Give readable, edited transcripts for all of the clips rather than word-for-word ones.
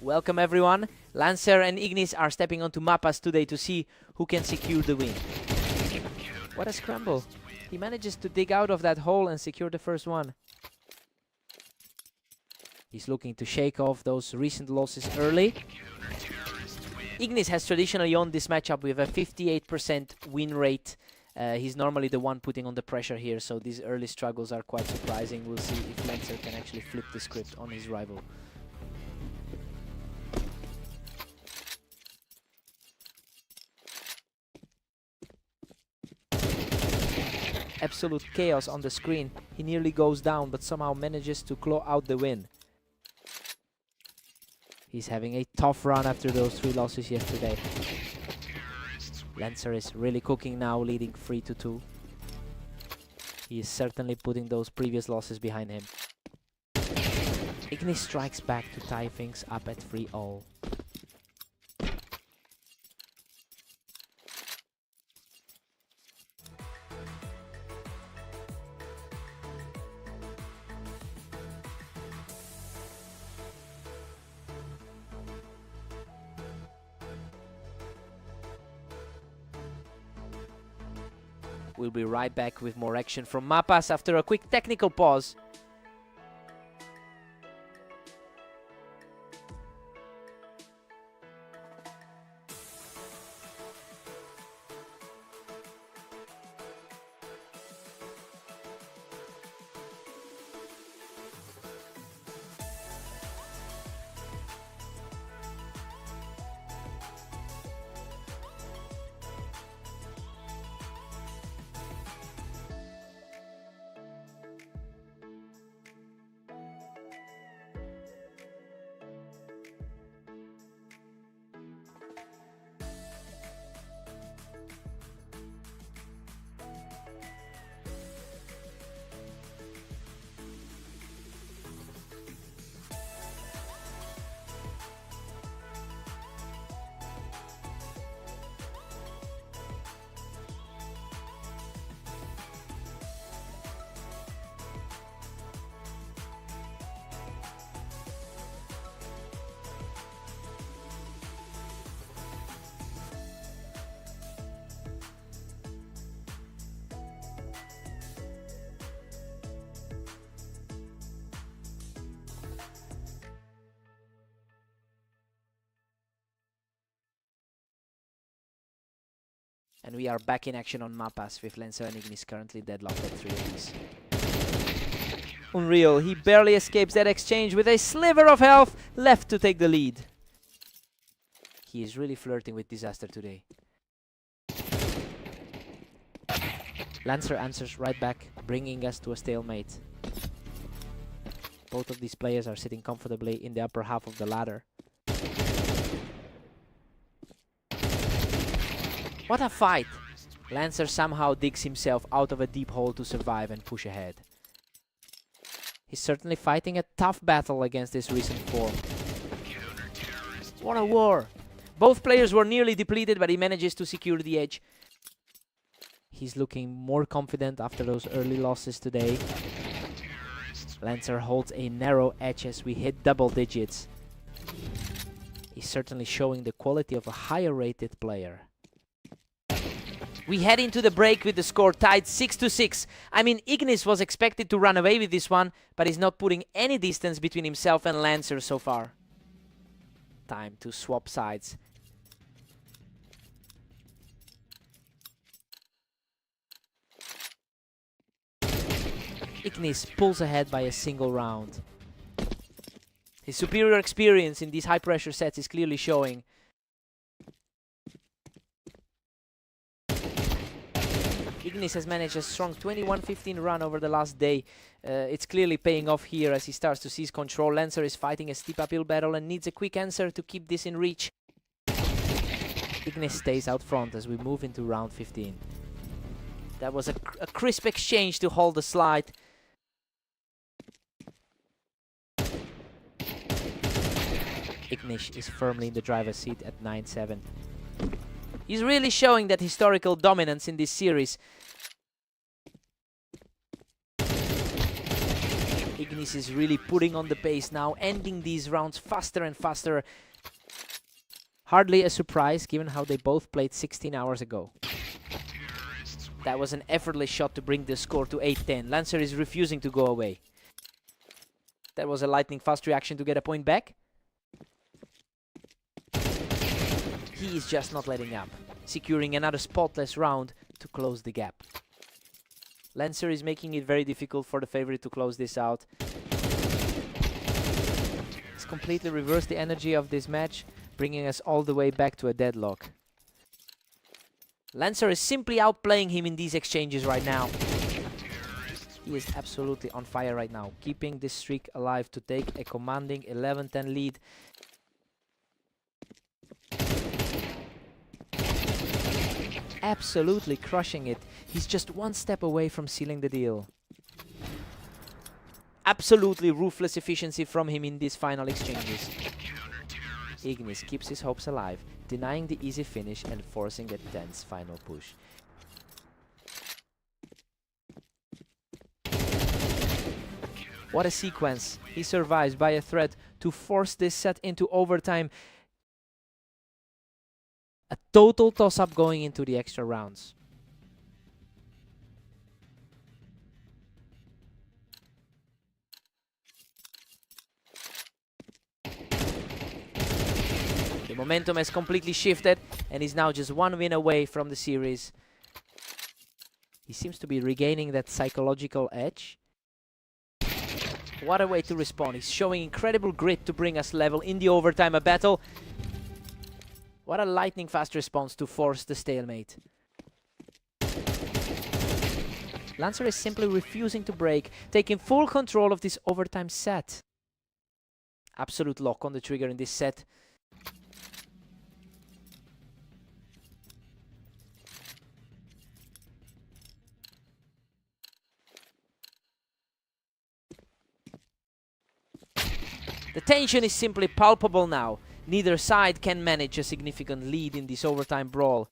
Welcome everyone. Lancer and Ignis are stepping onto Mapas today to see who can secure the win. What a scramble. He manages to dig out of that hole and secure the first one. He's looking to shake off those recent losses early. Ignis has traditionally won this matchup with a 58% win rate. He's normally the one putting on the pressure here, so these early struggles are quite surprising. We'll see if Lancer can actually flip the script on his rival. Absolute chaos on the screen. He nearly goes down, but somehow manages to claw out the win. He's having a tough run after those 3 losses yesterday. Lancer is really cooking now, leading 3-2. He is certainly putting those previous losses behind him. Ignis strikes back to tie things up at 3-all. We'll be right back with more action from Mapas after a quick technical pause. And we are back in action on Mapas with Lancer and Ignis currently deadlocked at 3 apiece. Unreal, he barely escapes that exchange with a sliver of health left to take the lead. He is really flirting with disaster today. Lancer answers right back, bringing us to a stalemate. Both of these players are sitting comfortably in the upper half of the ladder. What a fight! Lancer somehow digs himself out of a deep hole to survive and push ahead. He's certainly fighting a tough battle against this recent form. What a war! Both players were nearly depleted, but he manages to secure the edge. He's looking more confident after those early losses today. Lancer holds a narrow edge as we hit double digits. He's certainly showing the quality of a higher rated player. We head into the break with the score tied 6-6. I mean, Ignis was expected to run away with this one, but he's not putting any distance between himself and Lancer so far. Time to swap sides. Ignis pulls ahead by a single round. His superior experience in these high-pressure sets is clearly showing. Ignis has managed a strong 21-15 run over the last day. It's clearly paying off here as he starts to seize control. Lancer is fighting a steep uphill battle and needs a quick answer to keep this in reach. Ignis stays out front as we move into round 15. That was a crisp exchange to hold the slide. Ignis is firmly in the driver's seat at 9-7. He's really showing that historical dominance in this series. Ignis is really putting on the pace now, ending these rounds faster and faster. Hardly a surprise, given how they both played 16 hours ago. That was an effortless shot to bring the score to 8-10. Lancer is refusing to go away. That was a lightning fast reaction to get a point back. He is just not letting up, securing another spotless round to close the gap. Lancer is making it very difficult for the favorite to close this out. He's completely reversed the energy of this match, bringing us all the way back to a deadlock. Lancer is simply outplaying him in these exchanges right now. He is absolutely on fire right now, keeping this streak alive to take a commanding 11-10 lead. Absolutely crushing it. He's just one step away from sealing the deal. Absolutely ruthless efficiency from him in these final exchanges. Ignis keeps his hopes alive, denying the easy finish and forcing a tense final push. What a sequence. He survives by a threat to force this set into overtime. A total toss-up going into the extra rounds. The momentum has completely shifted and is now just one win away from the series. He seems to be regaining that psychological edge. What a way to respond. He's showing incredible grit to bring us level in the overtime a battle. What a lightning fast response to force the stalemate. Lancer is simply refusing to break, taking full control of this overtime set. Absolute lock on the trigger in this set. The tension is simply palpable now. Neither side can manage a significant lead in this overtime brawl.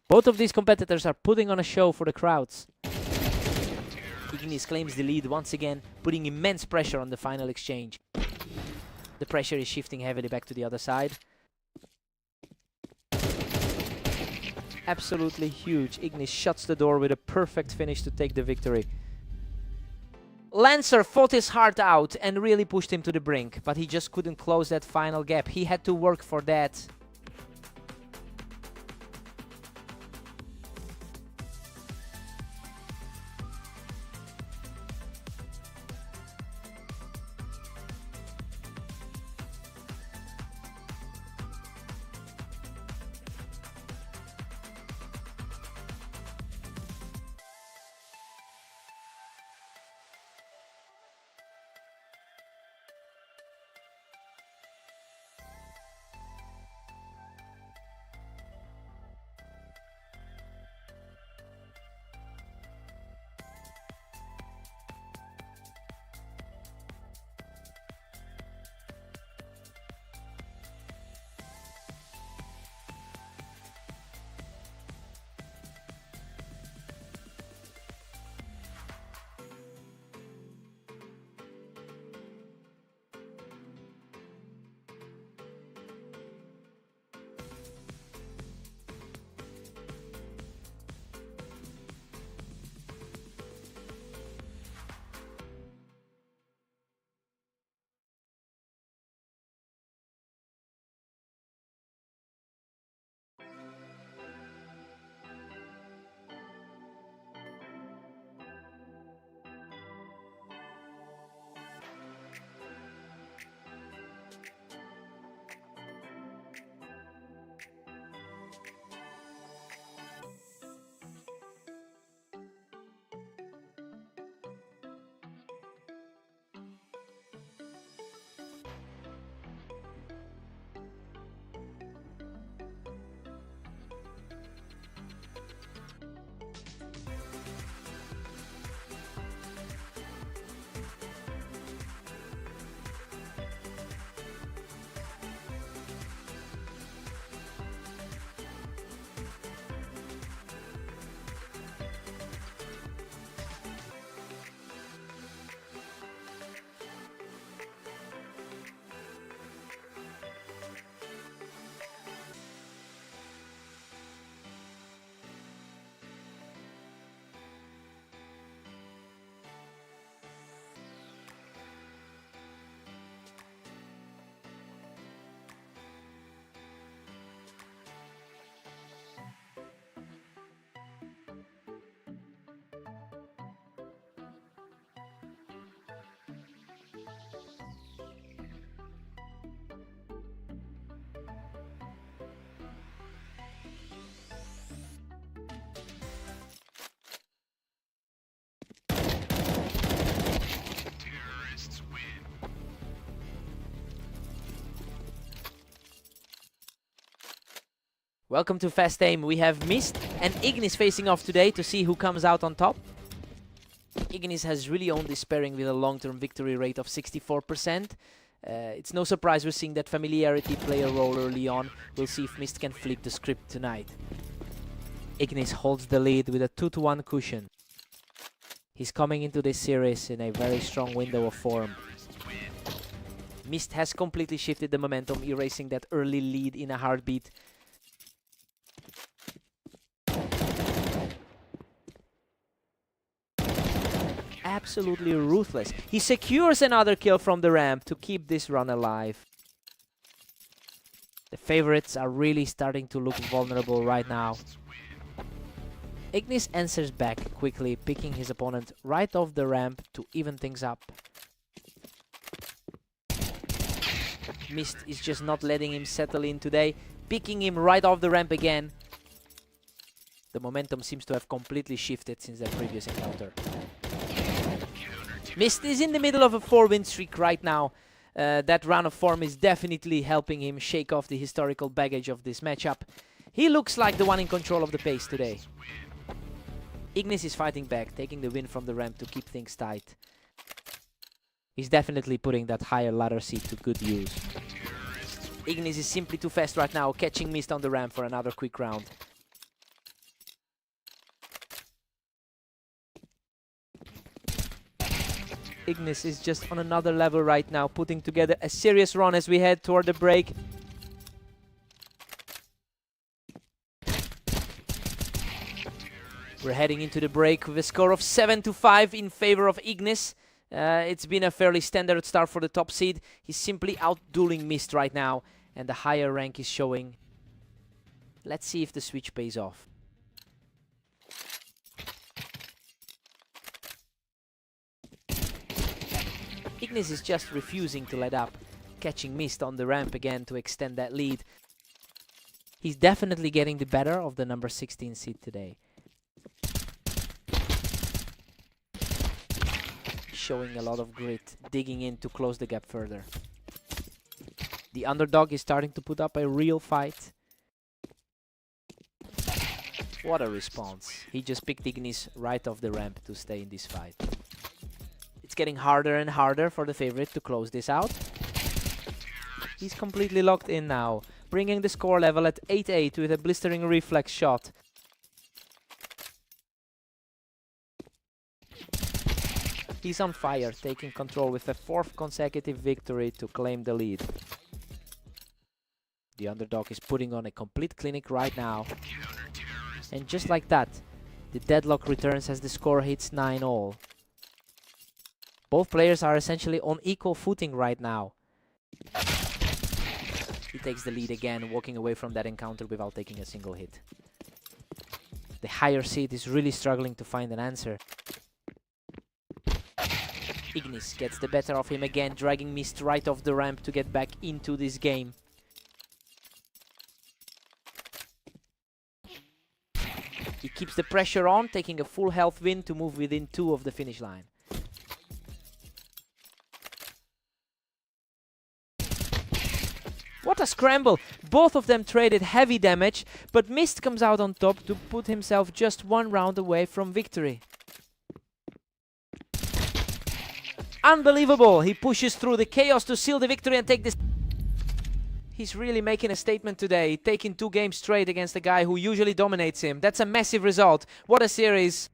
Both of these competitors are putting on a show for the crowds. Ignis claims the lead once again, putting immense pressure on the final exchange. The pressure is shifting heavily back to the other side. Absolutely huge. Ignis shuts the door with a perfect finish to take the victory. Lancer fought his heart out and really pushed him to the brink, but he just couldn't close that final gap. He had to work for that. Welcome to Fast Aim. We have Mist and Ignis facing off today to see who comes out on top. Ignis has really owned this pairing with a long-term victory rate of 64%. It's no surprise we're seeing that familiarity play a role early on. We'll see if Mist can flip the script tonight. Ignis holds the lead with a 2-1 cushion. He's coming into this series in a very strong window of form. Mist has completely shifted the momentum, erasing that early lead in a heartbeat. Absolutely ruthless. He secures another kill from the ramp to keep this run alive. The favorites are really starting to look vulnerable right now. Ignis answers back quickly, picking his opponent right off the ramp to even things up. Mist is just not letting him settle in today, picking him right off the ramp again. The momentum seems to have completely shifted since their previous encounter. Mist is in the middle of a 4-win streak right now. That run of form is definitely helping him shake off the historical baggage of this matchup. He looks like the one in control of the pace today. Ignis is fighting back, taking the win from the ramp to keep things tight. He's definitely putting that higher ladder seat to good use. Ignis is simply too fast right now, catching Mist on the ramp for another quick round. Ignis is just on another level right now, putting together a serious run as we head toward the break. We're heading into the break with a score of 7-5 in favor of Ignis. It's been a fairly standard start for the top seed. He's simply outdueling Mist right now, and the higher rank is showing. Let's see if the switch pays off. Ignis is just refusing to let up, catching Mist on the ramp again to extend that lead. He's definitely getting the better of the number 16 seed today. Showing a lot of grit, digging in to close the gap further. The underdog is starting to put up a real fight. What a response. He just picked Ignis right off the ramp to stay in this fight. It's getting harder and harder for the favorite to close this out. He's completely locked in now, bringing the score level at 8-8 with a blistering reflex shot. He's on fire, taking control with a 4th consecutive victory to claim the lead. The underdog is putting on a complete clinic right now. And just like that, the deadlock returns as the score hits 9-all. Both players are essentially on equal footing right now. He takes the lead again, walking away from that encounter without taking a single hit. The higher seed is really struggling to find an answer. Ignis gets the better of him again, dragging Mist right off the ramp to get back into this game. He keeps the pressure on, taking a full health win to move within 2 of the finish line. What a scramble! Both of them traded heavy damage, but Mist comes out on top to put himself just 1 round away from victory. Unbelievable! He pushes through the chaos to seal the victory and take this. He's really making a statement today, taking 2 games straight against a guy who usually dominates him. That's a massive result. What a series!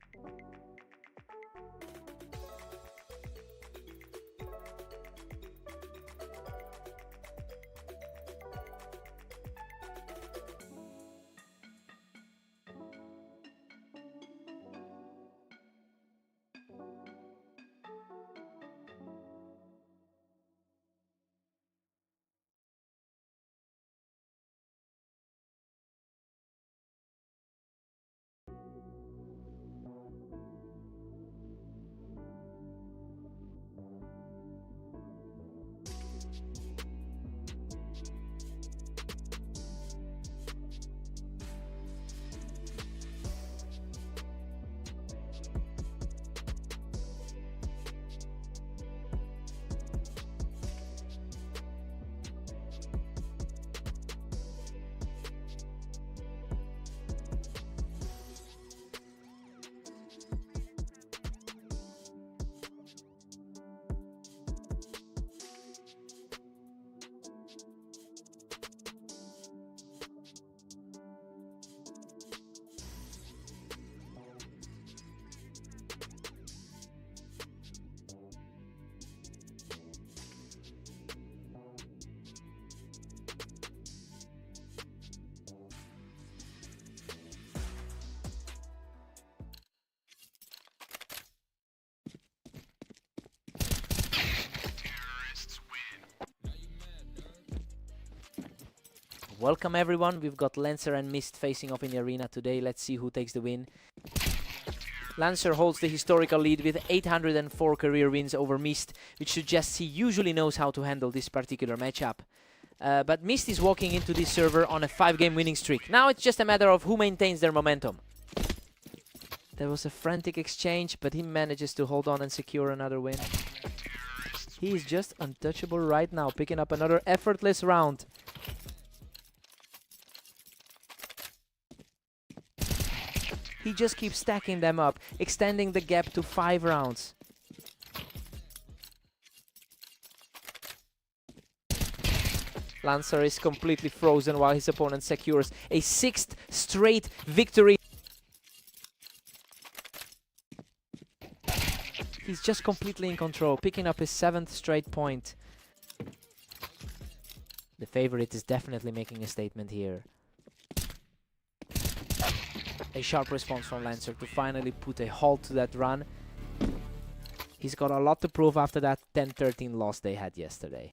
Welcome everyone, we've got Lancer and Mist facing off in the arena today. Let's see who takes the win. Lancer holds the historical lead with 804 career wins over Mist, which suggests he usually knows how to handle this particular matchup. But Mist is walking into this server on a 5-game winning streak. Now it's just a matter of who maintains their momentum. There was a frantic exchange, but he manages to hold on and secure another win. He is just untouchable right now, picking up another effortless round. He just keeps stacking them up, extending the gap to 5 rounds. Lancer is completely frozen while his opponent secures a 6th straight victory. He's just completely in control, picking up his 7th straight point. The favorite is definitely making a statement here. A sharp response from Lancer to finally put a halt to that run. He's got a lot to prove after that 10-13 loss they had yesterday.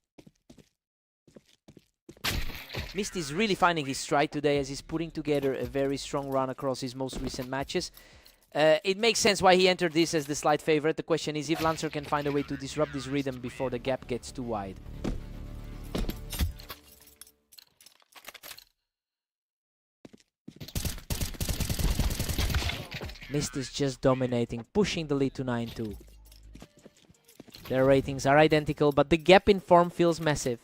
Mist is really finding his stride today as he's putting together a very strong run across his most recent matches. It makes sense why he entered this as the slight favorite. The question is if Lancer can find a way to disrupt this rhythm before the gap gets too wide. Mist is just dominating, pushing the lead to 9-2. Their ratings are identical, but the gap in form feels massive.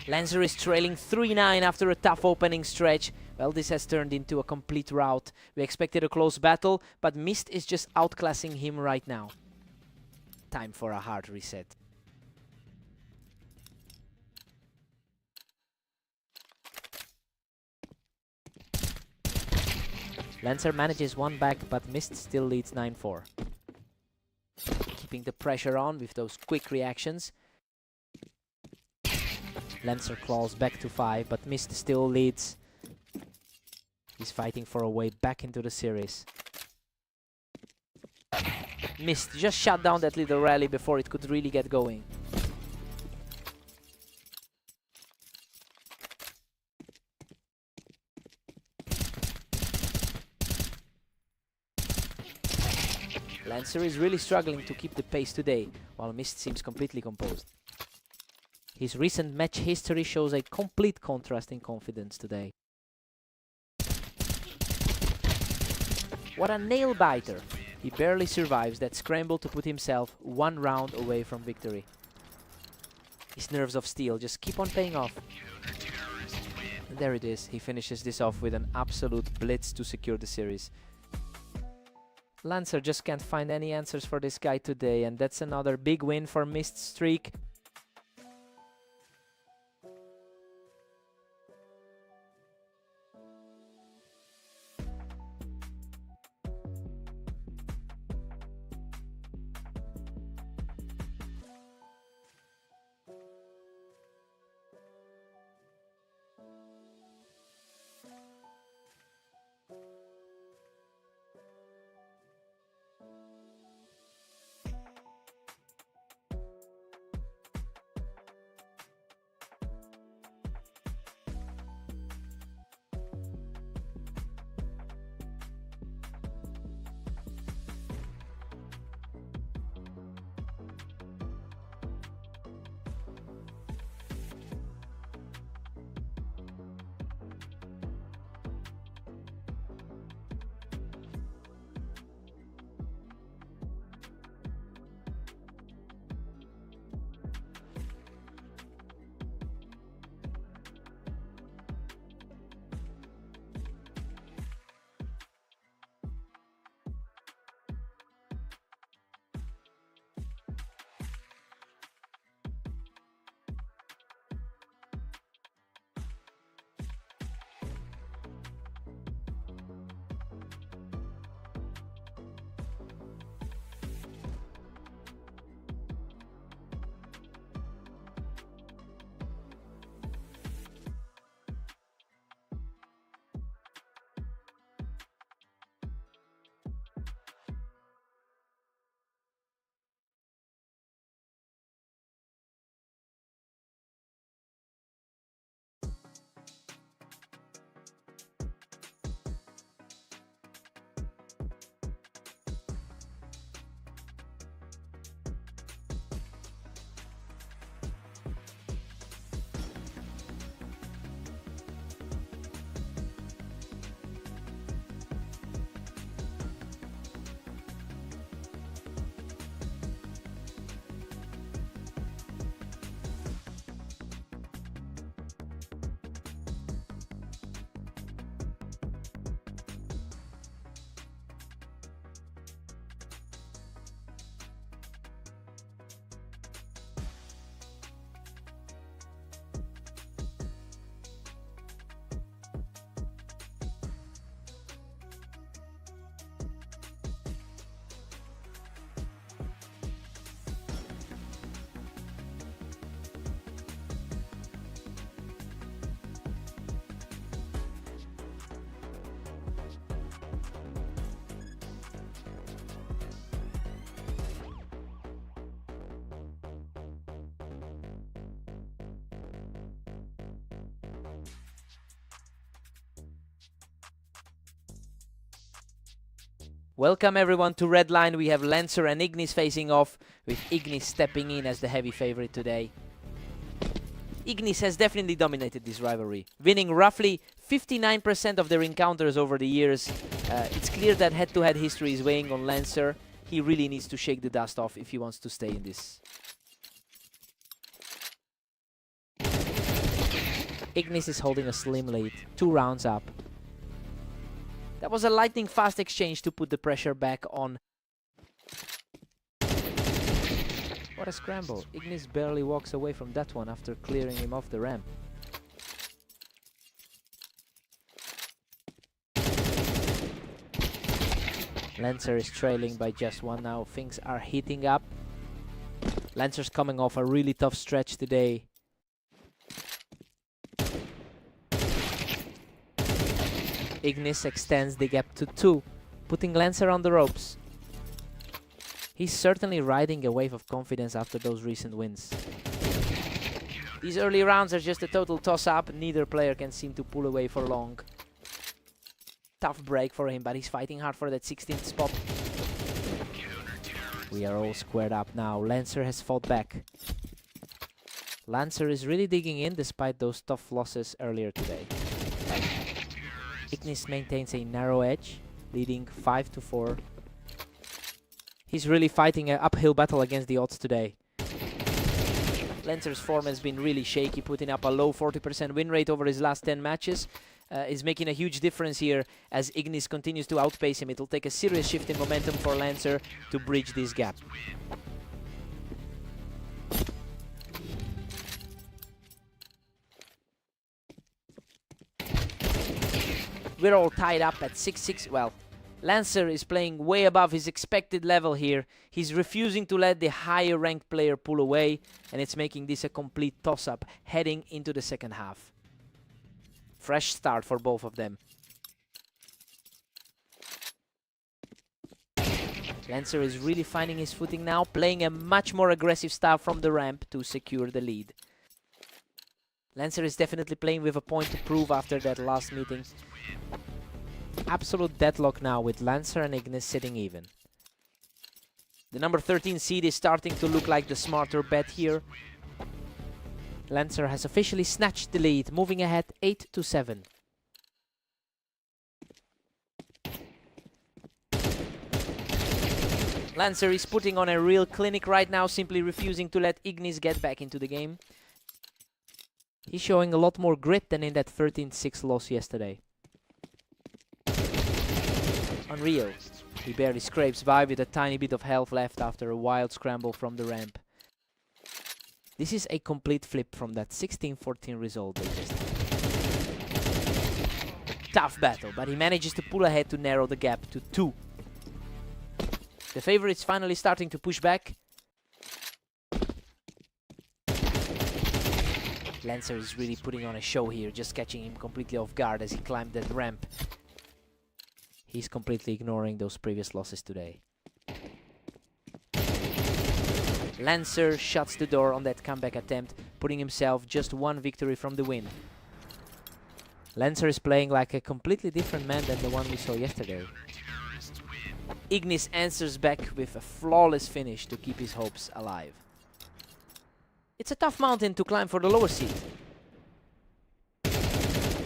Lancer is trailing 3-9 after a tough opening stretch. Well, this has turned into a complete rout. We expected a close battle, but Mist is just outclassing him right now. Time for a hard reset. Lancer manages one back, but Mist still leads 9-4. Keeping the pressure on with those quick reactions. Lancer claws back to 5, but Mist still leads. He's fighting for a way back into the series. Mist just shut down that little rally before it could really get going. Lancer is really struggling to keep the pace today, while Mist seems completely composed. His recent match history shows a complete contrast in confidence today. What a nail-biter! He barely survives that scramble to put himself 1 round away from victory. His nerves of steel just keep on paying off. And there it is, he finishes this off with an absolute blitz to secure the series. Lancer just can't find any answers for this guy today, and that's another big win for Mist's streak. Welcome everyone to Red Line. We have Lancer and Ignis facing off, with Ignis stepping in as the heavy favorite today. Ignis has definitely dominated this rivalry, winning roughly 59% of their encounters over the years. It's clear that head-to-head history is weighing on Lancer. He really needs to shake the dust off if he wants to stay in this. Ignis is holding a slim lead, 2 rounds up. That was a lightning-fast exchange to put the pressure back on. What a scramble. Ignis barely walks away from that one after clearing him off the ramp. Lancer is trailing by just 1 now. Things are heating up. Lancer's coming off a really tough stretch today. Ignis extends the gap to 2, putting Lancer on the ropes. He's certainly riding a wave of confidence after those recent wins. These early rounds are just a total toss-up. Neither player can seem to pull away for long. Tough break for him, but he's fighting hard for that 16th spot. We are all squared up now. Lancer has fought back. Lancer is really digging in despite those tough losses earlier today. Ignis maintains a narrow edge, leading 5-4. He's really fighting an uphill battle against the odds today. Lancer's form has been really shaky, putting up a low 40% win rate over his last 10 matches. Is making a huge difference here as Ignis continues to outpace him. It'll take a serious shift in momentum for Lancer to bridge this gap. We're all tied up at 6-6. Well, Lancer is playing way above his expected level here. He's refusing to let the higher ranked player pull away, and it's making this a complete toss-up heading into the second half. Fresh start for both of them. Lancer is really finding his footing now, playing a much more aggressive style from the ramp to secure the lead. Lancer is definitely playing with a point to prove after that last meeting. Absolute deadlock now with Lancer and Ignis sitting even. The number 13 seed is starting to look like the smarter bet here. Lancer has officially snatched the lead, moving ahead 8-7. Lancer is putting on a real clinic right now, simply refusing to let Ignis get back into the game. He's showing a lot more grit than in that 13-6 loss yesterday. Unreal. He barely scrapes by with a tiny bit of health left after a wild scramble from the ramp. This is a complete flip from that 16-14 result they just had. Tough battle, but he manages to pull ahead to narrow the gap to 2. The favorite's finally starting to push back. Lancer is really putting on a show here, just catching him completely off guard as he climbed that ramp. He's completely ignoring those previous losses today. Lancer shuts the door on that comeback attempt, putting himself just 1 victory from the win. Lancer is playing like a completely different man than the one we saw yesterday. Ignis answers back with a flawless finish to keep his hopes alive. It's a tough mountain to climb for the lower seed.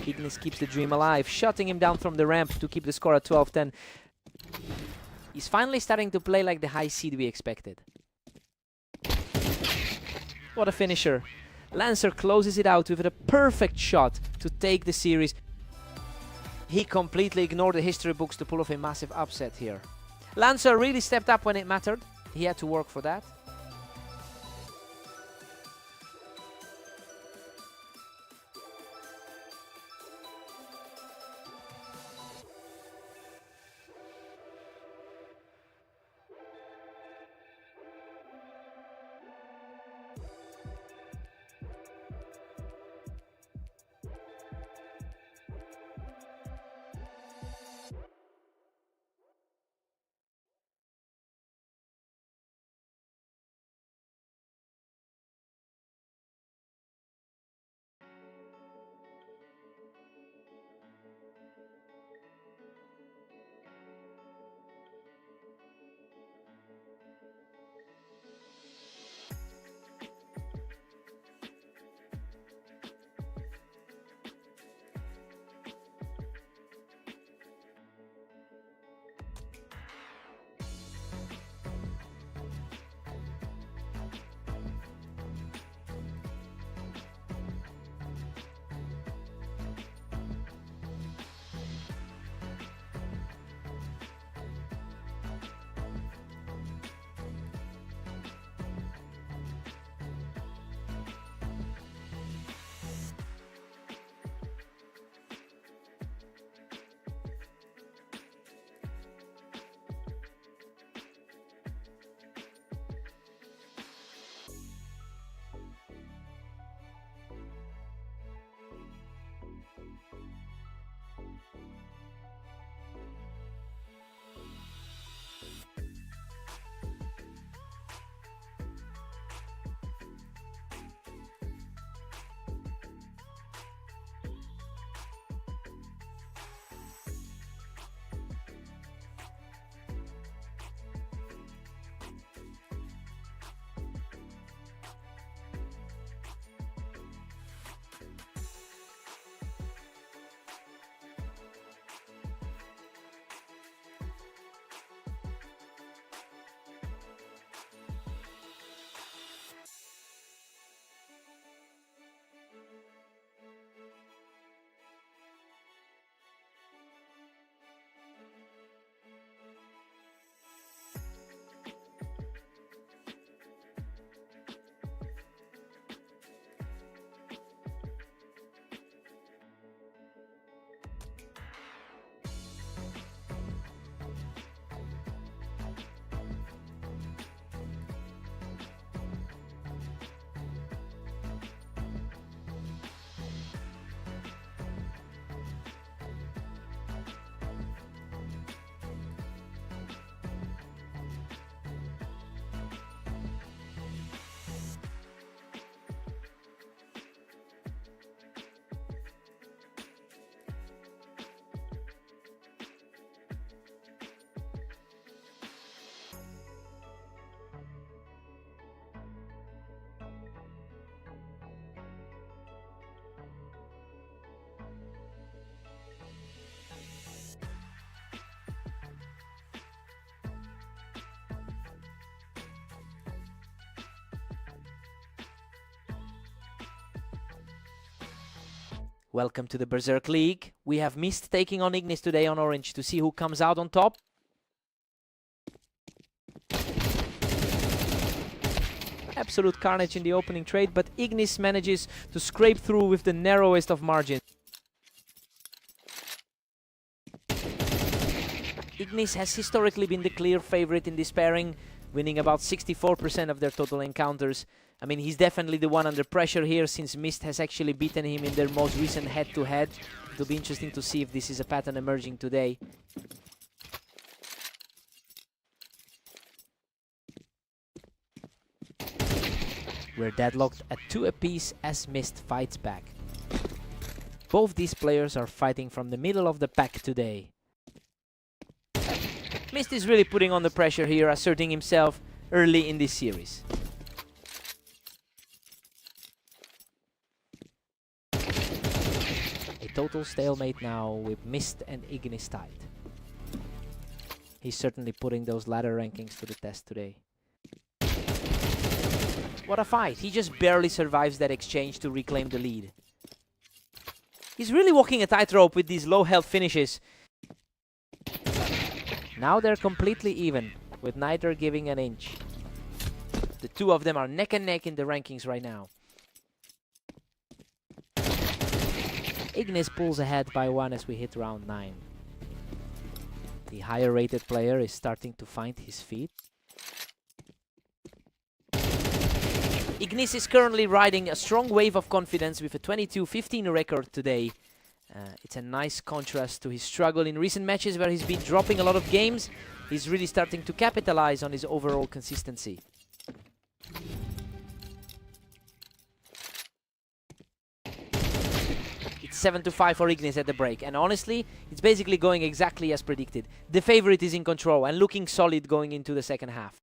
Ignis keeps the dream alive, shutting him down from the ramp to keep the score at 12-10. He's finally starting to play like the high seed we expected. What a finisher. Lancer closes it out with a perfect shot to take the series. He completely ignored the history books to pull off a massive upset here. Lancer really stepped up when it mattered. He had to work for that. Welcome to the Berserk League. We have Mist taking on Ignis today on Orange to see who comes out on top. Absolute carnage in the opening trade, but Ignis manages to scrape through with the narrowest of margins. Ignis has historically been the clear favorite in this pairing, winning about 64% of their total encounters. I mean, he's definitely the one under pressure here, since Mist has actually beaten him in their most recent head-to-head. It'll be interesting to see if this is a pattern emerging today. We're deadlocked at 2 apiece as Mist fights back. Both these players are fighting from the middle of the pack today. Mist is really putting on the pressure here, asserting himself early in this series. A total stalemate now with Mist and Ignis tied. He's certainly putting those ladder rankings to the test today. What a fight! He just barely survives that exchange to reclaim the lead. He's really walking a tightrope with these low health finishes. Now they're completely even, with neither giving an inch. The two of them are neck and neck in the rankings right now. Ignis pulls ahead by 1 as we hit round 9. The higher rated player is starting to find his feet. Ignis is currently riding a strong wave of confidence with a 22-15 record today. It's a nice contrast to his struggle in recent matches where he's been dropping a lot of games. He's really starting to capitalize on his overall consistency. It's 7-5 for Ignis at the break, and honestly, it's basically going exactly as predicted. The favorite is in control and looking solid going into the second half.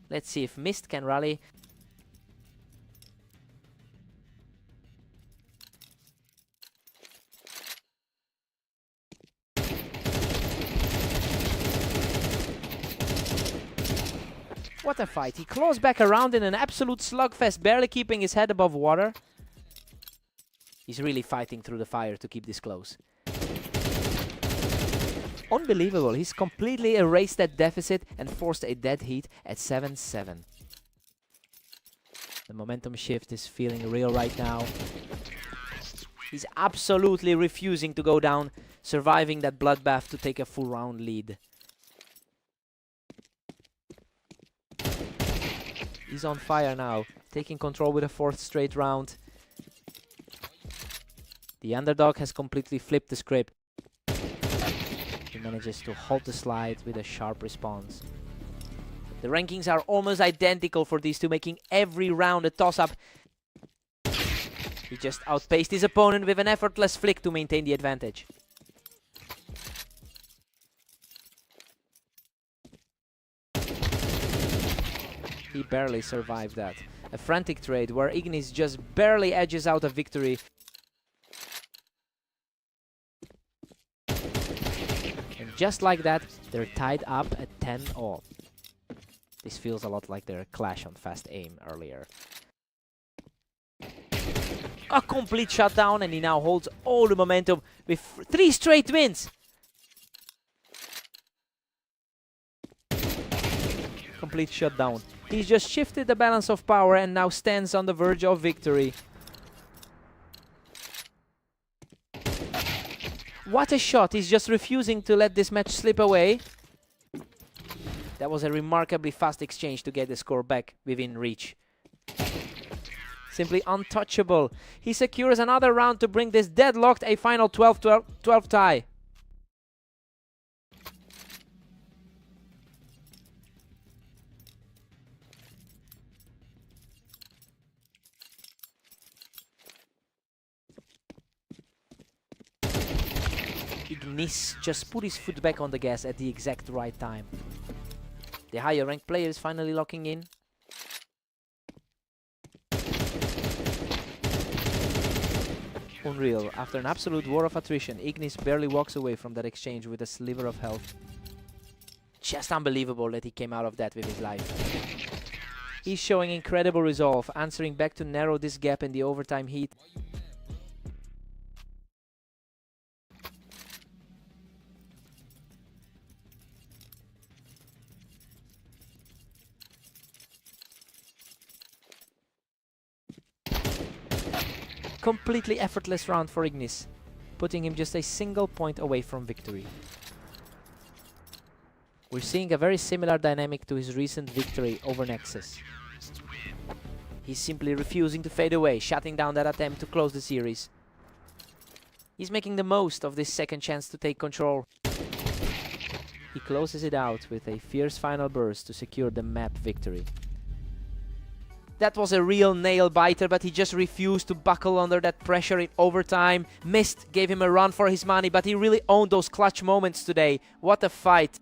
Let's see if Mist can rally. What a fight. He claws back around in an absolute slugfest, barely keeping his head above water. He's really fighting through the fire to keep this close. Unbelievable. He's completely erased that deficit and forced a dead heat at 7-7. The momentum shift is feeling real right now. He's absolutely refusing to go down, surviving that bloodbath to take a full round lead. He's on fire now, taking control with a 4th straight round. The underdog has completely flipped the script. He manages to halt the slide with a sharp response. The rankings are almost identical for these two, making every round a toss-up. He just outpaced his opponent with an effortless flick to maintain the advantage. He barely survived that. A frantic trade where Ignis just barely edges out a victory. And just like that, they're tied up at 10-all. This feels a lot like their clash on Fast Aim earlier. A complete shutdown, and he now holds all the momentum with 3 straight wins. Complete shutdown. He's just shifted the balance of power and now stands on the verge of victory. What a shot. He's just refusing to let this match slip away. That was a remarkably fast exchange to get the score back within reach. Simply untouchable. He secures another round to bring this deadlocked a final 12-12 tie. Ignis just put his foot back on the gas at the exact right time. The higher ranked player is finally locking in. Unreal. After an absolute war of attrition, Ignis barely walks away from that exchange with a sliver of health. Just unbelievable that he came out of that with his life. He's showing incredible resolve, answering back to narrow this gap in the overtime heat. completely effortless round for Ignis, putting him just a single point away from victory. We're seeing a very similar dynamic to his recent victory over Nexus. He's simply refusing to fade away, shutting down that attempt to close the series. He's making the most of this second chance to take control. He closes it out with a fierce final burst to secure the map victory. That was a real nail-biter, but he just refused to buckle under that pressure in overtime. Mist gave him a run for his money, but he really owned those clutch moments today. What a fight.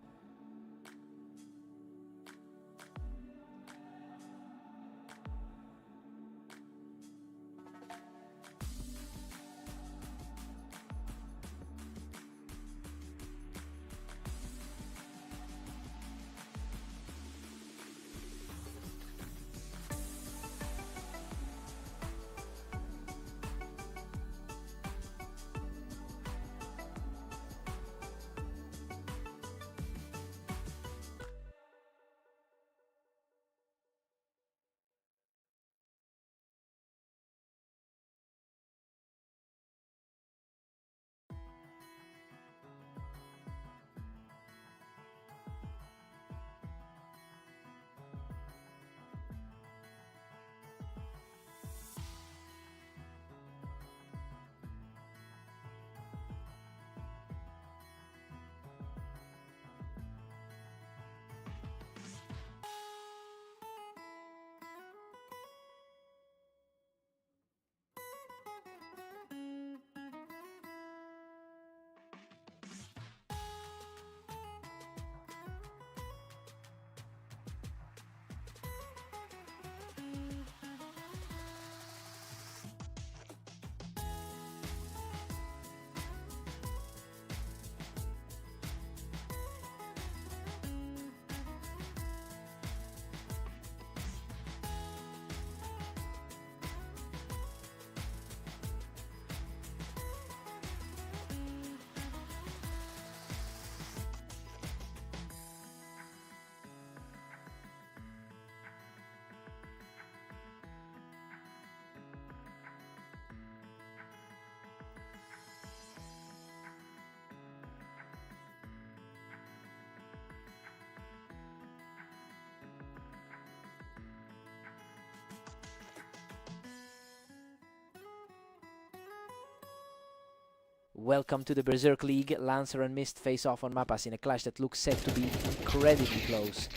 Welcome to the Berserk League. Lancer and Mist face off on Mapas in a clash that looks set to be incredibly close.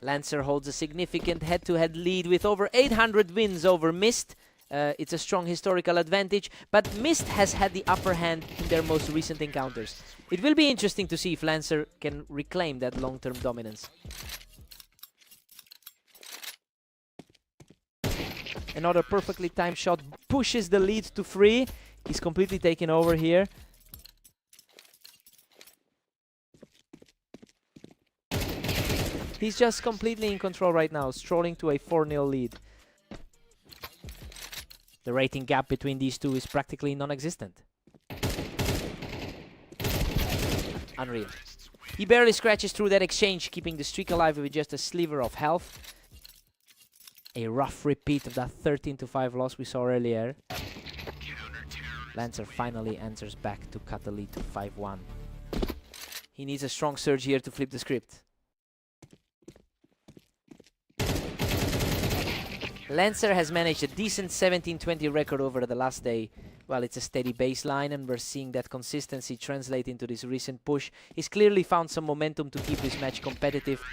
Lancer holds a significant head-to-head lead with over 800 wins over Mist. It's a strong historical advantage, but Mist has had the upper hand in their most recent encounters. It will be interesting to see if Lancer can reclaim that long-term dominance. Another perfectly timed shot pushes the lead to 3. He's completely taken over here. He's just completely in control right now, strolling to a 4-0 lead. The rating gap between these two is practically non-existent. Unreal. He barely scratches through that exchange, keeping the streak alive with just a sliver of health. A rough repeat of that 13-5 loss we saw earlier. Lancer finally answers back to cut the lead to 5-1. He needs a strong surge here to flip the script. Lancer has managed a decent 17-20 record over the last day. Well, it's a steady baseline, and we're seeing that consistency translate into this recent push. He's clearly found some momentum to keep this match competitive.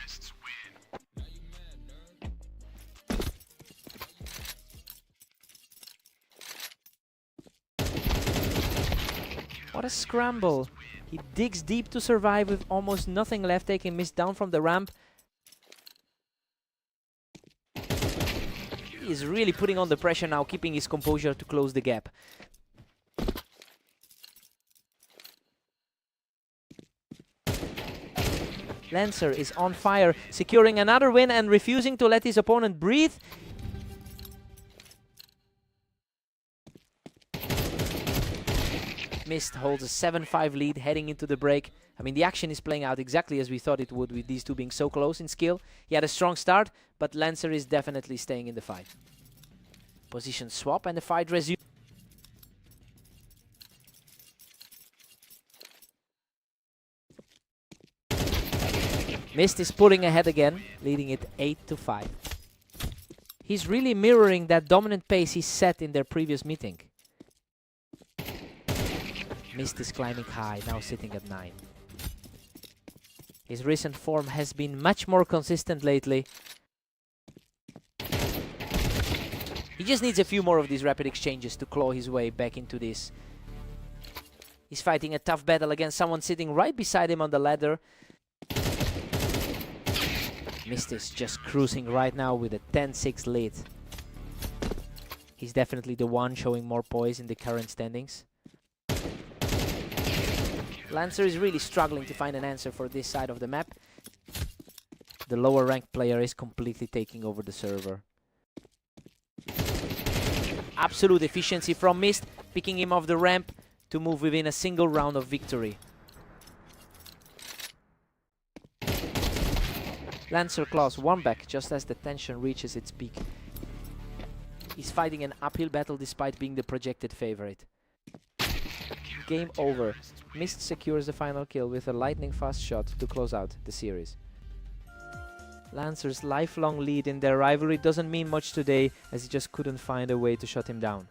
What a scramble. He digs deep to survive with almost nothing left, taking Mist down from the ramp. He is really putting on the pressure now, keeping his composure to close the gap. Lancer is on fire, securing another win and refusing to let his opponent breathe. Mist holds a 7-5 lead heading into the break. I mean, the action is playing out exactly as we thought it would, with these two being so close in skill. He had a strong start, but Lancer is definitely staying in the fight. Position swap and the fight resumes. Mist is pulling ahead again, leading it 8-5. He's really mirroring that dominant pace he set in their previous meeting. Mist is climbing high, now sitting at 9. His recent form has been much more consistent lately. He just needs a few more of these rapid exchanges to claw his way back into this. He's fighting a tough battle against someone sitting right beside him on the ladder. Mist is just cruising right now with a 10-6 lead. He's definitely the one showing more poise in the current standings. Lancer is really struggling to find an answer for this side of the map. The lower ranked player is completely taking over the server. Absolute efficiency from Mist, picking him off the ramp to move within a single round of victory. Lancer claws one back just as the tension reaches its peak. He's fighting an uphill battle despite being the projected favorite. Game over. Mist secures the final kill with a lightning fast shot to close out the series. Lancer's lifelong lead in their rivalry doesn't mean much today, as he just couldn't find a way to shut him down.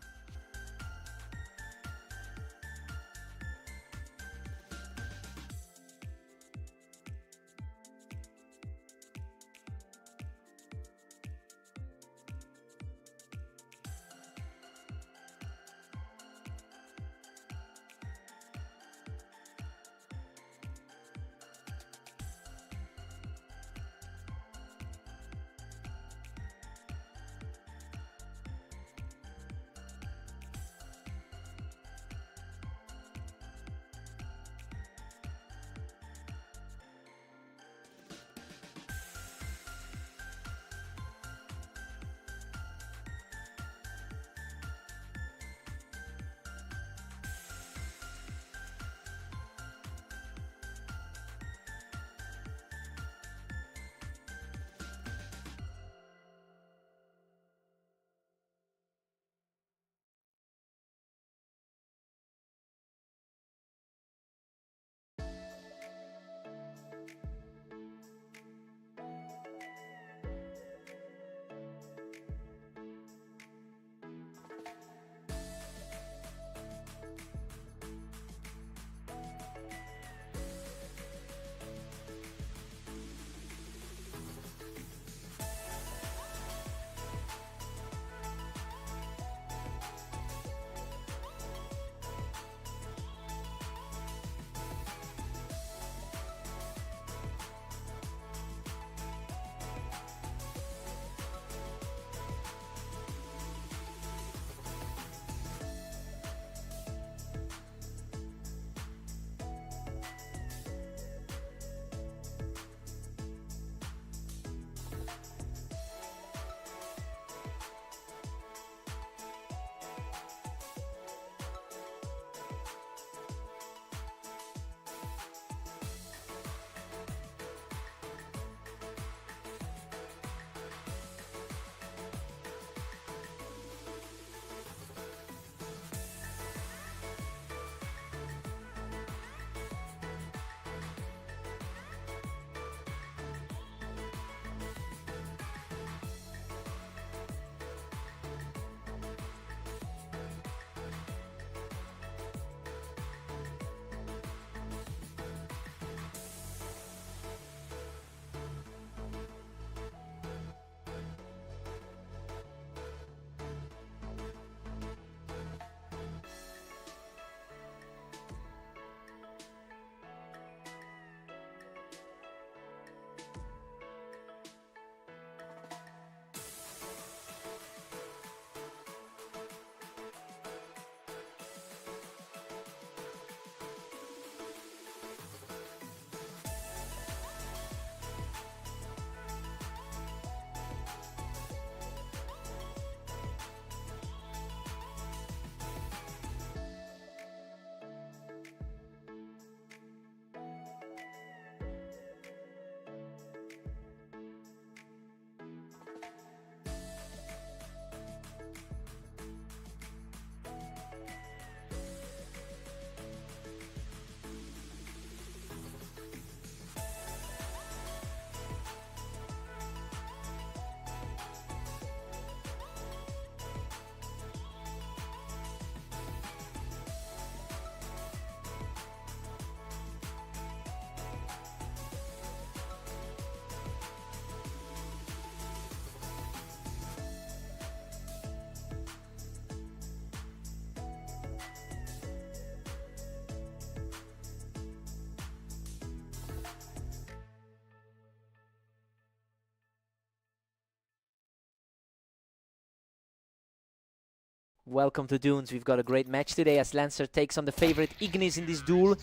Welcome to Dunes. We've got a great match today as Lancer takes on the favorite Ignis in this duel.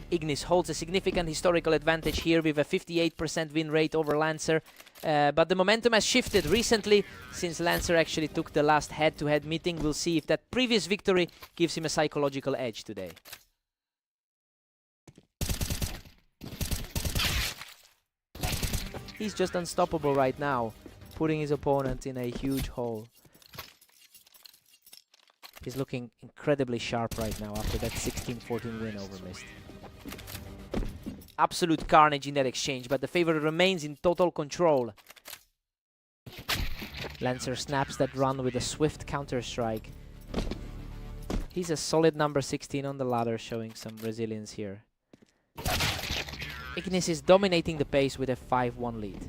Ignis holds a significant historical advantage here with a 58% win rate over Lancer. But the momentum has shifted recently since Lancer actually took the last head-to-head meeting. We'll see if that previous victory gives him a psychological edge today. He's just unstoppable right now, putting his opponent in a huge hole. He's looking incredibly sharp right now after that 16-14 win over Mist. Absolute carnage in that exchange, but the favorite remains in total control. Lancer snaps that run with a swift counter-strike. He's a solid number 16 on the ladder, showing some resilience here. Ignis is dominating the pace with a 5-1 lead.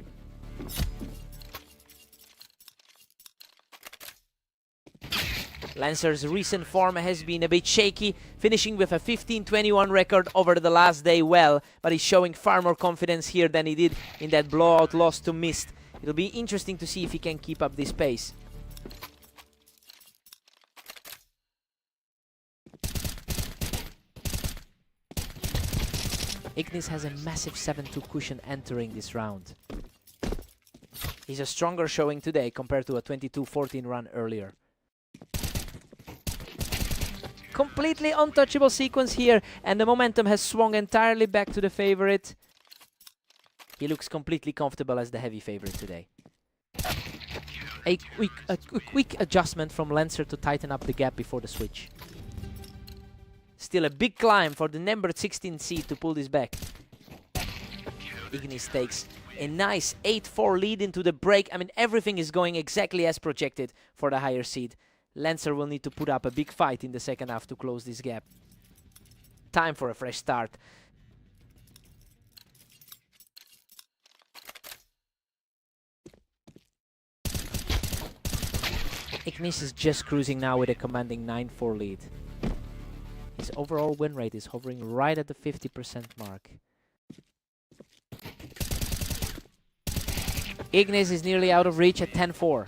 Lancer's recent form has been a bit shaky, finishing with a 15-21 record over the last day well, but he's showing far more confidence here than he did in that blowout loss to Mist. It'll be interesting to see if he can keep up this pace. Ignis has a massive 7-2 cushion entering this round. He's a stronger showing today compared to a 22-14 run earlier. Completely untouchable sequence here, and the momentum has swung entirely back to the favorite. He looks completely comfortable as the heavy favorite today. A quick adjustment from Lancer to tighten up the gap before the switch. Still a big climb for the number 16 seed to pull this back. Ignis takes a nice 8-4 lead into the break. I mean, everything is going exactly as projected for the higher seed. Lancer will need to put up a big fight in the second half to close this gap. Time for a fresh start. Ignis is just cruising now with a commanding 9-4 lead. His overall win rate is hovering right at the 50% mark. Ignis is nearly out of reach at 10-4.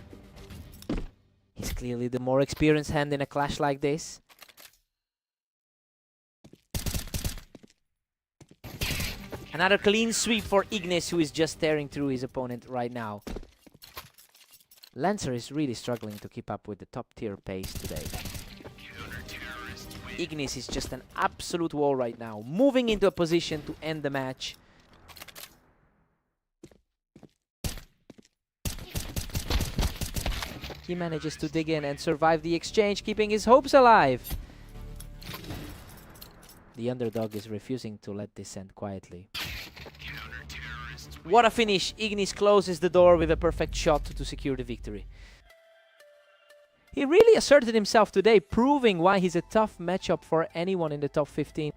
He's clearly the more experienced hand in a clash like this. Another clean sweep for Ignis, who is just tearing through his opponent right now. Lancer is really struggling to keep up with the top tier pace today. Ignis is just an absolute wall right now, moving into a position to end the match. He manages to dig in and survive the exchange, keeping his hopes alive. The underdog is refusing to let this end quietly. What a finish! Ignis closes the door with a perfect shot to secure the victory. He really asserted himself today, proving why he's a tough matchup for anyone in the top 15.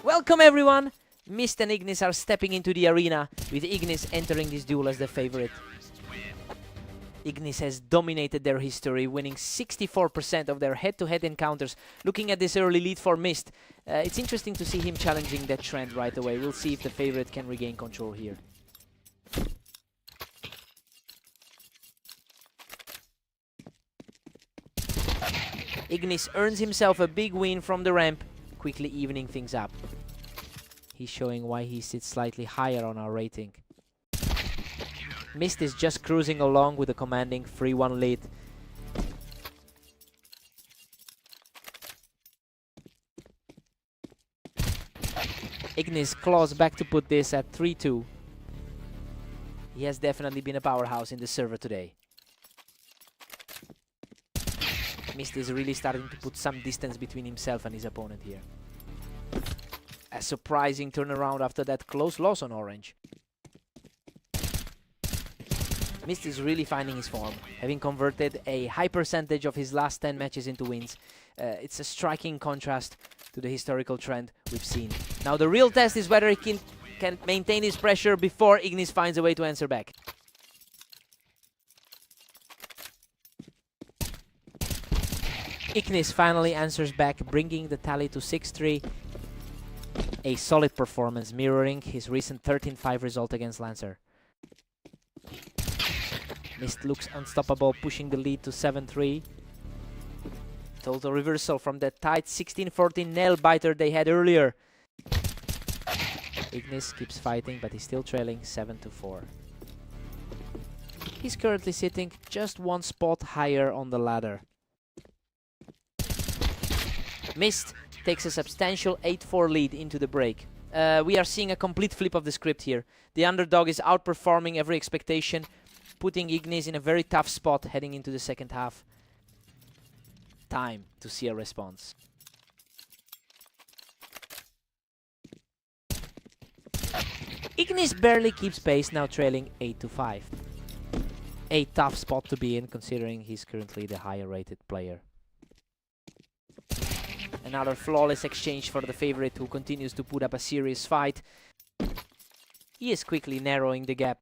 Welcome everyone! Mist and Ignis are stepping into the arena, with Ignis entering this duel as the favorite. Ignis has dominated their history, winning 64% of their head-to-head encounters. Looking at this early lead for Mist, it's interesting to see him challenging that trend right away. We'll see if the favorite can regain control here. Ignis earns himself a big win from the ramp, quickly evening things up. He's showing why he sits slightly higher on our rating. Mist is just cruising along with a commanding 3-1 lead. Ignis claws back to put this at 3-2. He has definitely been a powerhouse in the server today. Mist is really starting to put some distance between himself and his opponent here. A surprising turnaround after that close loss on Orange. Mist is really finding his form, having converted a high percentage of his last 10 matches into wins. It's a striking contrast to the historical trend we've seen. Now the real test is whether he can maintain his pressure before Ignis finds a way to answer back. Ignis finally answers back, bringing the tally to 6-3. A solid performance, mirroring his recent 13-5 result against Lancer. Mist looks unstoppable, pushing the lead to 7-3. Total reversal from that tight 16-14 nail-biter they had earlier. Ignis keeps fighting, but he's still trailing 7-4. He's currently sitting just one spot higher on the ladder. Mist takes a substantial 8-4 lead into the break. We are seeing a complete flip of the script here. The underdog is outperforming every expectation, putting Ignis in a very tough spot heading into the second half. Time to see a response. Ignis barely keeps pace, now trailing 8-5. A tough spot to be in, considering he's currently the higher rated player. Another flawless exchange for the favorite, who continues to put up a serious fight. He is quickly narrowing the gap.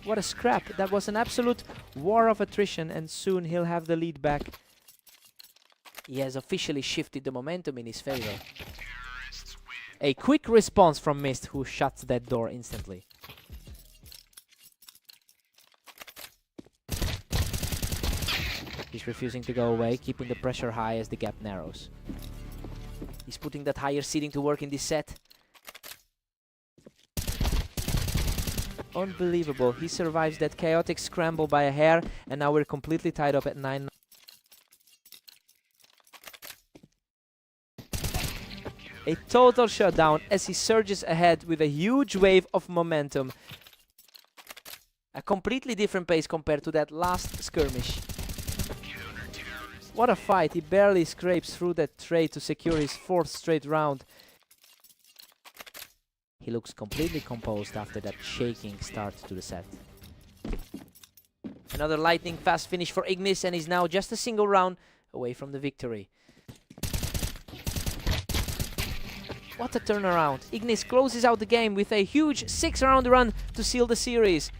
What a scrap! That was an absolute war of attrition, and soon he'll have the lead back. He has officially shifted the momentum in his favor. A quick response from Mist, who shuts that door instantly. He's refusing to go away, keeping the pressure high as the gap narrows. He's putting that higher seeding to work in this set. Unbelievable. He survives that chaotic scramble by a hair, and now we're completely tied up at 9. A total shutdown as he surges ahead with a huge wave of momentum. A completely different pace compared to that last skirmish. What a fight. He barely scrapes through that tray to secure his 4th straight round. He looks completely composed after that shaking start to the set. Another lightning fast finish for Ignis, and he's now just a single round away from the victory. What a turnaround. Ignis closes out the game with a huge 6-round run to seal the series.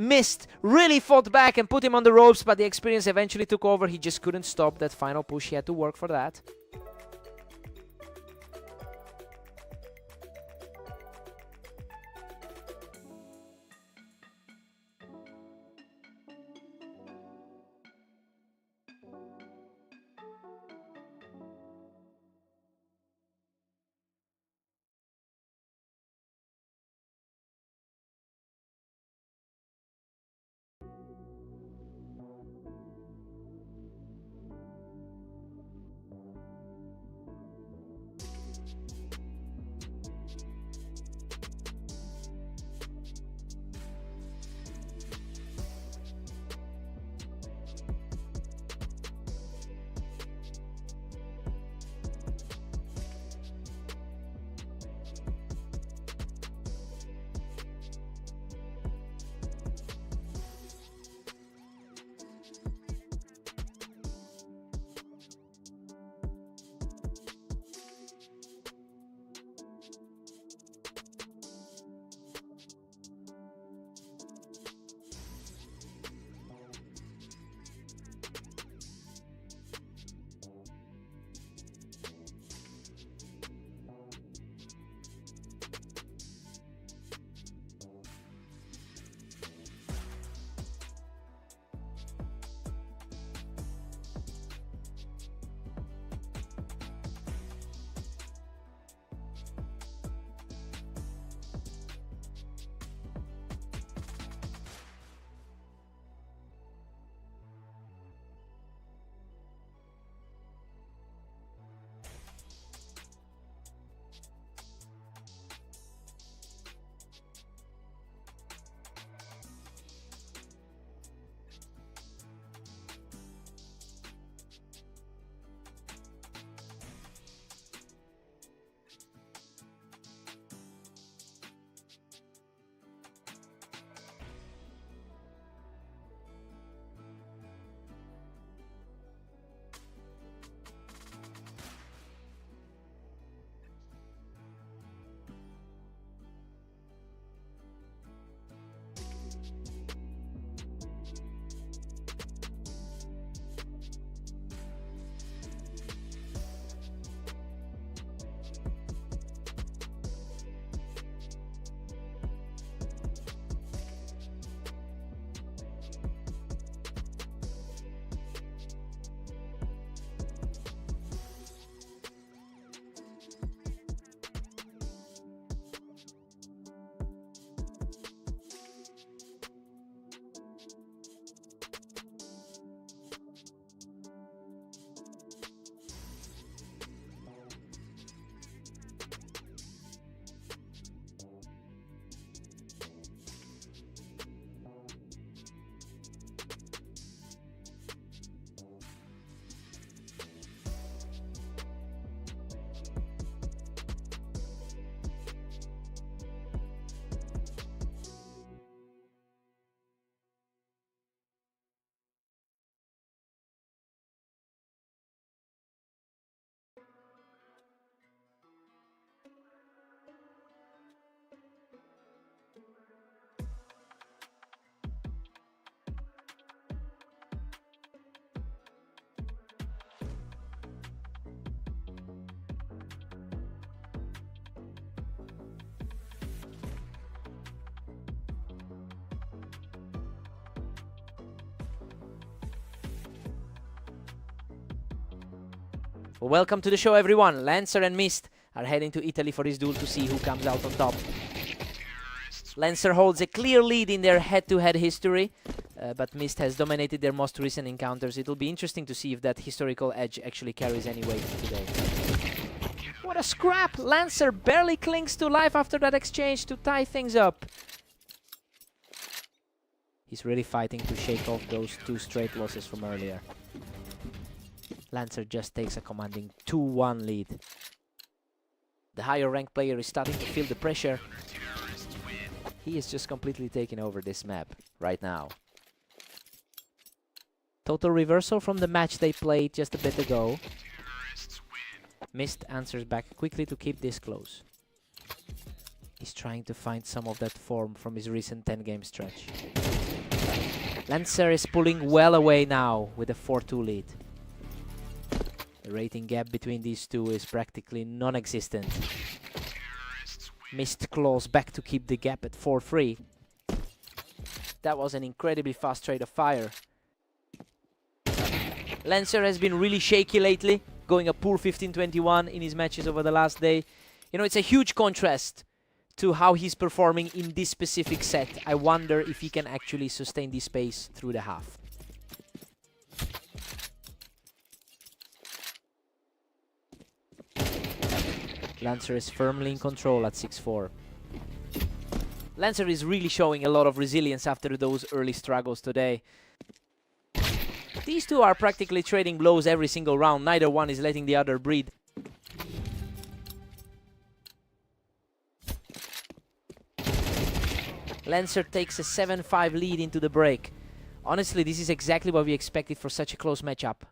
Mist really fought back and put him on the ropes, but the experience eventually took over. He just couldn't stop that final push. He had to work for that. Well, welcome to the show, everyone. Lancer and Mist are heading to Italy for this duel to see who comes out on top. Lancer holds a clear lead in their head-to-head history, but Mist has dominated their most recent encounters. It'll be interesting to see if that historical edge actually carries any weight today. What a scrap! Lancer barely clings to life after that exchange to tie things up. He's really fighting to shake off those 2 straight losses from earlier. Lancer just takes a commanding 2-1 lead. The higher ranked player is starting to feel the pressure. He is just completely taking over this map right now. Total reversal from the match they played just a bit ago. Mist answers back quickly to keep this close. He's trying to find some of that form from his recent 10-game stretch. Lancer is pulling well away now with a 4-2 lead. The rating gap between these two is practically non-existent. Mist claws back to keep the gap at 4-3. That was an incredibly fast rate of fire. Lancer has been really shaky lately, going a poor 15-21 in his matches over the last day. You know, it's a huge contrast to how he's performing in this specific set. I wonder if he can actually sustain this pace through the half. Lancer is firmly in control at 6-4. Lancer is really showing a lot of resilience after those early struggles today. These two are practically trading blows every single round. Neither one is letting the other breathe. Lancer takes a 7-5 lead into the break. Honestly, this is exactly what we expected for such a close matchup.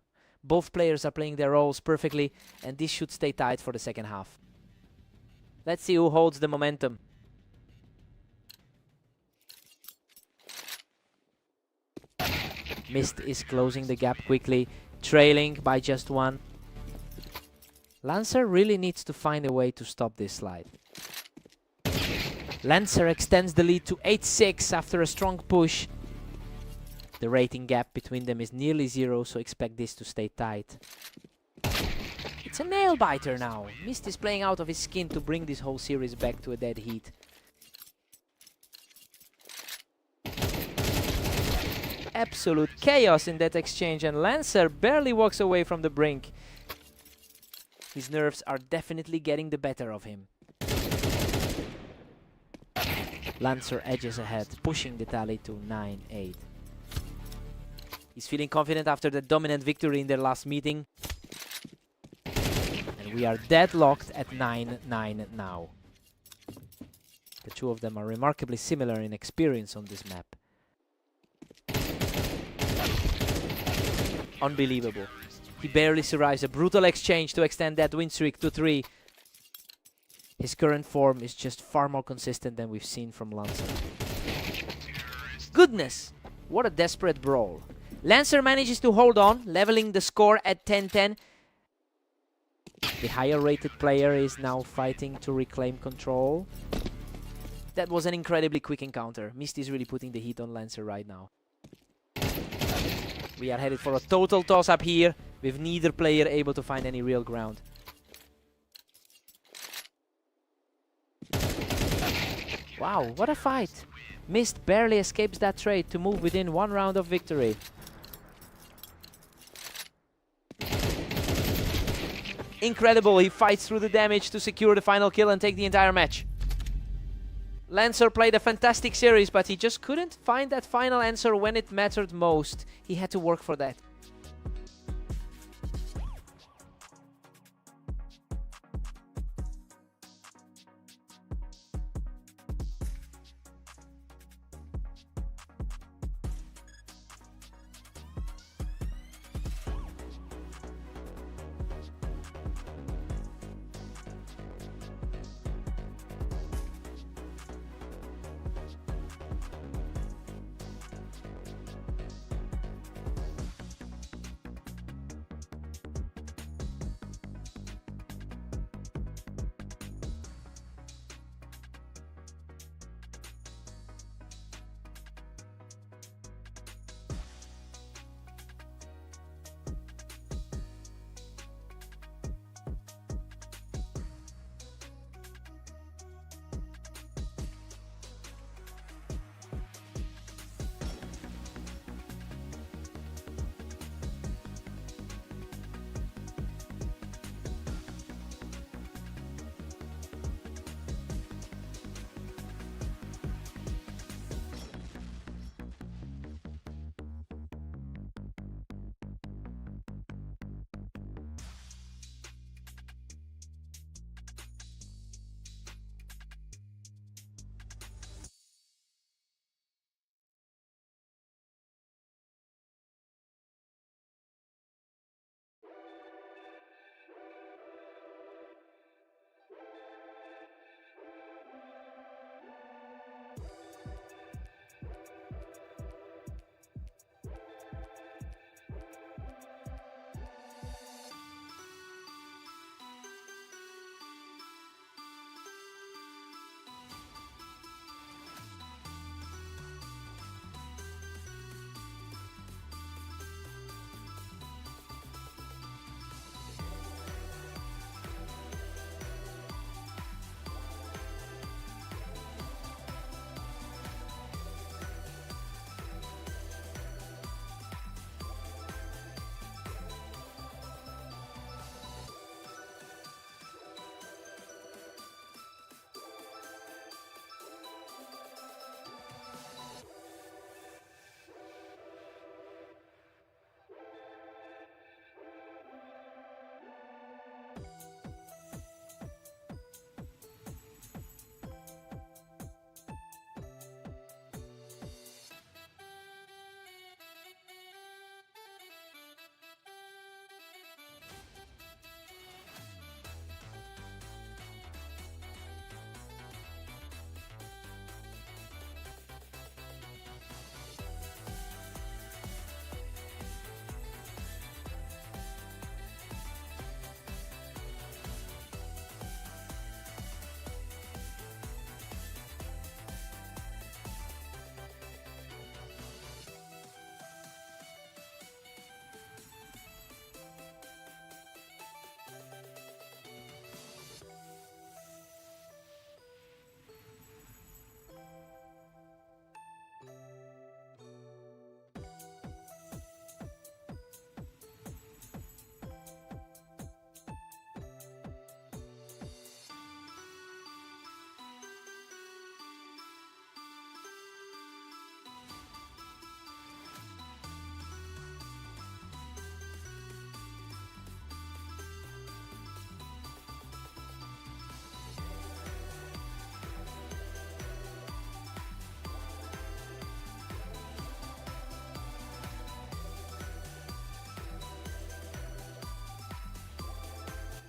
Both players are playing their roles perfectly, and this should stay tight for the second half. Let's see who holds the momentum. Mist is closing the gap quickly, trailing by just 1. Lancer really needs to find a way to stop this slide. Lancer extends the lead to 8-6 after a strong push. The rating gap between them is nearly 0, so expect this to stay tight. It's a nail-biter now. Mist is playing out of his skin to bring this whole series back to a dead heat. Absolute chaos in that exchange, and Lancer barely walks away from the brink. His nerves are definitely getting the better of him. Lancer edges ahead, pushing the tally to 9-8. He's feeling confident after the dominant victory in their last meeting. And we are deadlocked at 9-9 now. The two of them are remarkably similar in experience on this map. Unbelievable. He barely survives a brutal exchange to extend that win streak to 3. His current form is just far more consistent than we've seen from Lancer. Goodness! What a desperate brawl. Lancer manages to hold on, leveling the score at 10-10. The higher rated player is now fighting to reclaim control. That was an incredibly quick encounter. Mist is really putting the heat on Lancer right now. We are headed for a total toss-up here, with neither player able to find any real ground. Wow, what a fight! Mist barely escapes that trade to move within 1 round of victory. Incredible, he fights through the damage to secure the final kill and take the entire match. Lancer played a fantastic series, but he just couldn't find that final answer when it mattered most. He had to work for that.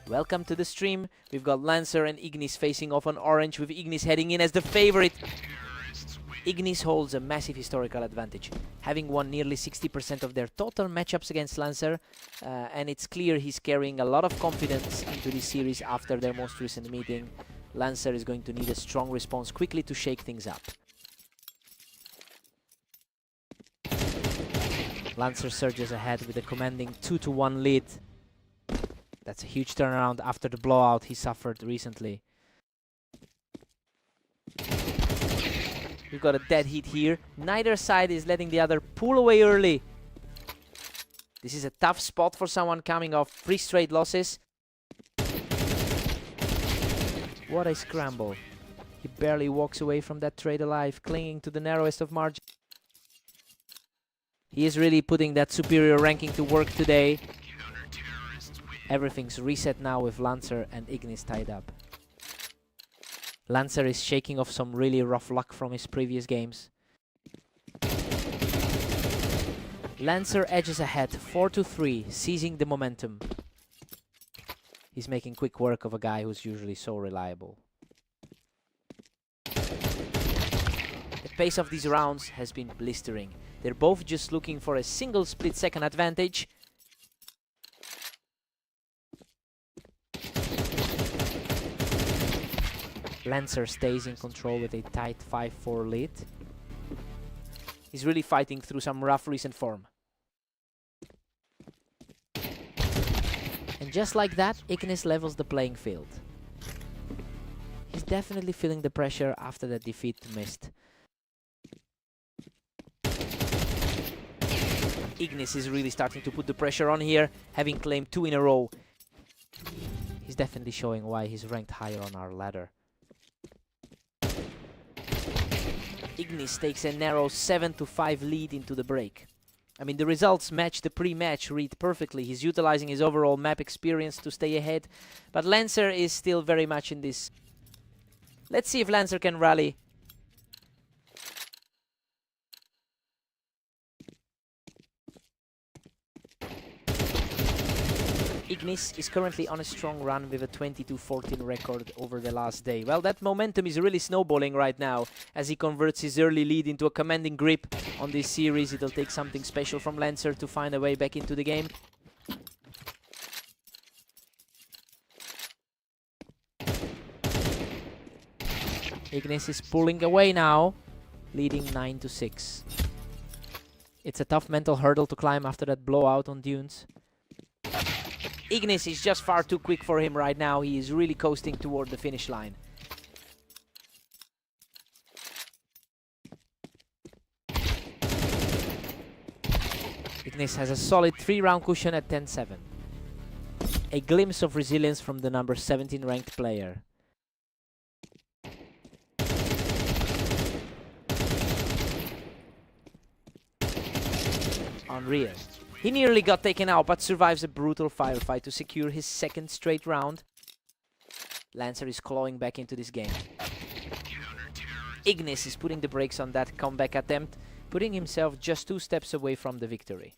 Welcome to the stream. We've got Lancer and Ignis facing off on orange, with Ignis heading in as the favorite. Ignis holds a massive historical advantage, having won nearly 60% of their total matchups against Lancer, and it's clear he's carrying a lot of confidence into this series after their most recent meeting. Lancer is going to need a strong response quickly to shake things up. Lancer surges ahead with a commanding 2-1 lead. That's a huge turnaround after the blowout he suffered recently. We've got a dead heat here. Neither side is letting the other pull away early. This is a tough spot for someone coming off 3 straight losses. What a scramble. He barely walks away from that trade alive, clinging to the narrowest of margins. He is really putting that superior ranking to work today. Everything's reset now with Lancer and Ignis tied up. Lancer is shaking off some really rough luck from his previous games. Lancer edges ahead 4-3, seizing the momentum. He's making quick work of a guy who's usually so reliable. The pace of these rounds has been blistering. They're both just looking for a single split-second advantage. Lancer stays in control with a tight 5-4 lead. He's really fighting through some rough recent form. And just like that, Ignis levels the playing field. He's definitely feeling the pressure after the defeat to Mist. Ignis is really starting to put the pressure on here, having claimed 2 in a row. He's definitely showing why he's ranked higher on our ladder. Ignis takes a narrow 7-5 lead into the break. I mean, the results match the pre-match read perfectly. He's utilizing his overall map experience to stay ahead, but Lancer is still very much in this. Let's see if Lancer can rally. Ignis is currently on a strong run with a 20-14 record over the last day. Well, that momentum is really snowballing right now as he converts his early lead into a commanding grip on this series. It'll take something special from Lancer to find a way back into the game. Ignis is pulling away now, leading 9-6. It's a tough mental hurdle to climb after that blowout on Dunes. Ignis is just far too quick for him right now. He is really coasting toward the finish line. Ignis has a solid 3-round cushion at 10-7. A glimpse of resilience from the number 17 ranked player. Unreal. He nearly got taken out, but survives a brutal firefight to secure his 2nd straight round. Lancer is clawing back into this game. Ignis is putting the brakes on that comeback attempt, putting himself just 2 steps away from the victory.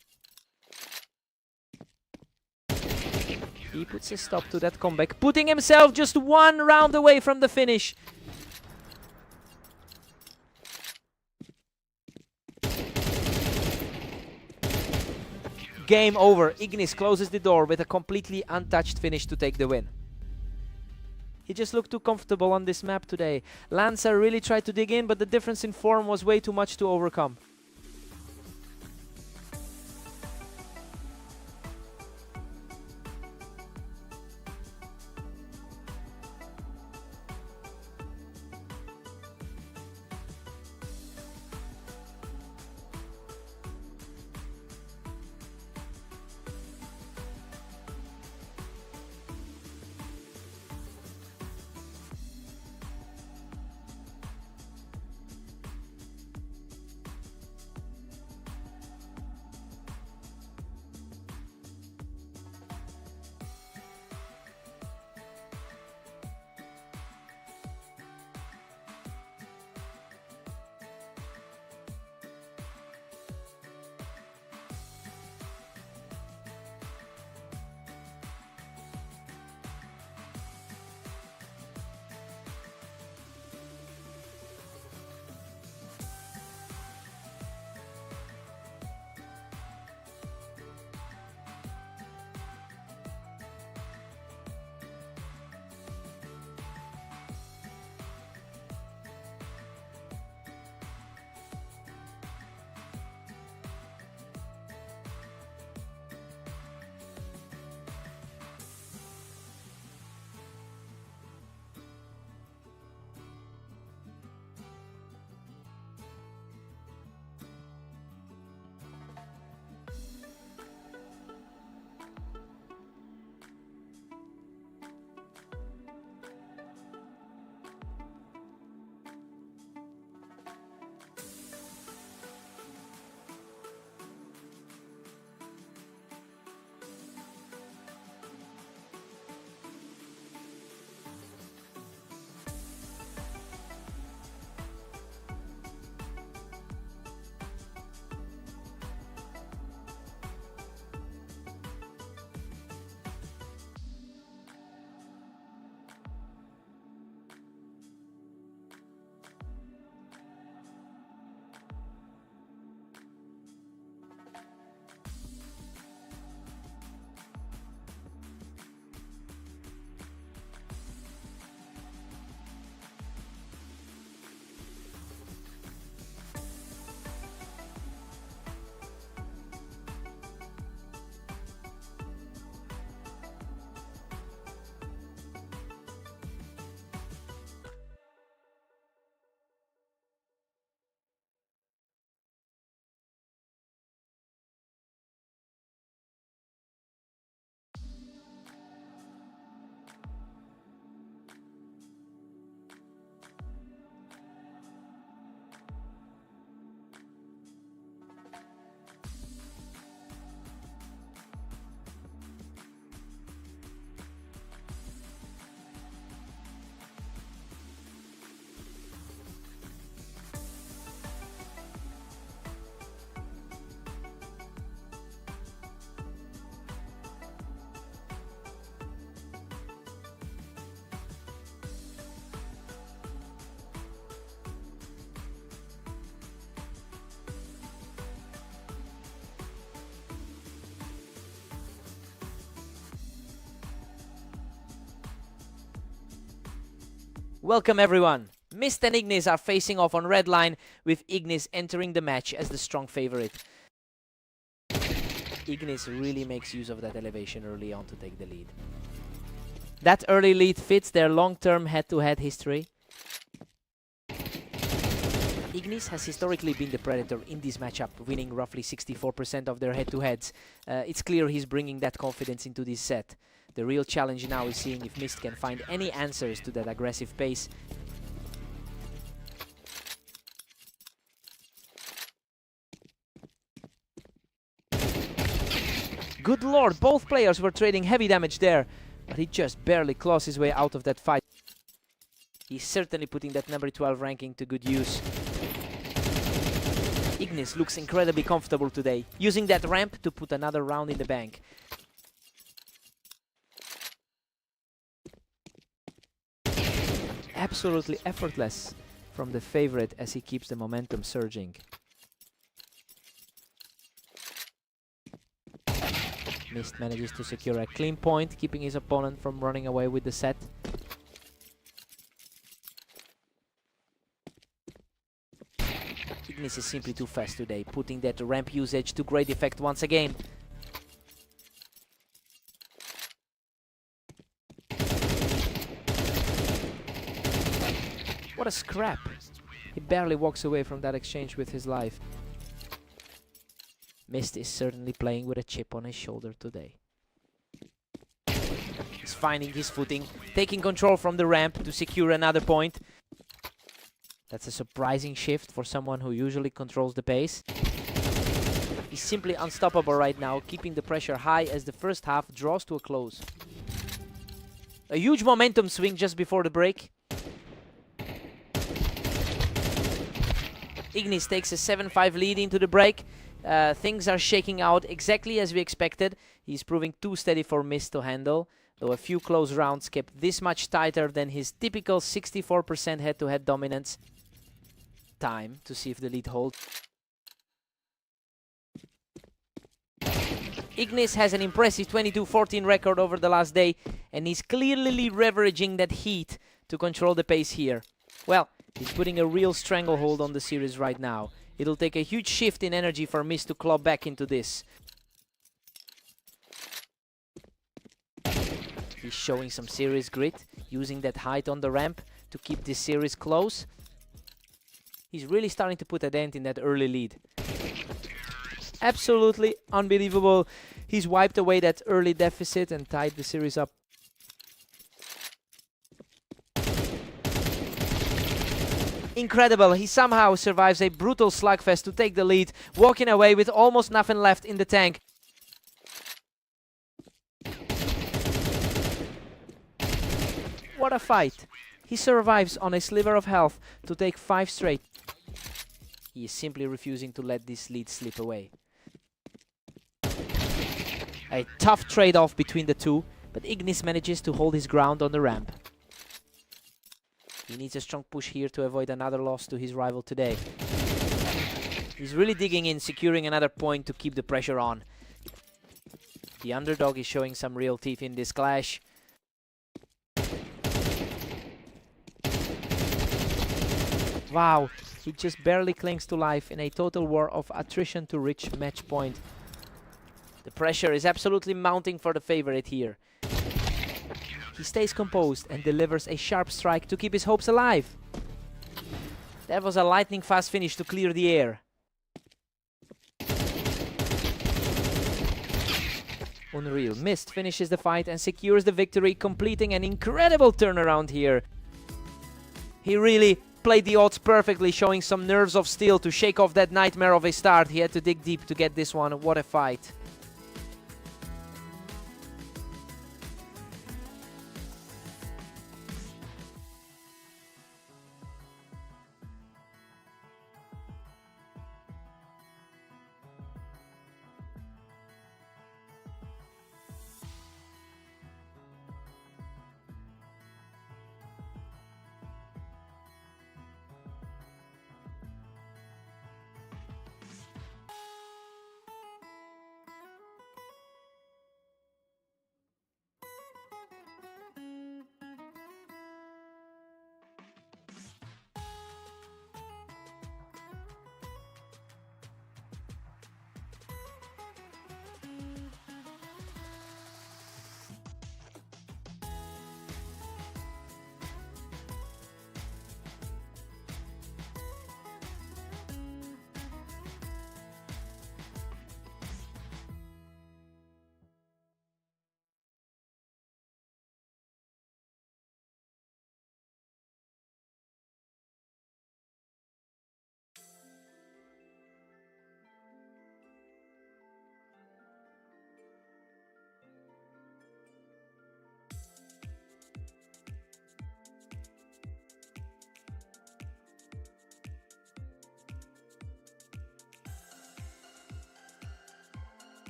He puts a stop to that comeback, putting himself just 1 round away from the finish. Game over. Ignis closes the door with a completely untouched finish to take the win. He just looked too comfortable on this map today. Lancer really tried to dig in, but the difference in form was way too much to overcome. Welcome everyone! Mist and Ignis are facing off on red line, with Ignis entering the match as the strong favorite. Ignis really makes use of that elevation early on to take the lead. That early lead fits their long-term head-to-head history. Ignis has historically been the predator in this matchup, winning roughly 64% of their head-to-heads. It's clear he's bringing that confidence into this set. The real challenge now is seeing if Mist can find any answers to that aggressive pace. Good lord, both players were trading heavy damage there, but he just barely claws his way out of that fight. He's certainly putting that number 12 ranking to good use. Ignis looks incredibly comfortable today, using that ramp to put another round in the bank. Absolutely effortless from the favorite as he keeps the momentum surging. Mist manages to secure a clean point, keeping his opponent from running away with the set. Ignis is simply too fast today, putting that ramp usage to great effect once again. What a scrap! He barely walks away from that exchange with his life. Mist is certainly playing with a chip on his shoulder today. He's finding his footing, taking control from the ramp to secure another point. That's a surprising shift for someone who usually controls the pace. He's simply unstoppable right now, keeping the pressure high as the first half draws to a close. A huge momentum swing just before the break. Ignis takes a 7-5 lead into the break. Things are shaking out exactly as we expected. He's proving too steady for Mist to handle, though a few close rounds kept this much tighter than his typical 64% head-to-head dominance. Time to see if the lead holds. Ignis has an impressive 22-14 record over the last day, and he's clearly leveraging that heat to control the pace here. Well, he's putting a real stranglehold on the series right now. It'll take a huge shift in energy for Mist to claw back into this. He's showing some serious grit, using that height on the ramp to keep this series close. He's really starting to put a dent in that early lead. Absolutely unbelievable. He's wiped away that early deficit and tied the series up. Incredible, he somehow survives a brutal slugfest to take the lead, walking away with almost nothing left in the tank. What a fight! He survives on a sliver of health to take 5 straight. He is simply refusing to let this lead slip away. A tough trade-off between the two, but Ignis manages to hold his ground on the ramp. He needs a strong push here to avoid another loss to his rival today. He's really digging in, securing another point to keep the pressure on. The underdog is showing some real teeth in this clash. Wow, he just barely clings to life in a total war of attrition to reach match point. The pressure is absolutely mounting for the favorite here. He stays composed and delivers a sharp strike to keep his hopes alive. That was a lightning fast finish to clear the air. Unreal. Mist finishes the fight and secures the victory, completing an incredible turnaround here. He really played the odds perfectly, showing some nerves of steel to shake off that nightmare of a start. He had to dig deep to get this one. What a fight.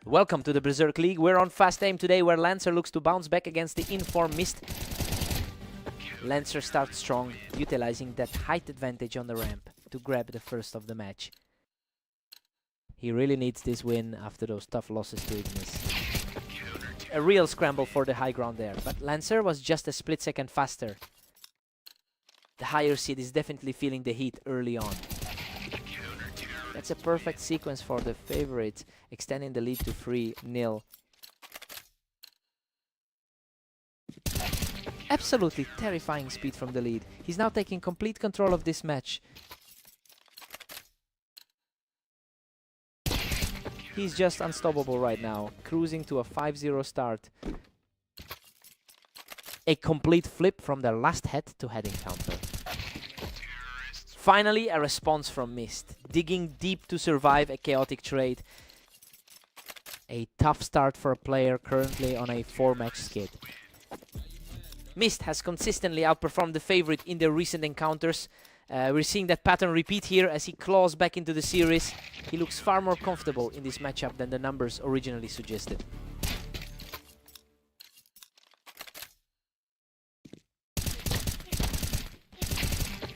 Welcome to the Berserk League. We're on fast aim today, where Lancer looks to bounce back against the in-form Mist. Lancer starts strong, utilizing that height advantage on the ramp to grab the first of the match. He really needs this win after those tough losses to Ignis. A real scramble for the high ground there, but Lancer was just a split second faster. The higher seed is definitely feeling the heat early on. That's a perfect sequence for the favorite, extending the lead to 3-0. Absolutely terrifying speed from the lead. He's now taking complete control of this match. He's just unstoppable right now, cruising to a 5-0 start. A complete flip from their last head-to-head encounter. Finally, a response from Mist, digging deep to survive a chaotic trade. A tough start for a player currently on a 4-match skid. Mist has consistently outperformed the favorite in their recent encounters. We're seeing that pattern repeat here as he claws back into the series. He looks far more comfortable in this matchup than the numbers originally suggested.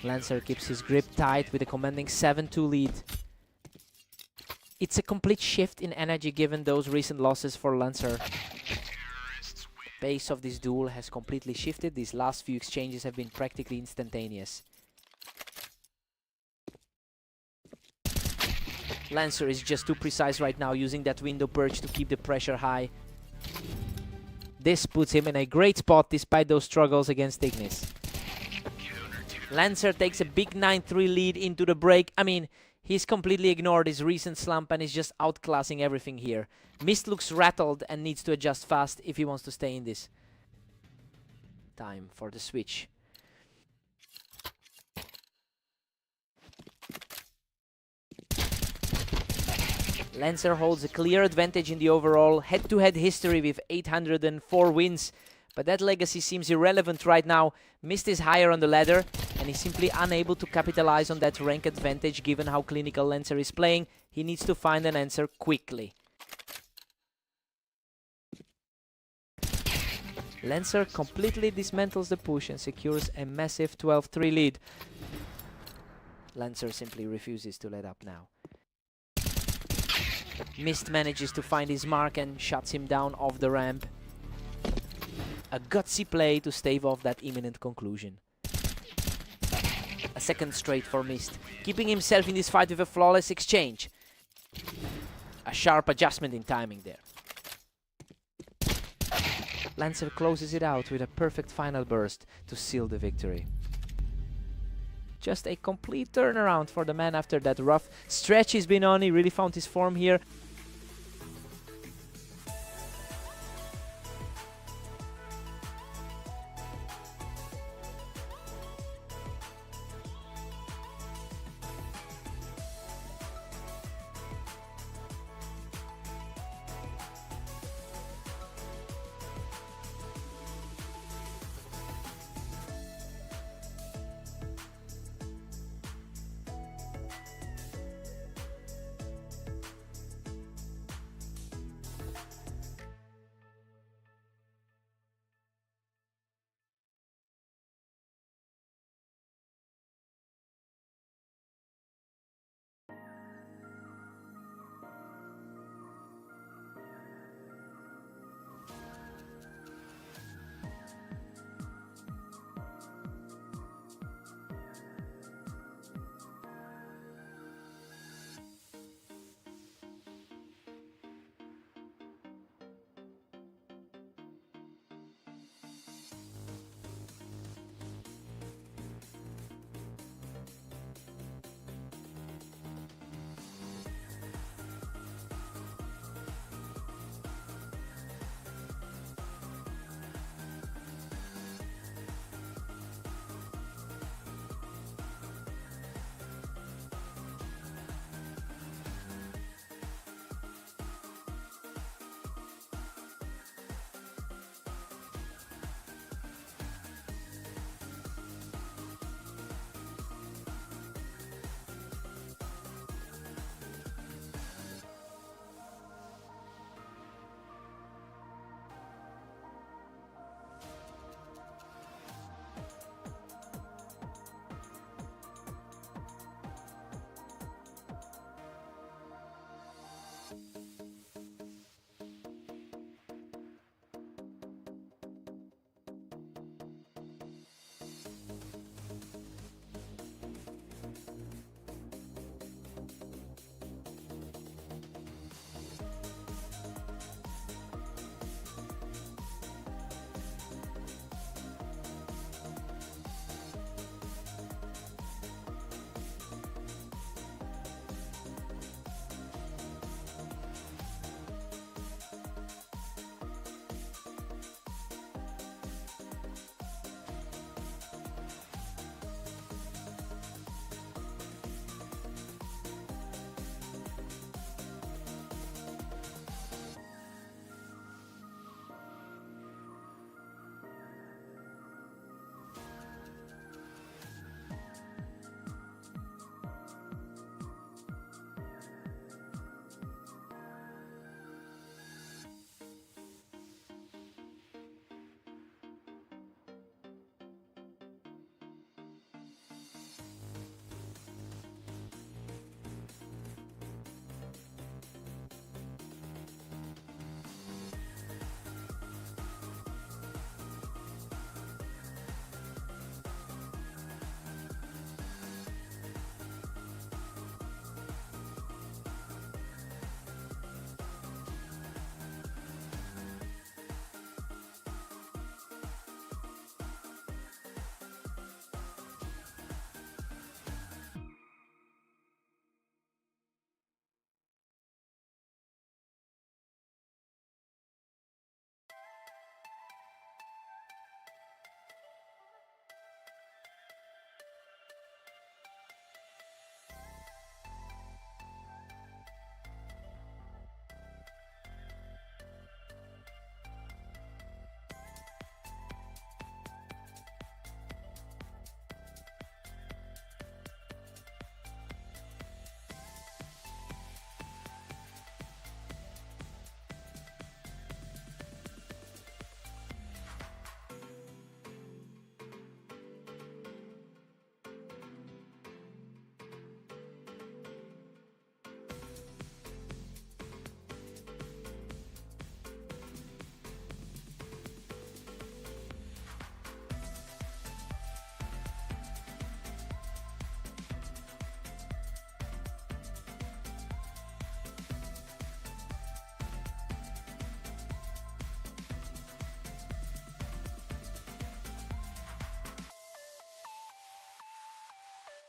Lancer keeps his grip tight with a commanding 7-2 lead. It's a complete shift in energy given those recent losses for Lancer. Pace of this duel has completely shifted. These last few exchanges have been practically instantaneous. Lancer is just too precise right now, using that window perch to keep the pressure high. This puts him in a great spot despite those struggles against Ignis. Lancer takes a big 9-3 lead into the break. I mean, he's completely ignored his recent slump and is just outclassing everything here. Mist looks rattled and needs to adjust fast if he wants to stay in this. Time for the switch. Lancer holds a clear advantage in the overall head-to-head history with 804 wins. But that legacy seems irrelevant right now. Mist is higher on the ladder, and he's simply unable to capitalize on that rank advantage given how clinical Lancer is playing. He needs to find an answer quickly. Lancer completely dismantles the push and secures a massive 12-3 lead. Lancer simply refuses to let up now. Mist manages to find his mark and shuts him down off the ramp. A gutsy play to stave off that imminent conclusion. A second straight for Mist, keeping himself in this fight with a flawless exchange. A sharp adjustment in timing there. Lancer closes it out with a perfect final burst to seal the victory. Just a complete turnaround for the man after that rough stretch he's been on. He really found his form here.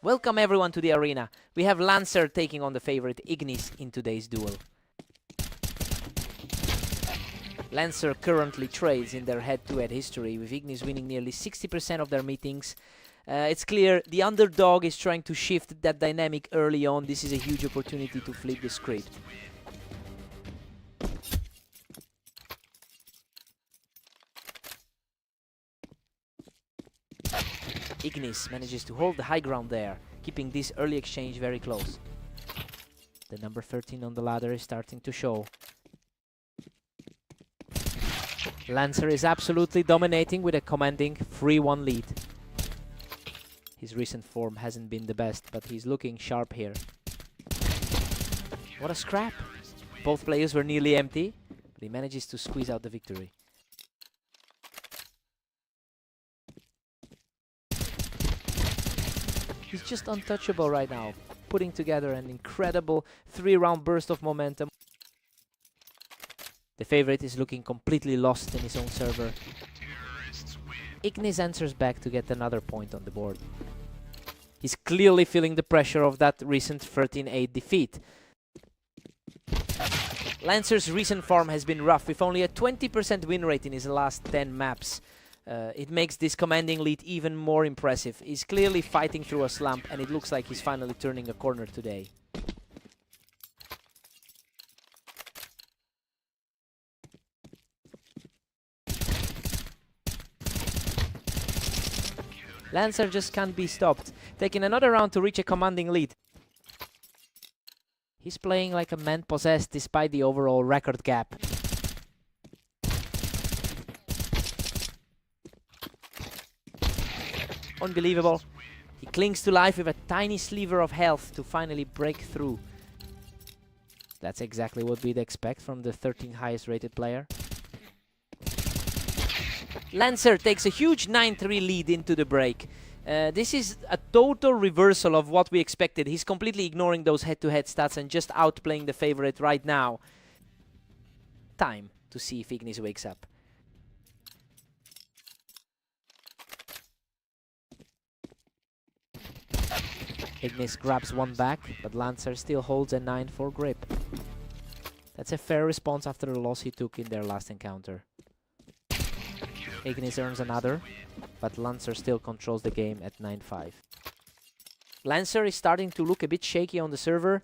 Welcome everyone to the arena. We have Lancer taking on the favorite Ignis in today's duel. Lancer currently trades in their head-to-head history, with Ignis winning nearly 60% of their meetings. It's clear the underdog is trying to shift that dynamic early on. This is a huge opportunity to flip the script. Ignis manages to hold the high ground there, keeping this early exchange very close. The number 13 on the ladder is starting to show. Lancer is absolutely dominating with a commanding 3-1 lead. His recent form hasn't been the best, but he's looking sharp here. What a scrap! Both players were nearly empty, but he manages to squeeze out the victory. He's just untouchable right now, putting together an incredible 3-round burst of momentum. The favorite is looking completely lost in his own server. Ignis answers back to get another point on the board. He's clearly feeling the pressure of that recent 13-8 defeat. Lancer's recent form has been rough, with only a 20% win rate in his last 10 maps. It makes this commanding lead even more impressive. He's clearly fighting through a slump, and it looks like he's finally turning a corner today. Lancer just can't be stopped, taking another round to reach a commanding lead. He's playing like a man possessed despite the overall record gap. Unbelievable. He clings to life with a tiny sliver of health to finally break through. That's exactly what we'd expect from the 13th highest rated player. Lancer takes a huge 9-3 lead into the break. This is a total reversal of what we expected. He's completely ignoring those head-to-head stats and just outplaying the favorite right now. Time to see if Ignis wakes up. Ignis grabs one back, but Lancer still holds a 9-4 grip. That's a fair response after the loss he took in their last encounter. Ignis earns another, but Lancer still controls the game at 9-5. Lancer is starting to look a bit shaky on the server.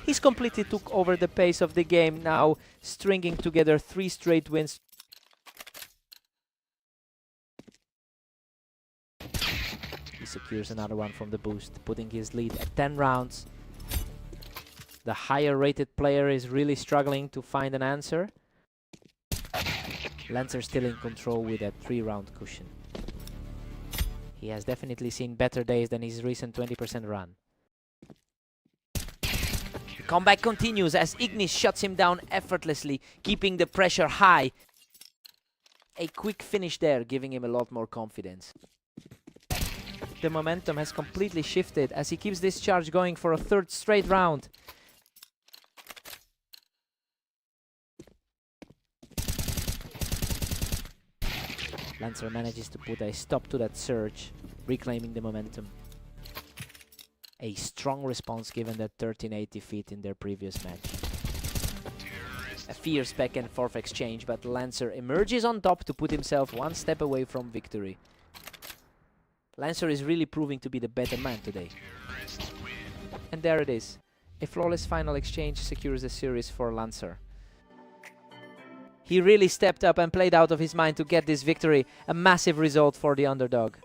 He's completely took over the pace of the game now, stringing together 3 straight wins. He secures another one from the boost, putting his lead at 10 rounds. The higher rated player is really struggling to find an answer. Lancer still in control with a 3-round cushion. He has definitely seen better days than his recent 20% run. The comeback continues as Ignis shuts him down effortlessly, keeping the pressure high. A quick finish there, giving him a lot more confidence. The momentum has completely shifted as he keeps this charge going for a 3rd straight round. Lancer manages to put a stop to that surge, reclaiming the momentum. A strong response given that 13-8 defeat in their previous match. A fierce back and forth exchange, but Lancer emerges on top to put himself one step away from victory. Lancer is really proving to be the better man today. And there it is. A flawless final exchange secures the series for Lancer. He really stepped up and played out of his mind to get this victory, a massive result for the underdog.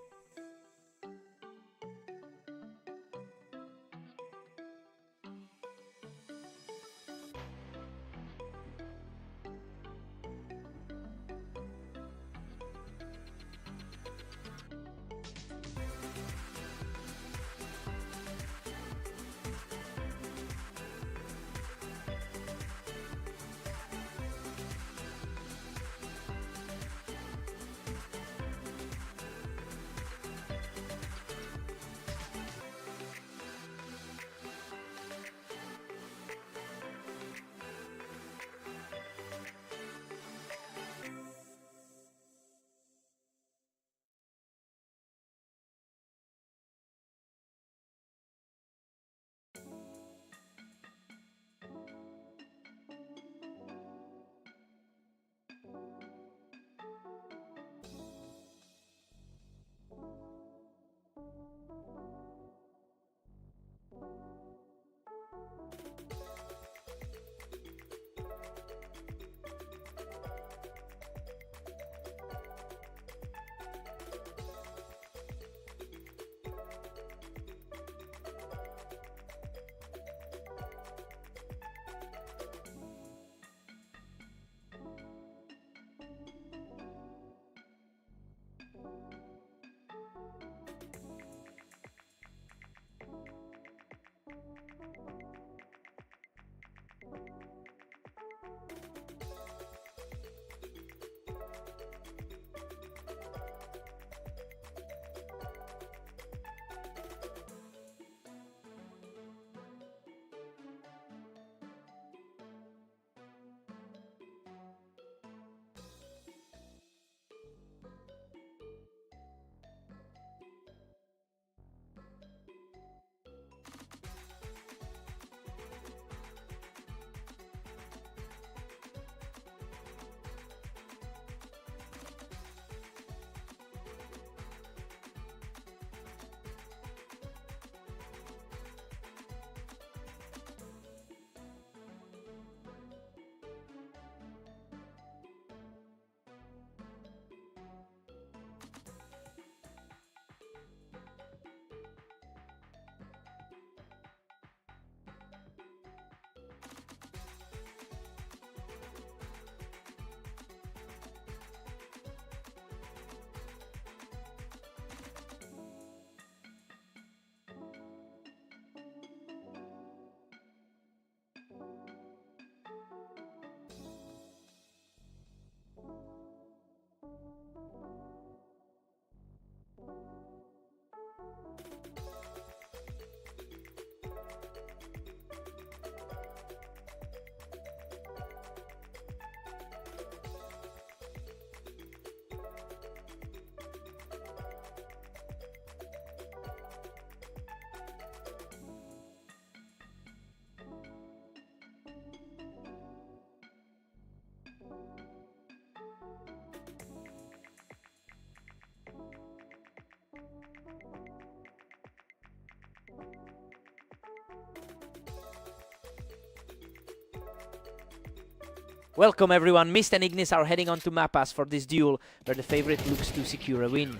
Welcome everyone, Mist and Ignis are heading on to Mapas for this duel, where the favorite looks to secure a win.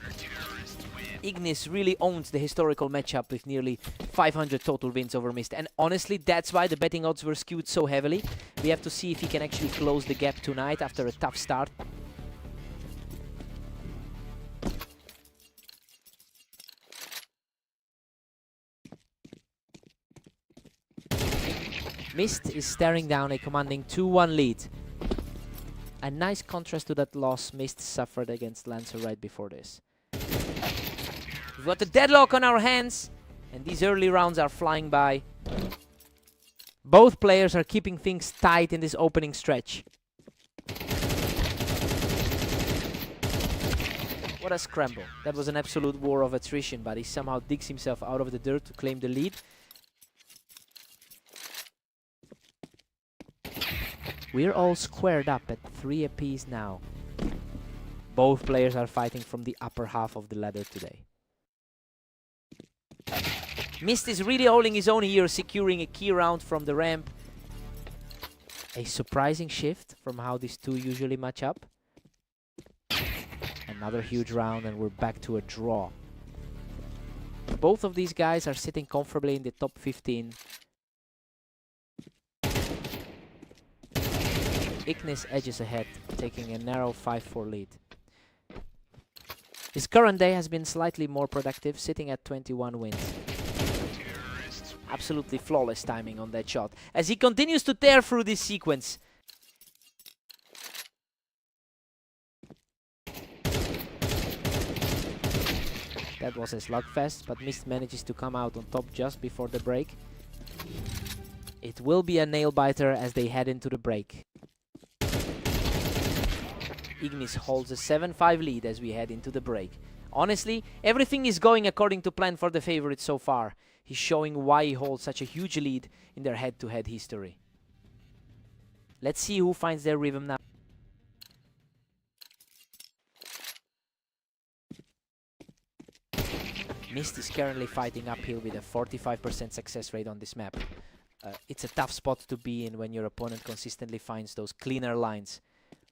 Ignis really owns the historical matchup with nearly 500 total wins over Mist, and honestly that's why the betting odds were skewed so heavily. We have to see if he can actually close the gap tonight after a tough start. Mist is staring down a commanding 2-1 lead. A nice contrast to that loss Mist suffered against Lancer right before this. We've got the deadlock on our hands, and these early rounds are flying by. Both players are keeping things tight in this opening stretch. What a scramble. That was an absolute war of attrition, but he somehow digs himself out of the dirt to claim the lead. We're all squared up at 3 apiece now. Both players are fighting from the upper half of the ladder today. Mist is really holding his own here, securing a key round from the ramp. A surprising shift from how these two usually match up. Another huge round and we're back to a draw. Both of these guys are sitting comfortably in the top 15. Ignis edges ahead, taking a narrow 5-4 lead. His current day has been slightly more productive, sitting at 21 wins. Absolutely flawless timing on that shot, as he continues to tear through this sequence. That was a slugfest, but Mist manages to come out on top just before the break. It will be a nail-biter as they head into the break. Ignis holds a 7-5 lead as we head into the break. Honestly, everything is going according to plan for the favorite so far. He's showing why he holds such a huge lead in their head-to-head history. Let's see who finds their rhythm now. Mist is currently fighting uphill with a 45% success rate on this map. It's a tough spot to be in when your opponent consistently finds those cleaner lines.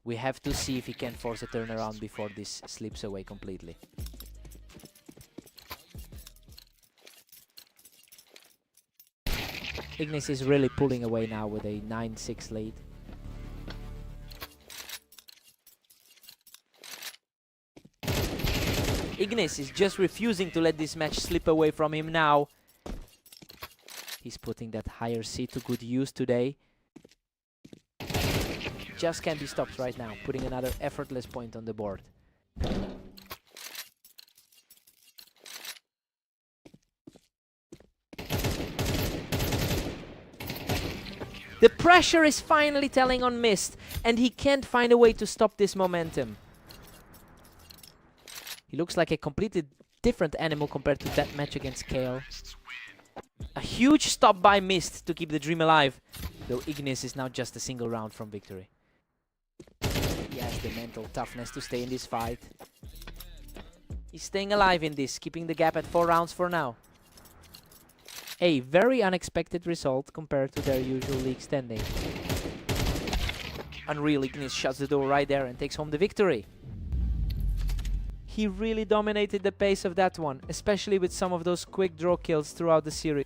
We have to see if he can force a turnaround before this slips away completely. Ignis is really pulling away now with a 9-6 lead. Ignis is just refusing to let this match slip away from him now. He's putting that higher seed to good use today. Just can't be stopped right now, putting another effortless point on the board. The pressure is finally telling on Mist, and he can't find a way to stop this momentum. He looks like a completely different animal compared to that match against Kale. A huge stop by Mist to keep the dream alive, though Ignis is now just a single round from victory. He has the mental toughness to stay in this fight. He's staying alive in this, keeping the gap at 4 rounds for now. A very unexpected result compared to their usual league standing. Unreal, Ignis shuts the door right there and takes home the victory. He really dominated the pace of that one, especially with some of those quick draw kills throughout the series.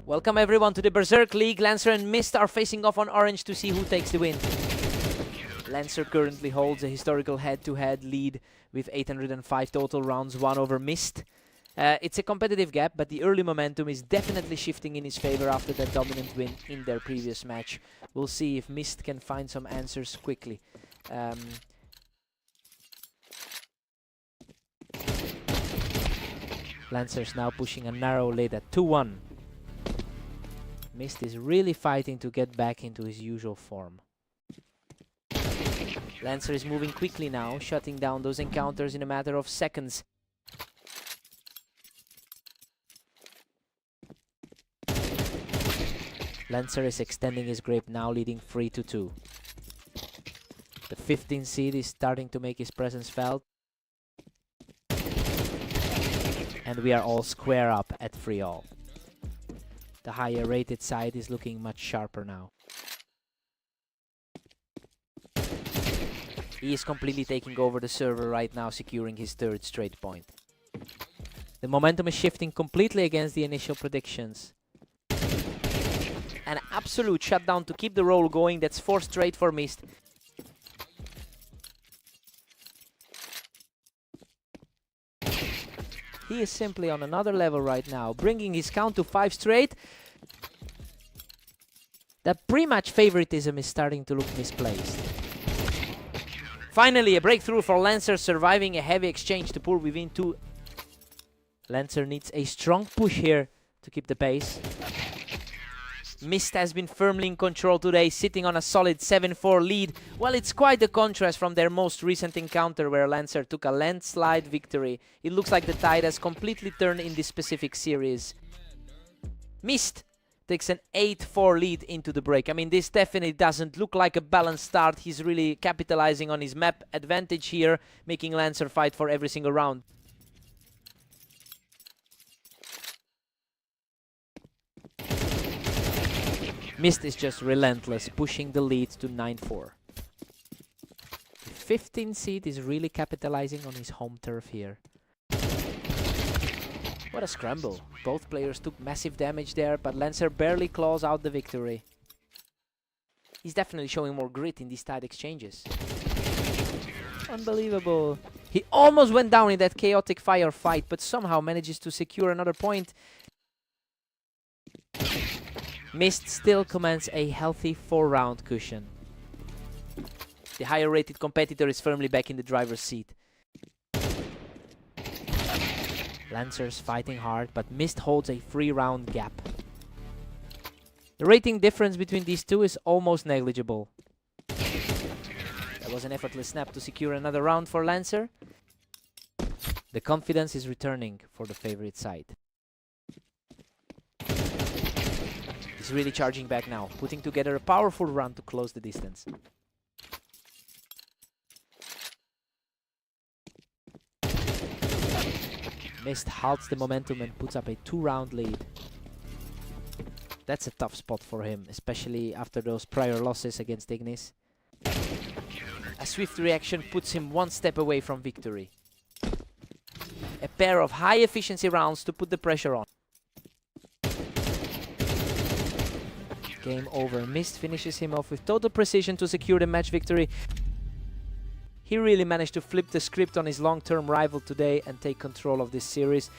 Welcome everyone to the Berserk League. Lancer and Mist are facing off on orange to see who takes the win. Lancer currently holds a historical head-to-head lead with 805 total rounds won over Mist. It's a competitive gap, but the early momentum is definitely shifting in his favor after that dominant win in their previous match. We'll see if Mist can find some answers quickly. Lancer's now pushing a narrow lead at 2-1. Mist is really fighting to get back into his usual form. Lancer is moving quickly now, shutting down those encounters in a matter of seconds. Lancer is extending his grip now, leading 3-2. The 15 seed is starting to make his presence felt. And we are all square up at 3-all. The higher rated side is looking much sharper now. He is completely taking over the server right now, securing his third straight point. The momentum is shifting completely against the initial predictions. An absolute shutdown to keep the roll going. That's 4 straight for Mist. He is simply on another level right now, bringing his count to 5 straight. The pre-match favoritism is starting to look misplaced. Finally, a breakthrough for Lancer, surviving a heavy exchange to pull within 2. Lancer needs a strong push here to keep the pace. Mist has been firmly in control today, sitting on a solid 7-4 lead. Well, it's quite a contrast from their most recent encounter where Lancer took a landslide victory. It looks like the tide has completely turned in this specific series. Mist takes an 8-4 lead into the break. I mean, this definitely doesn't look like a balanced start. He's really capitalizing on his map advantage here, making Lancer fight for every single round. Mist is just relentless, pushing the lead to 9-4. The 15 seed is really capitalizing on his home turf here. What a scramble. Both players took massive damage there, but Lancer barely claws out the victory. He's definitely showing more grit in these tight exchanges. Unbelievable. He almost went down in that chaotic firefight, but somehow manages to secure another point. Mist still commands a healthy 4-round cushion. The higher rated competitor is firmly back in the driver's seat. Lancer's fighting hard, but Mist holds a 3-round gap. The rating difference between these two is almost negligible. That was an effortless snap to secure another round for Lancer. The confidence is returning for the favorite side. He's really charging back now, putting together a powerful run to close the distance. Mist halts the momentum and puts up a 2-round lead. That's a tough spot for him, especially after those prior losses against Ignis. A swift reaction puts him 1 step away from victory. A pair of high efficiency rounds to put the pressure on. Game over. Mist finishes him off with total precision to secure the match victory. He really managed to flip the script on his long-term rival today and take control of this series.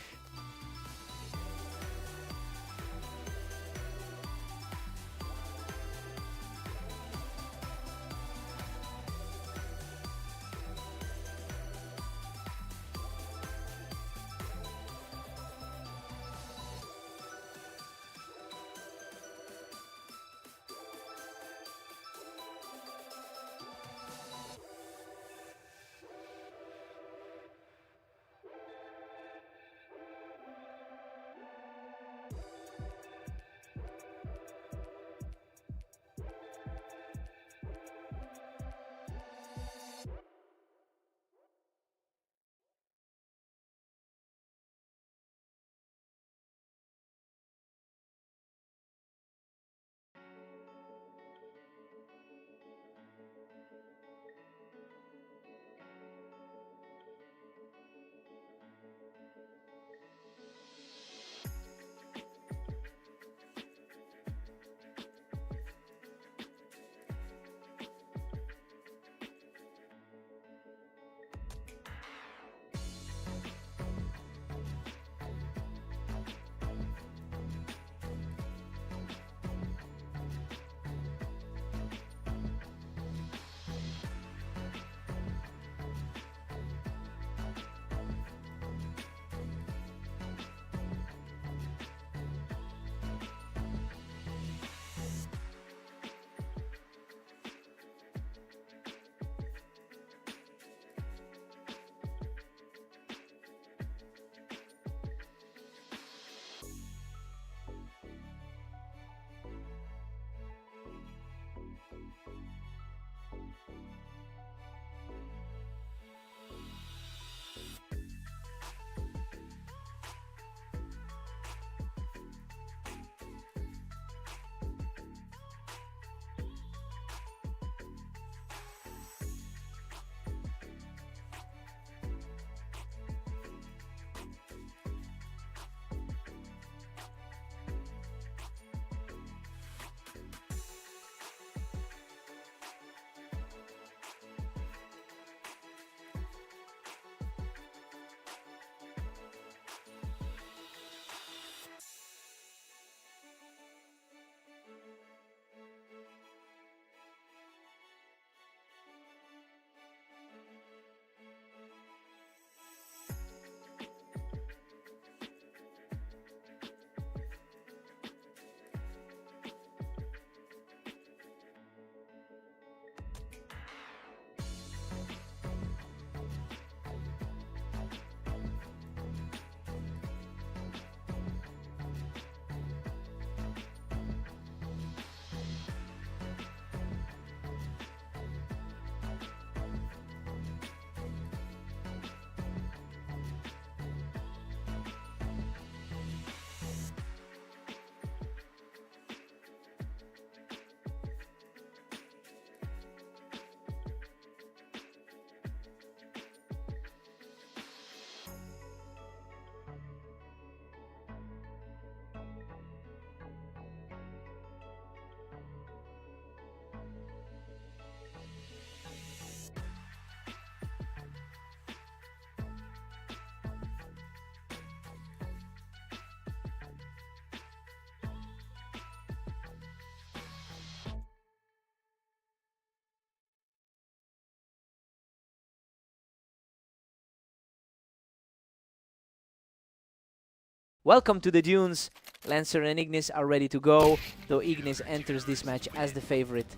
Welcome to the Dunes. Lancer and Ignis are ready to go, though Ignis enters this match as the favorite.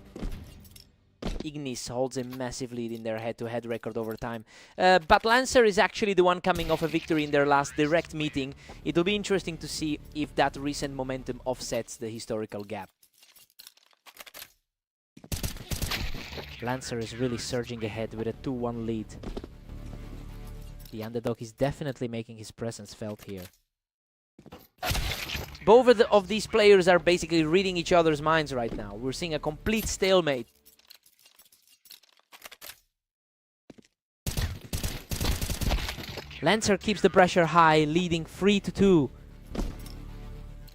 Ignis holds a massive lead in their head-to-head record over time. But Lancer is actually the one coming off a victory in their last direct meeting. It'll be interesting to see if that recent momentum offsets the historical gap. Lancer is really surging ahead with a 2-1 lead. The underdog is definitely making his presence felt here. Both of these players are basically reading each other's minds right now. We're seeing a complete stalemate. Lancer keeps the pressure high, leading 3-2.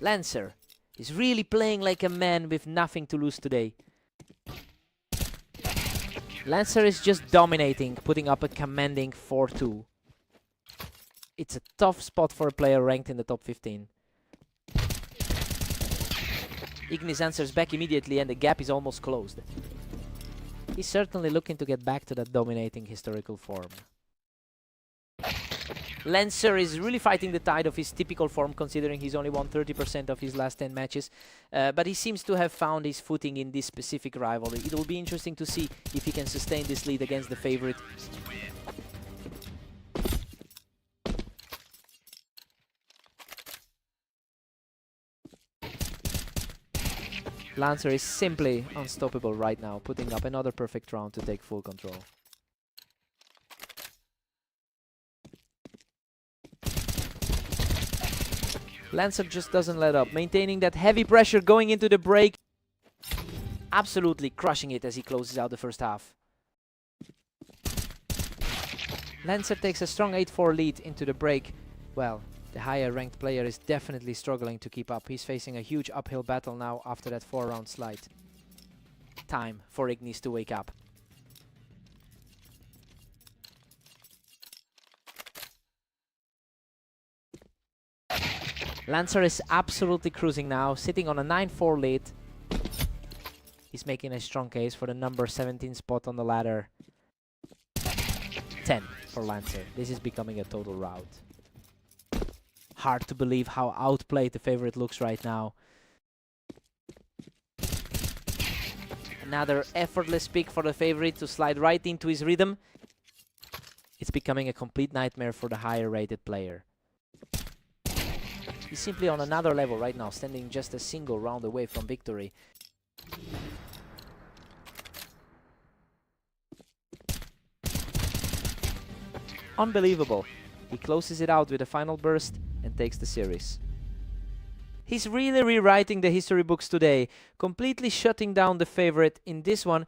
Lancer is really playing like a man with nothing to lose today. Lancer is just dominating, putting up a commanding 4-2. It's a tough spot for a player ranked in the top 15. Ignis answers back immediately and the gap is almost closed. He's certainly looking to get back to that dominating historical form. Lancer is really fighting the tide of his typical form, considering he's only won 30% of his last 10 matches. But he seems to have found his footing in this specific rivalry. It will be interesting to see if he can sustain this lead against the favorite. Lancer is simply unstoppable right now, putting up another perfect round to take full control. Lancer just doesn't let up, maintaining that heavy pressure going into the break. Absolutely crushing it as he closes out the first half. Lancer takes a strong 8-4 lead into the break. Well, the higher ranked player is definitely struggling to keep up. He's facing a huge uphill battle now after that 4-round slide. Time for Ignis to wake up. Lancer is absolutely cruising now, sitting on a 9-4 lead. He's making a strong case for the number 17 spot on the ladder. 10 for Lancer. This is becoming a total rout. Hard to believe how outplayed the favorite looks right now. Another effortless pick for the favorite to slide right into his rhythm. It's becoming a complete nightmare for the higher rated player. He's simply on another level right now, standing just a single round away from victory. Unbelievable. He closes it out with a final burst and takes the series. He's really rewriting the history books today, completely shutting down the favorite in this one.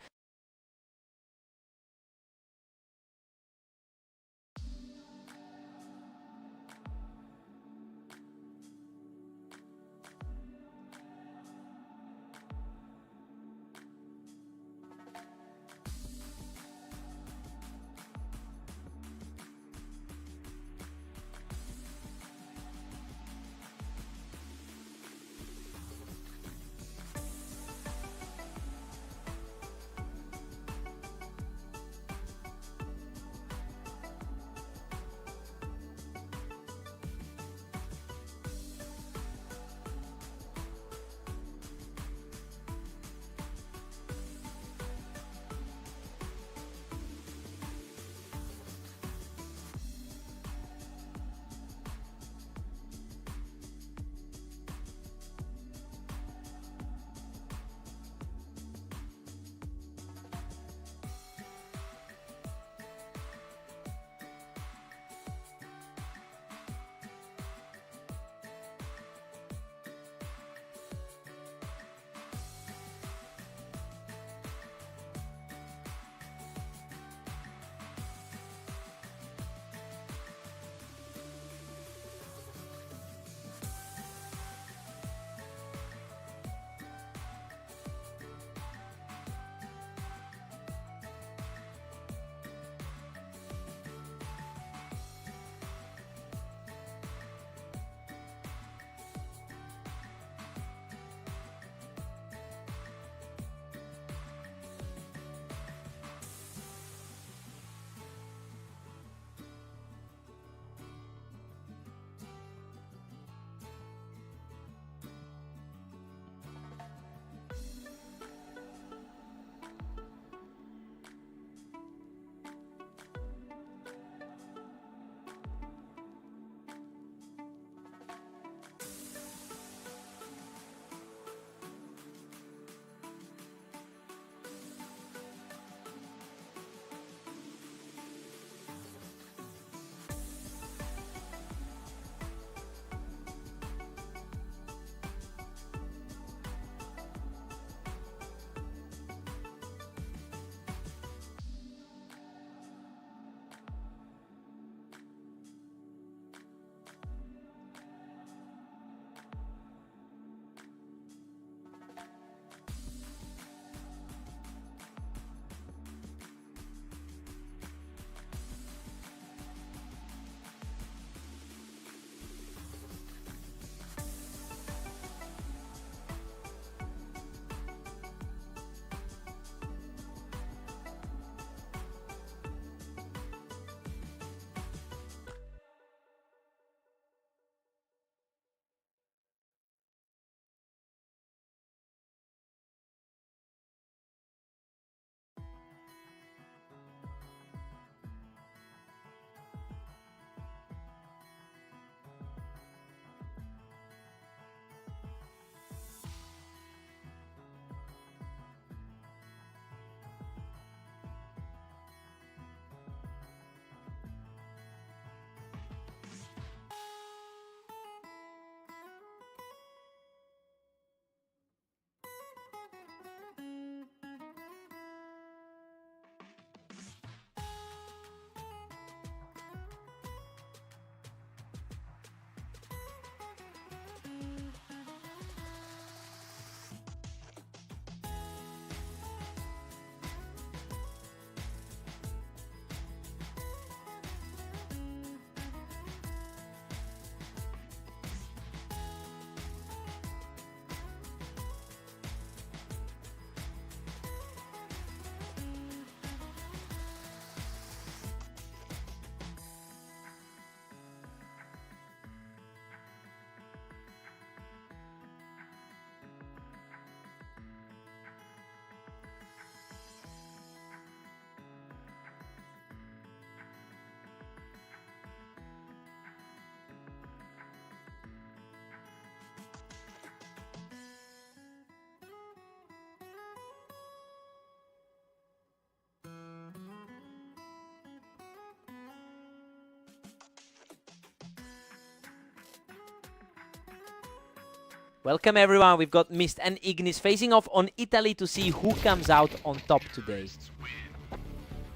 Welcome everyone, we've got Mist and Ignis facing off on Italy to see who comes out on top today.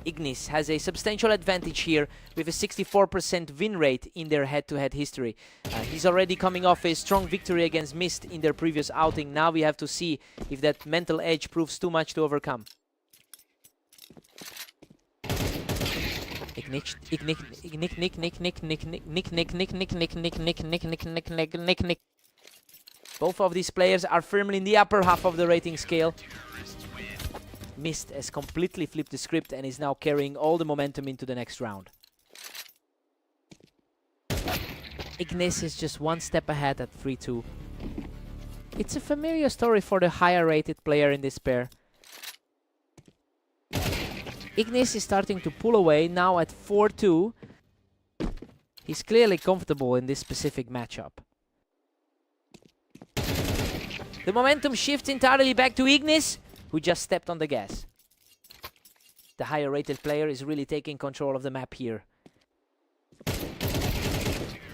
Ignis has a substantial advantage here with a 64% win rate in their head-to-head history. He's already coming off a strong victory against Mist in their previous outing. Now we have to see if that mental edge proves too much to overcome. Both of these players are firmly in the upper half of the rating scale. Mist has completely flipped the script and is now carrying all the momentum into the next round. Ignis is just one step ahead at 3-2. It's a familiar story for the higher rated player in this pair. Ignis is starting to pull away now at 4-2. He's clearly comfortable in this specific matchup. The momentum shifts entirely back to Ignis, who just stepped on the gas. The higher rated player is really taking control of the map here.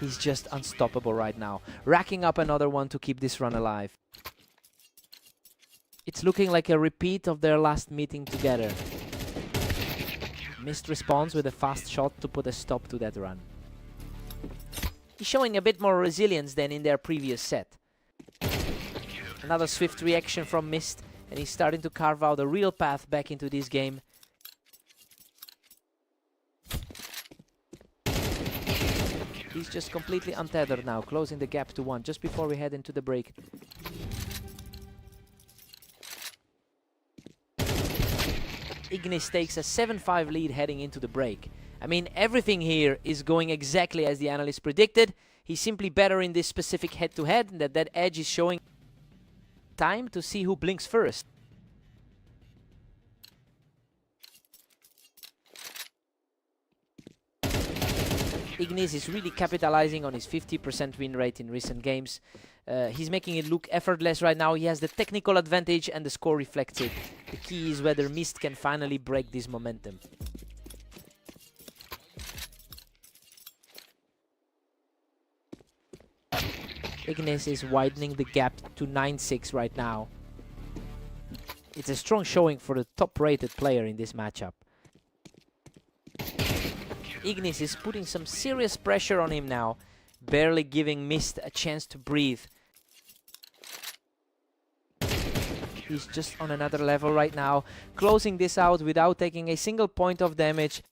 He's just unstoppable right now, racking up another one to keep this run alive. It's looking like a repeat of their last meeting together. Mist responds with a fast shot to put a stop to that run. He's showing a bit more resilience than in their previous set. Another swift reaction from Mist, and he's starting to carve out a real path back into this game. He's just completely untethered now, closing the gap to 1 just before we head into the break. Ignis takes a 7-5 lead heading into the break. I mean, everything here is going exactly as the analysts predicted. He's simply better in this specific head-to-head, and that edge is showing. Time to see who blinks first. Ignis is really capitalizing on his 50% win rate in recent games. He's making it look effortless right now. He has the technical advantage and the score reflects it. The key is whether Mist can finally break this momentum. Ignis is widening the gap to 9-6 right now. It's a strong showing for the top-rated player in this matchup. Ignis is putting some serious pressure on him now, barely giving Mist a chance to breathe. He's just on another level right now, closing this out without taking a single point of damage.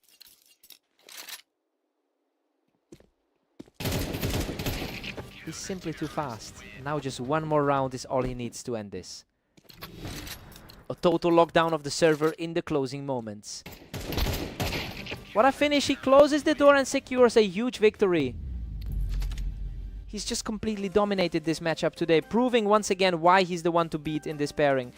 He's simply too fast. Now just one more round is all he needs to end this. A total lockdown of the server in the closing moments. What a finish! He closes the door and secures a huge victory. He's just completely dominated this matchup today, proving once again why he's the one to beat in this pairing.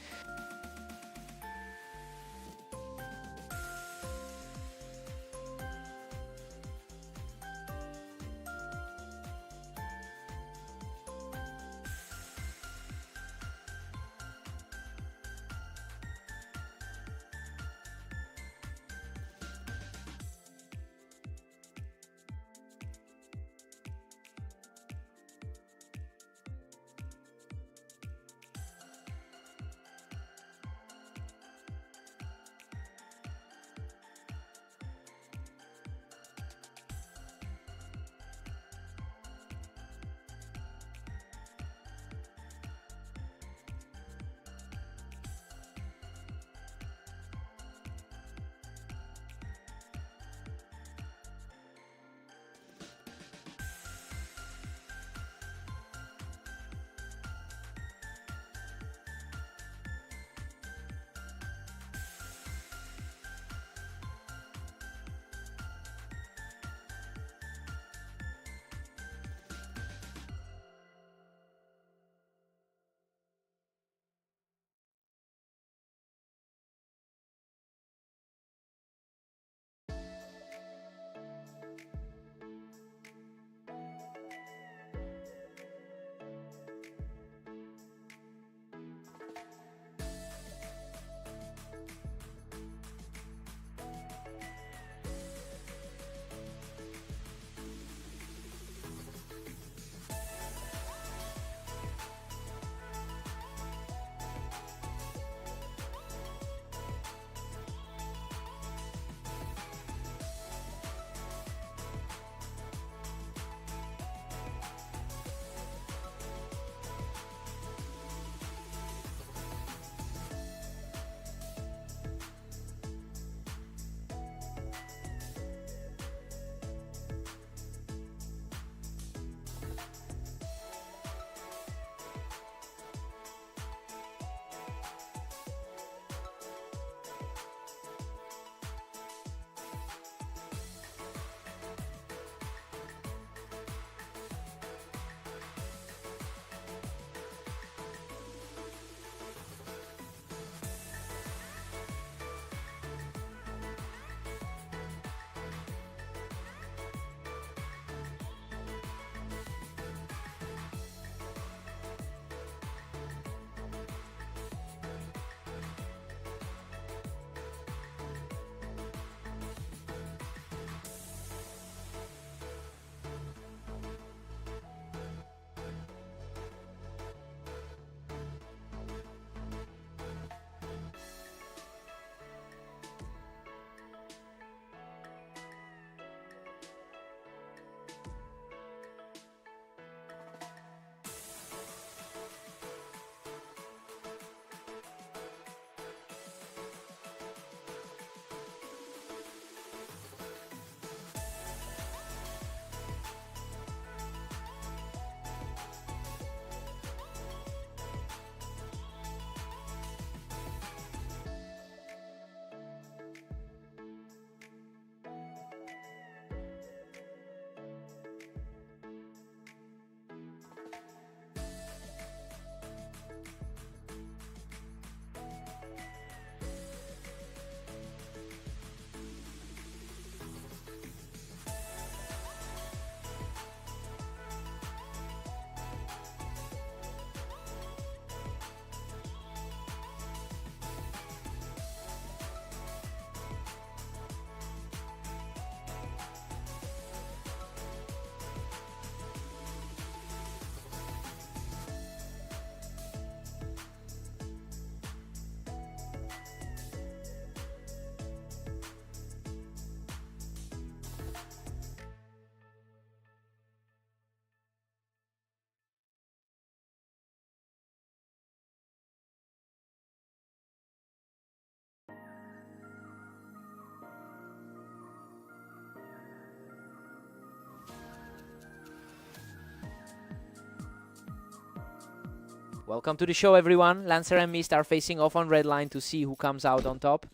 Welcome to the show, everyone. Lancer and Mist are facing off on red line to see who comes out on top.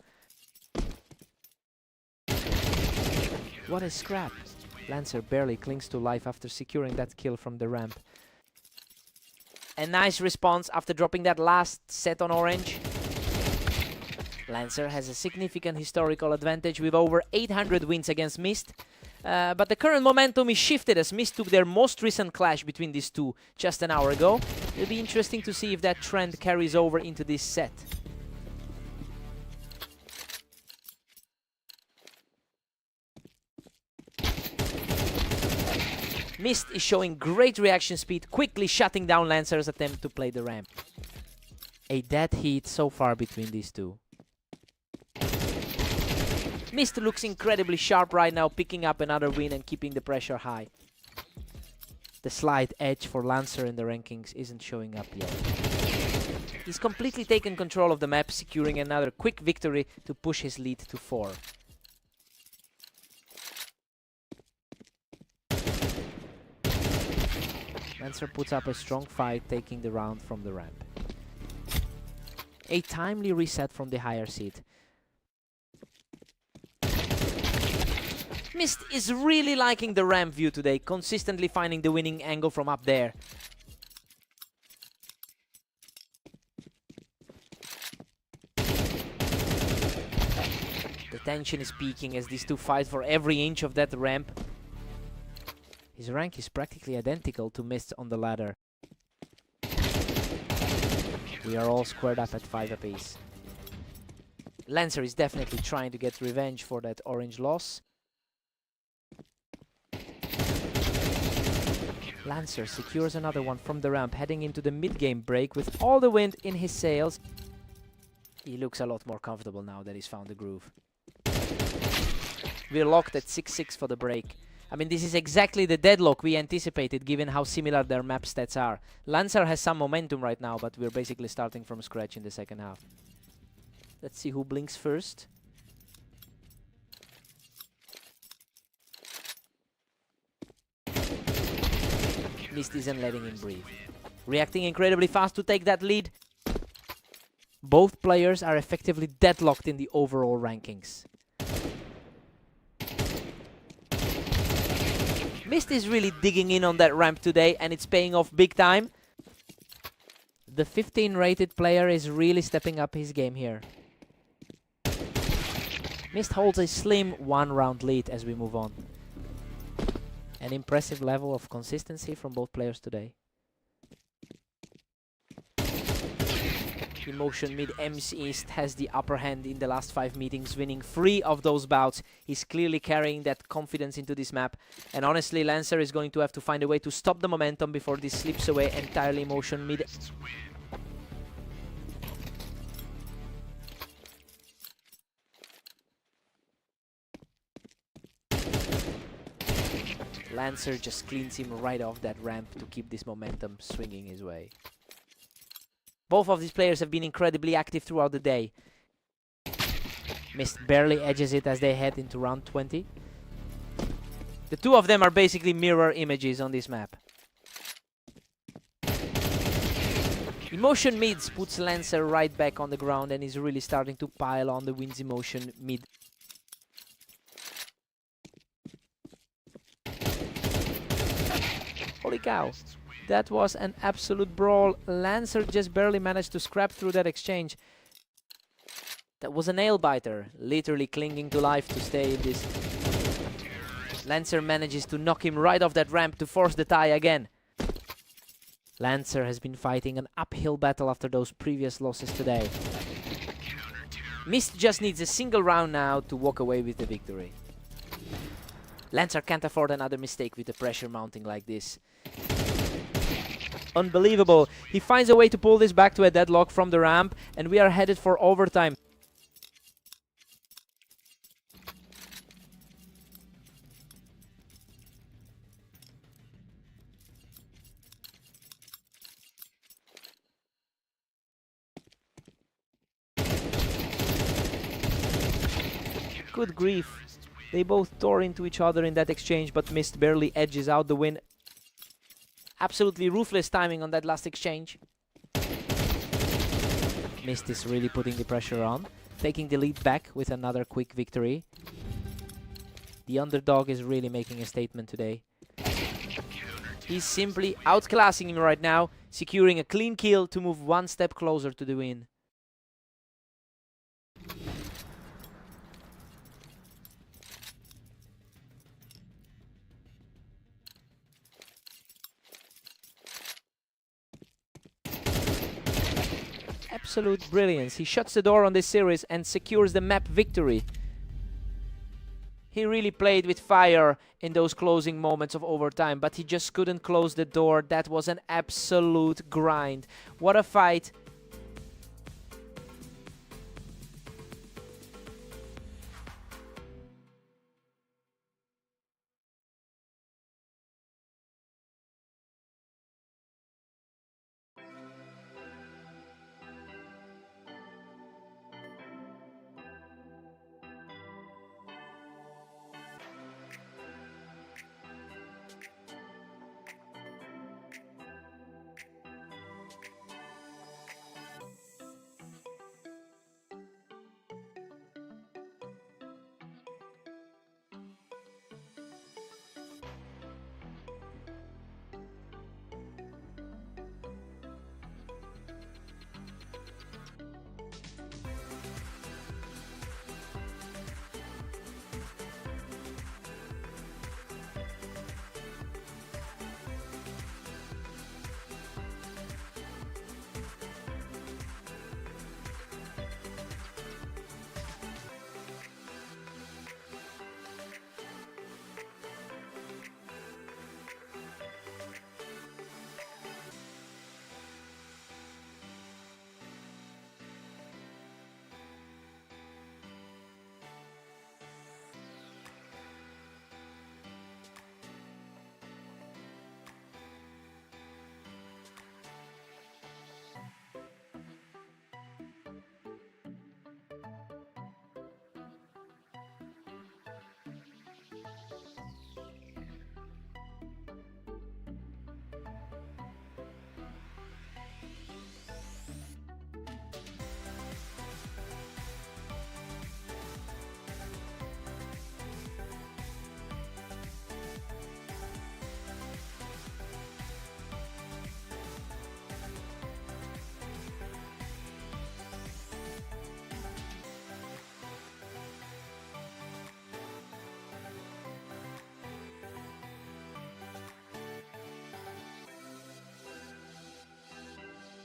What a scrap. Lancer barely clings to life after securing that kill from the ramp. A nice response after dropping that last set on orange. Lancer has a significant historical advantage with over 800 wins against Mist. But the current momentum is shifted as Mist took their most recent clash between these two just an hour ago. It'll be interesting to see if that trend carries over into this set. Mist is showing great reaction speed, quickly shutting down Lancer's attempt to play the ramp. A dead heat so far between these two. Mist looks incredibly sharp right now, picking up another win and keeping the pressure high. The slight edge for Lancer in the rankings isn't showing up yet. He's completely taken control of the map, securing another quick victory to push his lead to 4. Lancer puts up a strong fight, taking the round from the ramp. A timely reset from the higher seat. Mist is really liking the ramp view today, consistently finding the winning angle from up there. The tension is peaking as these two fight for every inch of that ramp. His rank is practically identical to Mist's on the ladder. We are all squared up at 5 apiece. Lancer is definitely trying to get revenge for that orange loss. Lancer secures another one from the ramp, heading into the mid-game break with all the wind in his sails. He looks a lot more comfortable now that he's found the groove. We're locked at 6-6 for the break. I mean, this is exactly the deadlock we anticipated, given how similar their map stats are. Lancer has some momentum right now, but we're basically starting from scratch in the second half. Let's see who blinks first. Mist isn't letting him breathe. Reacting incredibly fast to take that lead. Both players are effectively deadlocked in the overall rankings. Mist is really digging in on that ramp today, and it's paying off big time. The 15 rated player is really stepping up his game here. Mist holds a slim 1-round lead as we move on. An impressive level of consistency from both players today. Emotion mid Ems East has the upper hand in the last 5 meetings, winning 3 of those bouts. He's clearly carrying that confidence into this map. And honestly, Lancer is going to have to find a way to stop the momentum before this slips away entirely. Emotion mid. Lancer just cleans him right off that ramp to keep this momentum swinging his way. Both of these players have been incredibly active throughout the day. Mist barely edges it as they head into round 20. The two of them are basically mirror images on this map. Emotion mids puts Lancer right back on the ground and is really starting to pile on the wins. Emotion mid. Holy cow. That was an absolute brawl. Lancer just barely managed to scrap through that exchange. That was a nail-biter, literally clinging to life to stay in this. Lancer manages to knock him right off that ramp to force the tie again. Lancer has been fighting an uphill battle after those previous losses today. Mist just needs a single round now to walk away with the victory. Lancer can't afford another mistake with the pressure mounting like this. Unbelievable. He finds a way to pull this back to a deadlock from the ramp, and we are headed for overtime. Good grief. They both tore into each other in that exchange, but Mist barely edges out the win. Absolutely ruthless timing on that last exchange. Mist is really putting the pressure on, taking the lead back with another quick victory. The underdog is really making a statement today. He's simply outclassing him right now, securing a clean kill to move one step closer to the win. Absolute brilliance. He shuts the door on this series and secures the map victory. He really played with fire in those closing moments of overtime, but he just couldn't close the door. That was an absolute grind. What a fight.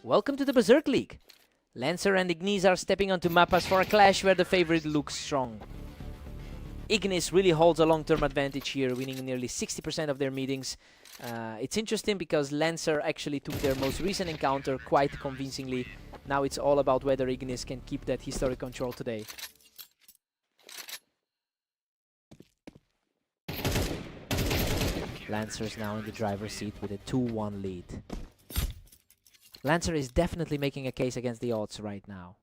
Welcome to the Berserk League. Lancer and Ignis are stepping onto Mappas for a clash where the favorite looks strong. Ignis really holds a long-term advantage here, winning nearly 60% of their meetings. It's interesting because Lancer actually took their most recent encounter quite convincingly. Now it's all about whether Ignis can keep that historic control today. Lancer's now in the driver's seat with a 2-1 lead. Lancer is definitely making a case against the odds right now.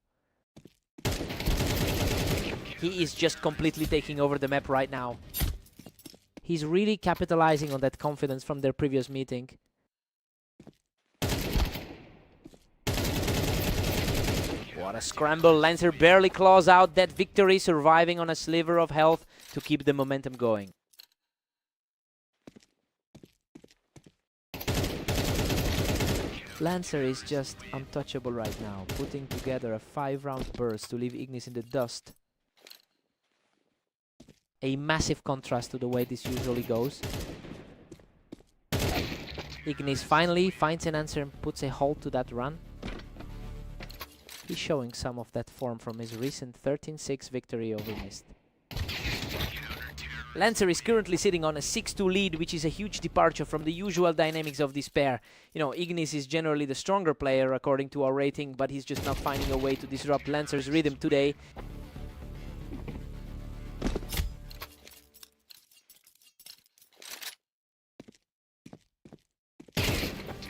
He is just completely taking over the map right now. He's really capitalizing on that confidence from their previous meeting. What a scramble. Lancer barely claws out that victory, surviving on a sliver of health to keep the momentum going. Lancer is just untouchable right now, putting together a 5-round burst to leave Ignis in the dust. A massive contrast to the way this usually goes. Ignis finally finds an answer and puts a halt to that run. He's showing some of that form from his recent 13-6 victory over Mist. Lancer is currently sitting on a 6-2 lead, which is a huge departure from the usual dynamics of this pair. You know, Ignis is generally the stronger player according to our rating, but he's just not finding a way to disrupt Lancer's rhythm today.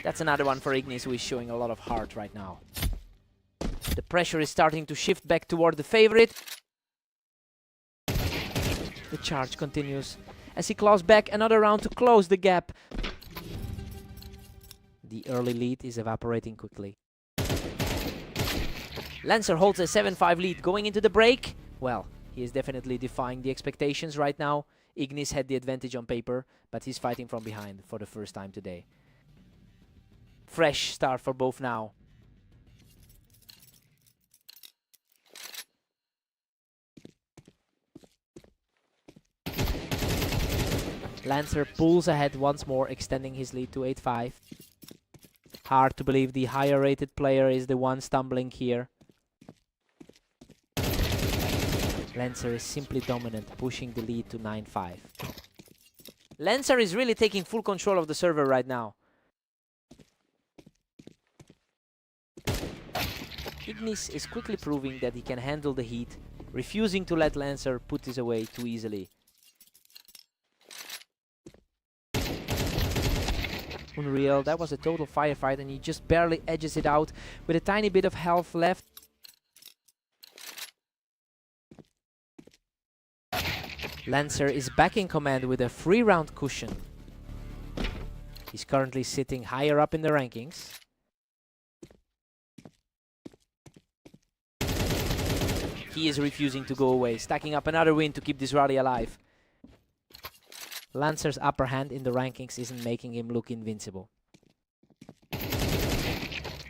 That's another one for Ignis, who is showing a lot of heart right now. The pressure is starting to shift back toward the favorite. The charge continues as he claws back another round to close the gap. The early lead is evaporating quickly. Lancer holds a 7-5 lead going into the break. Well, he is definitely defying the expectations right now. Ignis had the advantage on paper, but he's fighting from behind for the first time today. Fresh start for both now. Lancer pulls ahead once more, extending his lead to 8-5. Hard to believe the higher rated player is the one stumbling here. Lancer is simply dominant, pushing the lead to 9-5. Lancer is really taking full control of the server right now. Ignis is quickly proving that he can handle the heat, refusing to let Lancer put this away too easily. Unreal, that was a total firefight and he just barely edges it out with a tiny bit of health left. Lancer is back in command with a 3-round cushion. He's currently sitting higher up in the rankings. He is refusing to go away, stacking up another win to keep this rally alive. Lancer's upper hand in the rankings isn't making him look invincible.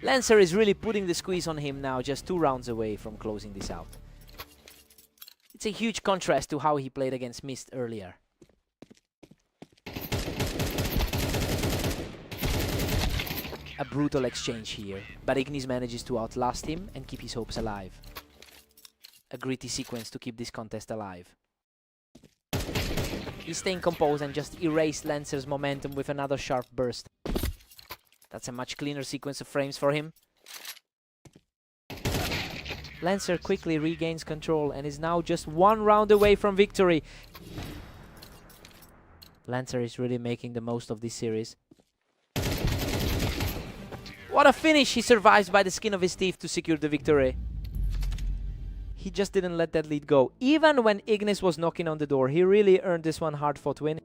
Lancer is really putting the squeeze on him now, just 2 rounds away from closing this out. It's a huge contrast to how he played against Mist earlier. A brutal exchange here, but Ignis manages to outlast him and keep his hopes alive. A gritty sequence to keep this contest alive. He's staying composed and just erased Lancer's momentum with another sharp burst. That's a much cleaner sequence of frames for him. Lancer quickly regains control and is now just 1 round away from victory. Lancer is really making the most of this series. What a finish! He survives by the skin of his teeth to secure the victory. He just didn't let that lead go. Even when Ignis was knocking on the door, he really earned this one hard-fought win.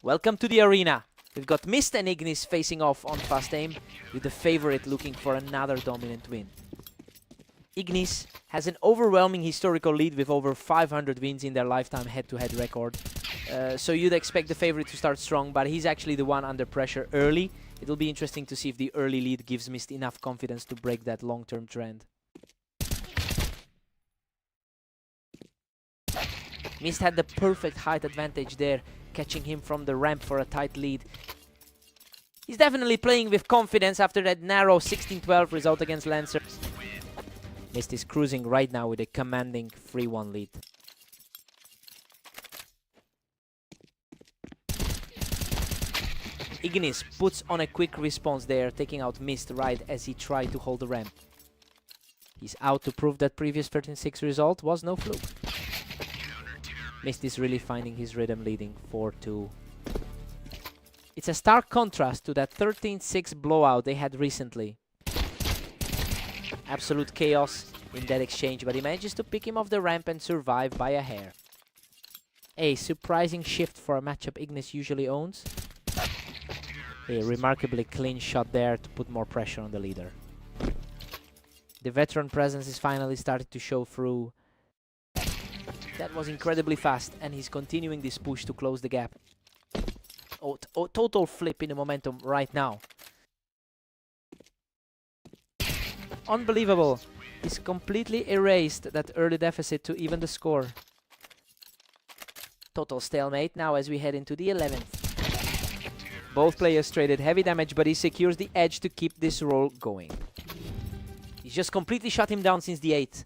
Welcome to the arena. We've got Mist and Ignis facing off on fast aim, with the favorite looking for another dominant win. Ignis has an overwhelming historical lead with over 500 wins in their lifetime head-to-head record. So you'd expect the favorite to start strong, but he's actually the one under pressure early. It'll be interesting to see if the early lead gives Mist enough confidence to break that long-term trend. Mist had the perfect height advantage there, catching him from the ramp for a tight lead. He's definitely playing with confidence after that narrow 16-12 result against Lancer. Mist is cruising right now with a commanding 3-1 lead. Ignis puts on a quick response there, taking out Mist right as he tried to hold the ramp. He's out to prove that previous 13-6 result was no fluke. Mist is really finding his rhythm, leading 4-2. It's a stark contrast to that 13-6 blowout they had recently. Absolute chaos in that exchange, but he manages to pick him off the ramp and survive by a hair. A surprising shift for a matchup Ignis usually owns. A remarkably clean shot there to put more pressure on the leader. The veteran presence is finally starting to show through. That was incredibly fast, and he's continuing this push to close the gap. Total flip in the momentum right now. Unbelievable. He's completely erased that early deficit to even the score. Total stalemate now as we head into the 11th. Both players traded heavy damage, but he secures the edge to keep this roll going. He's just completely shut him down since the 8th.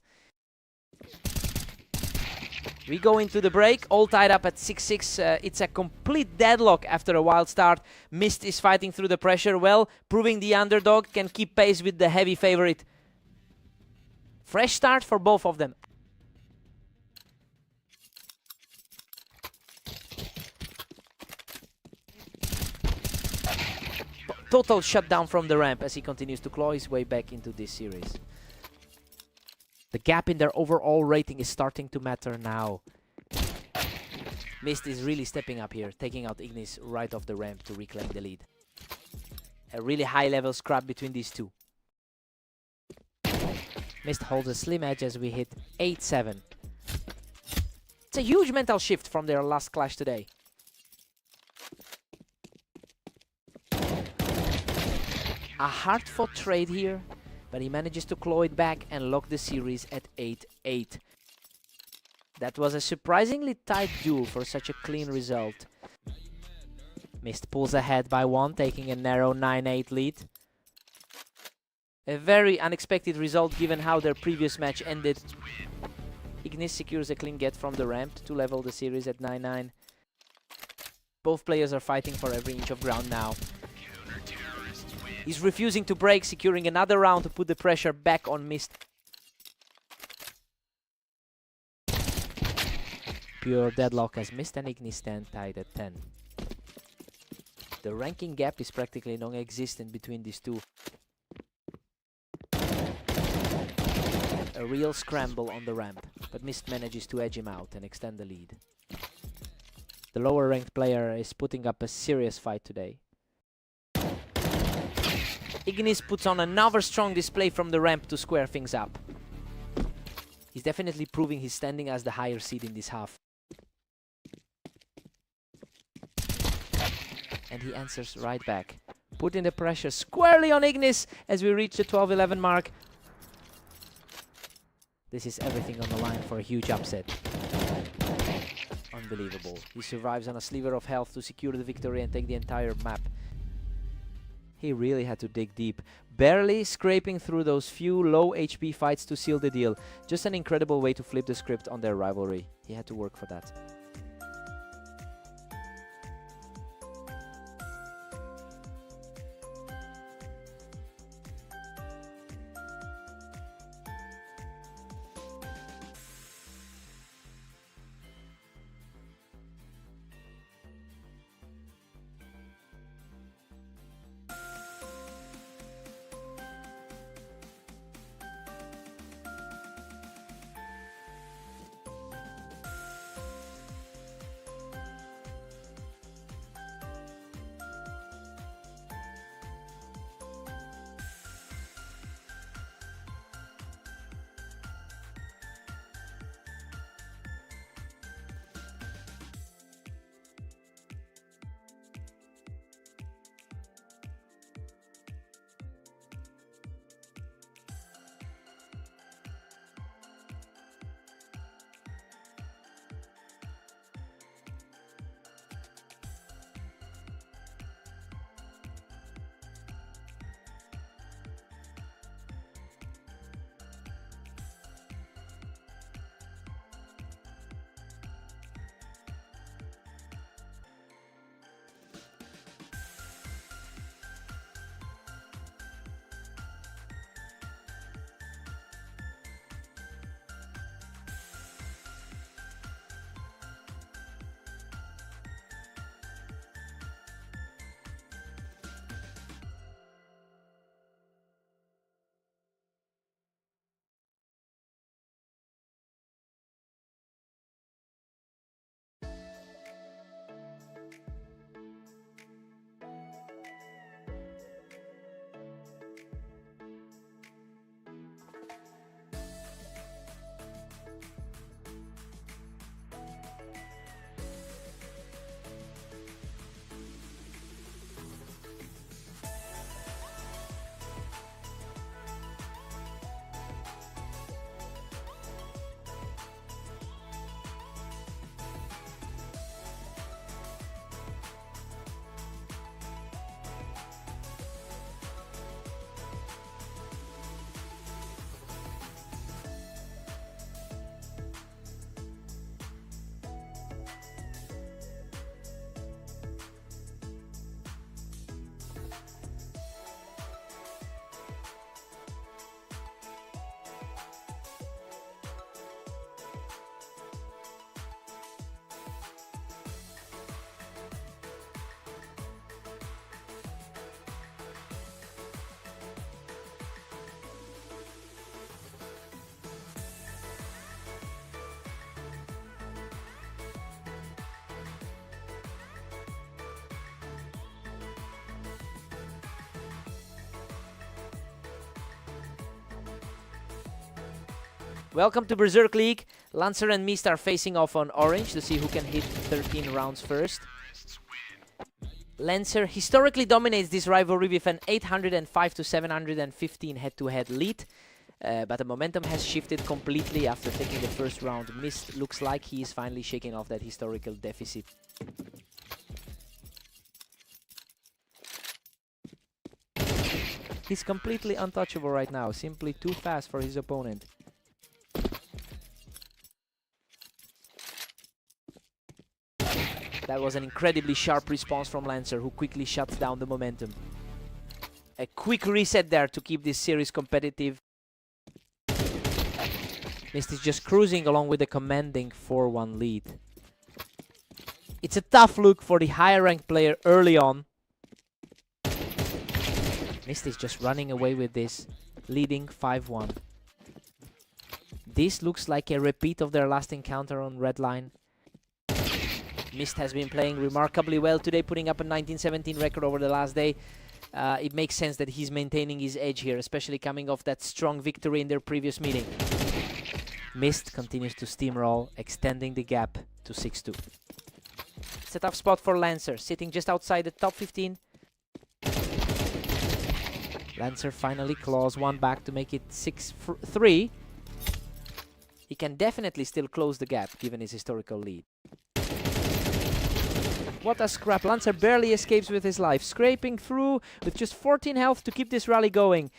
We go into the break, all tied up at 6-6. It's a complete deadlock after a wild start. Mist is fighting through the pressure well, proving the underdog can keep pace with the heavy favorite. Fresh start for both of them. Total shutdown from the ramp as he continues to claw his way back into this series. The gap in their overall rating is starting to matter now. Mist is really stepping up here, taking out Ignis right off the ramp to reclaim the lead. A really high-level scrap between these two. Mist holds a slim edge as we hit 8-7. It's a huge mental shift from their last clash today. A hard-fought trade here, but he manages to claw it back and lock the series at 8-8. That was a surprisingly tight duel for such a clean result. Mist pulls ahead by 1, taking a narrow 9-8 lead. A very unexpected result given how their previous match ended. Ignis secures a clean get from the ramp to level the series at 9-9. Both players are fighting for every inch of ground now. He's refusing to break, securing another round to put the pressure back on Mist. Pure deadlock as Mist and Ignis stand tied at 10. The ranking gap is practically non-existent between these two. A real scramble on the ramp, but Mist manages to edge him out and extend the lead. The lower ranked player is putting up a serious fight today. Ignis puts on another strong display from the ramp to square things up. He's definitely proving his standing as the higher seed in this half. And he answers right back, putting the pressure squarely on Ignis as we reach the 12-11 mark. This is everything on the line for a huge upset. Unbelievable. He survives on a sliver of health to secure the victory and take the entire map. He really had to dig deep, barely scraping through those few low HP fights to seal the deal. Just an incredible way to flip the script on their rivalry. He had to work for that. Welcome to Berserk League. Lancer and Mist are facing off on orange to see who can hit 13 rounds first. Lancer historically dominates this rivalry with an 805 to 715 head-to-head lead. But the momentum has shifted completely after taking the first round. Mist looks like he is finally shaking off that historical deficit. He's completely untouchable right now, simply too fast for his opponent. That was an incredibly sharp response from Lancer, who quickly shuts down the momentum. A quick reset there to keep this series competitive. Mist is just cruising along with a commanding 4-1 lead. It's a tough look for the higher ranked player early on. Mist is just running away with this, leading 5-1. This looks like a repeat of their last encounter on red line. Mist has been playing remarkably well today, putting up a 1917 record over the last day. It makes sense that he's maintaining his edge here, especially coming off that strong victory in their previous meeting. Mist continues to steamroll, extending the gap to 6-2. It's a tough spot for Lancer, sitting just outside the top 15. Lancer finally claws one back to make it 6-3. He can definitely still close the gap, given his historical lead. What a scrap. Lancer barely escapes with his life, scraping through with just 14 health to keep this rally going.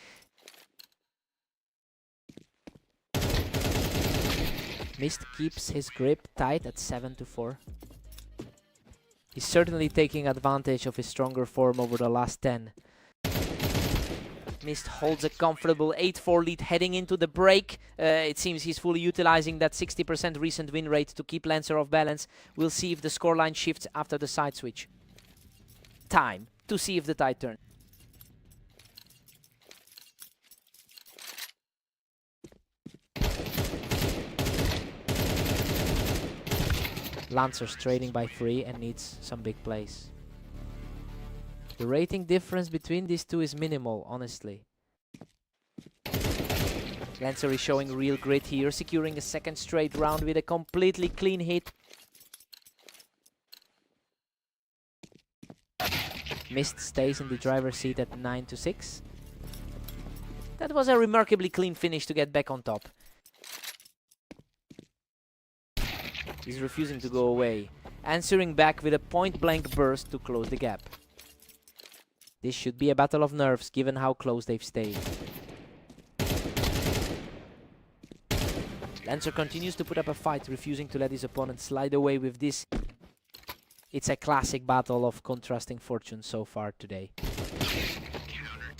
Mist keeps his grip tight at 7-4. He's certainly taking advantage of his stronger form over the last 10. Mist holds a comfortable 8-4 lead heading into the break. It seems he's fully utilizing that 60% recent win rate to keep Lancer off balance. We'll see if the scoreline shifts after the side switch. Time to see if the tide turns. Lancer's trading by 3 and needs some big plays. The rating difference between these two is minimal, honestly. Lancer is showing real grit here, securing a second straight round with a completely clean hit. Mist stays in the driver's seat at 9-6. That was a remarkably clean finish to get back on top. He's refusing to go away, answering back with a point-blank burst to close the gap. This should be a battle of nerves, given how close they've stayed. Lancer continues to put up a fight, refusing to let his opponent slide away with this. It's a classic battle of contrasting fortunes so far today.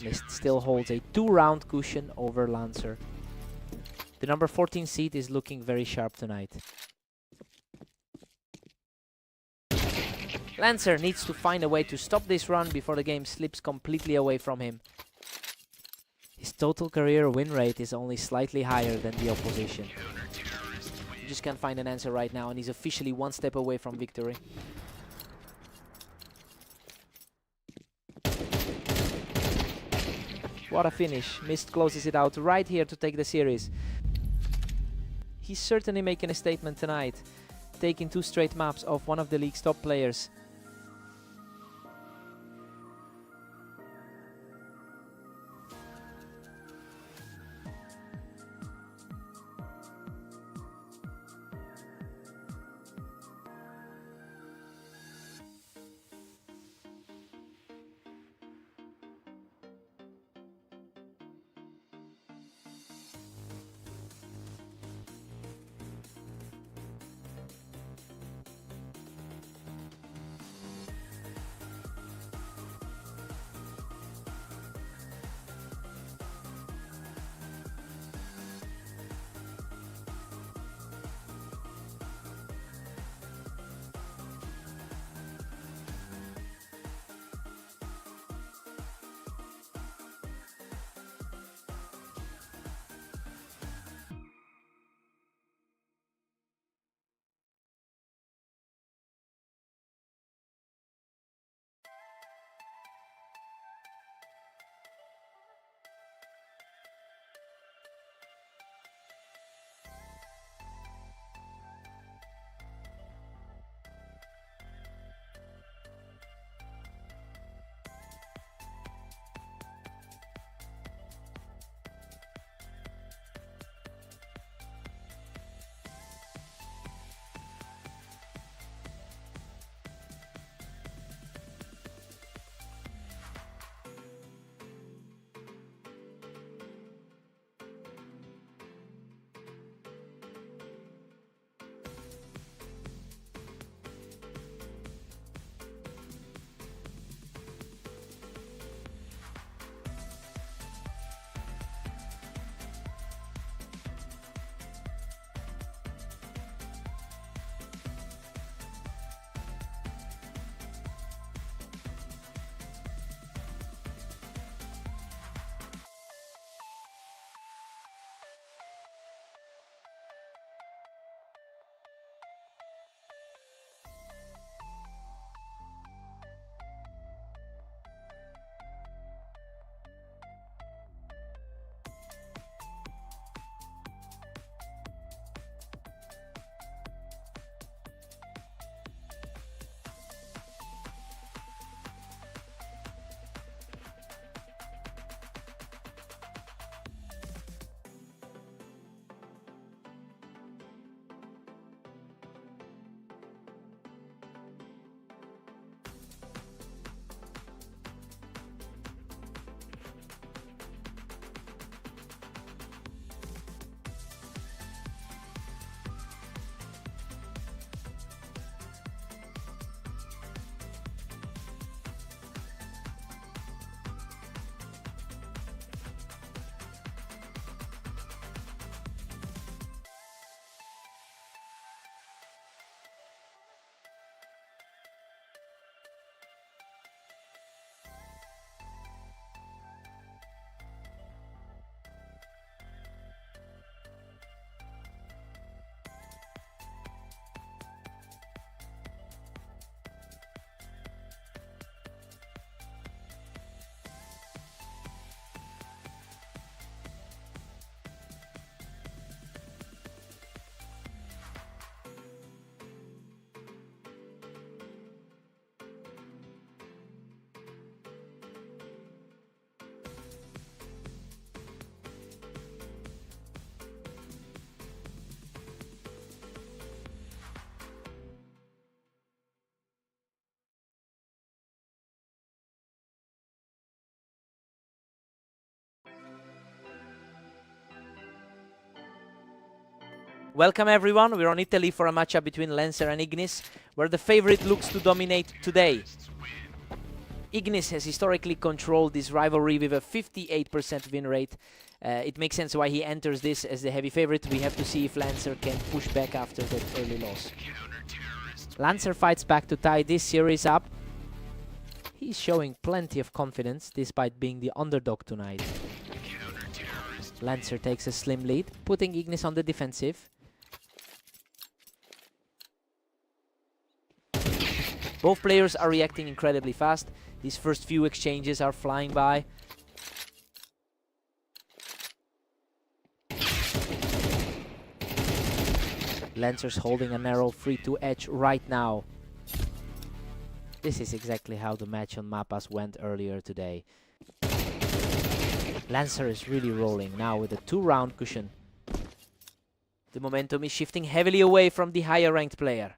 Mist still holds a 2-round cushion over Lancer. The number 14 seed is looking very sharp tonight. Lancer needs to find a way to stop this run before the game slips completely away from him. His total career win rate is only slightly higher than the opposition. He just can't find an answer right now, and he's officially one step away from victory. What a finish. Mist closes it out right here to take the series. He's certainly making a statement tonight, taking 2 straight maps off one of the league's top players. Welcome everyone, we're on Italy for a matchup between Lancer and Ignis, where the favorite looks to dominate today. Ignis has historically controlled this rivalry with a 58% win rate. It makes sense why he enters this as the heavy favorite. We have to see if Lancer can push back after that early loss. Lancer fights back to tie this series up. He's showing plenty of confidence despite being the underdog tonight. Lancer takes a slim lead, putting Ignis on the defensive. Both players are reacting incredibly fast. These first few exchanges are flying by. Lancer's holding a narrow 3-2 edge right now. This is exactly how the match on Mapas went earlier today. Lancer is really rolling now with a 2-round cushion. The momentum is shifting heavily away from the higher ranked player.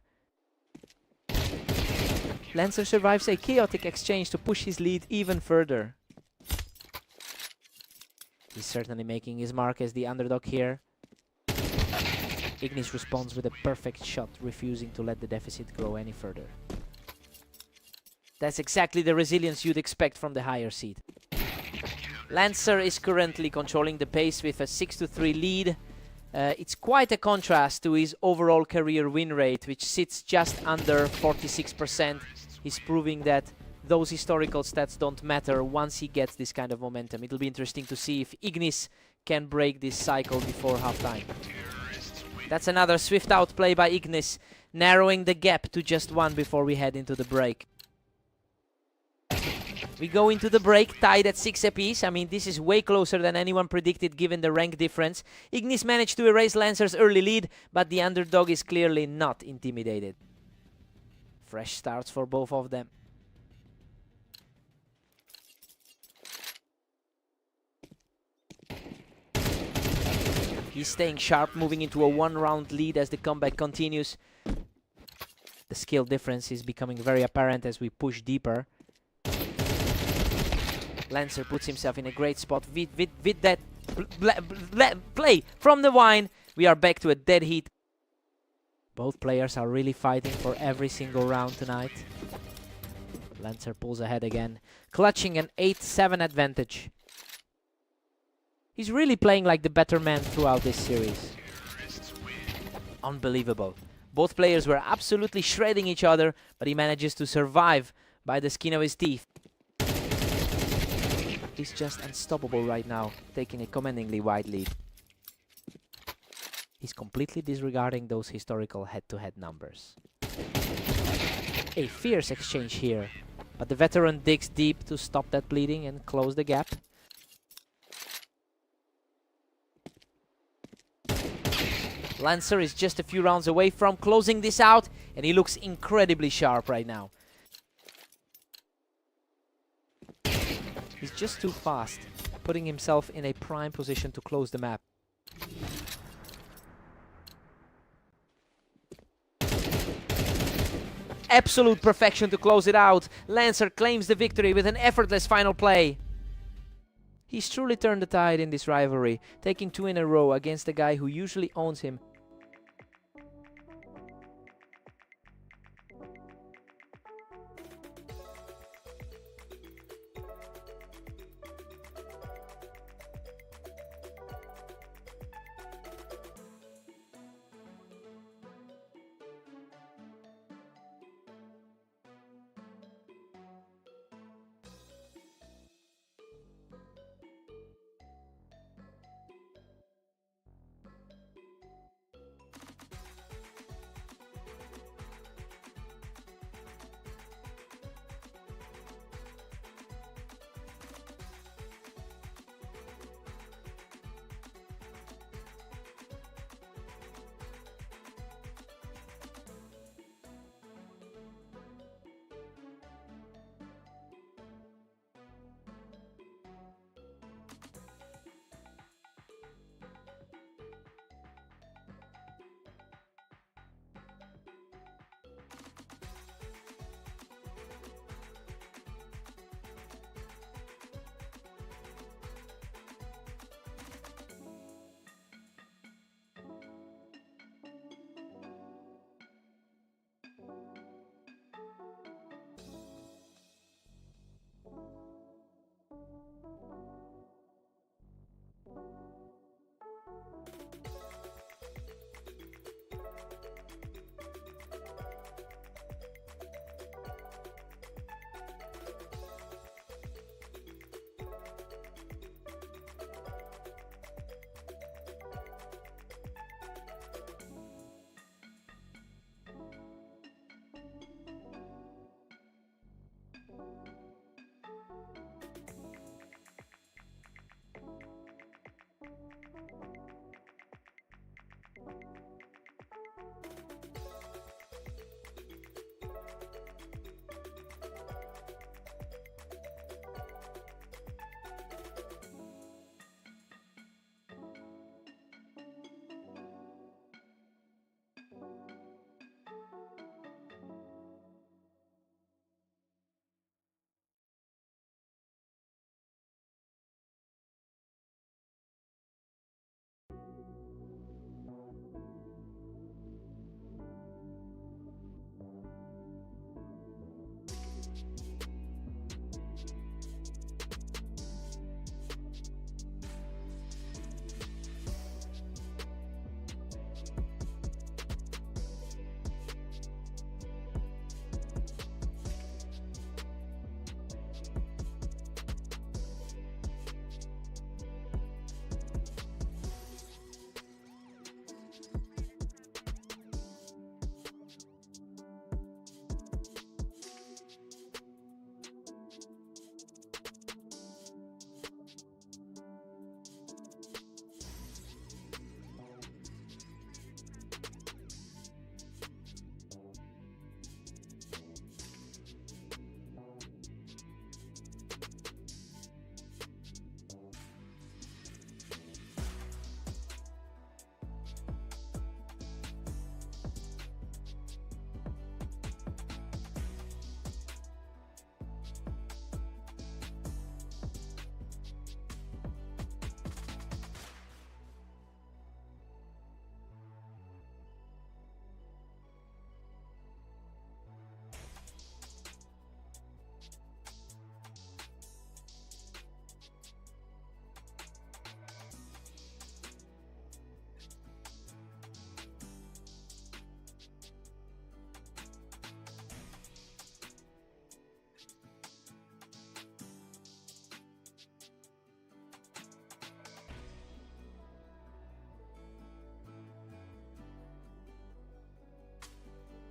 Lancer survives a chaotic exchange to push his lead even further. He's certainly making his mark as the underdog here. Ignis responds with a perfect shot, refusing to let the deficit grow any further. That's exactly the resilience you'd expect from the higher seed. Lancer is currently controlling the pace with a 6-3 lead. It's quite a contrast to his overall career win rate, which sits just under 46%. He's proving that those historical stats don't matter once he gets this kind of momentum. It'll be interesting to see if Ignis can break this cycle before halftime. That's another swift outplay by Ignis, narrowing the gap to just 1 before we head into the break. We go into the break tied at 6 apiece. I mean, this is way closer than anyone predicted given the rank difference. Ignis managed to erase Lancer's early lead, but the underdog is clearly not intimidated. Fresh starts for both of them. He's staying sharp, moving into a 1-round lead as the comeback continues. The skill difference is becoming very apparent as we push deeper. Lancer puts himself in a great spot with that play from the wine. We are back to a dead heat. Both players are really fighting for every single round tonight. Lancer pulls ahead again, clutching an 8-7 advantage. He's really playing like the better man throughout this series. Unbelievable. Both players were absolutely shredding each other, but he manages to survive by the skin of his teeth. He's just unstoppable right now, taking a commandingly wide lead. He's completely disregarding those historical head-to-head numbers. A fierce exchange here, but the veteran digs deep to stop that bleeding and close the gap. Lancer is just a few rounds away from closing this out, and he looks incredibly sharp right now. He's just too fast, putting himself in a prime position to close the map. Absolute perfection to close it out. Lancer claims the victory with an effortless final play. He's truly turned the tide in this rivalry, taking 2 in a row against the guy who usually owns him.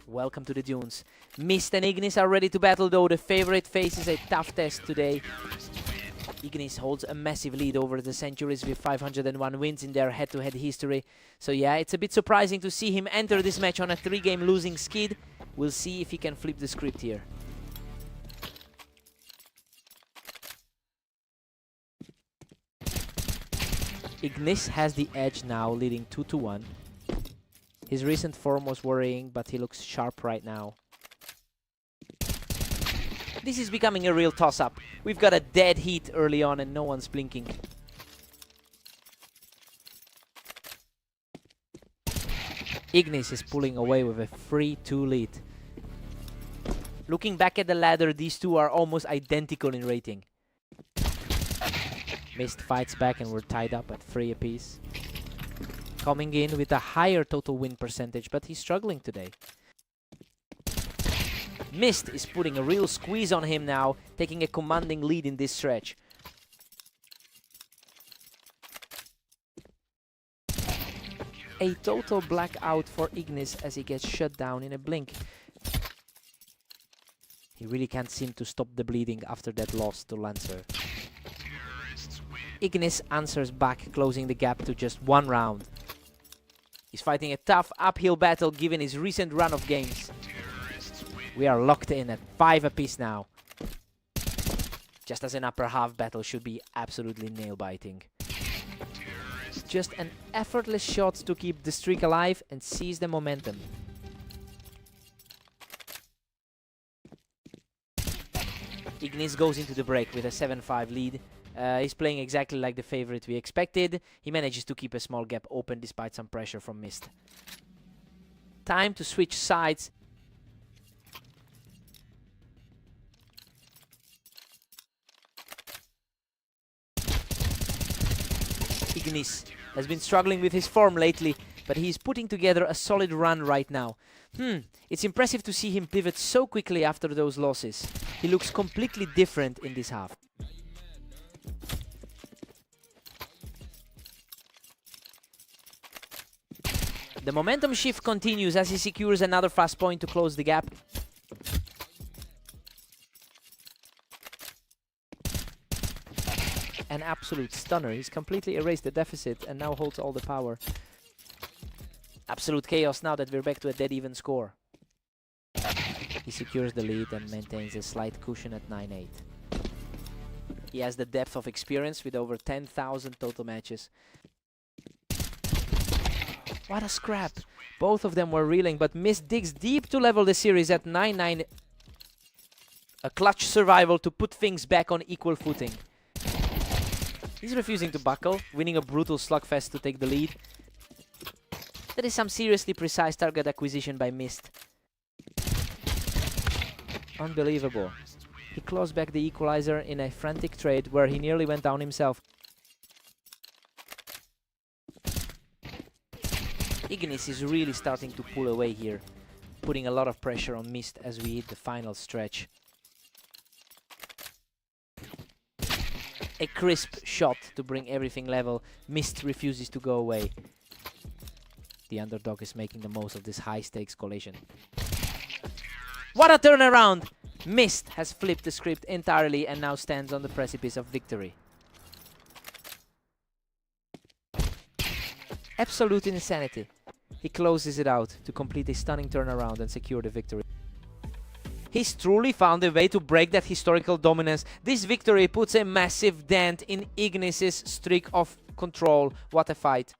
Welcome to the Dunes. Mist and Ignis are ready to battle, though the favorite faces a tough test today. Ignis holds a massive lead over the Centuries with 501 wins in their head-to-head history. So yeah, it's a bit surprising to see him enter this match on a 3-game losing skid. We'll see if he can flip the script here. Ignis has the edge now, leading 2-1. His recent form was worrying, but he looks sharp right now. This is becoming a real toss-up. We've got a dead heat early on and no one's blinking. Ignis is pulling away with a 3-2 lead. Looking back at the ladder, these two are almost identical in rating. Mist fights back and we're tied up at 3 apiece. Coming in with a higher total win percentage, but he's struggling today. Mist is putting a real squeeze on him now, taking a commanding lead in this stretch. A total blackout for Ignis as he gets shut down in a blink. He really can't seem to stop the bleeding after that loss to Lancer. Ignis answers back, closing the gap to just 1 round. He's fighting a tough uphill battle given his recent run of games. We are locked in at 5 apiece now. Just as an upper half battle should be absolutely nail-biting. Just an effortless shot to keep the streak alive and seize the momentum. Ignis goes into the break with a 7-5 lead. He's playing exactly like the favorite we expected. He manages to keep a small gap open despite some pressure from Mist. Time to switch sides. Ignis has been struggling with his form lately, but he's putting together a solid run right now. It's impressive to see him pivot so quickly after those losses. He looks completely different in this half. The momentum shift continues as he secures another fast point to close the gap. An absolute stunner. He's completely erased the deficit and now holds all the power. Absolute chaos now that we're back to a dead even score. He secures the lead and maintains a slight cushion at 9-8. He has the depth of experience with over 10,000 total matches. What a scrap! Both of them were reeling, but Mist digs deep to level the series at 9-9. A clutch survival to put things back on equal footing. He's refusing to buckle, winning a brutal slugfest to take the lead. That is some seriously precise target acquisition by Mist. Unbelievable. He closed back the equalizer in a frantic trade where he nearly went down himself. Ignis is really starting to pull away here, putting a lot of pressure on Mist as we hit the final stretch. A crisp shot to bring everything level. Mist refuses to go away. The underdog is making the most of this high-stakes collision. What a turnaround! Mist has flipped the script entirely and now stands on the precipice of victory. Absolute insanity. He closes it out to complete a stunning turnaround and secure the victory. He's truly found a way to break that historical dominance. This victory puts a massive dent in Ignis's streak of control. What a fight.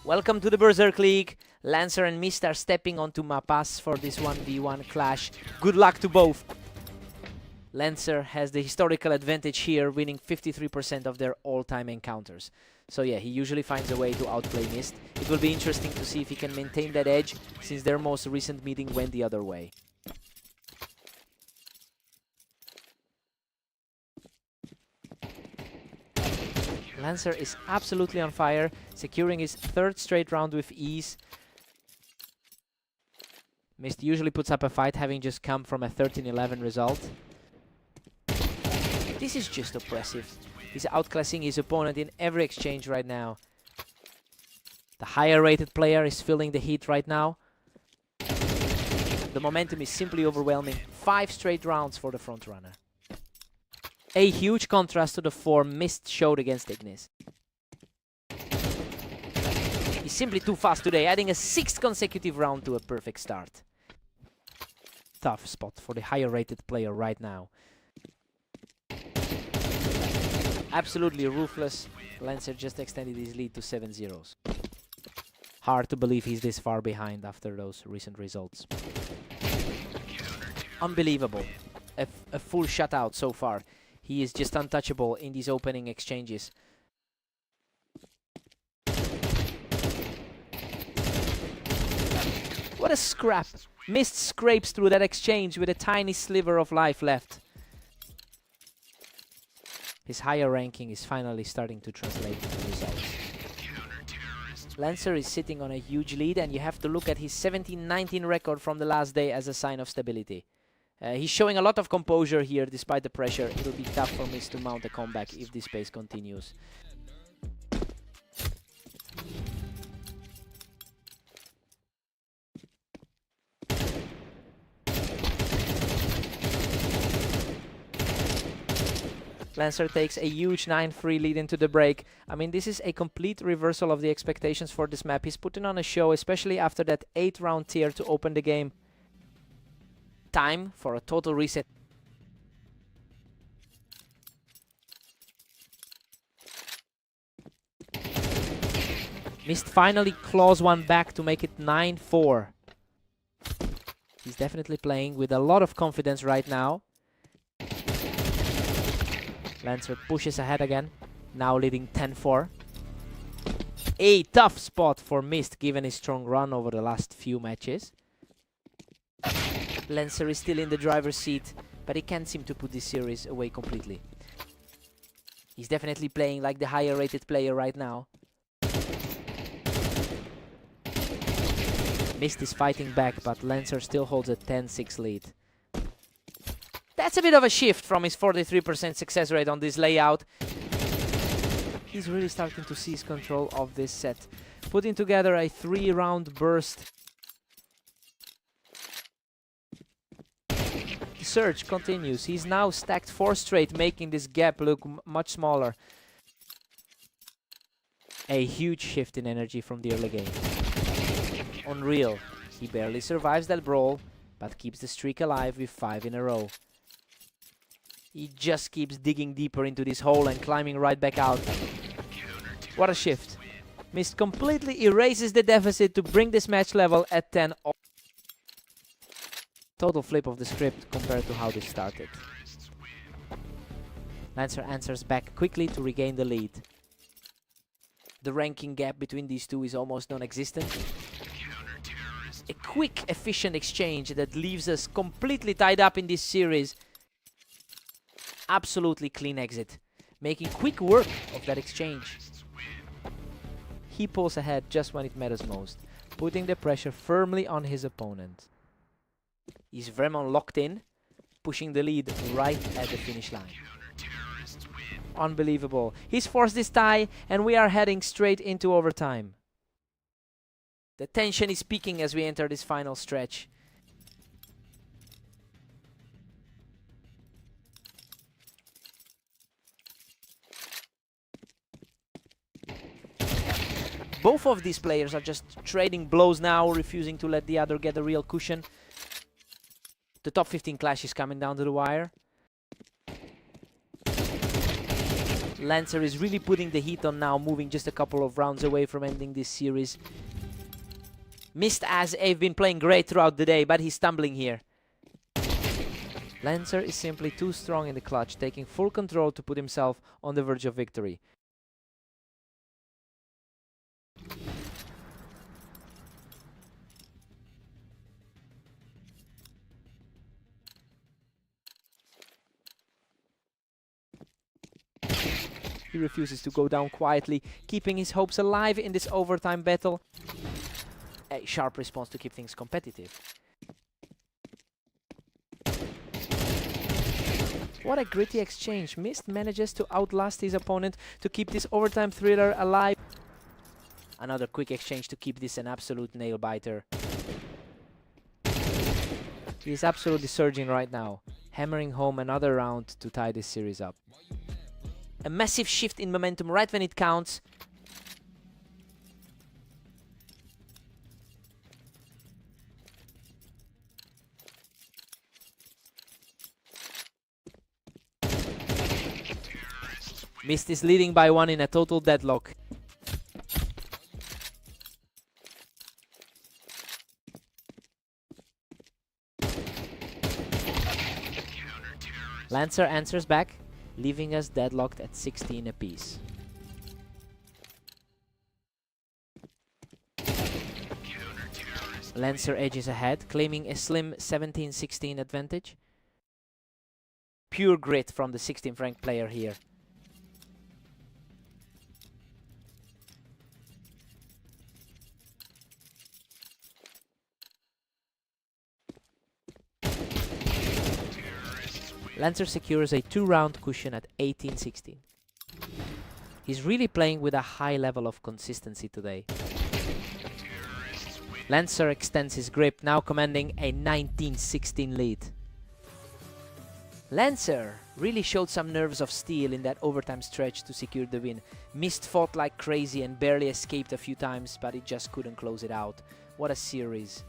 Welcome to the Berserk League. Lancer and Mist are stepping onto Mapas for this 1v1 clash. Good luck to both. Lancer has the historical advantage here, winning 53% of their all-time encounters. So yeah, he usually finds a way to outplay Mist. It will be interesting to see if he can maintain that edge, since their most recent meeting went the other way. Lancer is absolutely on fire, securing his third straight round with ease. Mist usually puts up a fight, having just come from a 13-11 result. This is just oppressive. He's outclassing his opponent in every exchange right now. The higher rated player is feeling the heat right now. The momentum is simply overwhelming. 5 straight rounds for the frontrunner. A huge contrast to the form Mist showed against Ignis. He's simply too fast today, adding a 6th consecutive round to a perfect start. Tough spot for the higher rated player right now. Absolutely ruthless. Lancer just extended his lead to 7-0. Hard to believe he's this far behind after those recent results. Unbelievable. A full shutout so far. He is just untouchable in these opening exchanges. What a scrap. Mist scrapes through that exchange with a tiny sliver of life left. His higher ranking is finally starting to translate into results. Lancer is sitting on a huge lead, and you have to look at his 17-19 record from the last day as a sign of stability. He's showing a lot of composure here despite the pressure. It'll be tough for Mist to mount a comeback if this pace continues. Lancer takes a huge 9-3 lead into the break. I mean, this is a complete reversal of the expectations for this map. He's putting on a show, especially after that 8-round tier to open the game. Time for a total reset. Mist finally claws one back to make it 9-4. He's definitely playing with a lot of confidence right now. Lancer pushes ahead again, now leading 10-4. A tough spot for Mist given his strong run over the last few matches. Lancer is still in the driver's seat, but he can't seem to put this series away completely. He's definitely playing like the higher rated player right now. Mist is fighting back, but Lancer still holds a 10-6 lead. That's a bit of a shift from his 43% success rate on this layout. He's really starting to seize control of this set, putting together a 3-round burst. The surge continues. He's now stacked 4 straight, making this gap look much smaller. A huge shift in energy from the early game. Unreal. He barely survives that brawl, but keeps the streak alive with 5 in a row. He just keeps digging deeper into this hole and climbing right back out. What a shift. Mist completely erases the deficit to bring this match level at 10. Total flip of the script compared to how this started. Lancer answers back quickly to regain the lead. The ranking gap between these two is almost non-existent. A quick, efficient exchange that leaves us completely tied up in this series. Absolutely clean exit, making quick work of that exchange. He pulls ahead just when it matters most, putting the pressure firmly on his opponent. Is Vremon locked in, pushing the lead right at the finish line. Unbelievable. He's forced this tie, and we are heading straight into overtime. The tension is peaking as we enter this final stretch. Both of these players are just trading blows now, refusing to let the other get a real cushion. The top 15 clash is coming down to the wire. Lancer is really putting the heat on now, moving just a couple of rounds away from ending this series. Mist as have been playing great throughout the day, but he's stumbling here. Lancer is simply too strong in the clutch, taking full control to put himself on the verge of victory. He refuses to go down quietly, keeping his hopes alive in this overtime battle. A sharp response to keep things competitive. What a gritty exchange. Mist manages to outlast his opponent to keep this overtime thriller alive. Another quick exchange to keep this an absolute nail-biter. He is absolutely surging right now, hammering home another round to tie this series up. A massive shift in momentum right when it counts. Mist is leading by 1 in a total deadlock. Lancer answers back, leaving us deadlocked at 16 apiece. Lancer edges ahead, claiming a slim 17-16 advantage. Pure grit from the 16th ranked player here. Lancer secures a 2-round cushion at 18-16. He's really playing with a high level of consistency today. Lancer extends his grip, now commanding a 19-16 lead. Lancer really showed some nerves of steel in that overtime stretch to secure the win. Mist fought like crazy and barely escaped a few times, but he just couldn't close it out. What a series.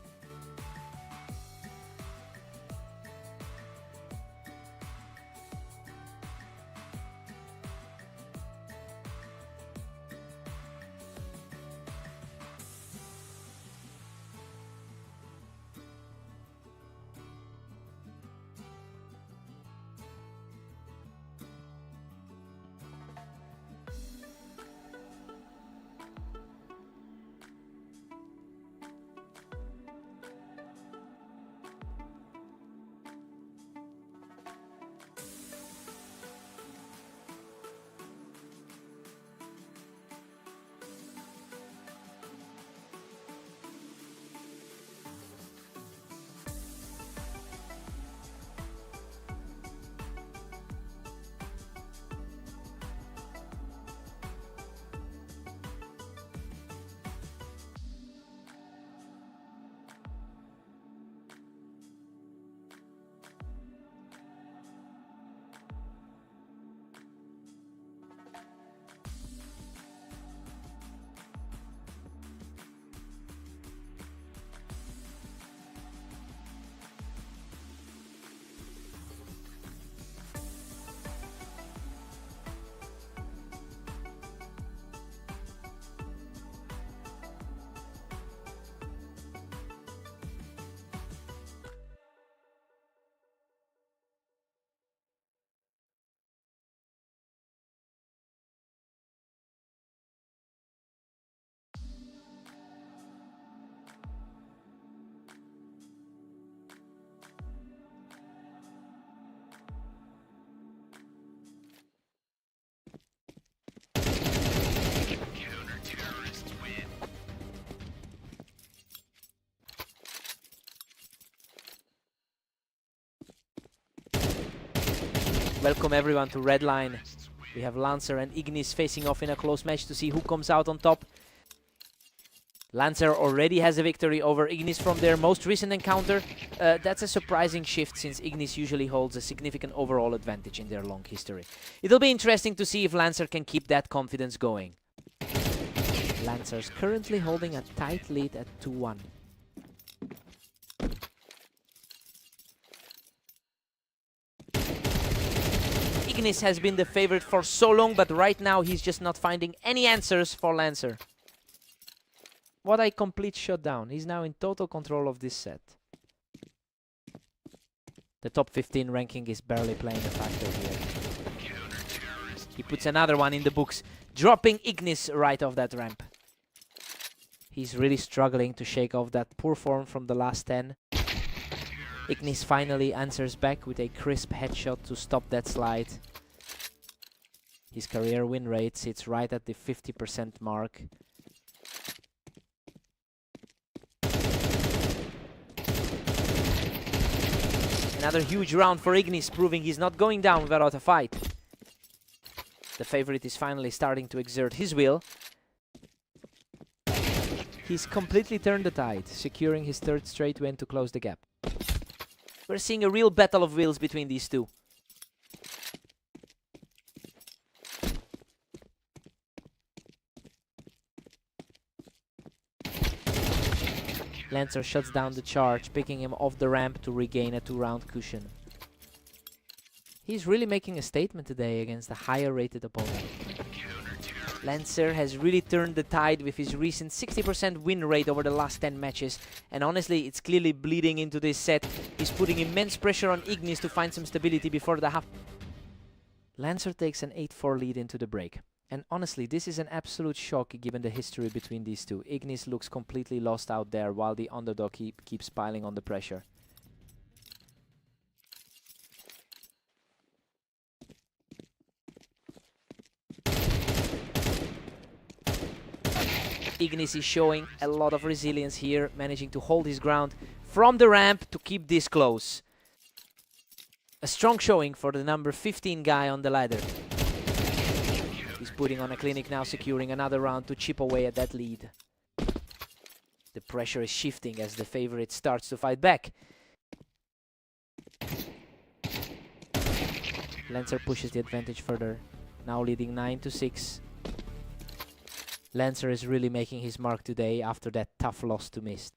Welcome everyone to Red Line. We have Lancer and Ignis facing off in a close match to see who comes out on top. Lancer already has a victory over Ignis from their most recent encounter. That's a surprising shift since Ignis usually holds a significant overall advantage in their long history. It'll be interesting to see if Lancer can keep that confidence going. Lancer's currently holding a tight lead at 2-1. Ignis has been the favorite for so long, but right now he's just not finding any answers for Lancer. What a complete shutdown. He's now in total control of this set. The top 15 ranking is barely playing a factor here. He puts another one in the books, dropping Ignis right off that ramp. He's really struggling to shake off that poor form from the last 10. Ignis finally answers back with a crisp headshot to stop that slide. His career win rate sits right at the 50% mark. Another huge round for Ignis, proving he's not going down without a fight. The favorite is finally starting to exert his will. He's completely turned the tide, securing his third straight win to close the gap. We're seeing a real battle of wills between these two. Lancer shuts down the charge, picking him off the ramp to regain a 2-round cushion. He's really making a statement today against a higher rated opponent. Lancer has really turned the tide with his recent 60% win rate over the last 10 matches, and honestly it's clearly bleeding into this set. He's putting immense pressure on Ignis to find some stability before the half. Lancer takes an 8-4 lead into the break. And honestly, this is an absolute shock given the history between these two. Ignis looks completely lost out there while the underdog keeps piling on the pressure. Ignis is showing a lot of resilience here, managing to hold his ground from the ramp to keep this close. A strong showing for the number 15 guy on the ladder. He's putting on a clinic now, securing another round to chip away at that lead. The pressure is shifting as the favorite starts to fight back. Lancer pushes the advantage further, now leading 9-6. Lancer is really making his mark today after that tough loss to Mist.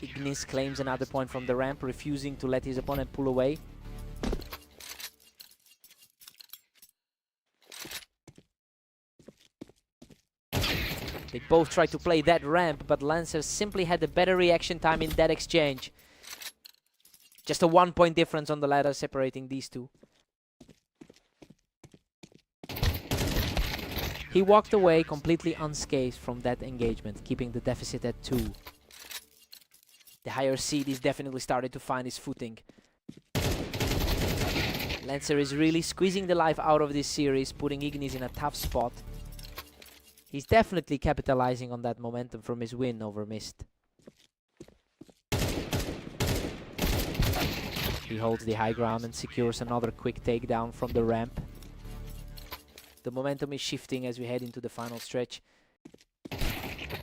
Ignis claims another point from the ramp, refusing to let his opponent pull away. They both tried to play that ramp, but Lancer simply had a better reaction time in that exchange. Just a 1-point difference on the ladder separating these two. He walked away completely unscathed from that engagement, keeping the deficit at 2. The higher seed is definitely starting to find his footing. Lancer is really squeezing the life out of this series, putting Ignis in a tough spot. He's definitely capitalizing on that momentum from his win over Mist. He holds the high ground and secures another quick takedown from the ramp. The momentum is shifting as we head into the final stretch.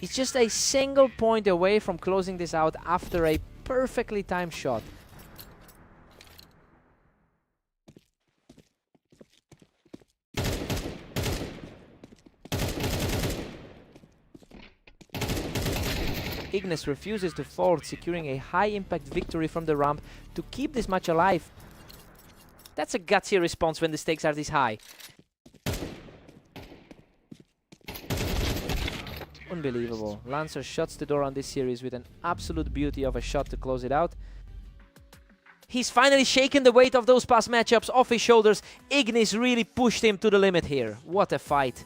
He's just a single point away from closing this out after a perfectly timed shot. Ignis refuses to fold, securing a high-impact victory from the ramp to keep this match alive. That's a gutsy response when the stakes are this high. Unbelievable. Lancer shuts the door on this series with an absolute beauty of a shot to close it out. He's finally shaken the weight of those past matchups off his shoulders. Ignis really pushed him to the limit here. What a fight.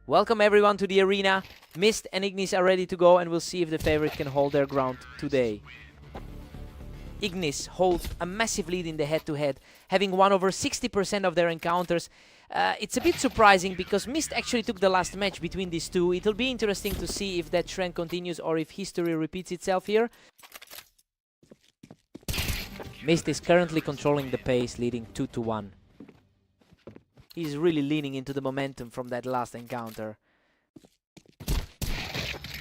Welcome everyone to the arena. Mist and Ignis are ready to go, and we'll see if the favorite can hold their ground today. Ignis holds a massive lead in the head-to-head, having won over 60% of their encounters. It's a bit surprising because Mist actually took the last match between these two. It'll be interesting to see if that trend continues or if history repeats itself here. Mist is currently controlling the pace, leading 2-1. He's really leaning into the momentum from that last encounter.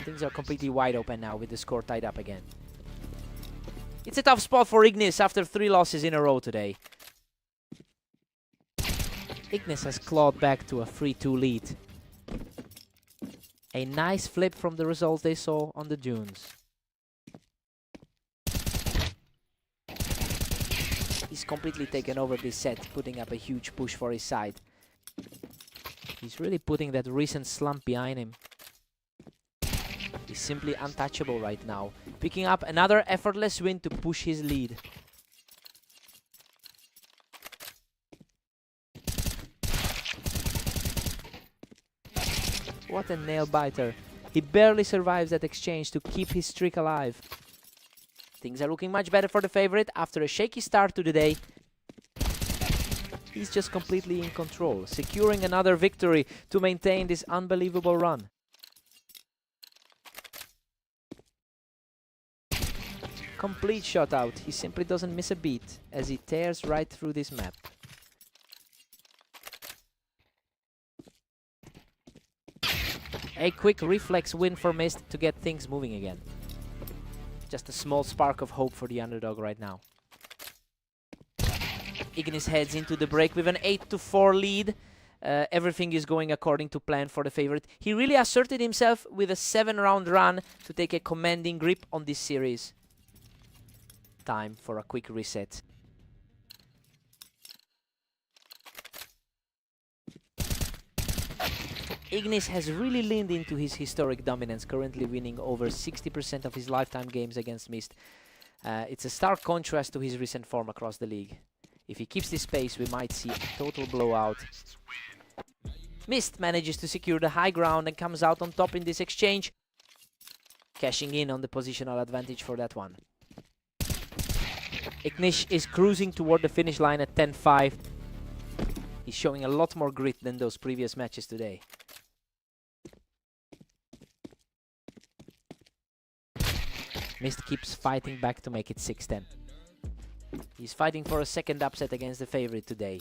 Things are completely wide open now with the score tied up again. It's a tough spot for Ignis after 3 losses in a row today. Ignis has clawed back to a 3-2 lead. A nice flip from the result they saw on the dunes. He's completely taken over this set, putting up a huge push for his side. He's really putting that recent slump behind him. He's simply untouchable right now, picking up another effortless win to push his lead. What a nail-biter. He barely survives that exchange to keep his streak alive. Things are looking much better for the favorite after a shaky start to the day. He's just completely in control, securing another victory to maintain this unbelievable run. Complete shutout. He simply doesn't miss a beat as he tears right through this map. A quick reflex win for Mist to get things moving again. Just a small spark of hope for the underdog right now. Ignis heads into the break with an 8-4 lead. Everything is going according to plan for the favorite. He really asserted himself with a 7-round run to take a commanding grip on this series. Time for a quick reset. Ignis has really leaned into his historic dominance, currently winning over 60% of his lifetime games against Mist. It's a stark contrast to his recent form across the league. If he keeps this pace, we might see a total blowout. Mist manages to secure the high ground and comes out on top in this exchange, cashing in on the positional advantage for that one. Ignis is cruising toward the finish line at 10-5. He's showing a lot more grit than those previous matches today. Mist keeps fighting back to make it 6-10. He's fighting for a second upset against the favorite today.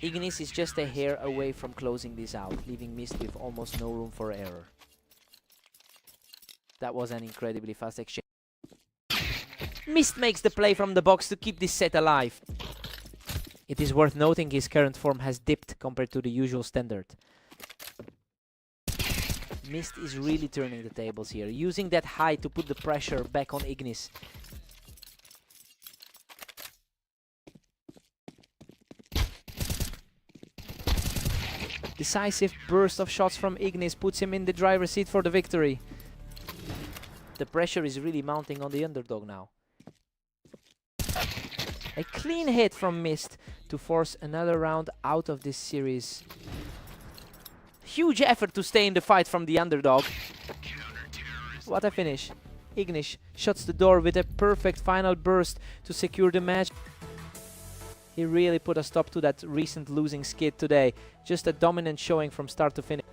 Ignis is just a hair away from closing this out, leaving Mist with almost no room for error. That was an incredibly fast exchange. Mist makes the play from the box to keep this set alive. It is worth noting his current form has dipped compared to the usual standard. Mist is really turning the tables here, using that high to put the pressure back on Ignis. Decisive burst of shots from Ignis puts him in the driver's seat for the victory. The pressure is really mounting on the underdog now. A clean hit from Mist to force another round out of this series. Huge effort to stay in the fight from the underdog. What a finish. Ignis shuts the door with a perfect final burst to secure the match. He really put a stop to that recent losing skid today. Just a dominant showing from start to finish.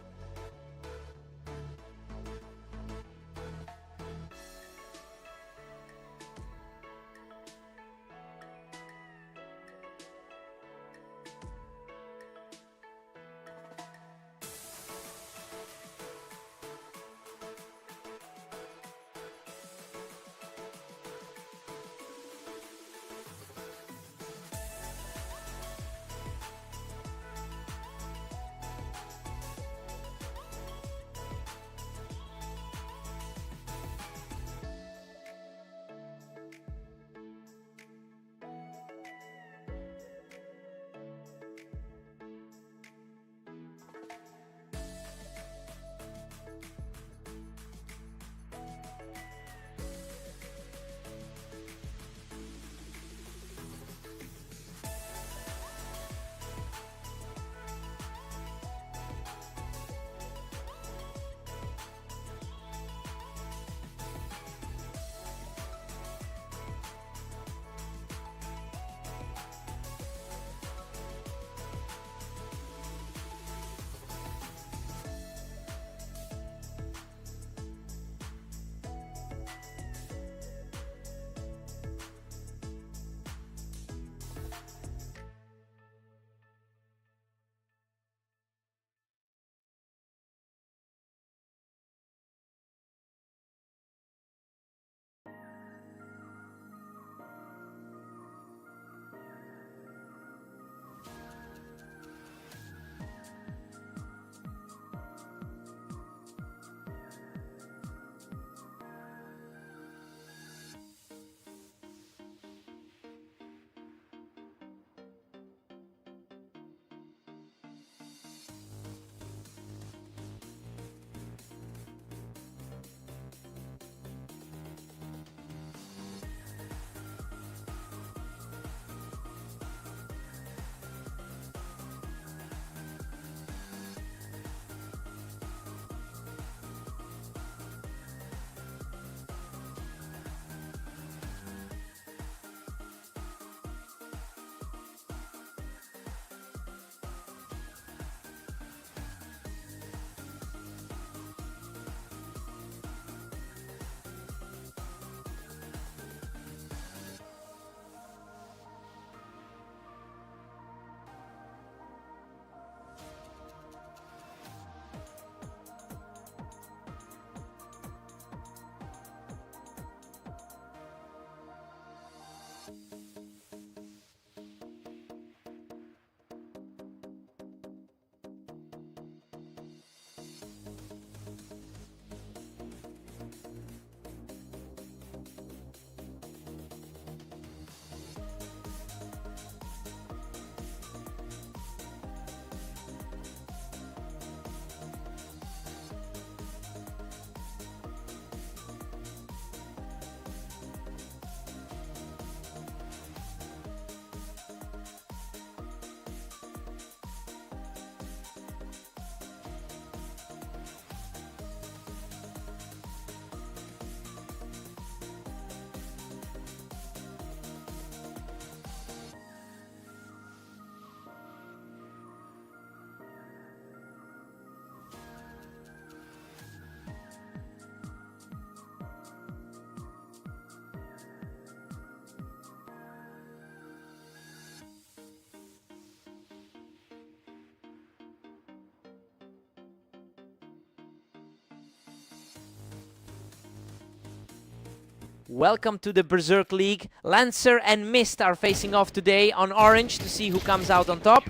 Welcome to the Berserk League. Lancer and Mist are facing off today on orange to see who comes out on top.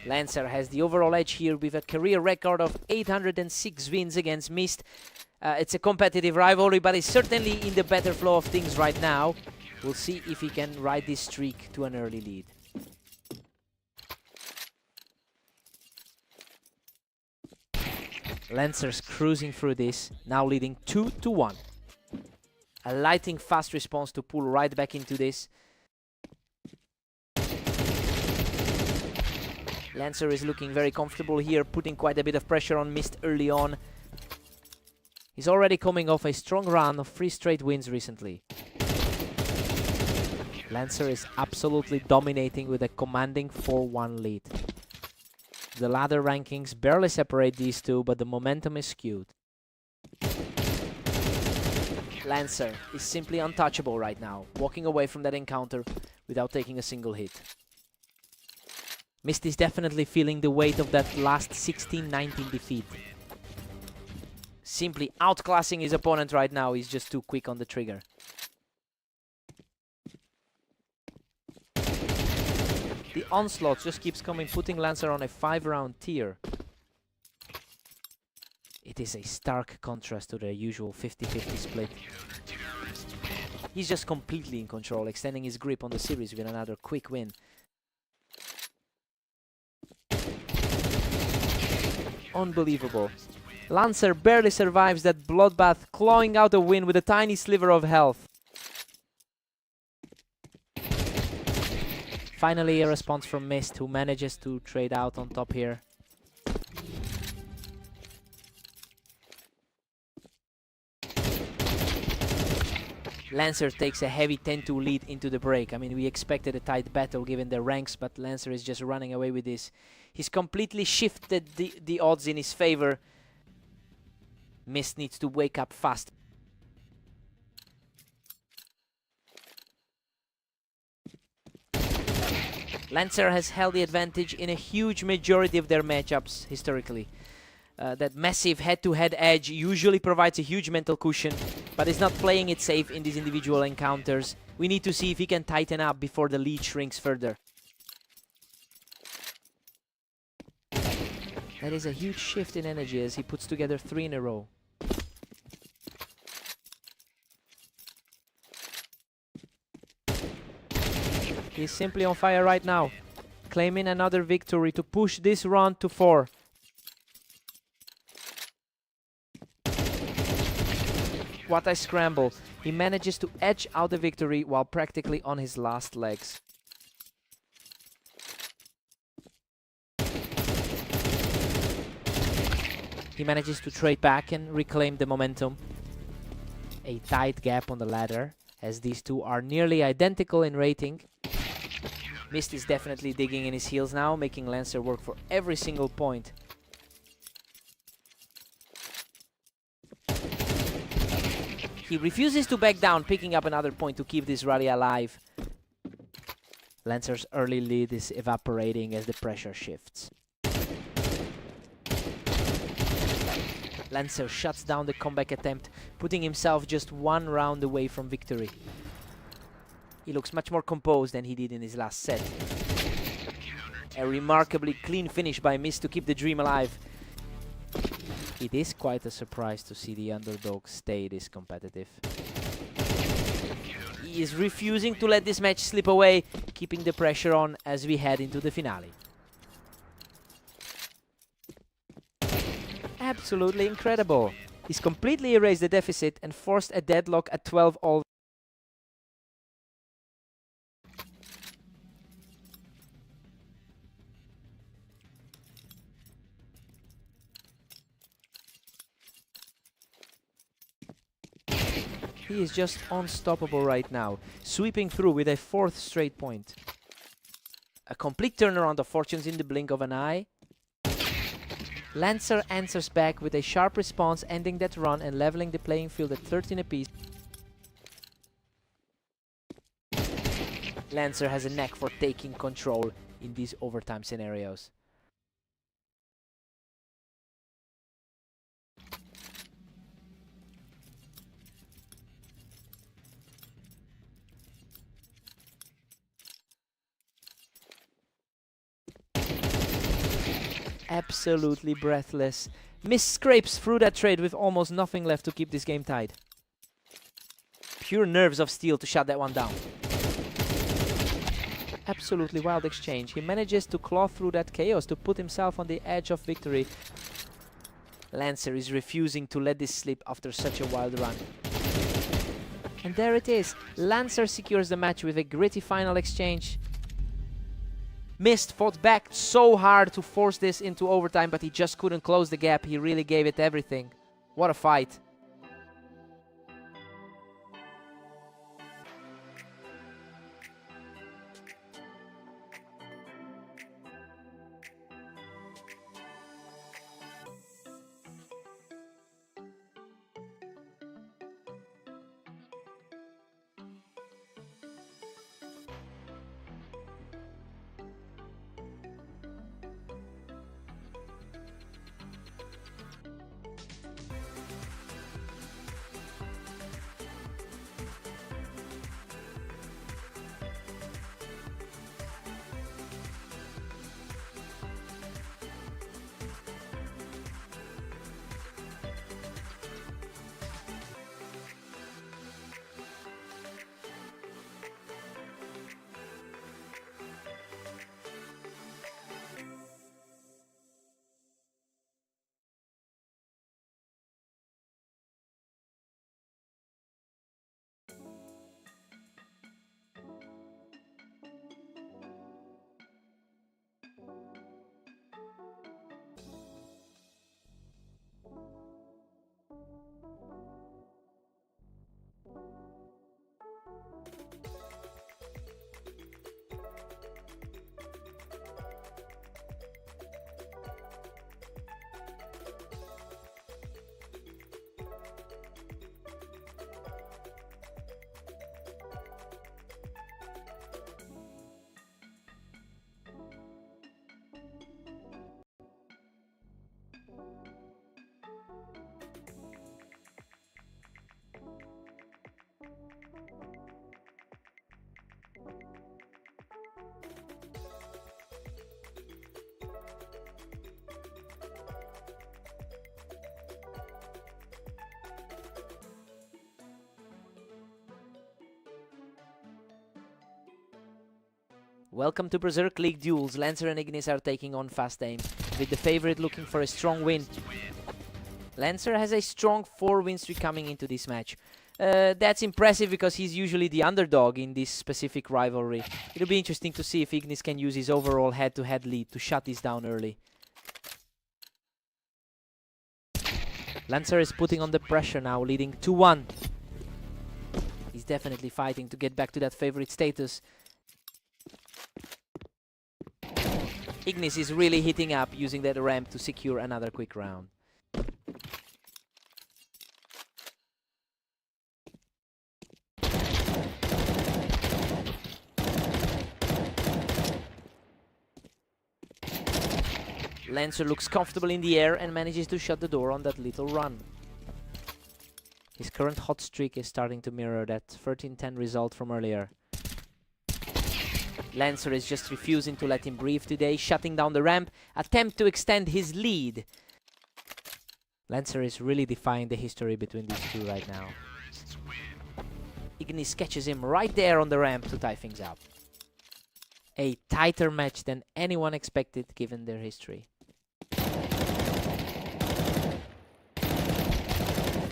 Lancer has the overall edge here with a career record of 806 wins against Mist. It's a competitive rivalry, but he's certainly in the better flow of things right now. We'll see if he can ride this streak to an early lead. Lancer's cruising through this, now leading 2-1. A lightning fast response to pull right back into this. Lancer is looking very comfortable here, putting quite a bit of pressure on Mist early on. He's already coming off a strong run of 3 straight wins recently. Lancer is absolutely dominating with a commanding 4-1 lead. The ladder rankings barely separate these two, but the momentum is skewed. Lancer is simply untouchable right now, walking away from that encounter without taking a single hit. Mist is definitely feeling the weight of that last 16-19 defeat. Simply outclassing his opponent right now, he's just too quick on the trigger. The onslaught just keeps coming, putting Lancer on a 5-round tier. It is a stark contrast to the usual 50-50 split. He's just completely in control, extending his grip on the series with another quick win. Unbelievable. Lancer barely survives that bloodbath, clawing out a win with a tiny sliver of health. Finally, a response from Mist, who manages to trade out on top here. Lancer takes a heavy 10-2 lead into the break. I mean, we expected a tight battle given their ranks, but Lancer is just running away with this. He's completely shifted the odds in his favor. Mist needs to wake up fast. Lancer has held the advantage in a huge majority of their matchups historically. That massive head-to-head edge usually provides a huge mental cushion, but is not playing it safe in these individual encounters. We need to see if he can tighten up before the lead shrinks further. That is a huge shift in energy as he puts together 3 in a row. He's simply on fire right now, claiming another victory to push this run to 4. What a scramble. He manages to edge out the victory while practically on his last legs. He manages to trade back and reclaim the momentum. A tight gap on the ladder, as these two are nearly identical in rating. Mist is definitely digging in his heels now, making Lancer work for every single point. He refuses to back down, picking up another point to keep this rally alive. Lancer's early lead is evaporating as the pressure shifts. Lancer shuts down the comeback attempt, putting himself just 1 round away from victory. He looks much more composed than he did in his last set. A remarkably clean finish by Mist to keep the dream alive. It is quite a surprise to see the underdog stay this competitive. He is refusing to let this match slip away, keeping the pressure on as we head into the finale. Absolutely incredible. He's completely erased the deficit and forced a deadlock at 12 all. He is just unstoppable right now, sweeping through with a 4th straight point. A complete turnaround of fortunes in the blink of an eye. Lancer answers back with a sharp response, ending that run and leveling the playing field at 13 apiece. Lancer has a knack for taking control in these overtime scenarios. absolutely breathless. Miss scrapes through that trade with almost nothing left to keep this game tied. Pure nerves of steel to shut that one down. Absolutely wild exchange. He manages to claw through that chaos to put himself on the edge of victory. Lancer is refusing to let this slip after such a wild run. And there it is. Lancer secures the match with a gritty final exchange. Mist fought back so hard to force this into overtime, but he just couldn't close the gap. He really gave it everything. What a fight. Welcome to Berserk League duels. Lancer and Ignis are taking on Fast Aim, with the favorite looking for a strong win. Lancer has a strong 4-win streak coming into this match. That's impressive because he's usually the underdog in this specific rivalry. It'll be interesting to see if Ignis can use his overall head-to-head lead to shut this down early. Lancer is putting on the pressure now, leading 2-1. He's definitely fighting to get back to that favorite status. Ignis is really hitting up, using that ramp to secure another quick round. Lancer looks comfortable in the air and manages to shut the door on that little run. His current hot streak is starting to mirror that 13-10 result from earlier. Lancer is just refusing to let him breathe today, shutting down the ramp, attempt to extend his lead. Lancer is really defying the history between these two right now. Ignis catches him right there on the ramp to tie things up. A tighter match than anyone expected given their history.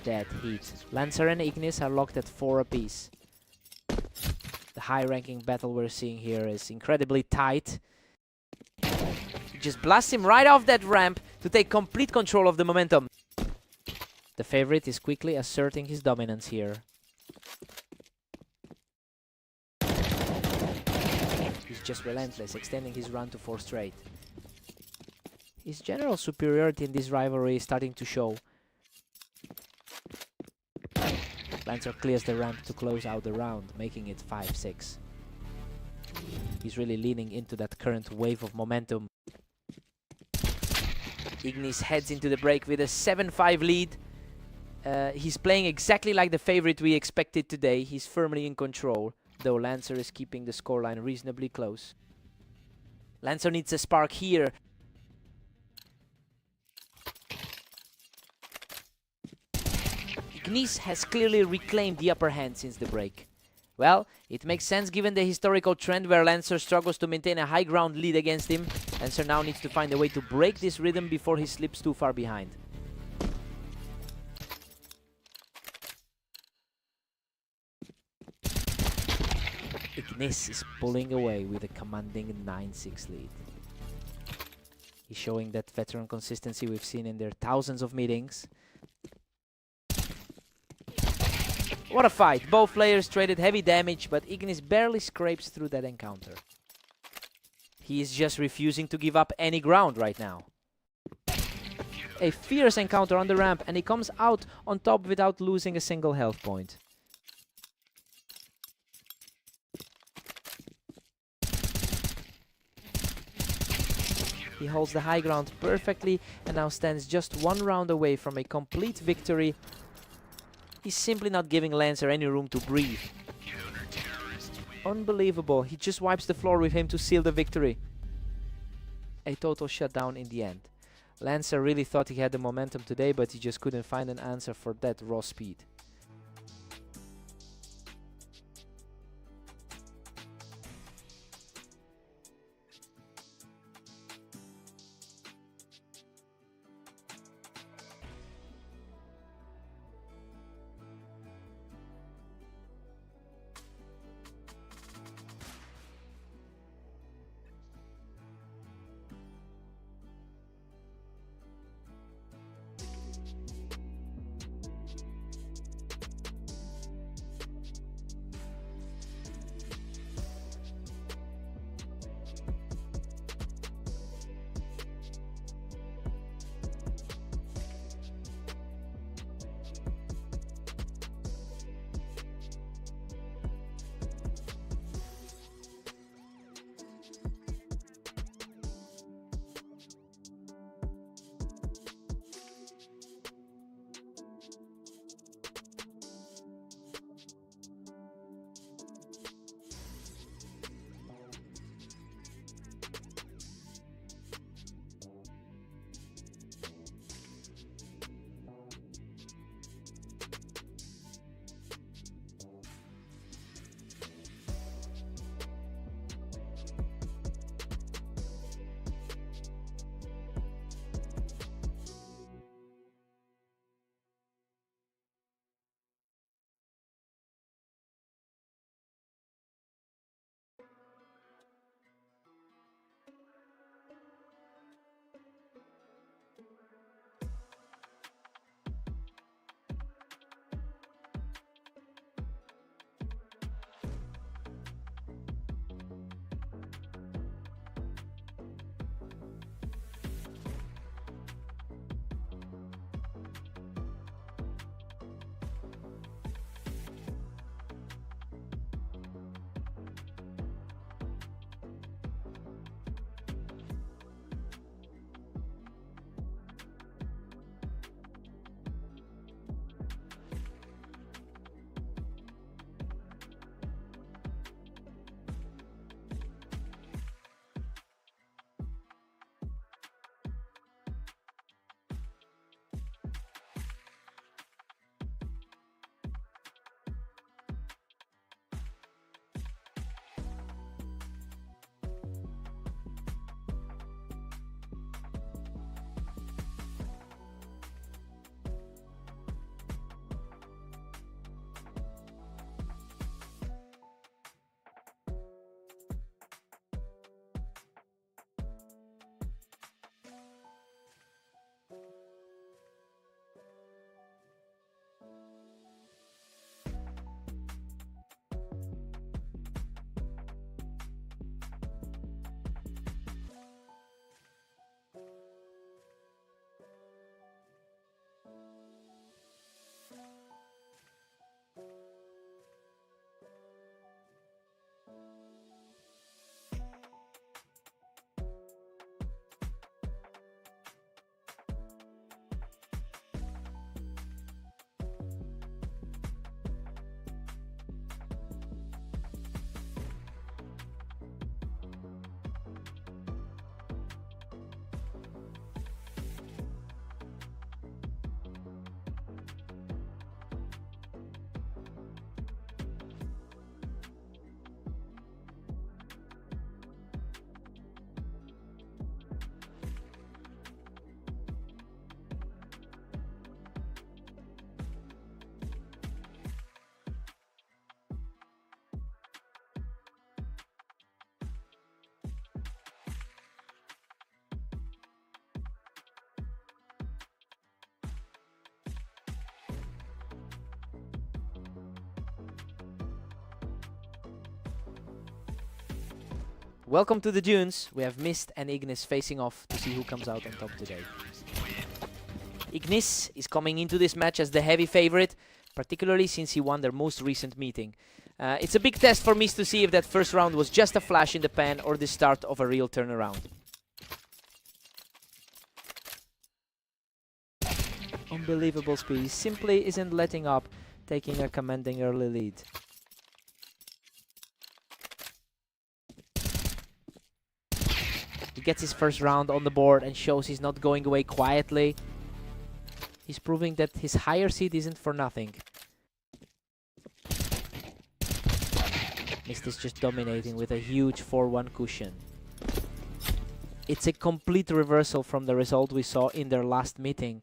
Dead heat. Lancer and Ignis are locked at 4 apiece. The high-ranking battle we're seeing here is incredibly tight. He just blasts him right off that ramp to take complete control of the momentum. The favorite is quickly asserting his dominance here. He's just relentless, extending his run to 4 straight. His general superiority in this rivalry is starting to show. Lancer clears the ramp to close out the round, making it 5-6. He's really leaning into that current wave of momentum. Ignis heads into the break with a 7-5 lead. He's playing exactly like the favorite we expected today. He's firmly in control, though Lancer is keeping the scoreline reasonably close. Lancer needs a spark here. Ignis has clearly reclaimed the upper hand since the break. Well, it makes sense given the historical trend where Lancer struggles to maintain a high ground lead against him. Lancer now needs to find a way to break this rhythm before he slips too far behind. Ignis is pulling away with a commanding 9-6 lead. He's showing that veteran consistency we've seen in their thousands of meetings. What a fight! Both players traded heavy damage, but Ignis barely scrapes through that encounter. He is just refusing to give up any ground right now. A fierce encounter on the ramp, and he comes out on top without losing a single health point. He holds the high ground perfectly and now stands just one round away from a complete victory. He's simply not giving Lancer any room to breathe. Unbelievable. He just wipes the floor with him to seal the victory. A total shutdown in the end. Lancer really thought he had the momentum today, but he just couldn't find an answer for that raw speed. Welcome to the Dunes. We have Mist and Ignis facing off to see who comes out on top today. Ignis is coming into this match as the heavy favorite, particularly since he won their most recent meeting. It's a big test for Mist to see if that first round was just a flash in the pan or the start of a real turnaround. Unbelievable speed. He simply isn't letting up, taking a commanding early lead. He gets his first round on the board and shows he's not going away quietly. He's proving that his higher seed isn't for nothing. Mist is just dominating with a huge 4-1 cushion. It's a complete reversal from the result we saw in their last meeting.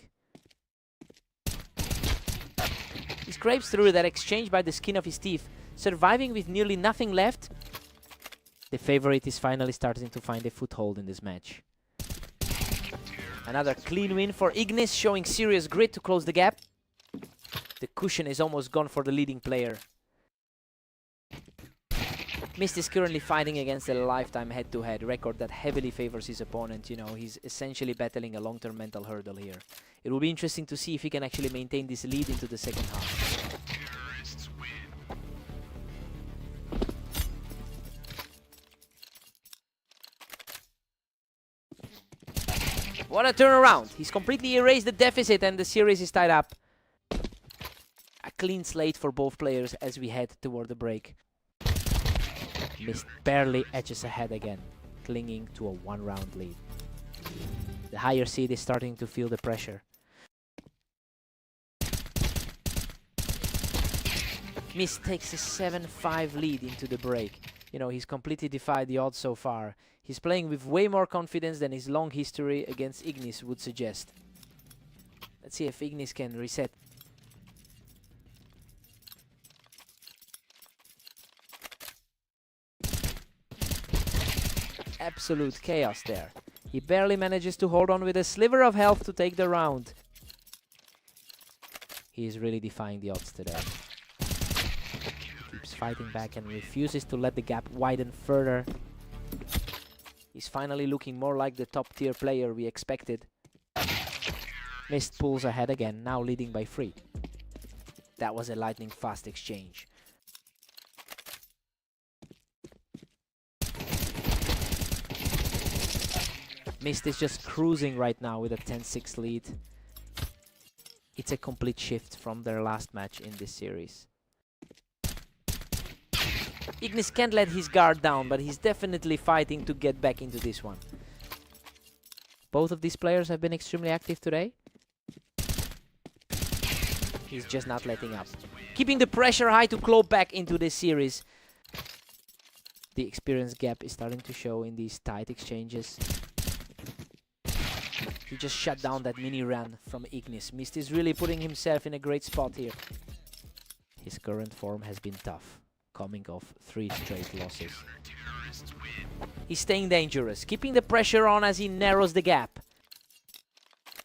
He scrapes through that exchange by the skin of his teeth, surviving with nearly nothing left. The favorite is finally starting to find a foothold in this match. Another clean win for Ignis, showing serious grit to close the gap. The cushion is almost gone for the leading player. Mist is currently fighting against a lifetime head-to-head record that heavily favors his opponent. You know, he's essentially battling a long-term mental hurdle here. It will be interesting to see if he can actually maintain this lead into the second half. What a turnaround! He's completely erased the deficit and the series is tied up. A clean slate for both players as we head toward the break. Mist barely edges ahead again, clinging to a one-round lead. The higher seed is starting to feel the pressure. Mist takes a 7-5 lead into the break. You know, he's completely defied the odds so far. He's playing with way more confidence than his long history against Ignis would suggest. Let's see if Ignis can reset. Absolute chaos there. He barely manages to hold on with a sliver of health to take the round. He is really defying the odds today. He keeps fighting back and refuses to let the gap widen further. He's finally looking more like the top-tier player we expected. Mist pulls ahead again, now leading by 3. That was a lightning-fast exchange. Mist is just cruising right now with a 10-6 lead. It's a complete shift from their last match in this series. Ignis can't let his guard down, but he's definitely fighting to get back into this one. Both of these players have been extremely active today. He's just not letting up. Keeping the pressure high to claw back into this series. The experience gap is starting to show in these tight exchanges. He just shut down that mini run from Ignis. Mist is really putting himself in a great spot here. His current form has been tough, coming off 3 straight losses. He's staying dangerous, keeping the pressure on as he narrows the gap.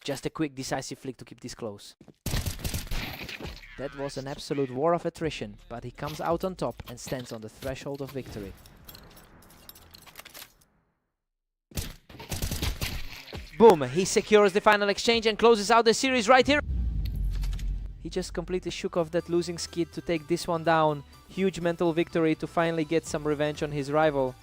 Just a quick decisive flick to keep this close. That was an absolute war of attrition, but he comes out on top and stands on the threshold of victory. Boom! He secures the final exchange and closes out the series right here. He just completely shook off that losing skid to take this one down. Huge mental victory to finally get some revenge on his rival.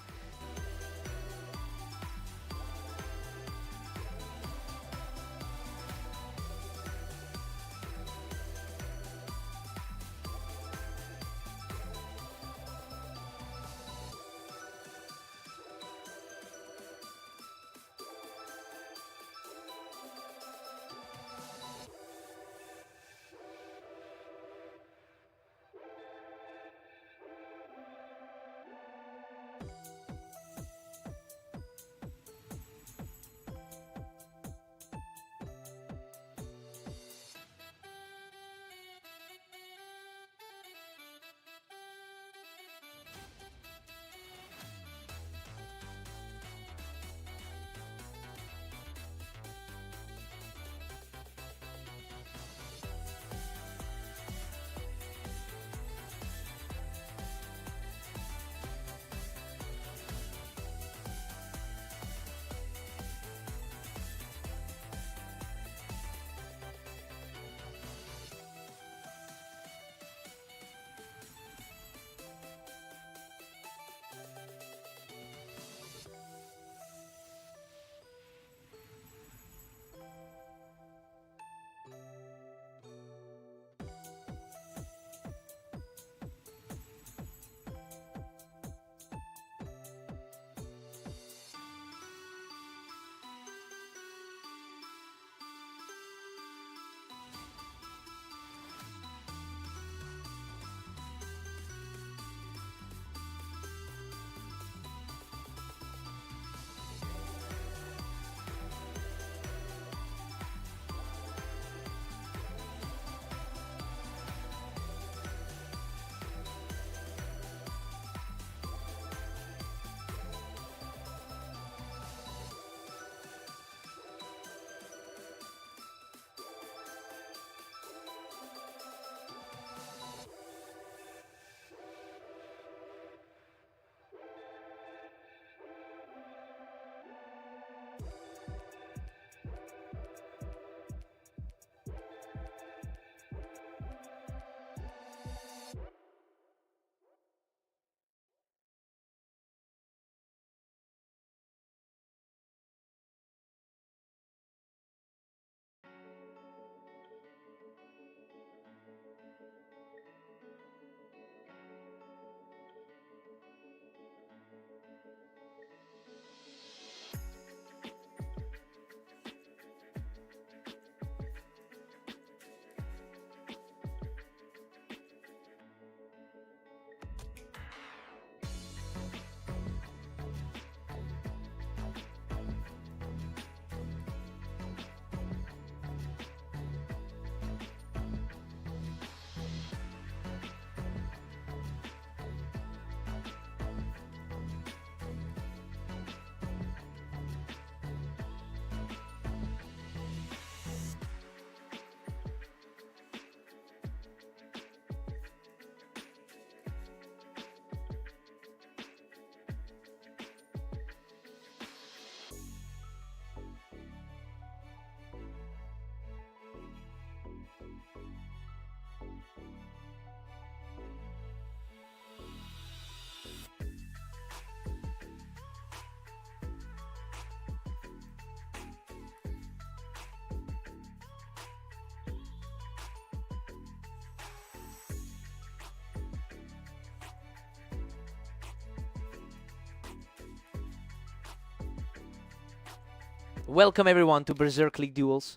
Welcome everyone to Berserk League Duels.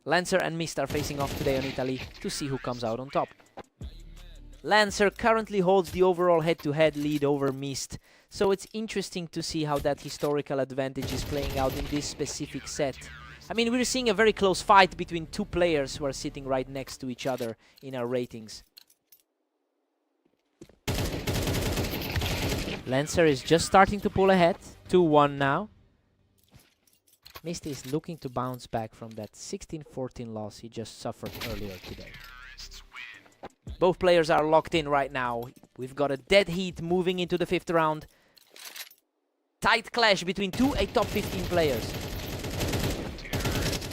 Lancer and Mist are facing off today on Italy to see who comes out on top. Lancer currently holds the overall head-to-head lead over Mist, so it's interesting to see how that historical advantage is playing out in this specific set. I mean, we're seeing a very close fight between two players who are sitting right next to each other in our ratings. Lancer is just starting to pull ahead, 2-1 now. Mist is looking to bounce back from that 16-14 loss he just suffered earlier today. Both players are locked in right now. We've got a dead heat moving into the 5th round. Tight clash between a top 15 players.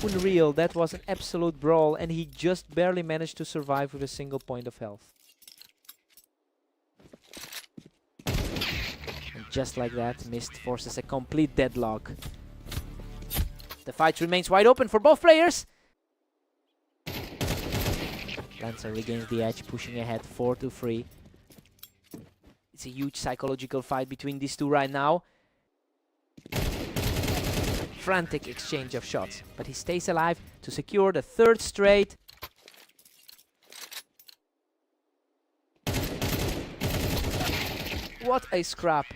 Unreal, that was an absolute brawl and he just barely managed to survive with a single point of health. And just like that, Mist forces a complete deadlock. The fight remains wide open for both players. Lancer regains the edge, pushing ahead 4-3. It's a huge psychological fight between these two right now. Frantic exchange of shots, but he stays alive to secure the 3rd straight. What a scrap.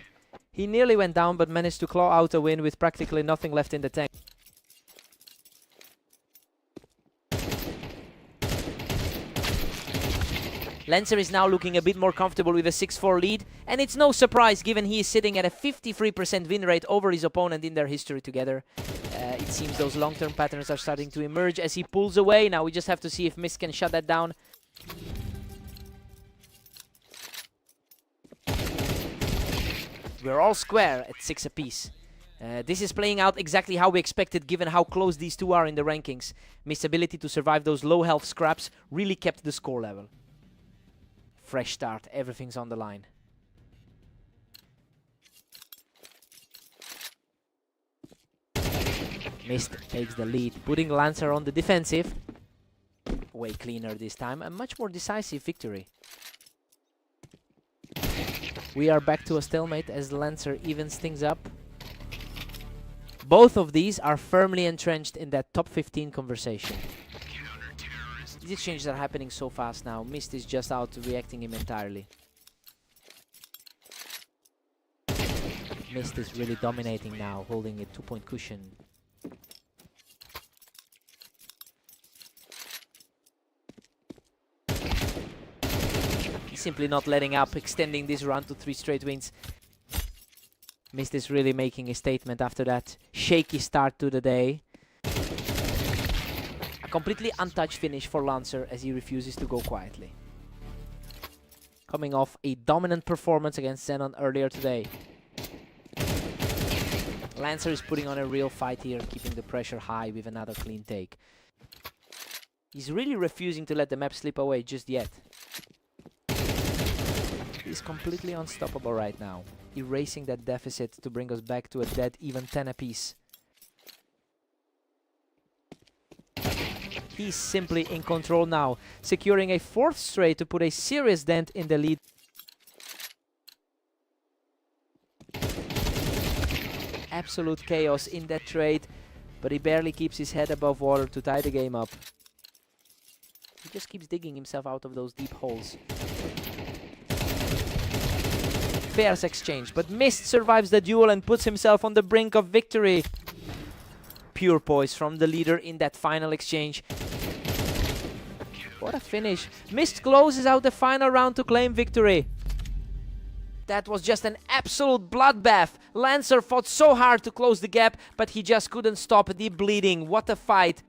He nearly went down but managed to claw out a win with practically nothing left in the tank. Lancer is now looking a bit more comfortable with a 6-4 lead, and it's no surprise given he is sitting at a 53% win rate over his opponent in their history together. It seems those long-term patterns are starting to emerge as he pulls away. Now we just have to see if Mist can shut that down. We're all square at 6 apiece. This is playing out exactly how we expected given how close these two are in the rankings. Mist's ability to survive those low health scraps really kept the score level. Fresh start, everything's on the line. Mist takes the lead, putting Lancer on the defensive. Way cleaner this time, a much more decisive victory. We are back to a stalemate as Lancer evens things up. Both of these are firmly entrenched in that top 15 conversation. These changes are happening so fast now. Mist is just out reacting him entirely. Mist is really dominating now, holding a 2-point cushion. He's simply not letting up, extending this run to 3 straight wins. Mist is really making a statement after that shaky start to the day. Completely untouched finish for Lancer as he refuses to go quietly. Coming off a dominant performance against Xenon earlier today. Lancer is putting on a real fight here, keeping the pressure high with another clean take. He's really refusing to let the map slip away just yet. He's completely unstoppable right now, erasing that deficit to bring us back to a dead even 10 apiece. He's simply in control now, securing a 4th straight to put a serious dent in the lead. Absolute chaos in that trade, but he barely keeps his head above water to tie the game up. He just keeps digging himself out of those deep holes. Fierce exchange, but Mist survives the duel and puts himself on the brink of victory. Pure poise from the leader in that final exchange. What a finish. Mist closes out the final round to claim victory. That was just an absolute bloodbath. Lancer fought so hard to close the gap, but he just couldn't stop the bleeding. What a fight.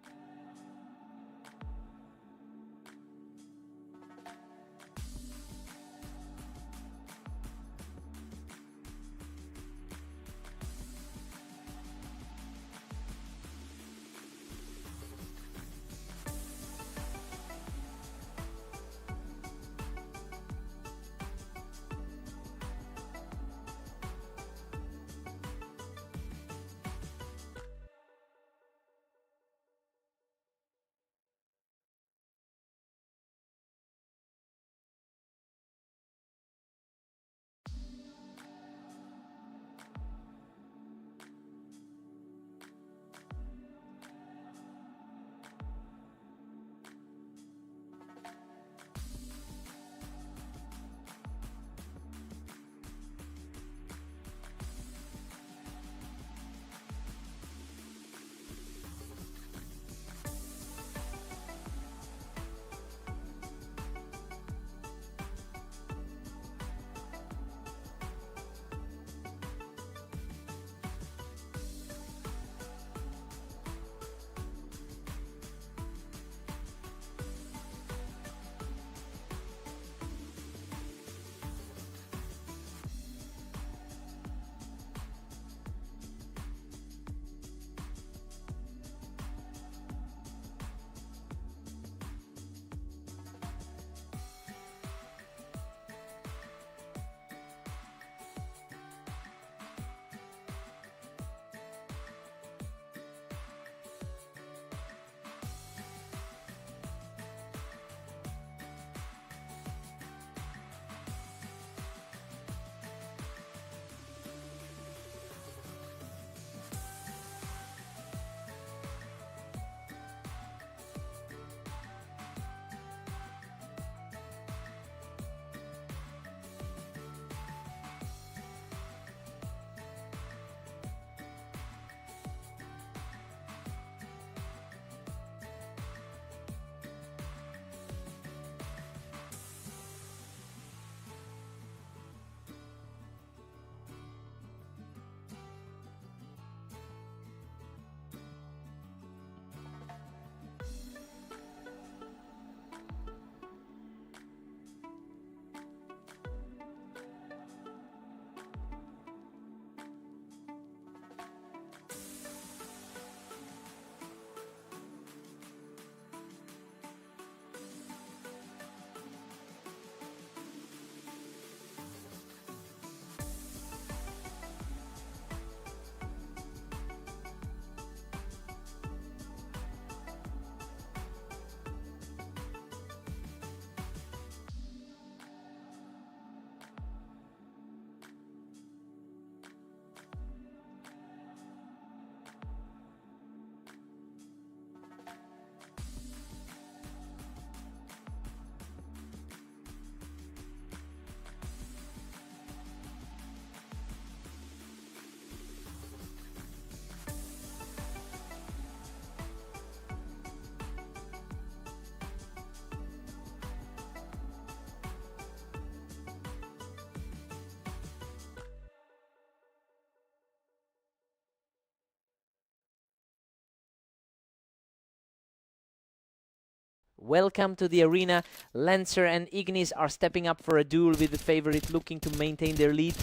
Welcome to the arena. Lancer and Ignis are stepping up for a duel with the favorite looking to maintain their lead.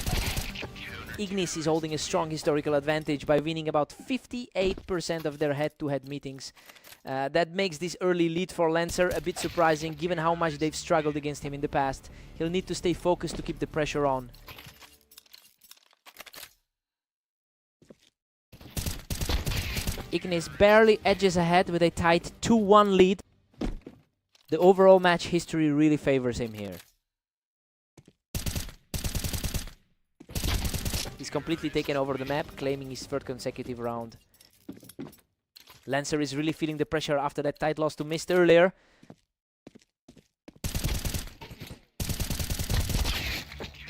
Ignis is holding a strong historical advantage by winning about 58% of their head-to-head meetings. That makes this early lead for Lancer a bit surprising given how much they've struggled against him in the past. He'll need to stay focused to keep the pressure on. Ignis barely edges ahead with a tight 2-1 lead. The overall match history really favors him here. He's completely taken over the map, claiming his third consecutive round. Lancer is really feeling the pressure after that tight loss to Mist earlier.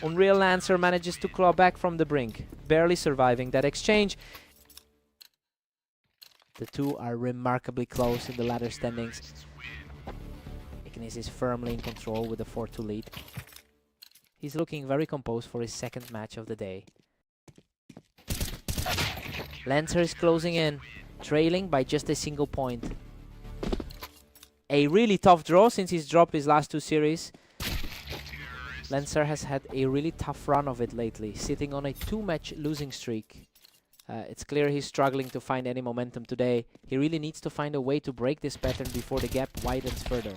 Unreal Lancer manages to claw back from the brink, barely surviving that exchange. The two are remarkably close in the ladder standings. Ignis is firmly in control with a 4-2 lead. He's looking very composed for his second match of the day. Lancer is closing in, trailing by just a single point. A really tough draw since he's dropped his last two series. Lancer has had a really tough run of it lately, sitting on a 2-match losing streak. It's clear he's struggling to find any momentum today. He really needs to find a way to break this pattern before the gap widens further.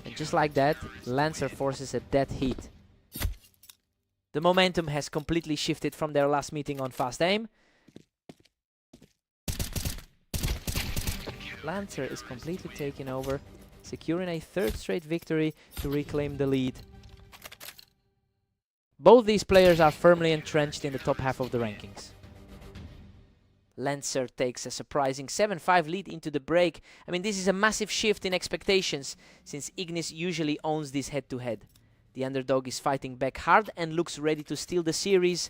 And just like that, Lancer forces a dead heat. The momentum has completely shifted from their last meeting on fast aim. Lancer is completely taken over, securing a third straight victory to reclaim the lead. Both these players are firmly entrenched in the top half of the rankings. Lancer takes a surprising 7-5 lead into the break. I mean, this is a massive shift in expectations, since Ignis usually owns this head-to-head. The underdog is fighting back hard and looks ready to steal the series.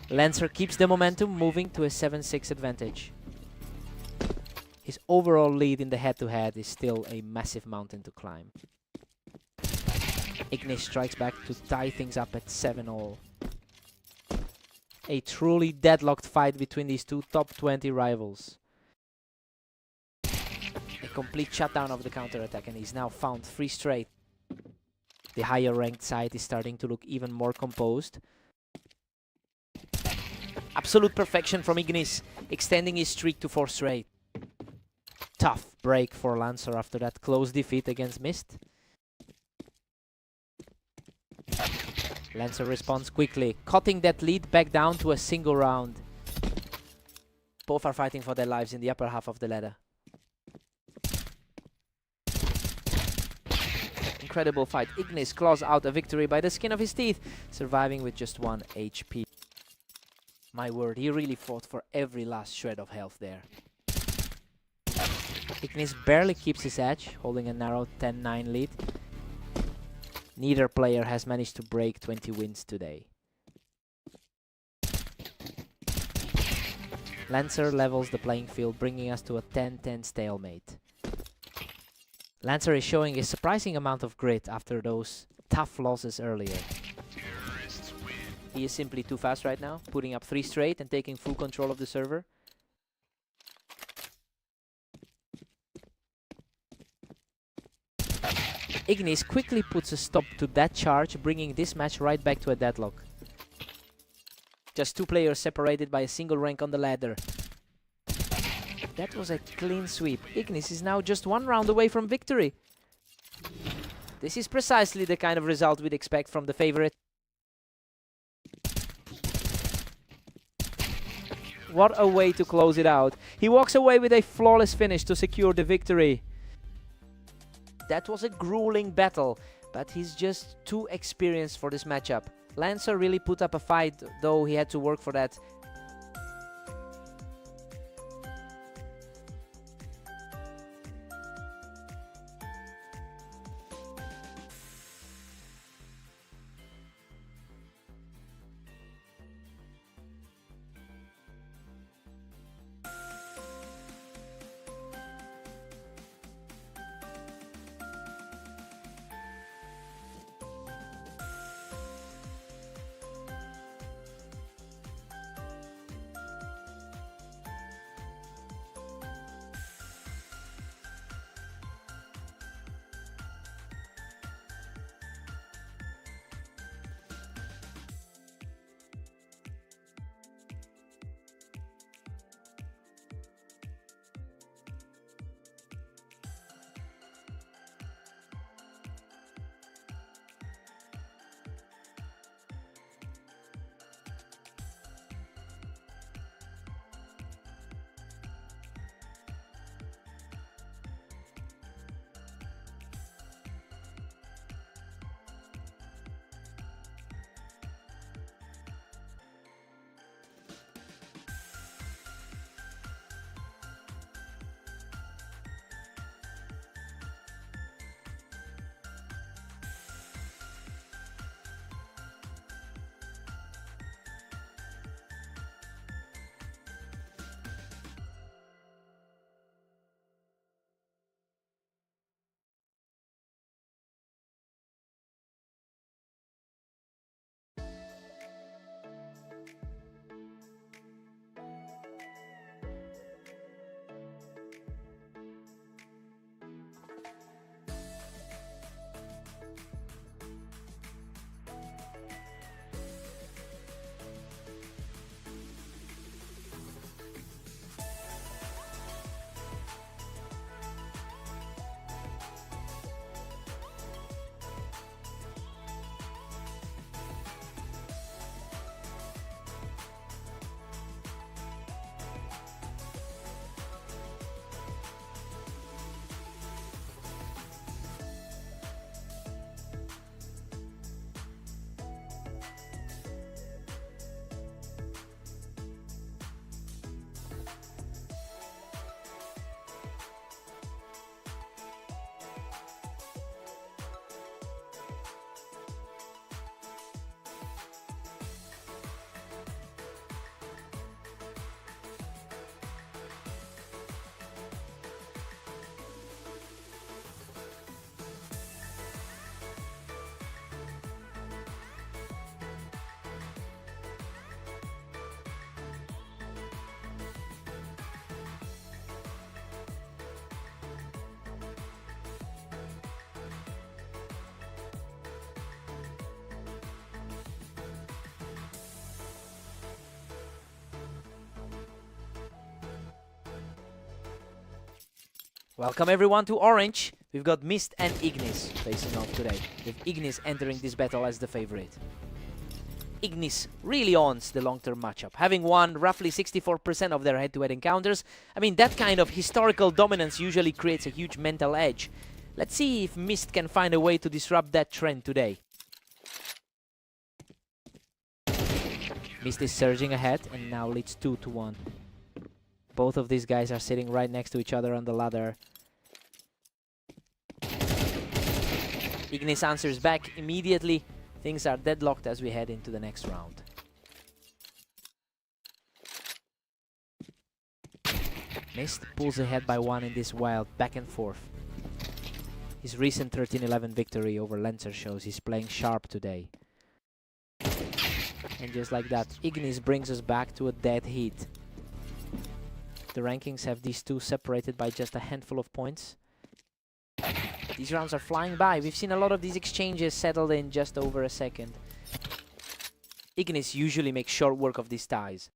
Lancer keeps the momentum, moving to a 7-6 advantage. His overall lead in the head-to-head is still a massive mountain to climb. Ignis strikes back to tie things up at 7-all. A truly deadlocked fight between these two top 20 rivals. A complete shutdown of the counter-attack, and he's now found 3 straight. The higher ranked side is starting to look even more composed. Absolute perfection from Ignis, extending his streak to 4 straight. Tough break for Lancer after that close defeat against Mist. Lancer responds quickly, cutting that lead back down to a single round. Both are fighting for their lives in the upper half of the ladder. Incredible fight. Ignis claws out a victory by the skin of his teeth, surviving with just 1 HP. My word, he really fought for every last shred of health there. Ignis barely keeps his edge, holding a narrow 10-9 lead. Neither player has managed to break 20 wins today. Lancer levels the playing field, bringing us to a 10-10 stalemate. Lancer is showing a surprising amount of grit after those tough losses earlier. He is simply too fast right now, putting up 3 straight and taking full control of the server. Ignis quickly puts a stop to that charge, bringing this match right back to a deadlock. Just 2 players separated by a single rank on the ladder. That was a clean sweep. Ignis is now just 1 round away from victory. This is precisely the kind of result we'd expect from the favorite. What a way to close it out. He walks away with a flawless finish to secure the victory. That was a grueling battle, but he's just too experienced for this matchup. Lancer really put up a fight, though he had to work for that. Welcome everyone to Orange. We've got Mist and Ignis facing off today, with Ignis entering this battle as the favorite. Ignis really owns the long-term matchup, having won roughly 64% of their head-to-head encounters. I mean, that kind of historical dominance usually creates a huge mental edge. Let's see if Mist can find a way to disrupt that trend today. Mist is surging ahead and now leads 2-1. Both of these guys are sitting right next to each other on the ladder. Ignis answers back immediately. Things are deadlocked as we head into the next round. Mist pulls ahead by 1 in this wild back and forth. His recent 13-11 victory over Lancer shows he's playing sharp today. And just like that, Ignis brings us back to a dead heat. The rankings have these two separated by just a handful of points. These rounds are flying by. We've seen a lot of these exchanges settled in just over a second. Ignis usually makes short work of these ties.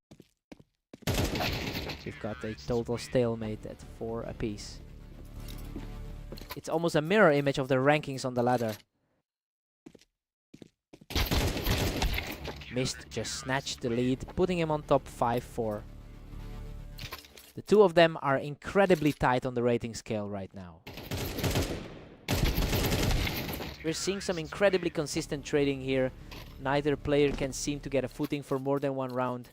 We've got a total stalemate at 4 apiece. It's almost a mirror image of the rankings on the ladder. Mist just snatched the lead, putting him on top 5-4. The two of them are incredibly tight on the rating scale right now. We're seeing some incredibly consistent trading here. Neither player can seem to get a footing for more than one round.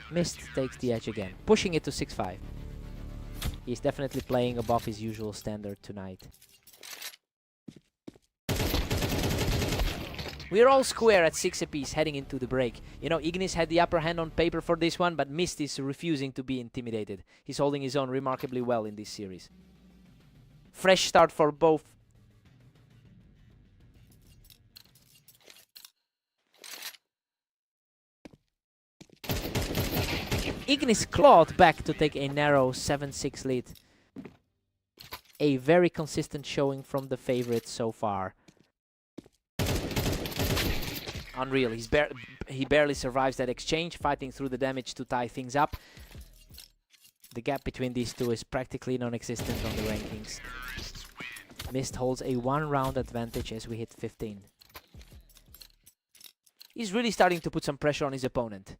Mist takes the edge again, pushing it to 6-5. He's definitely playing above his usual standard tonight. We're all square at 6 apiece heading into the break. You know, Ignis had the upper hand on paper for this one, but Mist is refusing to be intimidated. He's holding his own remarkably well in this series. Fresh start for both. Ignis clawed back to take a narrow 7-6 lead. A very consistent showing from the favorite so far. Unreal. He barely survives that exchange, fighting through the damage to tie things up. The gap between these two is practically non-existent on the rankings. Mist holds a 1-round advantage as we hit 15. He's really starting to put some pressure on his opponent.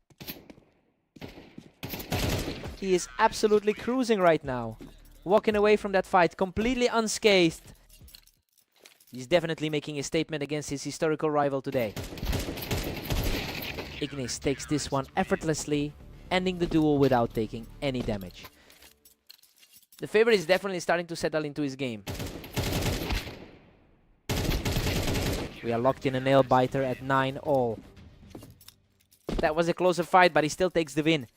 He is absolutely cruising right now, walking away from that fight completely unscathed. He's definitely making a statement against his historical rival today. Ignis takes this one effortlessly, ending the duel without taking any damage. The favorite is definitely starting to settle into his game. We are locked in a nail biter at 9 all. That was a closer fight, but he still takes the win.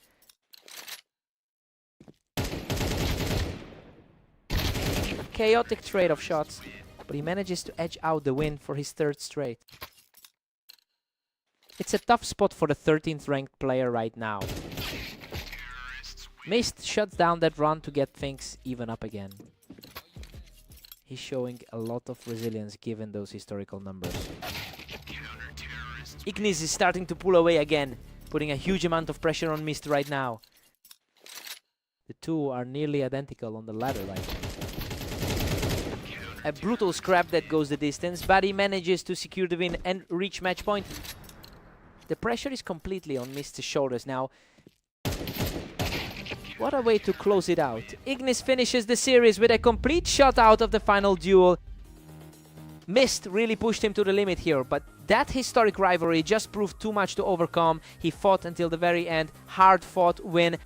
Chaotic trade of shots, but he manages to edge out the win for his 3rd straight. It's a tough spot for the 13th ranked player right now. Mist shuts down that run to get things even up again. He's showing a lot of resilience given those historical numbers. Ignis is starting to pull away again, putting a huge amount of pressure on Mist right now. The two are nearly identical on the ladder right now. A brutal scrap that goes the distance, but he manages to secure the win and reach match point. The pressure is completely on Mist's shoulders now. What a way to close it out. Ignis finishes the series with a complete shutout of the final duel. Mist really pushed him to the limit here, but that historic rivalry just proved too much to overcome. He fought until the very end. Hard-fought win.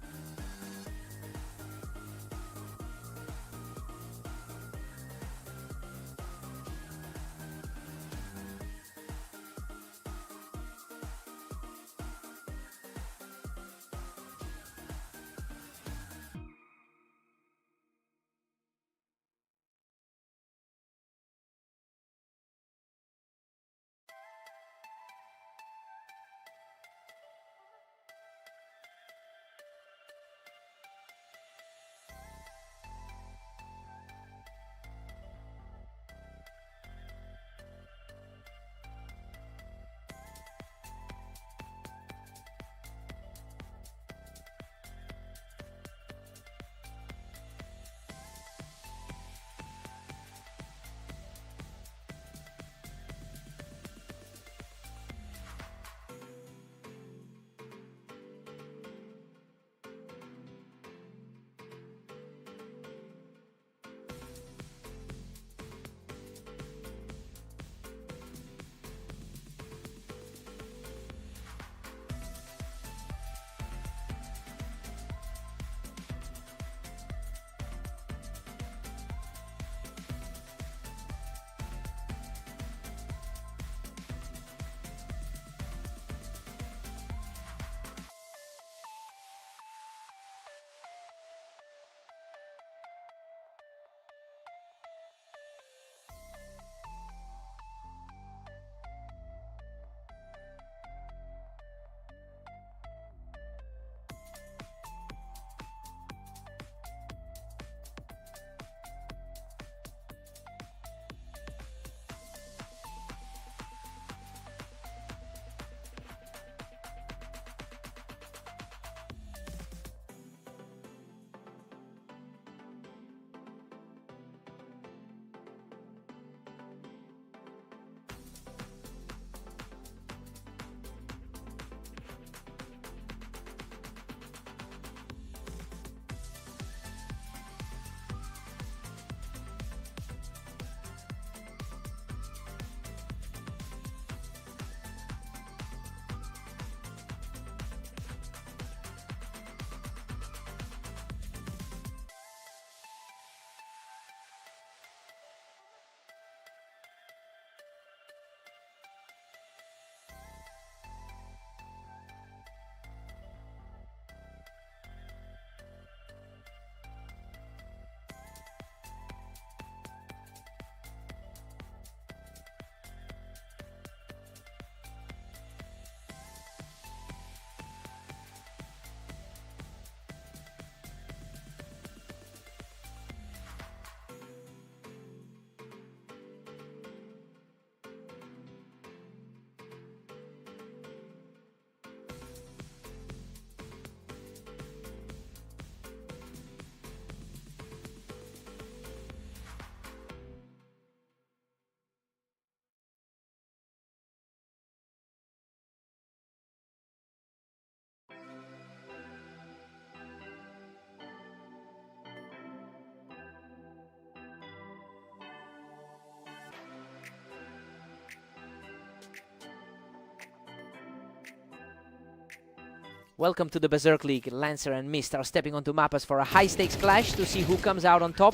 Welcome to the Berserk League. Lancer and Mist are stepping onto Mappas for a high-stakes clash to see who comes out on top.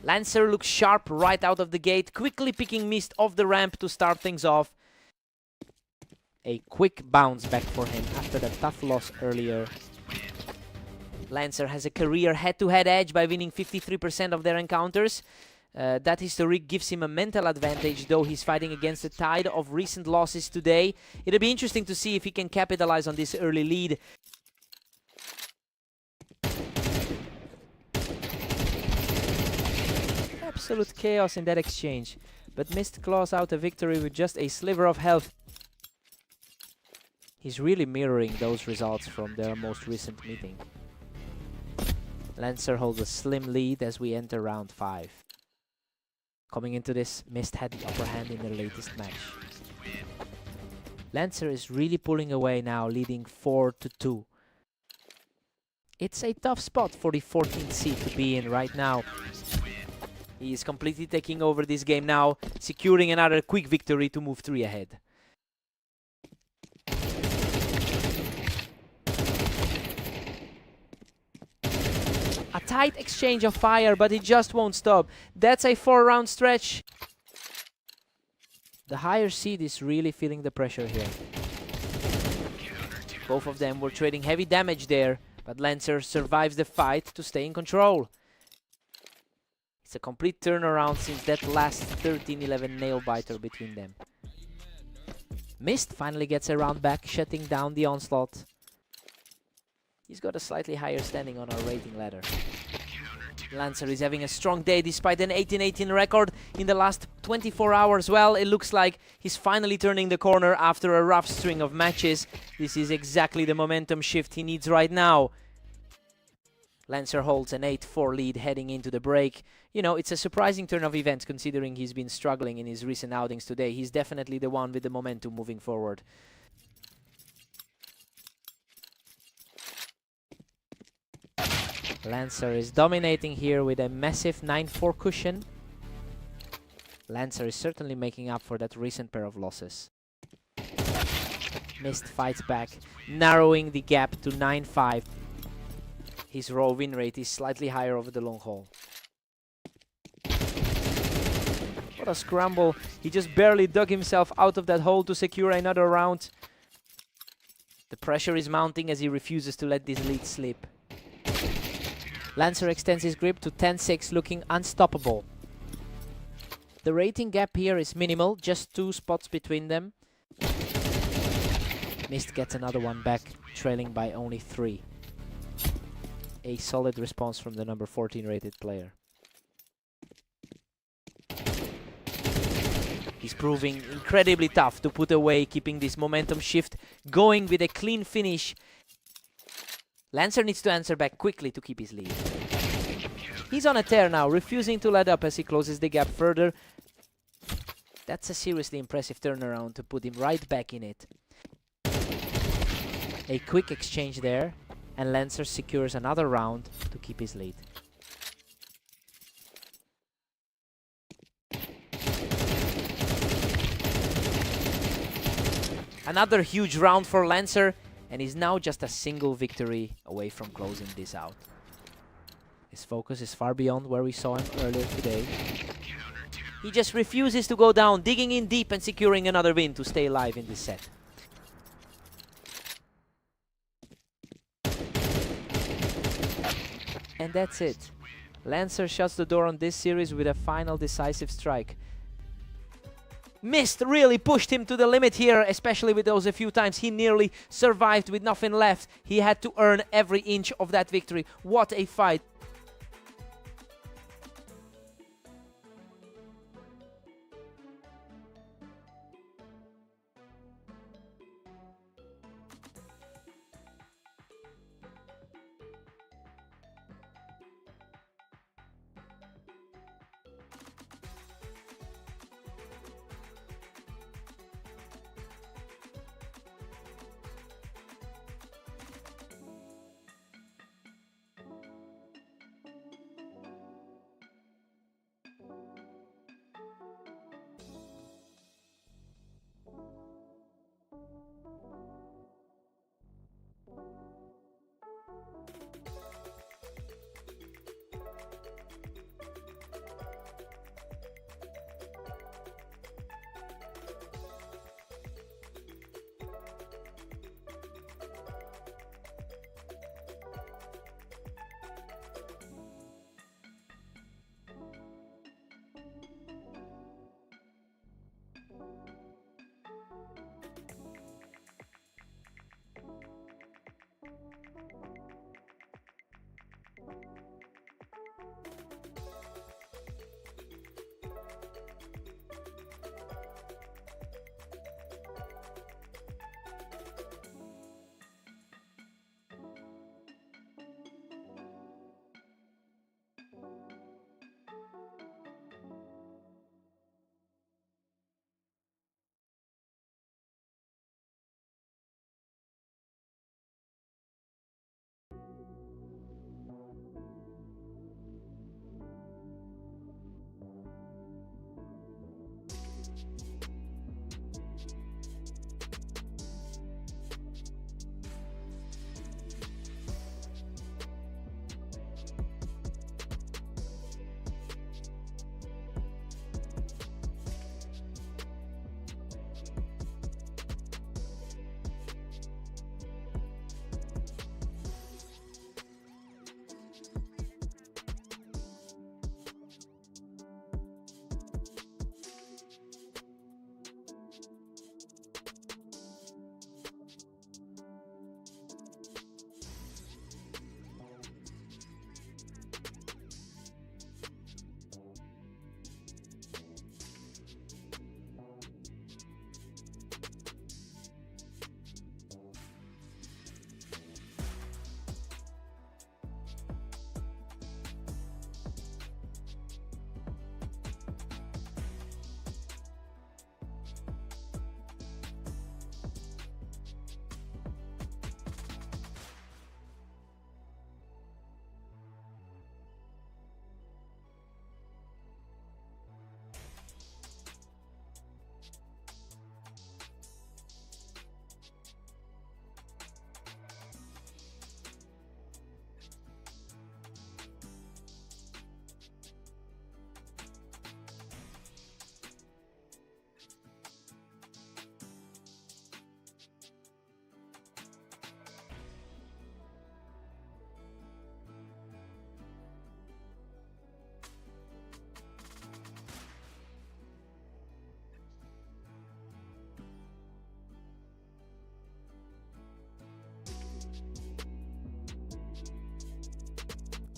Lancer looks sharp right out of the gate, quickly picking Mist off the ramp to start things off. A quick bounce back for him after the tough loss earlier. Lancer has a career head-to-head edge by winning 53% of their encounters. That historic gives him a mental advantage, though he's fighting against the tide of recent losses today. It'll be interesting to see if he can capitalize on this early lead. Absolute chaos in that exchange, but Mist claws out a victory with just a sliver of health. He's really mirroring those results from their most recent meeting. Lancer holds a slim lead as we enter round 5. Coming into this, Mist had the upper hand in their latest match. Lancer is really pulling away now, leading 4-2. It's a tough spot for the 14th seed to be in right now. He is completely taking over this game now, securing another quick victory to move 3 ahead. A tight exchange of fire, but it just won't stop. That's a 4-round stretch. The higher seed is really feeling the pressure here. Both of them were trading heavy damage there, but Lancer survives the fight to stay in control. It's a complete turnaround since that last 13-11 nail-biter between them. Mist finally gets a round back, shutting down the onslaught. He's got a slightly higher standing on our rating ladder. Lancer is having a strong day despite an 18-18 record in the last 24 hours. Well, it looks like he's finally turning the corner after a rough string of matches. This is exactly the momentum shift he needs right now. Lancer holds an 8-4 lead heading into the break. You know, it's a surprising turn of events considering he's been struggling in his recent outings today. He's definitely the one with the momentum moving forward. Lancer is dominating here with a massive 9-4 cushion. Lancer is certainly making up for that recent pair of losses. Mist fights back, narrowing the gap to 9-5. His raw win rate is slightly higher over the long haul. What a scramble. He just barely dug himself out of that hole to secure another round. The pressure is mounting as he refuses to let this lead slip. Lancer extends his grip to 10-6, looking unstoppable. The rating gap here is minimal, just 2 spots between them. Mist gets another one back, trailing by only 3. A solid response from the number 14 rated player. He's proving incredibly tough to put away, keeping this momentum shift going with a clean finish. Lancer needs to answer back quickly to keep his lead. He's on a tear now, refusing to let up as he closes the gap further. That's a seriously impressive turnaround to put him right back in it. A quick exchange there, and Lancer secures another round to keep his lead. Another huge round for Lancer, and he's now just a single victory away from closing this out. His focus is far beyond where we saw him earlier today. He just refuses to go down, digging in deep and securing another win to stay alive in this set. And that's it. Lancer shuts the door on this series with a final decisive strike. Mist really pushed him to the limit here, especially with those a few times he nearly survived with nothing left. He had to earn every inch of that victory. What a fight.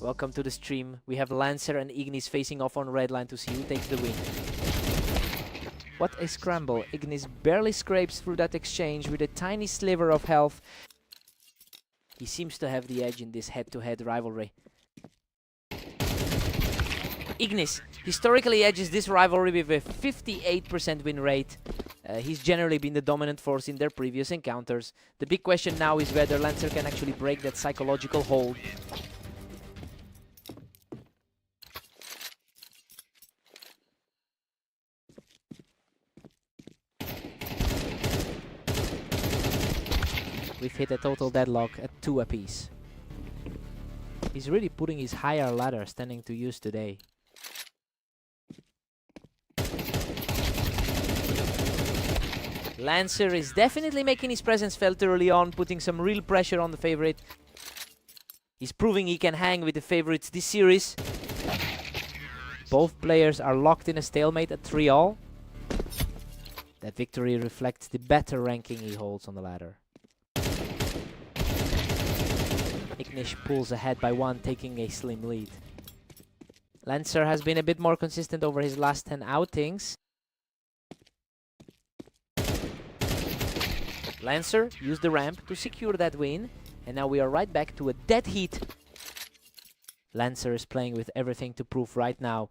Welcome to the stream. We have Lancer and Ignis facing off on red line to see who takes the win. What a scramble. Ignis barely scrapes through that exchange with a tiny sliver of health. He seems to have the edge in this head-to-head rivalry. Ignis historically edges this rivalry with a 58% win rate. He's generally been the dominant force in their previous encounters. The big question now is whether Lancer can actually break that psychological hold. We've hit a total deadlock at 2 apiece. He's really putting his higher ladder standing to use today. Lancer is definitely making his presence felt early on, putting some real pressure on the favorite. He's proving he can hang with the favorites this series. Both players are locked in a stalemate at 3-all. That victory reflects the better ranking he holds on the ladder. Ignis pulls ahead by 1, taking a slim lead. Lancer has been a bit more consistent over his last 10 outings. Lancer used the ramp to secure that win, and now we are right back to a dead heat. Lancer is playing with everything to prove right now.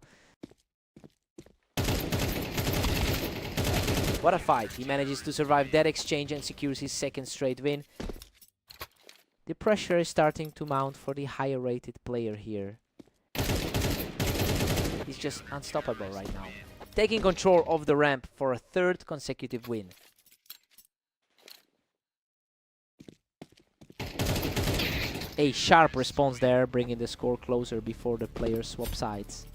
What a fight. He manages to survive that exchange and secures his second straight win. The pressure is starting to mount for the higher rated player here. He's just unstoppable right now, taking control of the ramp for a 3rd consecutive win. A sharp response there, bringing the score closer before the players swap sides.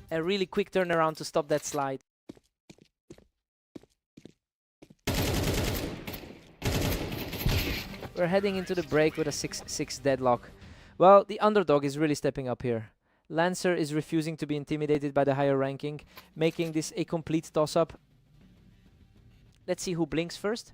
A really quick turnaround to stop that slide. We're heading into the break with a 6-6 deadlock. Well, the underdog is really stepping up here. Lancer is refusing to be intimidated by the higher ranking, making this a complete toss-up. Let's see who blinks first.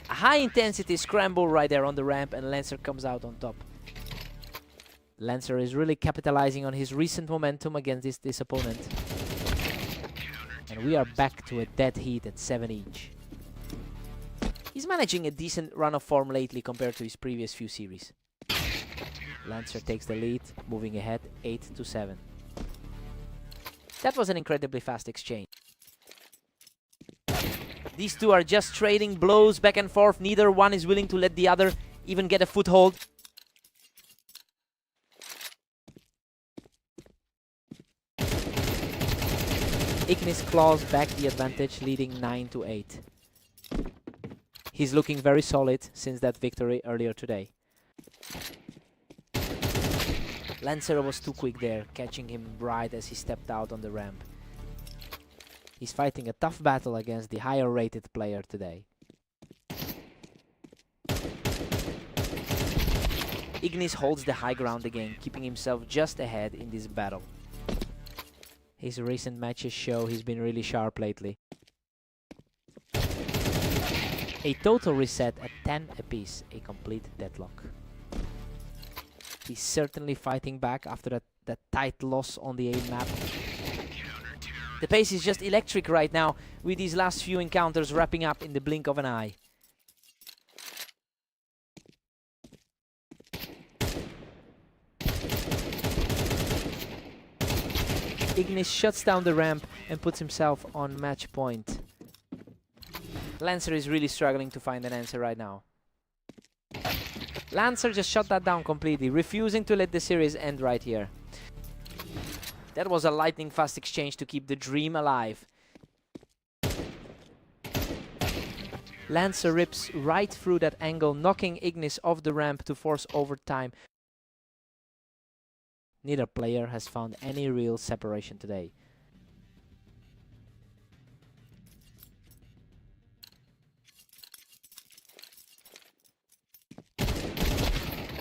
A high-intensity scramble right there on the ramp, and Lancer comes out on top. Lancer is really capitalizing on his recent momentum against this opponent. And we are back to a dead heat at 7 each. He's managing a decent run of form lately compared to his previous few series. Lancer takes the lead, moving ahead 8-7. That was an incredibly fast exchange. These two are just trading blows back and forth. Neither one is willing to let the other even get a foothold. Ignis claws back the advantage, leading 9-8. He's looking very solid since that victory earlier today. Lancer was too quick there, catching him right as he stepped out on the ramp. He's fighting a tough battle against the higher rated player today. Ignis holds the high ground again, keeping himself just ahead in this battle. His recent matches show he's been really sharp lately. A total reset at 10 apiece, a complete deadlock. He's certainly fighting back after that tight loss on the A map. The pace is just electric right now, with these last few encounters wrapping up in the blink of an eye. Ignis shuts down the ramp and puts himself on match point. Lancer is really struggling to find an answer right now. Lancer just shut that down completely, refusing to let the series end right here. That was a lightning fast exchange to keep the dream alive. Lancer rips right through that angle, knocking Ignis off the ramp to force overtime. Neither player has found any real separation today.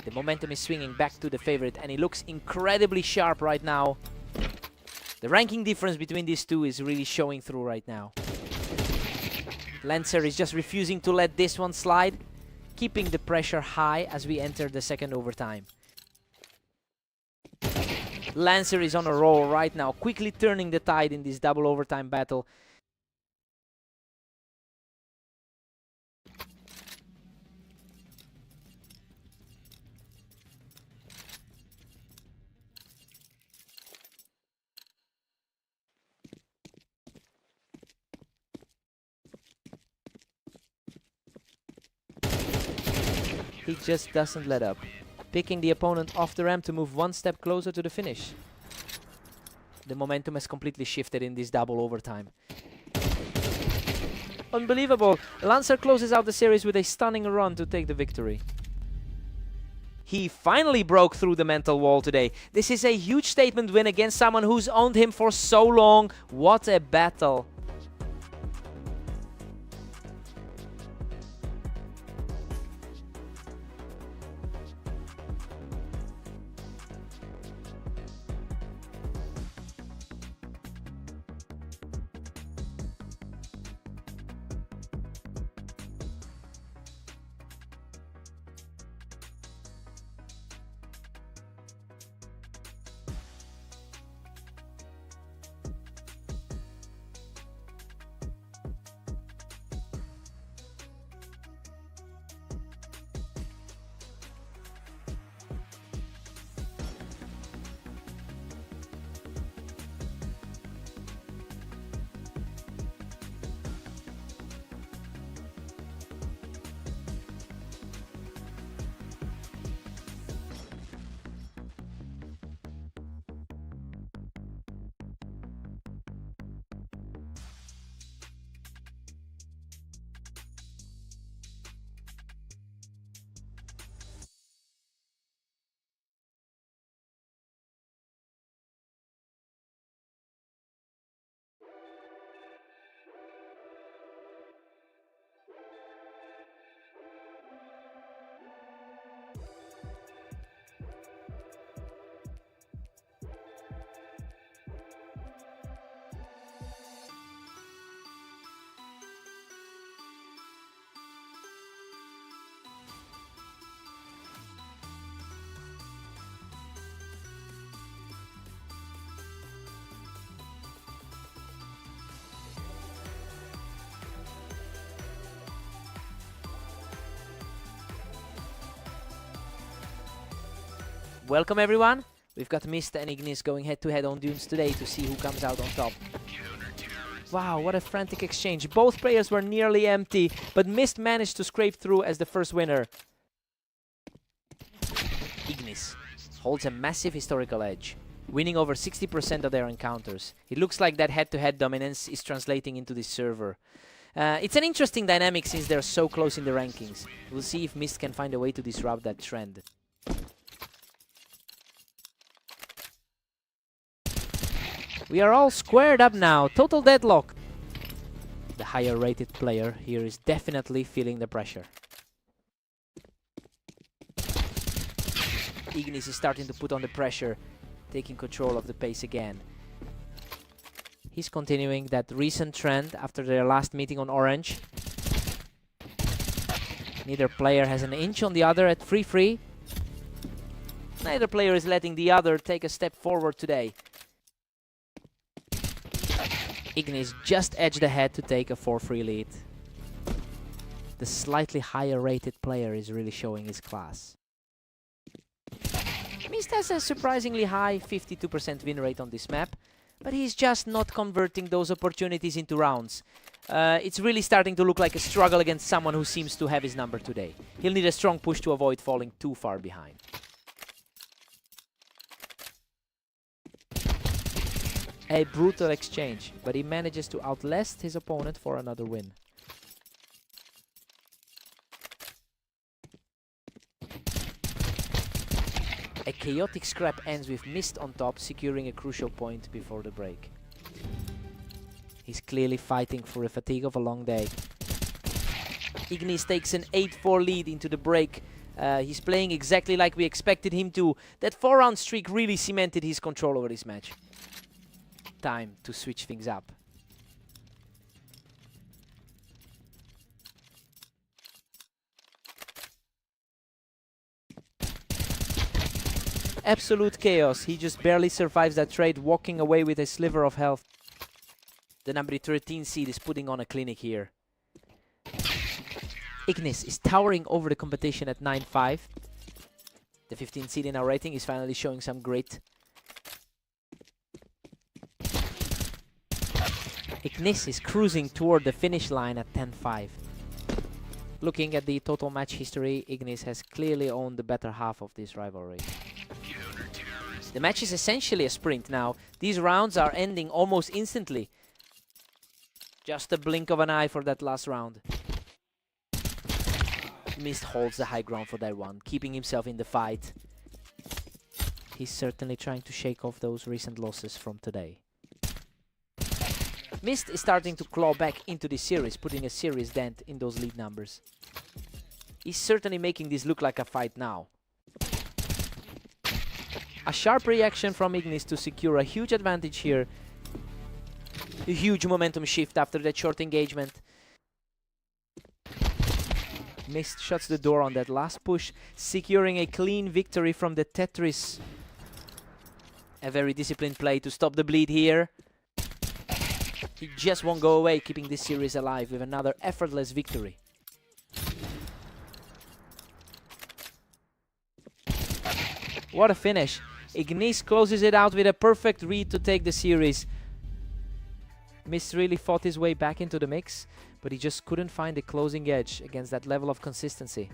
The momentum is swinging back to the favorite, and he looks incredibly sharp right now. The ranking difference between these two is really showing through right now. Lancer is just refusing to let this one slide, keeping the pressure high as we enter the second overtime. Lancer is on a roll right now, quickly turning the tide in this double overtime battle. He just doesn't let up, picking the opponent off the ramp to move one step closer to the finish. The momentum has completely shifted in this double overtime. Unbelievable! Lancer closes out the series with a stunning run to take the victory. He finally broke through the mental wall today. This is a huge statement win against someone who's owned him for so long. What a battle! Welcome everyone. We've got Mist and Ignis going head-to-head on Dunes today to see who comes out on top. Wow, what a frantic exchange. Both players were nearly empty, but Mist managed to scrape through as the first winner. Ignis holds a massive historical edge, winning over 60% of their encounters. It looks like that head-to-head dominance is translating into this server. It's an interesting dynamic since they're so close in the rankings. We'll see if Mist can find a way to disrupt that trend. We are all squared up now, total deadlock. The higher rated player here is definitely feeling the pressure. Ignis is starting to put on the pressure, taking control of the pace again. He's continuing that recent trend after their last meeting on Orange. Neither player has an inch on the other at 3-3. Neither player is letting the other take a step forward today. Ignis just edged ahead to take a 4-3 lead. The slightly higher rated player is really showing his class. Mist has a surprisingly high 52% win rate on this map, but he's just not converting those opportunities into rounds. It's really starting to look like a struggle against someone who seems to have his number today. He'll need a strong push to avoid falling too far behind. A brutal exchange, but he manages to outlast his opponent for another win. A chaotic scrap ends with Mist on top, securing a crucial point before the break. He's clearly fighting for a fatigue of a long day. Ignis takes an 8-4 lead into the break. He's playing exactly like we expected him to. That 4-round streak really cemented his control over this match. time to switch things up. Absolute chaos. He just barely survives that trade, walking away with a sliver of health. The number 13 seed is putting on a clinic here. Ignis is towering over the competition at 9-5. The 15 seed in our rating is finally showing some grit. Ignis is cruising toward the finish line at 10-5. Looking at the total match history, Ignis has clearly owned the better half of this rivalry. The match is essentially a sprint now. These rounds are ending almost instantly. Just a blink of an eye for that last round. Mist holds the high ground for that one, keeping himself in the fight. He's certainly trying to shake off those recent losses from today. Mist is starting to claw back into the series, putting a serious dent in those lead numbers. He's certainly making this look like a fight now. A sharp reaction from Ignis to secure a huge advantage here. A huge momentum shift after that short engagement. Mist shuts the door on that last push, securing a clean victory from the Tetris. A very disciplined play to stop the bleed here. He just won't go away, keeping this series alive with another effortless victory. What a finish. Ignis closes it out with a perfect read to take the series. Mist really fought his way back into the mix, but he just couldn't find the closing edge against that level of consistency.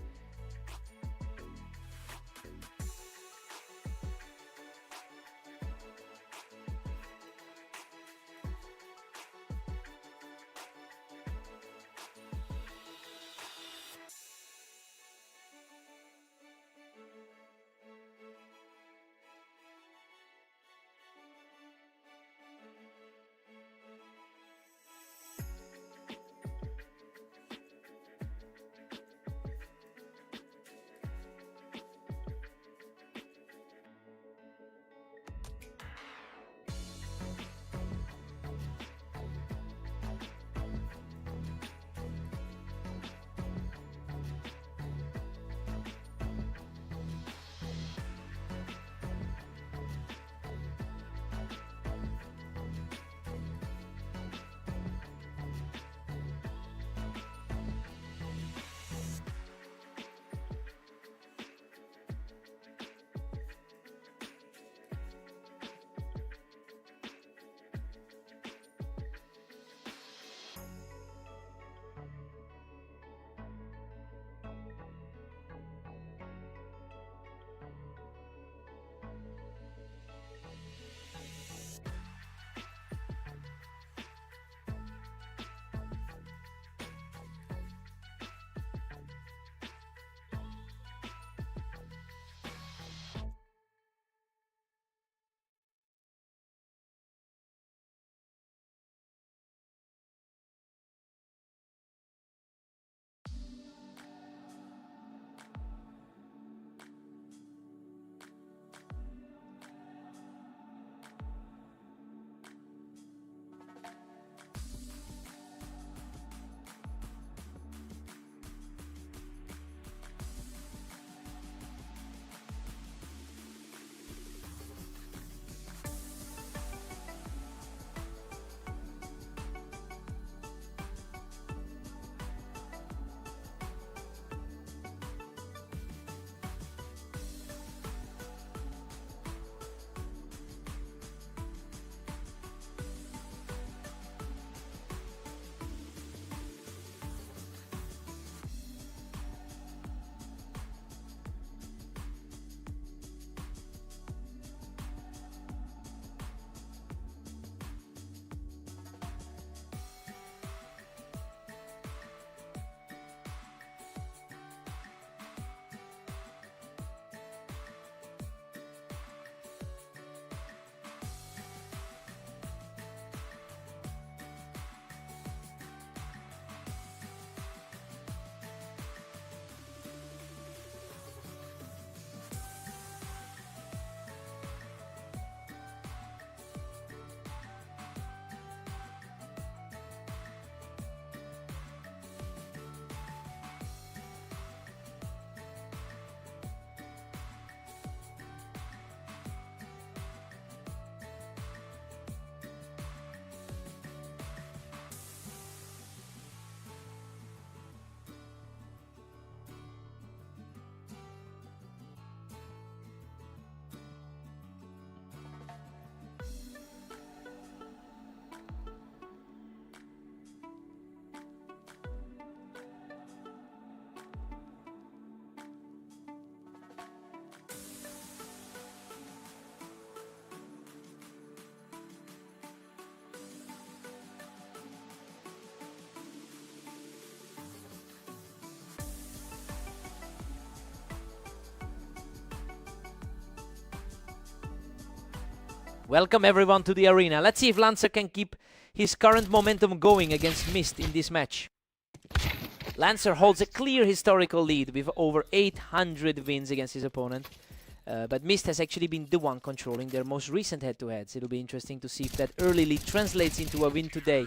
Welcome everyone to the arena. Let's see if Lancer can keep his current momentum going against Mist in this match. Lancer holds a clear historical lead with over 800 wins against his opponent. But Mist has actually been the one controlling their most recent head-to-heads. It'll be interesting to see if that early lead translates into a win today.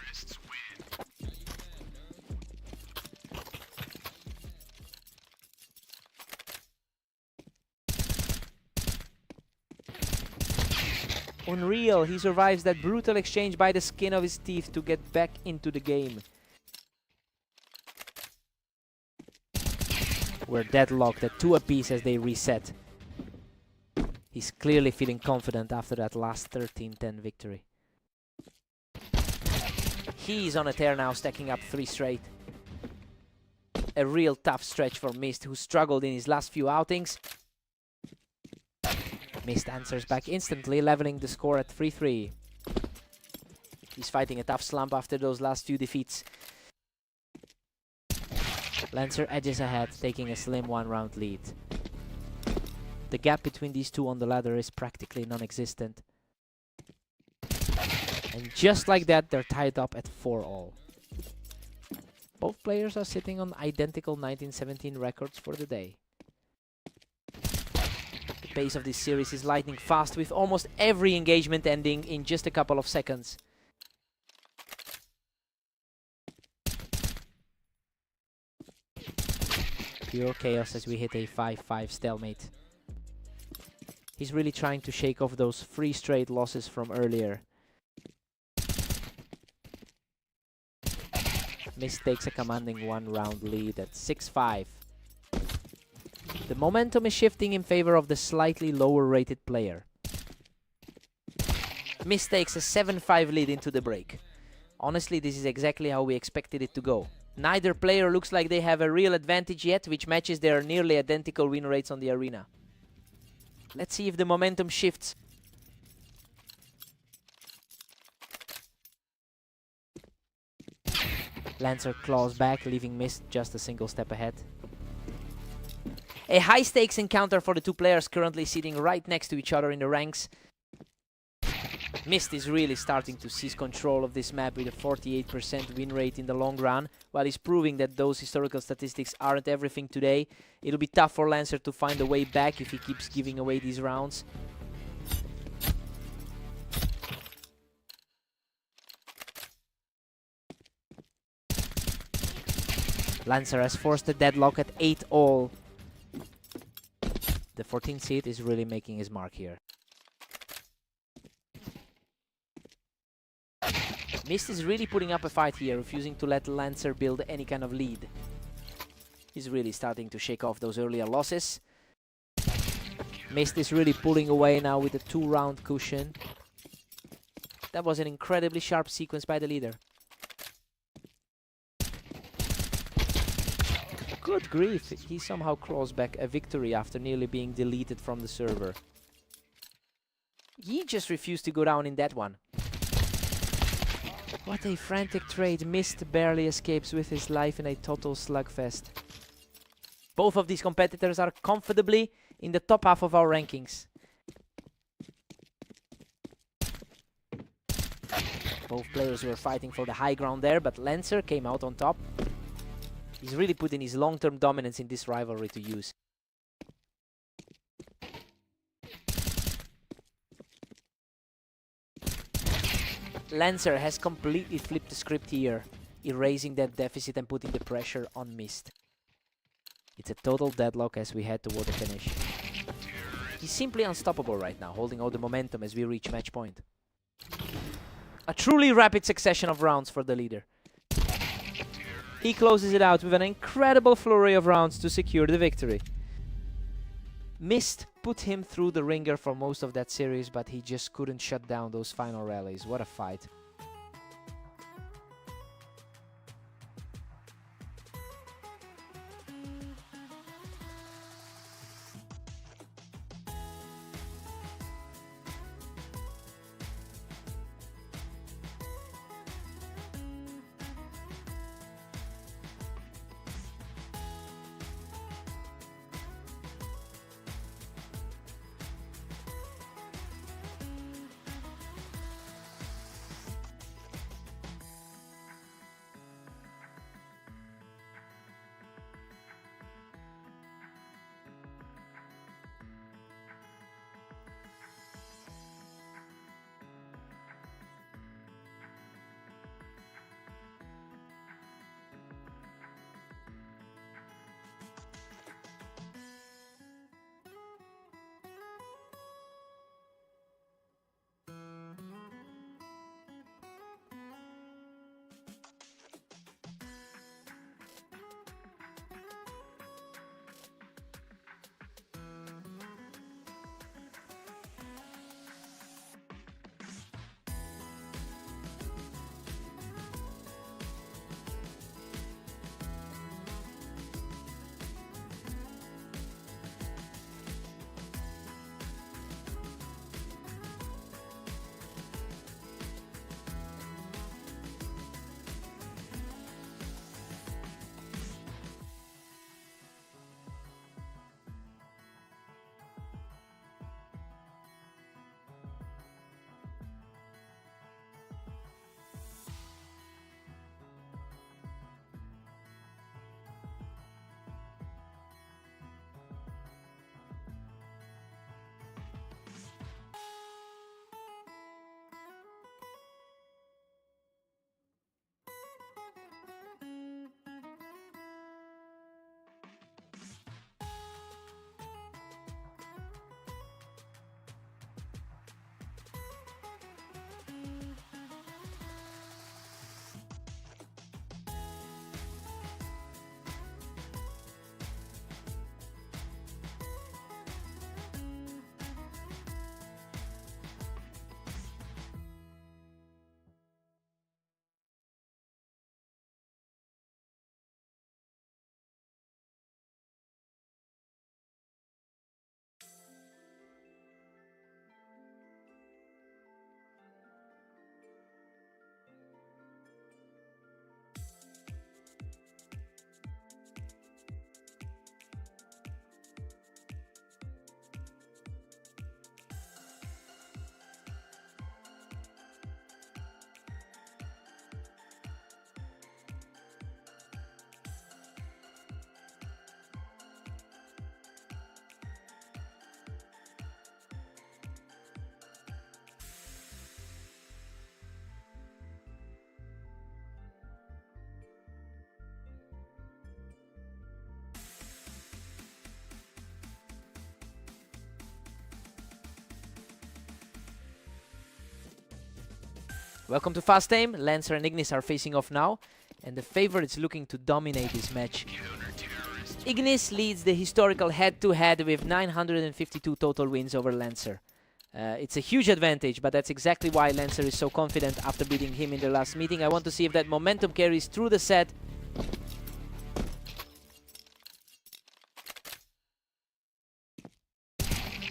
Unreal, he survives that brutal exchange by the skin of his teeth to get back into the game. We're deadlocked at 2 apiece as they reset. He's clearly feeling confident after that last 13-10 victory. He's on a tear now, stacking up 3 straight. A real tough stretch for Mist, who struggled in his last few outings. Mist answers back instantly, leveling the score at 3-3. He's fighting a tough slump after those last few defeats. Lancer edges ahead, taking a slim 1-round lead. The gap between these two on the ladder is practically non-existent. And just like that, they're tied up at 4-all. Both players are sitting on identical 1917 records for the day. The pace of this series is lightning fast, with almost every engagement ending in just a couple of seconds. Pure chaos as we hit a 5-5 stalemate. He's really trying to shake off those 3 straight losses from earlier. Mist takes a commanding 1-round lead at 6-5. The momentum is shifting in favor of the slightly lower rated player. Mist takes a 7-5 lead into the break. Honestly, this is exactly how we expected it to go. Neither player looks like they have a real advantage yet, which matches their nearly identical win rates on the arena. Let's see if the momentum shifts. Lancer claws back, leaving Mist just a single step ahead. A high-stakes encounter for the two players currently sitting right next to each other in the ranks. Mist is really starting to seize control of this map with a 48% win rate in the long run, while he's proving that those historical statistics aren't everything today. It'll be tough for Lancer to find a way back if he keeps giving away these rounds. Lancer has forced a deadlock at 8-all. The 14th seed is really making his mark here. Mist is really putting up a fight here, refusing to let Lancer build any kind of lead. He's really starting to shake off those earlier losses. Mist is really pulling away now with a 2-round cushion. That was an incredibly sharp sequence by the leader. Good grief, he somehow claws back a victory after nearly being deleted from the server. He just refused to go down in that one. What a frantic trade. Mist barely escapes with his life in a total slugfest. Both of these competitors are comfortably in the top half of our rankings. Both players were fighting for the high ground there, but Lancer came out on top. He's really putting his long-term dominance in this rivalry to use. Lancer has completely flipped the script here, erasing that deficit and putting the pressure on Mist. It's a total deadlock as we head toward the finish. He's simply unstoppable right now, holding all the momentum as we reach match point. A truly rapid succession of rounds for the leader. He closes it out with an incredible flurry of rounds to secure the victory. Mist put him through the ringer for most of that series, but he just couldn't shut down those final rallies. What a fight. Welcome to Fast Aim. Lancer and Ignis are facing off now, and the favorite is looking to dominate this match. Ignis leads the historical head-to-head with 952 total wins over Lancer. It's a huge advantage, but that's exactly why Lancer is so confident after beating him in the last meeting. I want to see if that momentum carries through the set.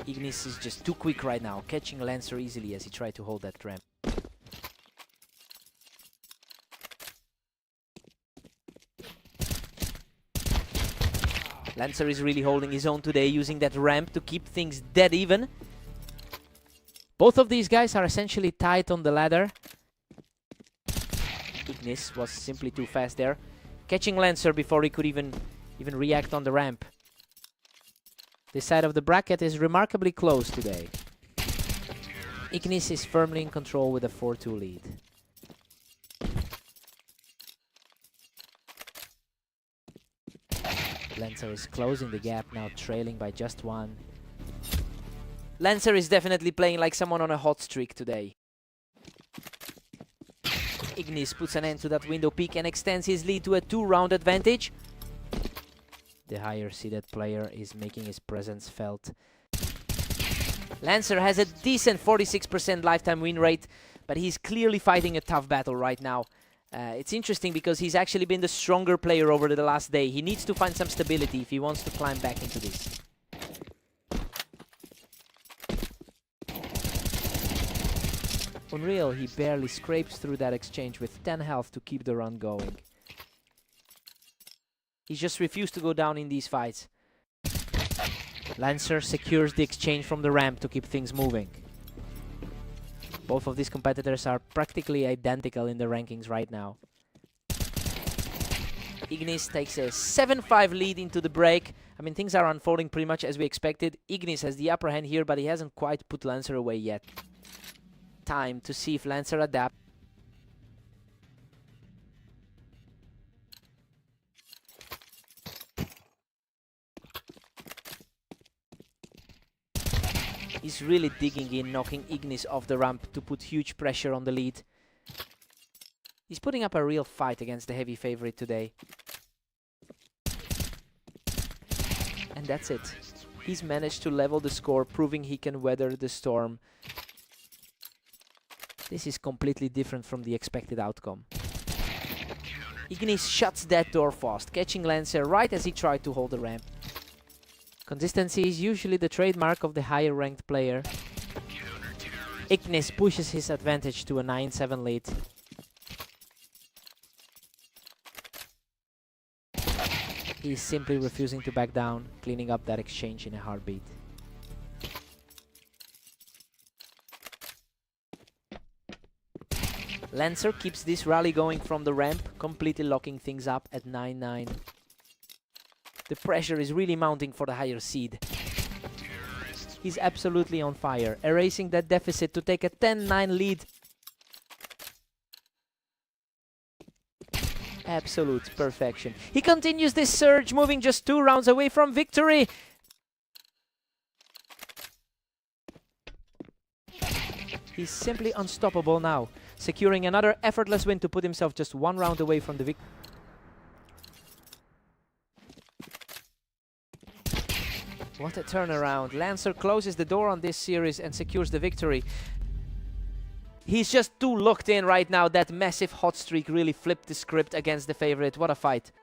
Ignis is just too quick right now, catching Lancer easily as he tried to hold that ramp. Lancer is really holding his own today, using that ramp to keep things dead even. Both of these guys are essentially tight on the ladder. Ignis was simply too fast there, catching Lancer before he could even react on the ramp. This side of the bracket is remarkably close today. Ignis is firmly in control with a 4-2 lead. Lancer is closing the gap now, trailing by just one. Lancer is definitely playing like someone on a hot streak today. Ignis puts an end to that window peak and extends his lead to a 2-round advantage. The higher seeded player is making his presence felt. Lancer has a decent 46% lifetime win rate, but he's clearly fighting a tough battle right now. It's interesting because he's actually been the stronger player over the last day. He needs to find some stability if he wants to climb back into this. Unreal, he barely scrapes through that exchange with 10 health to keep the run going. He just refused to go down in these fights. Lancer secures the exchange from the ramp to keep things moving. Both of these competitors are practically identical in the rankings right now. Ignis takes a 7-5 lead into the break. I mean, things are unfolding pretty much as we expected. Ignis has the upper hand here, but he hasn't quite put Lancer away yet. Time to see if Lancer adapts. He's really digging in, knocking Ignis off the ramp to put huge pressure on the lead. He's putting up a real fight against the heavy favorite today. And that's it. He's managed to level the score, proving he can weather the storm. This is completely different from the expected outcome. Ignis shuts that door fast, catching Lancer right as he tried to hold the ramp. Consistency is usually the trademark of the higher ranked player. Ignis pushes his advantage to a 9-7 lead. He's simply refusing to back down, cleaning up that exchange in a heartbeat. Lancer keeps this rally going from the ramp, completely locking things up at 9-9. The pressure is really mounting for the higher seed. He's absolutely on fire, erasing that deficit to take a 10-9 lead. Absolute perfection. He continues this surge, moving just 2 rounds away from victory. He's simply unstoppable now, securing another effortless win to put himself just 1 round away from the victory. What a turnaround. Lancer closes the door on this series and secures the victory. He's just too locked in right now. That massive hot streak really flipped the script against the favorite. What a fight.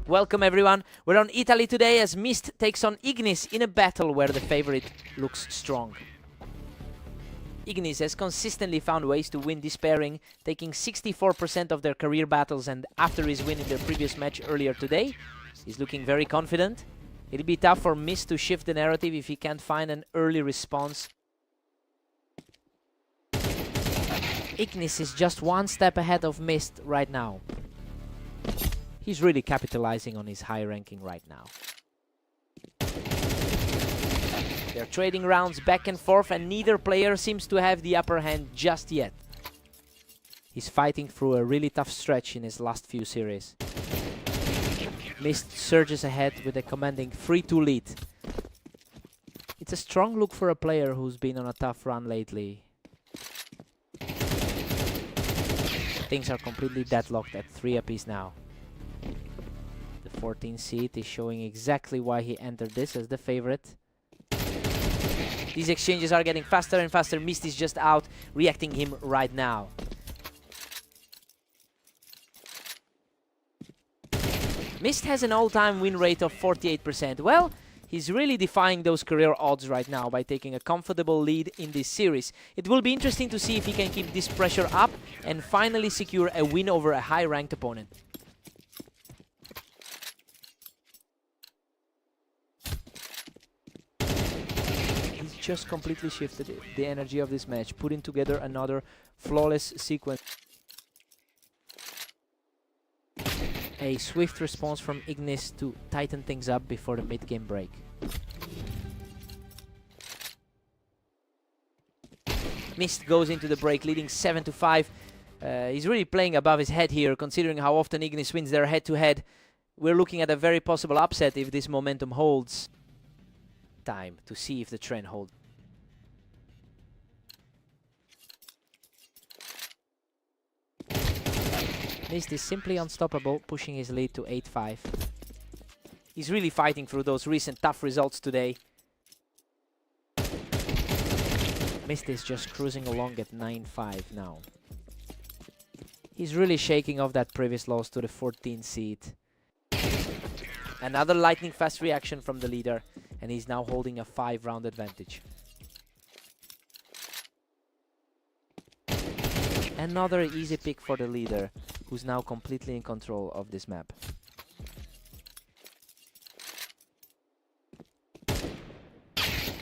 Welcome everyone. We're on Italy today as Mist takes on Ignis in a battle where the favorite looks strong. Ignis has consistently found ways to win this pairing, taking 64% of their career battles, and after his win in their previous match earlier today, he's looking very confident. It'll be tough for Mist to shift the narrative if he can't find an early response. Ignis is just one step ahead of Mist right now. He's really capitalizing on his high ranking right now. They're trading rounds back and forth, and neither player seems to have the upper hand just yet. He's fighting through a really tough stretch in his last few series. Mist surges ahead with a commanding 3-2 lead. It's a strong look for a player who's been on a tough run lately. Things are completely deadlocked at 3 apiece now. The 14 seed is showing exactly why he entered this as the favorite. These exchanges are getting faster and faster. Mist is just out, reacting him right now. Mist has an all-time win rate of 48%. Well, he's really defying those career odds right now by taking a comfortable lead in this series. It will be interesting to see if he can keep this pressure up and finally secure a win over a high-ranked opponent. He's just completely shifted the energy of this match, putting together another flawless sequence. A swift response from Ignis to tighten things up before the mid-game break. Mist goes into the break leading 7-5. He's really playing above his head here, considering how often Ignis wins their head-to-head. We're looking at a very possible upset if this momentum holds. Time to see if the trend holds. Mist is simply unstoppable, pushing his lead to 8-5. He's really fighting through those recent tough results today. Mist is just cruising along at 9-5 now. He's really shaking off that previous loss to the 14 seed. Another lightning fast reaction from the leader, and he's now holding a 5-round advantage. Another easy pick for the leader, who's now completely in control of this map.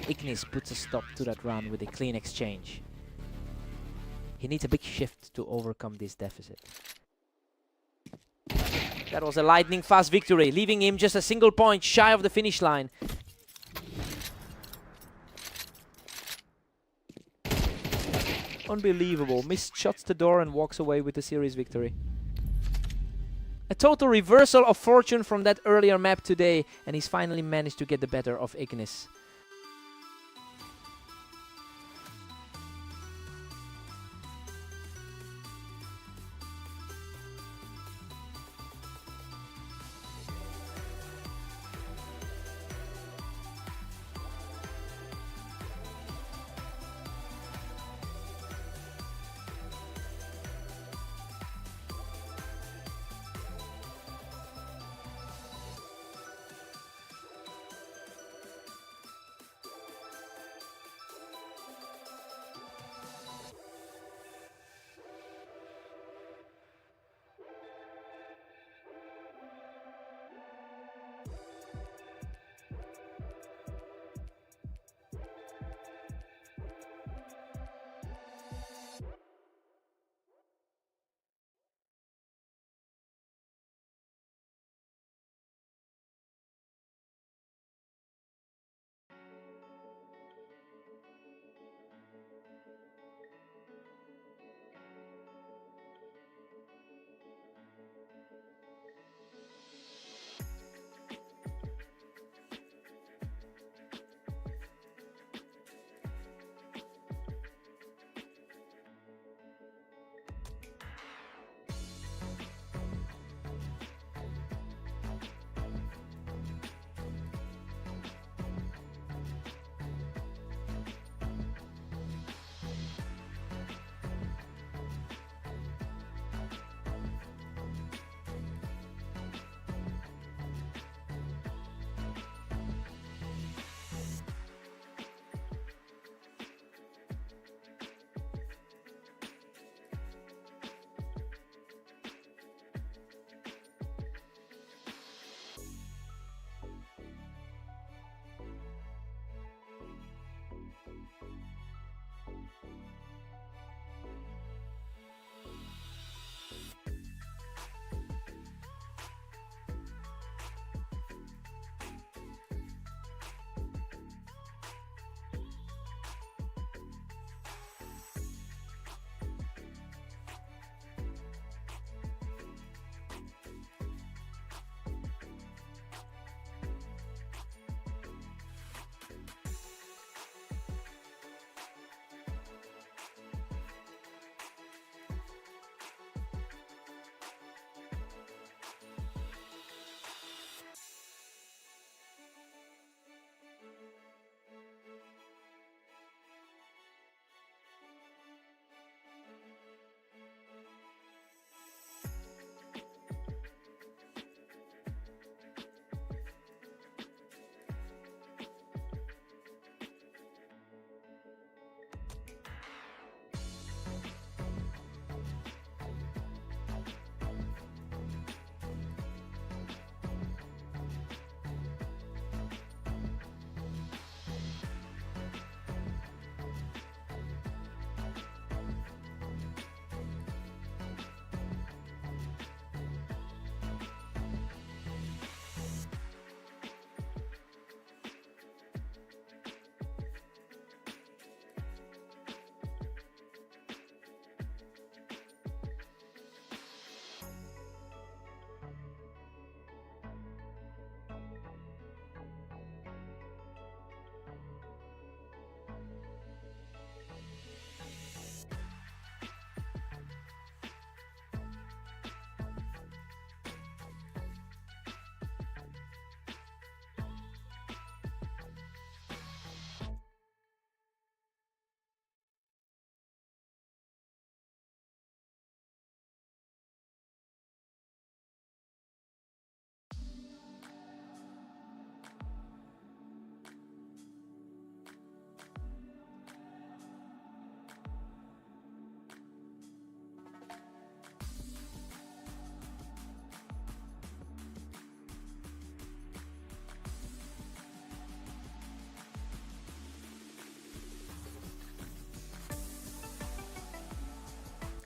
Ignis puts a stop to that run with a clean exchange. He needs a big shift to overcome this deficit. That was a lightning fast victory, leaving him just a single point shy of the finish line. Unbelievable. Mist shuts the door and walks away with the series victory. A total reversal of fortune from that earlier map today, and he's finally managed to get the better of Ignis.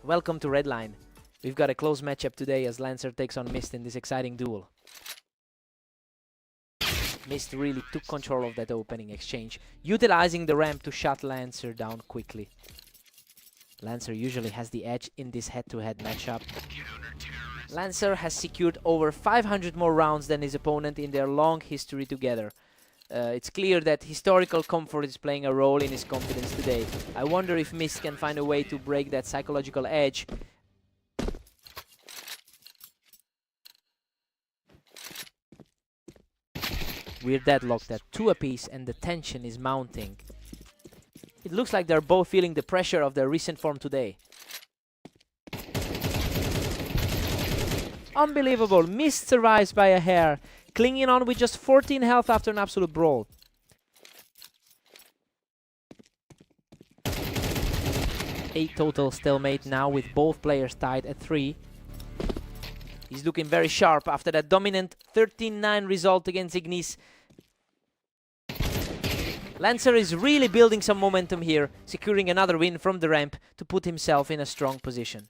Welcome to Redline. We've got a close matchup today as Lancer takes on Mist in this exciting duel. Mist really took control of that opening exchange, utilizing the ramp to shut Lancer down quickly. Lancer usually has the edge in this head-to-head matchup. Lancer has secured over 500 more rounds than his opponent in their long history together. It's clear that historical comfort is playing a role in his confidence today. I wonder if Mist can find a way to break that psychological edge. We're deadlocked at 2 apiece and the tension is mounting. It looks like they're both feeling the pressure of their recent form today. Unbelievable, Mist survives by a hair, clinging on with just 14 health after an absolute brawl. Eight total stalemate now with both players tied at 3. He's looking very sharp after that dominant 13-9 result against Ignis. Lancer is really building some momentum here, securing another win from the ramp to put himself in a strong position.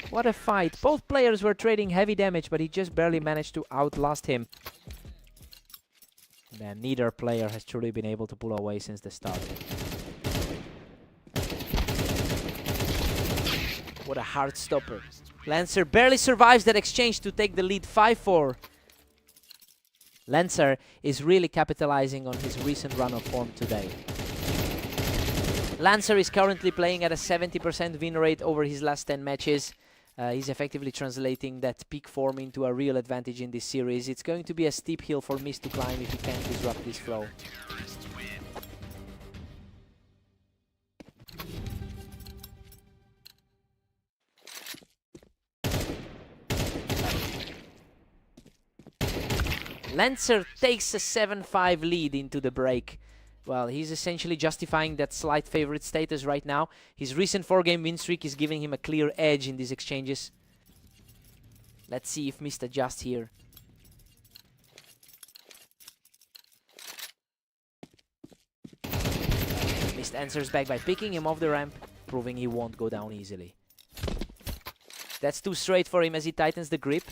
What a fight. Both players were trading heavy damage, but he just barely managed to outlast him. Man, neither player has truly been able to pull away since the start. What a hard stopper. Lancer barely survives that exchange to take the lead 5-4. Lancer is really capitalizing on his recent run of form today. Lancer is currently playing at a 70% win rate over his last 10 matches. He's effectively translating that peak form into a real advantage in this series. It's going to be a steep hill for Mist to climb if he can't disrupt this flow. Lancer takes a 7-5 lead into the break. Well, he's essentially justifying that slight favorite status right now. His recent 4-game win streak is giving him a clear edge in these exchanges. Let's see if Mist adjusts here. Mist answers back by picking him off the ramp, proving he won't go down easily. That's too straight for him as he tightens the grip.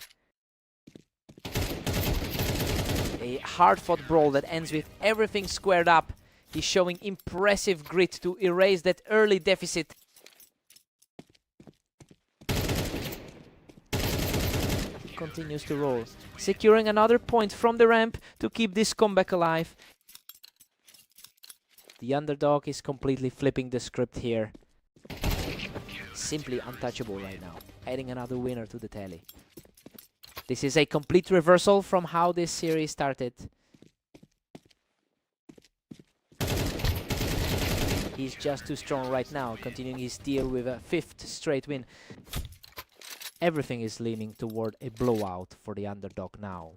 A hard-fought brawl that ends with everything squared up. He's showing impressive grit to erase that early deficit. He continues to roll, securing another point from the ramp to keep this comeback alive. The underdog is completely flipping the script here. Simply untouchable right now, adding another winner to the tally. This is a complete reversal from how this series started. He's just too strong right now, continuing his steal with a 5th straight win. Everything is leaning toward a blowout for the underdog now.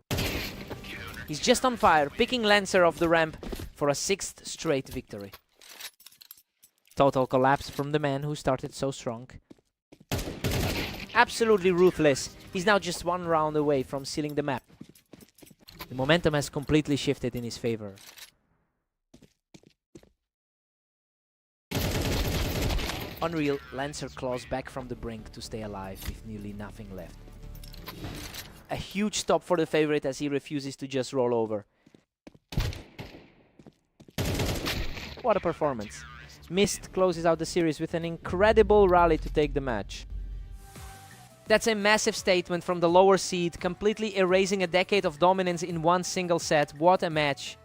He's just on fire, picking Lancer off the ramp for a 6th straight victory. Total collapse from the man who started so strong. Absolutely ruthless. He's now just 1 round away from sealing the map. The momentum has completely shifted in his favor. Unreal, Lancer claws back from the brink to stay alive with nearly nothing left. A huge stop for the favorite as he refuses to just roll over. What a performance. Mist closes out the series with an incredible rally to take the match. That's a massive statement from the lower seed, completely erasing a decade of dominance in one single set. What a match.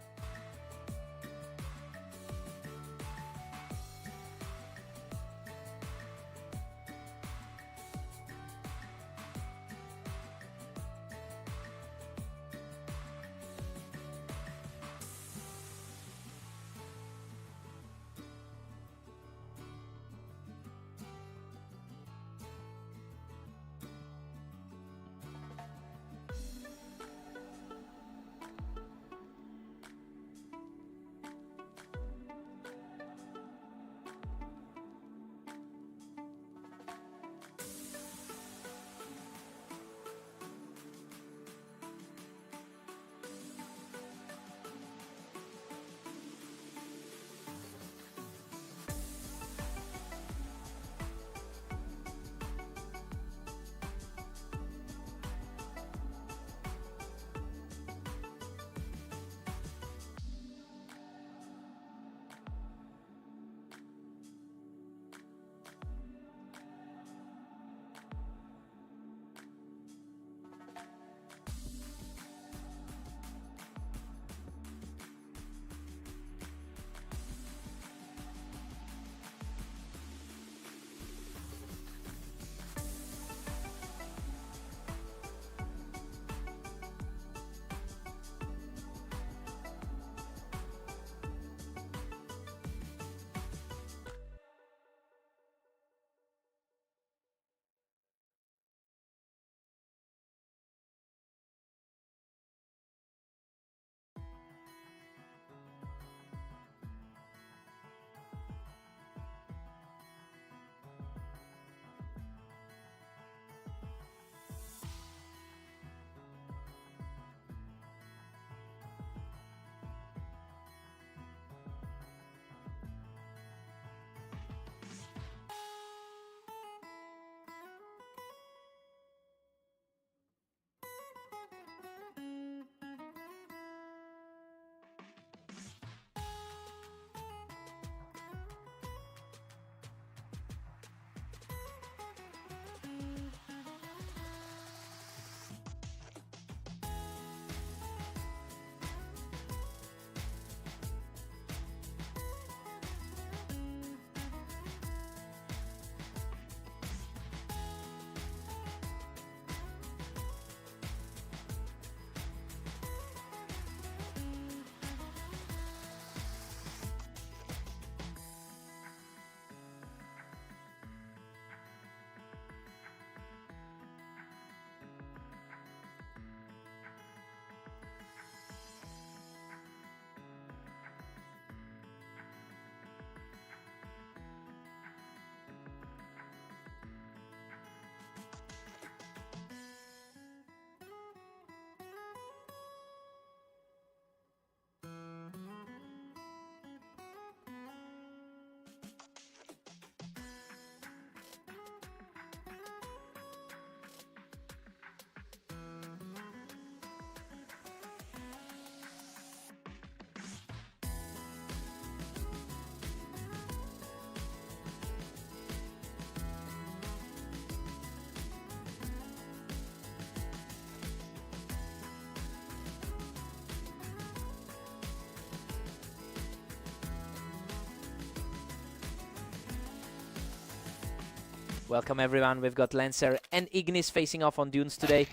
Welcome everyone, we've got Lancer and Ignis facing off on Dunes today.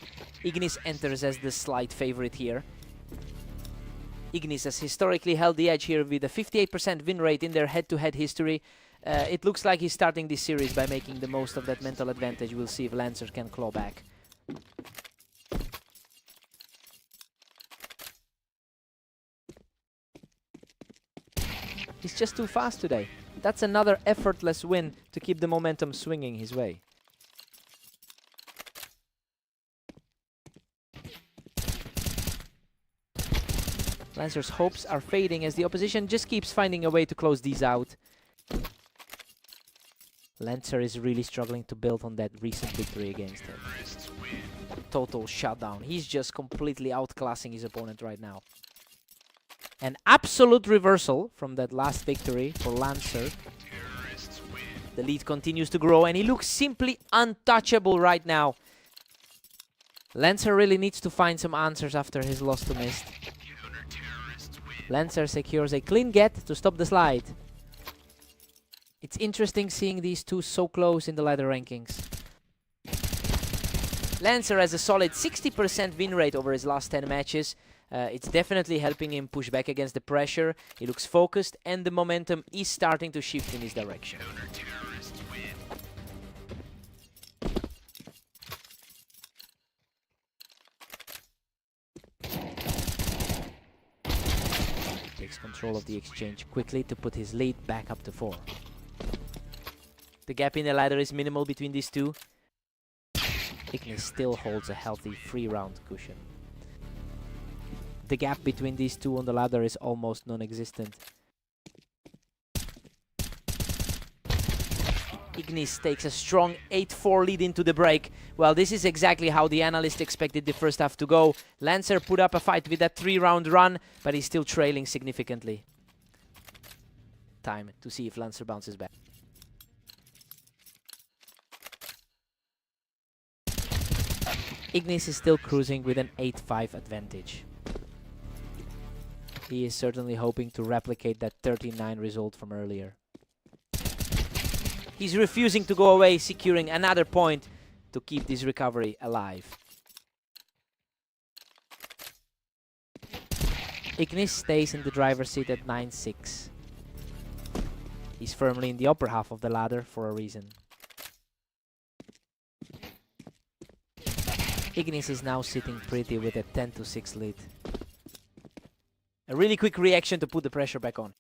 Ignis enters as the slight favorite here. Ignis has historically held the edge here with a 58% win rate in their head-to-head history. It looks like he's starting this series by making the most of that mental advantage. We'll see if Lancer can claw back. He's just too fast today. That's another effortless win to keep the momentum swinging his way. Lancer's hopes are fading as the opposition just keeps finding a way to close these out. Lancer is really struggling to build on that recent victory against him. Total shutdown. He's just completely outclassing his opponent right now. An absolute reversal from that last victory for Lancer. The lead continues to grow and he looks simply untouchable right now. Lancer really needs to find some answers after his loss to Mist. Lancer secures a clean get to stop the slide. It's interesting seeing these two so close in the ladder rankings. Lancer has a solid 60% win rate over his last 10 matches. It's definitely helping him push back against the pressure. He looks focused and the momentum is starting to shift in his direction. Takes control of the exchange quickly to put his lead back up to 4. The gap in the ladder is minimal between these two. Ignis still holds a healthy 3-round cushion. The gap between these two on the ladder is almost non-existent. Ignis takes a strong 8-4 lead into the break. Well, this is exactly how the analyst expected the first half to go. Lancer put up a fight with that 3-round run, but he's still trailing significantly. Time to see if Lancer bounces back. Ignis is still cruising with an 8-5 advantage. He is certainly hoping to replicate that 39 result from earlier. He's refusing to go away, securing another point to keep this recovery alive. Ignis stays in the driver's seat at 9-6. He's firmly in the upper half of the ladder for a reason. Ignis is now sitting pretty with a 10-6 lead. A really quick reaction to put the pressure back on.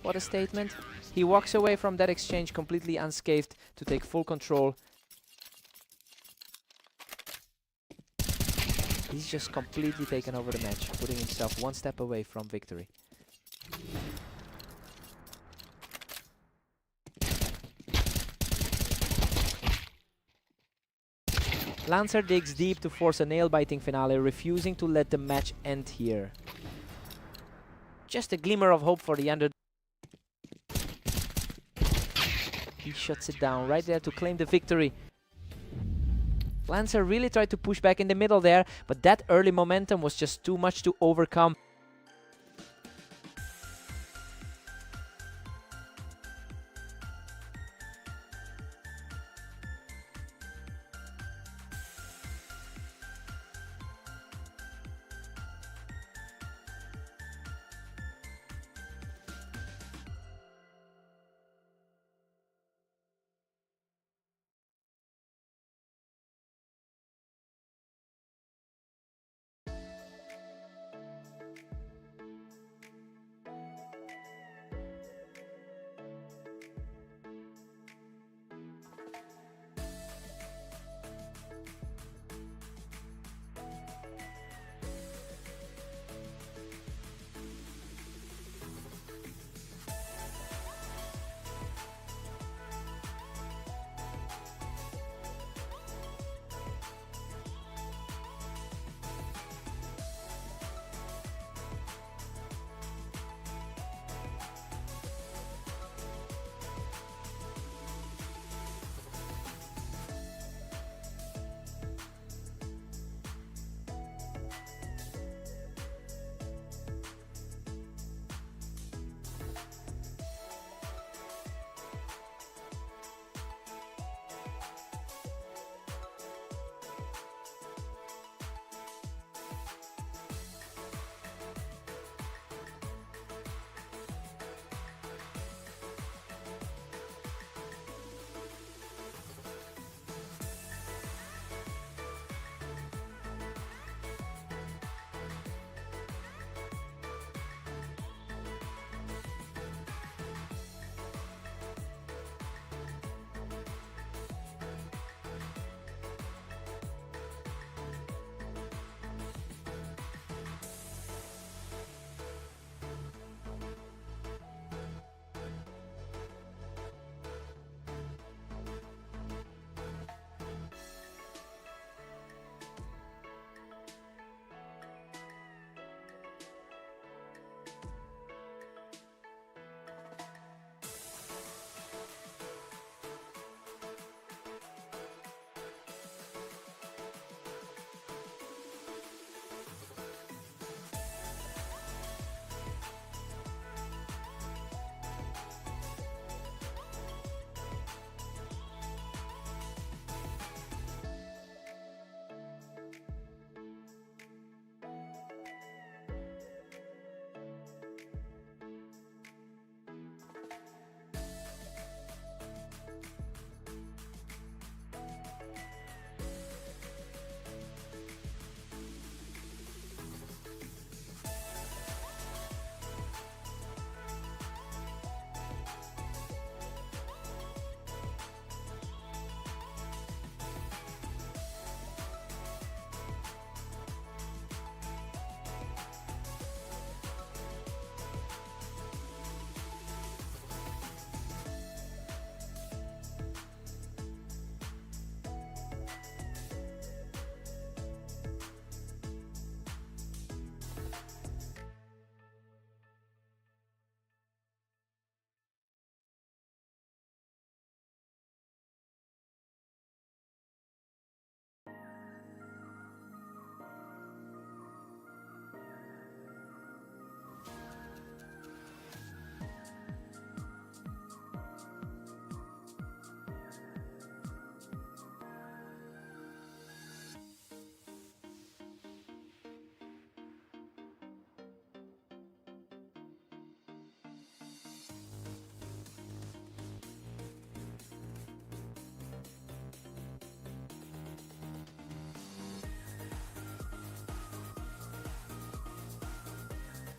What a statement. He walks away from that exchange completely unscathed to take full control. He's just completely taken over the match, putting himself one step away from victory. Lancer digs deep to force a nail-biting finale, refusing to let the match end here. Just a glimmer of hope for the underdog. He shuts it down right there to claim the victory. Lancer really tried to push back in the middle there, but that early momentum was just too much to overcome.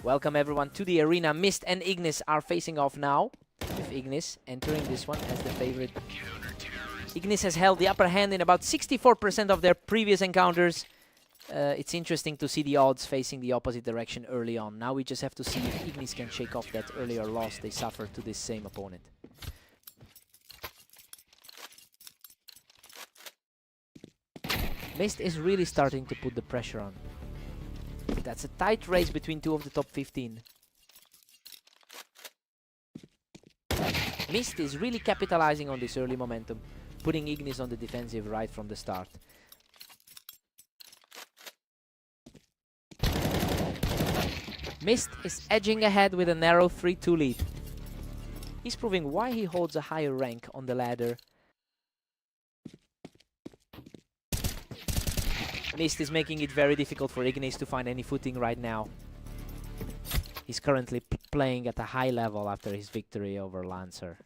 Welcome everyone to the arena. Mist and Ignis are facing off now, with Ignis entering this one as the favorite. Ignis has held the upper hand in about 64% of their previous encounters. It's interesting to see the odds facing the opposite direction early on. Now we just have to see if Ignis can shake off that earlier loss they suffered to this same opponent. Mist is really starting to put the pressure on. That's a tight race between two of the top 15. Mist is really capitalizing on this early momentum, putting Ignis on the defensive right from the start. Mist is edging ahead with a narrow 3-2 lead. He's proving why he holds a higher rank on the ladder. Mist is making it very difficult for Ignis to find any footing right now. He's currently playing at a high level after his victory over Lancer.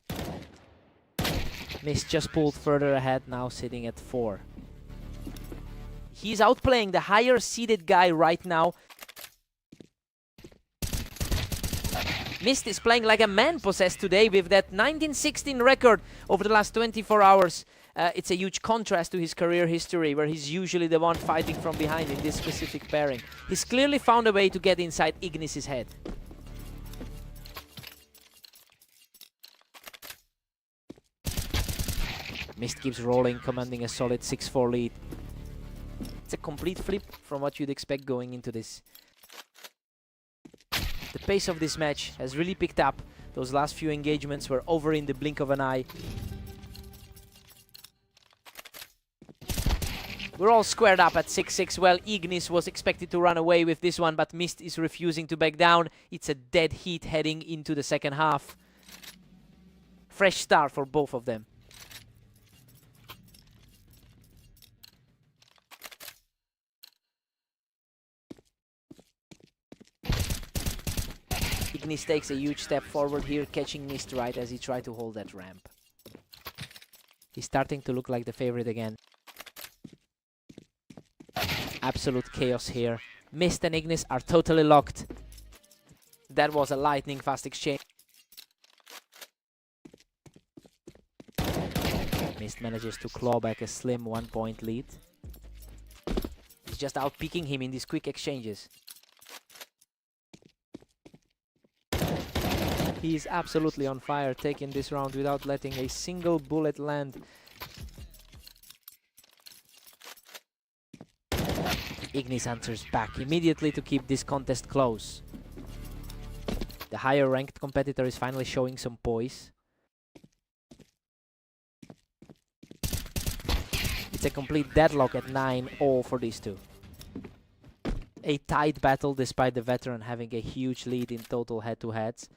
Mist just pulled further ahead, now sitting at 4. He's outplaying the higher seeded guy right now. Mist is playing like a man possessed today with that 1916 record over the last 24 hours. It's a huge contrast to his career history, where he's usually the one fighting from behind in this specific pairing. He's clearly found a way to get inside Ignis' head. Mist keeps rolling, commanding a solid 6-4 lead. It's a complete flip from what you'd expect going into this. The pace of this match has really picked up. Those last few engagements were over in the blink of an eye. We're all squared up at 6-6. Well, Ignis was expected to run away with this one, but Mist is refusing to back down. It's a dead heat heading into the second half. Fresh start for both of them. Ignis takes a huge step forward here, catching Mist right as he tried to hold that ramp. He's starting to look like the favorite again. Absolute chaos here. Mist and Ignis are totally locked. That was a lightning fast exchange. Mist manages to claw back a slim 1-point lead. He's just outpeaking him in these quick exchanges. He is absolutely on fire, taking this round without letting a single bullet land. Ignis answers back immediately to keep this contest close. The higher ranked competitor is finally showing some poise. It's a complete deadlock at 9-0 for these two. A tight battle despite the veteran having a huge lead in total head-to-heads.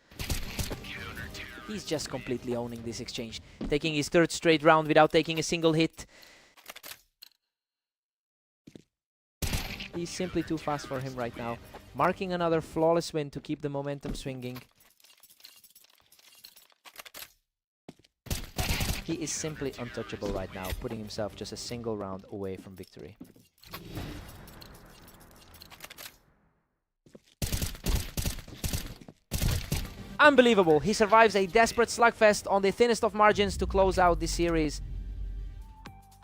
He's just completely owning this exchange, taking his third straight round without taking a single hit. He's simply too fast for him right now, marking another flawless win to keep the momentum swinging. He is simply untouchable right now, putting himself just a single round away from victory. Unbelievable. He survives a desperate slugfest on the thinnest of margins to close out this series.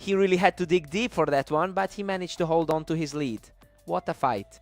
He really had to dig deep for that one, but he managed to hold on to his lead. What a fight.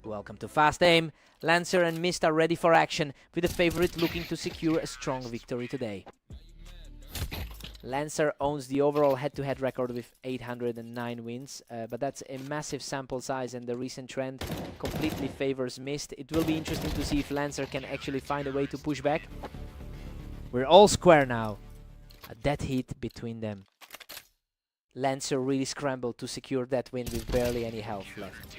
Welcome to Fast Aim. Lancer and Mist are ready for action, with the favorite looking to secure a strong victory today. Lancer owns the overall head-to-head record with 809 wins, but that's a massive sample size and the recent trend completely favors Mist. It will be interesting to see if Lancer can actually find a way to push back. We're all square now. A dead heat between them. Lancer really scrambled to secure that win with barely any health left.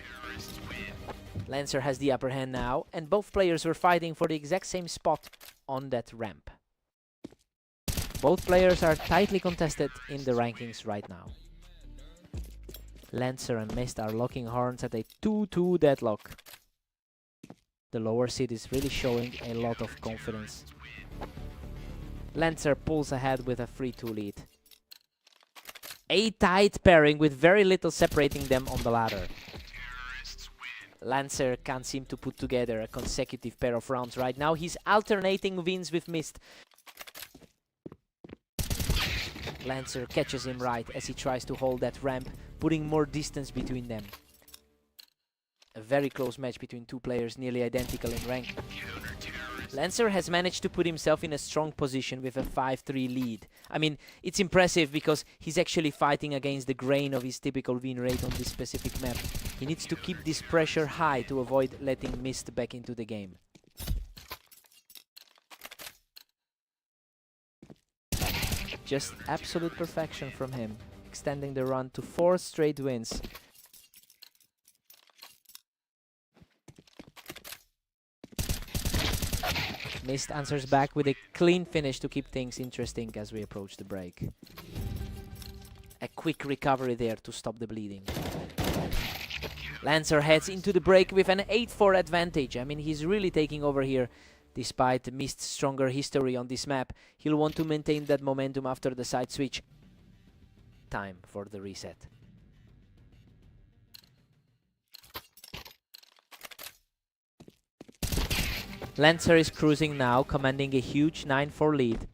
Lancer has the upper hand now, and both players were fighting for the exact same spot on that ramp. Both players are tightly contested in the rankings right now. Lancer and Mist are locking horns at a 2-2 deadlock. The lower seed is really showing a lot of confidence. Lancer pulls ahead with a 3-2 lead. A tight pairing with very little separating them on the ladder. Lancer can't seem to put together a consecutive pair of rounds right now. He's alternating wins with Mist. Lancer catches him right as he tries to hold that ramp, putting more distance between them. A very close match between two players nearly identical in rank. Lancer has managed to put himself in a strong position with a 5-3 lead. I mean, it's impressive because he's actually fighting against the grain of his typical win rate on this specific map. He needs to keep this pressure high to avoid letting Mist back into the game. Just absolute perfection from him, extending the run to 4 straight wins. Mist answers back with a clean finish to keep things interesting as we approach the break. A quick recovery there to stop the bleeding. Lancer heads into the break with an 8-4 advantage. I mean, he's really taking over here. Despite Mist's stronger history on this map, he'll want to maintain that momentum after the side switch. Time for the reset. Lancer is cruising now, commanding a huge 9-4 lead.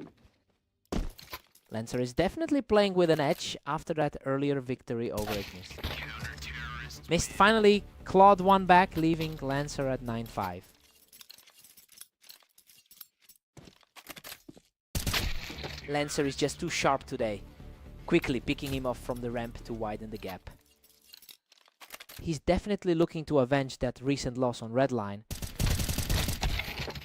Lancer is definitely playing with an edge after that earlier victory over Ignis. Mist finally clawed one back, leaving Lancer at 9-5. Lancer is just too sharp today, quickly picking him off from the ramp to widen the gap. He's definitely looking to avenge that recent loss on Redline.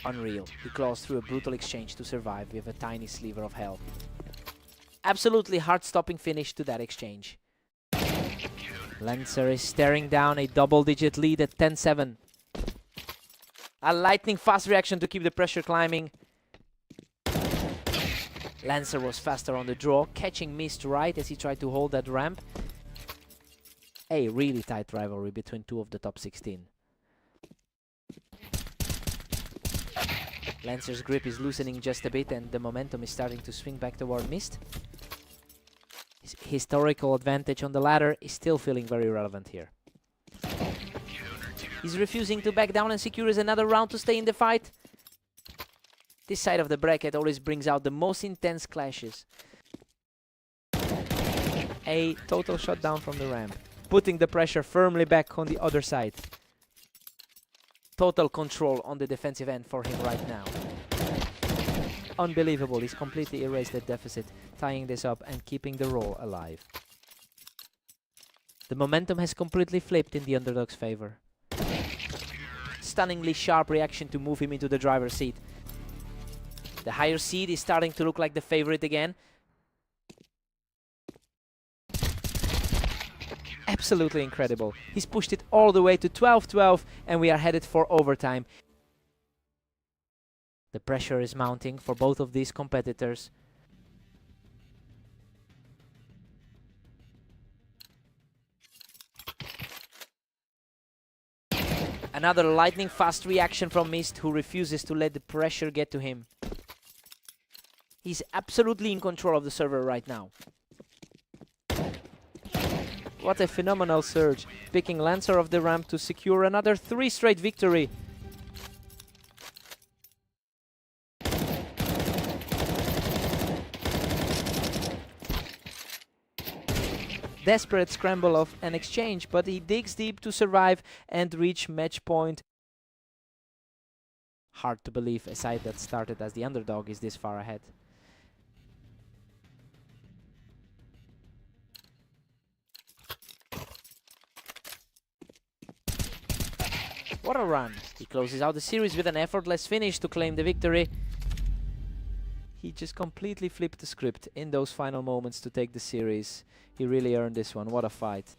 Unreal, he claws through a brutal exchange to survive with a tiny sliver of health. Absolutely heart-stopping finish to that exchange. Lancer is staring down a double-digit lead at 10-7. A lightning-fast reaction to keep the pressure climbing. Lancer was faster on the draw, catching Mist right as he tried to hold that ramp. A really tight rivalry between two of the top 16. Lancer's grip is loosening just a bit and the momentum is starting to swing back toward Mist. His historical advantage on the ladder is still feeling very relevant here. He's refusing to back down and secures another round to stay in the fight. This side of the bracket always brings out the most intense clashes. A total shutdown from the ramp, putting the pressure firmly back on the other side. Total control on the defensive end for him right now. Unbelievable, he's completely erased that deficit, tying this up and keeping the roll alive. The momentum has completely flipped in the underdog's favor. Stunningly sharp reaction to move him into the driver's seat. The higher seed is starting to look like the favorite again. Absolutely incredible. He's pushed it all the way to 12-12 and we are headed for overtime. The pressure is mounting for both of these competitors. Another lightning fast reaction from Mist, who refuses to let the pressure get to him. He's absolutely in control of the server right now. What a phenomenal surge, picking Lancer off the ramp to secure another 3 straight victory. desperate scramble of an exchange, but he digs deep to survive and reach match point. Hard to believe a side that started as the underdog is this far ahead. What a run! He closes out the series with an effortless finish to claim the victory. He just completely flipped the script in those final moments to take the series. He really earned this one. What a fight.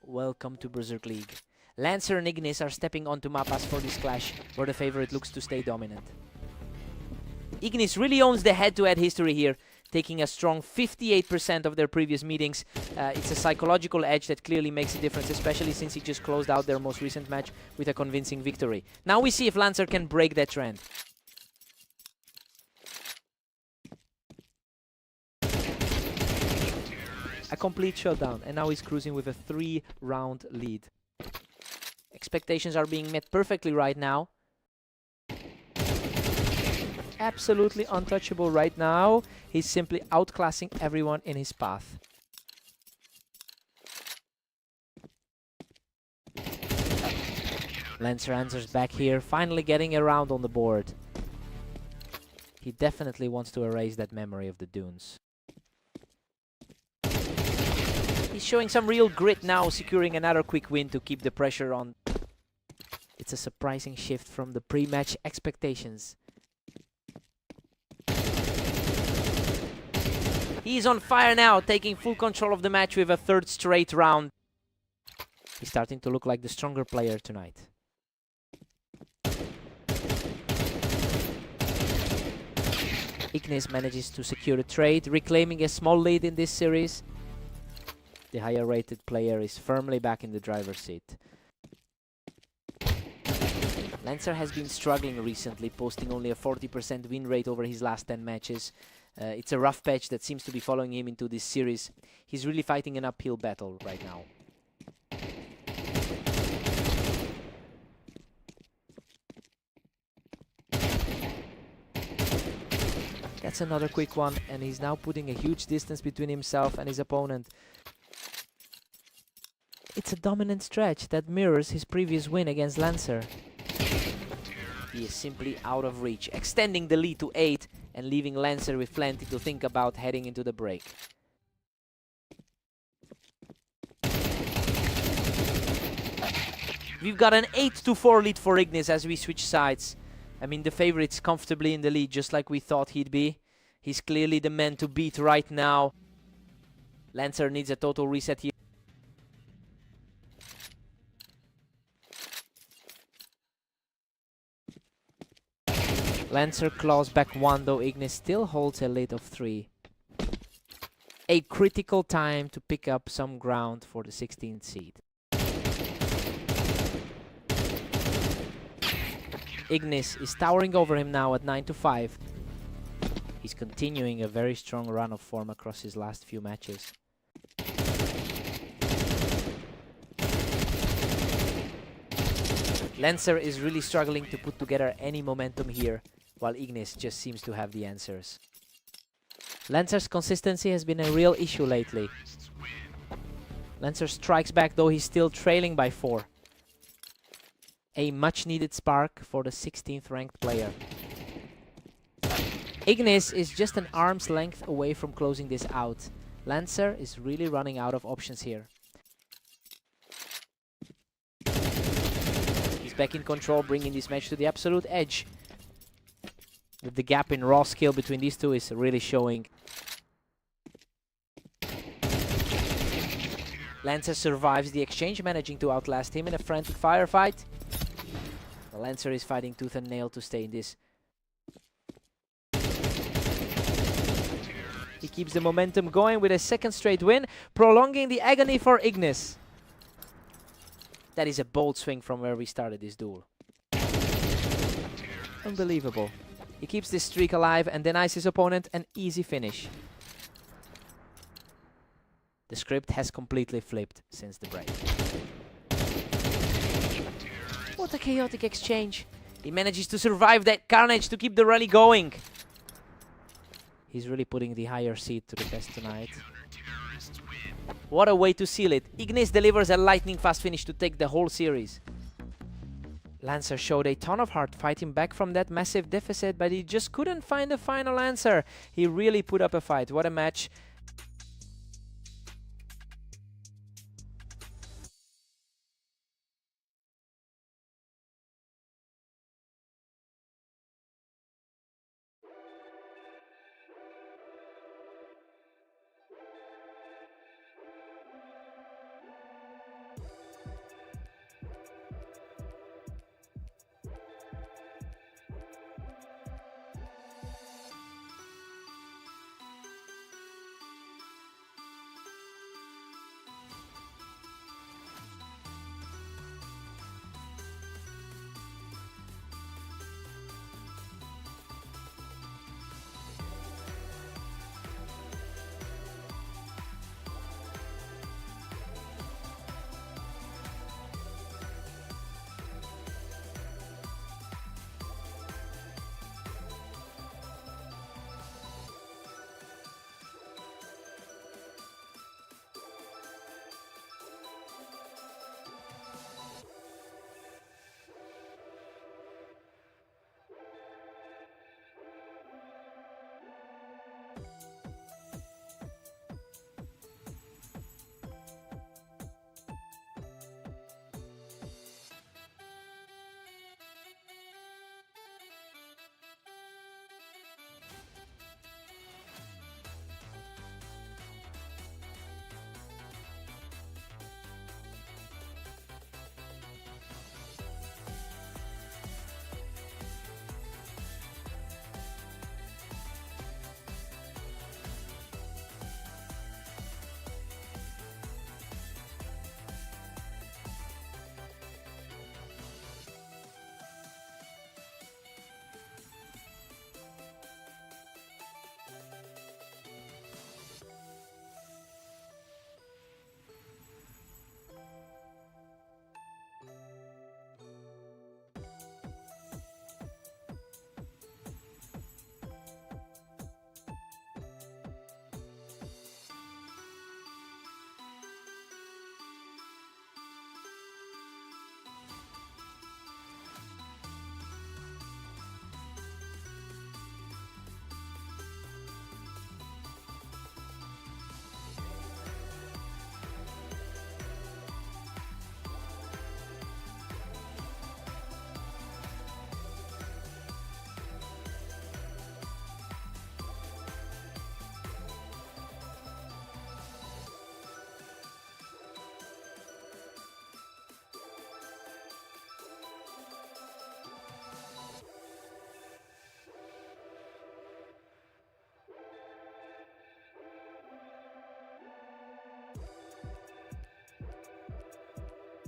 Welcome to Berserk League. Lancer and Ignis are stepping onto Mapas for this clash, where the favorite looks to stay dominant. Ignis really owns the head-to-head history here, taking a strong 58% of their previous meetings. It's a psychological edge that clearly makes a difference, especially since he just closed out their most recent match with a convincing victory. Now we see if Lancer can break that trend. A complete shutdown, and now he's cruising with a 3-round lead. Expectations are being met perfectly right now. Absolutely untouchable right now. He's simply outclassing everyone in his path. Lancer answers back here, finally getting a round on the board. He definitely wants to erase that memory of the dunes. He's showing some real grit now, securing another quick win to keep the pressure on. It's a surprising shift from the pre-match expectations. He's on fire now, taking full control of the match with a third straight round. He's starting to look like the stronger player tonight. Ignis manages to secure a trade, reclaiming a small lead in this series. The higher rated player is firmly back in the driver's seat. Lancer has been struggling recently, posting only a 40% win rate over his last 10 matches. It's a rough patch that seems to be following him into this series. He's really fighting an uphill battle right now. That's another quick one, and he's now putting a huge distance between himself and his opponent. It's a dominant stretch that mirrors his previous win against Lancer. He is simply out of reach, extending the lead to 8 and leaving Lancer with plenty to think about heading into the break. We've got an 8-4 lead for Ignis as we switch sides. I mean, the favorite's comfortably in the lead, just like we thought he'd be. He's clearly the man to beat right now. Lancer needs a total reset here. Lancer claws back 1, though Ignis still holds a lead of 3. A critical time to pick up some ground for the 16th seed. Ignis is towering over him now at 9-5. He's continuing a very strong run of form across his last few matches. Lancer is really struggling to put together any momentum here, while Ignis just seems to have the answers. Lancer's consistency has been a real issue lately. Lancer strikes back, though he's still trailing by 4. A much-needed spark for the 16th ranked player. Ignis is just an arm's length away from closing this out. Lancer is really running out of options here. He's back in control, bringing this match to the absolute edge. The gap in raw skill between these two is really showing. Lancer survives the exchange, managing to outlast him in a frantic firefight. Lancer is fighting tooth and nail to stay in this. He keeps the momentum going with a second straight win, prolonging the agony for Ignis. That is a bold swing from where we started this duel. Unbelievable. He keeps this streak alive and denies his opponent an easy finish. The script has completely flipped since the break. What a chaotic exchange. He manages to survive that carnage to keep the rally going. He's really putting the higher seed to the test tonight. What a way to seal it. Ignis delivers a lightning fast finish to take the whole series. Lancer showed a ton of heart fighting back from that massive deficit, but he just couldn't find the final answer. He really put up a fight. What a match.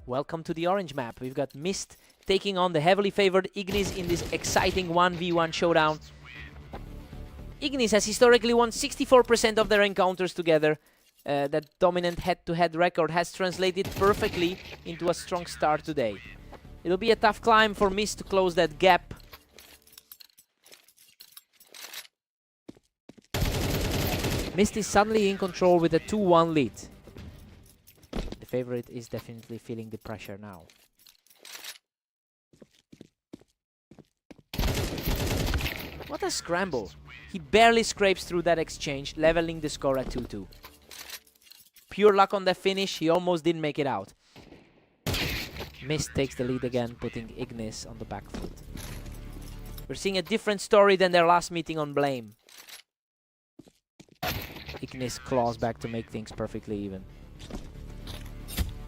Welcome to the orange map. We've got Mist taking on the heavily favored Ignis in this exciting 1v1 showdown. Ignis has historically won 64% of their encounters together. That dominant head-to-head record has translated perfectly into a strong start today. It'll be a tough climb for Mist to close that gap. Mist is suddenly in control with a 2-1 lead. The favorite is definitely feeling the pressure now. What a scramble. He barely scrapes through that exchange, leveling the score at 2-2. Pure luck on that finish, he almost didn't make it out. Mist takes the lead again, putting Ignis on the back foot. We're seeing a different story than their last meeting on Blame. Ignis claws back to make things perfectly even.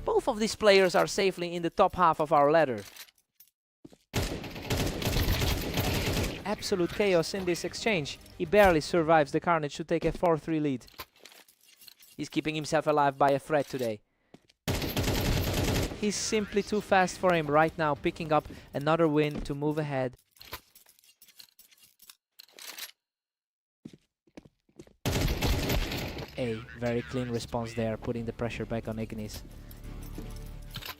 Both of these players are safely in the top half of our ladder. Absolute chaos in this exchange. He barely survives the carnage to take a 4-3 lead. He's keeping himself alive by a thread today. He's simply too fast for him right now, picking up another win to move ahead. A very clean response there, putting the pressure back on Ignis.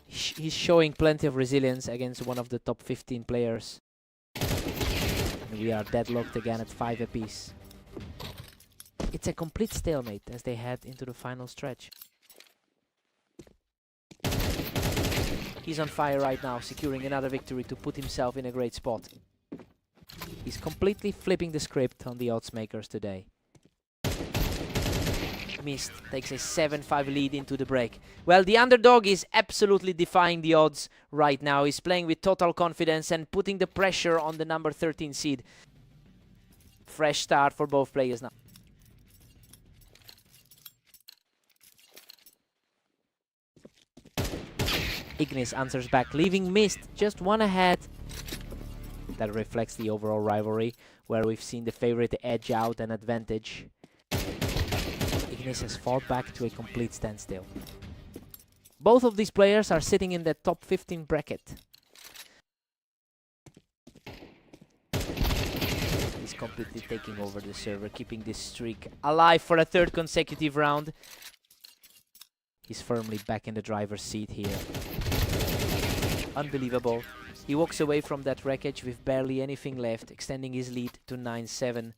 He's showing plenty of resilience against one of the top 15 players. And we are deadlocked again at 5 apiece. It's a complete stalemate as they head into the final stretch. He's on fire right now, securing another victory to put himself in a great spot. He's completely flipping the script on the odds makers today. Mist takes a 7-5 lead into the break. Well, the underdog is absolutely defying the odds right now. He's playing with total confidence and putting the pressure on the number 13 seed. Fresh start for both players now. Ignis answers back, leaving Mist just one ahead. That reflects the overall rivalry, where we've seen the favorite edge out an advantage. Ignis has fought back to a complete standstill. Both of these players are sitting in the top 15 bracket. He's completely taking over the server, keeping this streak alive for a third consecutive round. He's firmly back in the driver's seat here. Unbelievable. He walks away from that wreckage with barely anything left, extending his lead to 9-7.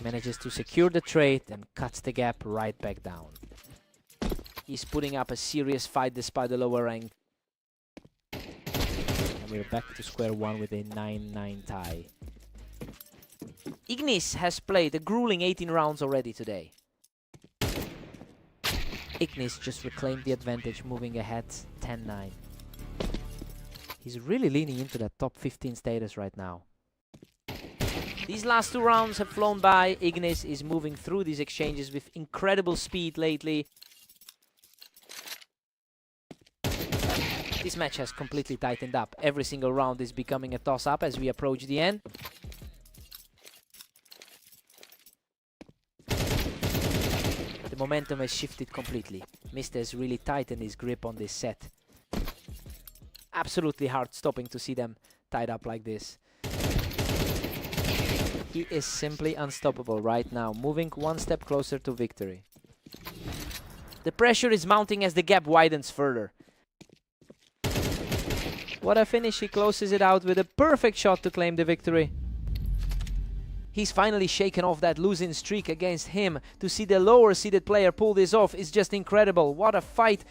Manages to secure the trade and cuts the gap right back down. He's putting up a serious fight despite the lower rank. And we're back to square one with a 9-9 tie. Ignis has played a grueling 18 rounds already today. Ignis just reclaimed the advantage, moving ahead 10-9. He's really leaning into that top 15 status right now. These last 2 rounds have flown by. Ignis is moving through these exchanges with incredible speed lately. This match has completely tightened up. Every single round is becoming a toss-up as we approach the end. The momentum has shifted completely. Mist has really tightened his grip on this set. Absolutely heart-stopping to see them tied up like this. He is simply unstoppable right now, moving one step closer to victory. The pressure is mounting as the gap widens further. What a finish. He closes it out with a perfect shot to claim the victory. He's finally shaken off that losing streak against him. To see the lower seeded player pull this off is just incredible. What a fight.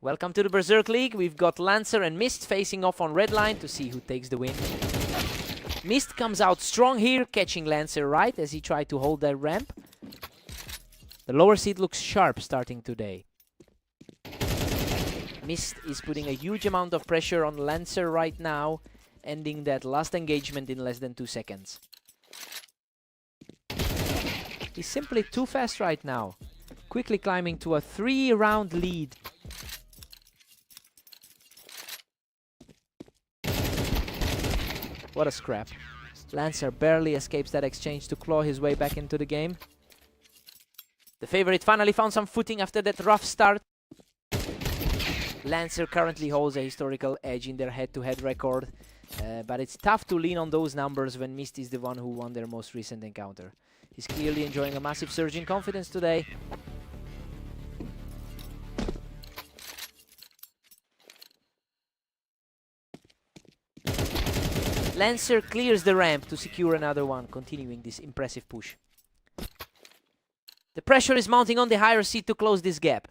Welcome to the Berserk League. We've got Lancer and Mist facing off on red line to see who takes the win. Mist comes out strong here, catching Lancer right as he tried to hold that ramp. The lower seat looks sharp starting today. Mist is putting a huge amount of pressure on Lancer right now, ending that last engagement in less than 2 seconds. He's simply too fast right now, quickly climbing to a 3-round lead. What a scrap. Lancer barely escapes that exchange to claw his way back into the game. The favorite finally found some footing after that rough start. Lancer currently holds a historical edge in their head-to-head record, but it's tough to lean on those numbers when Mist is the one who won their most recent encounter. He's clearly enjoying a massive surge in confidence today. Lancer clears the ramp to secure another one, continuing this impressive push. The pressure is mounting on the higher seat to close this gap.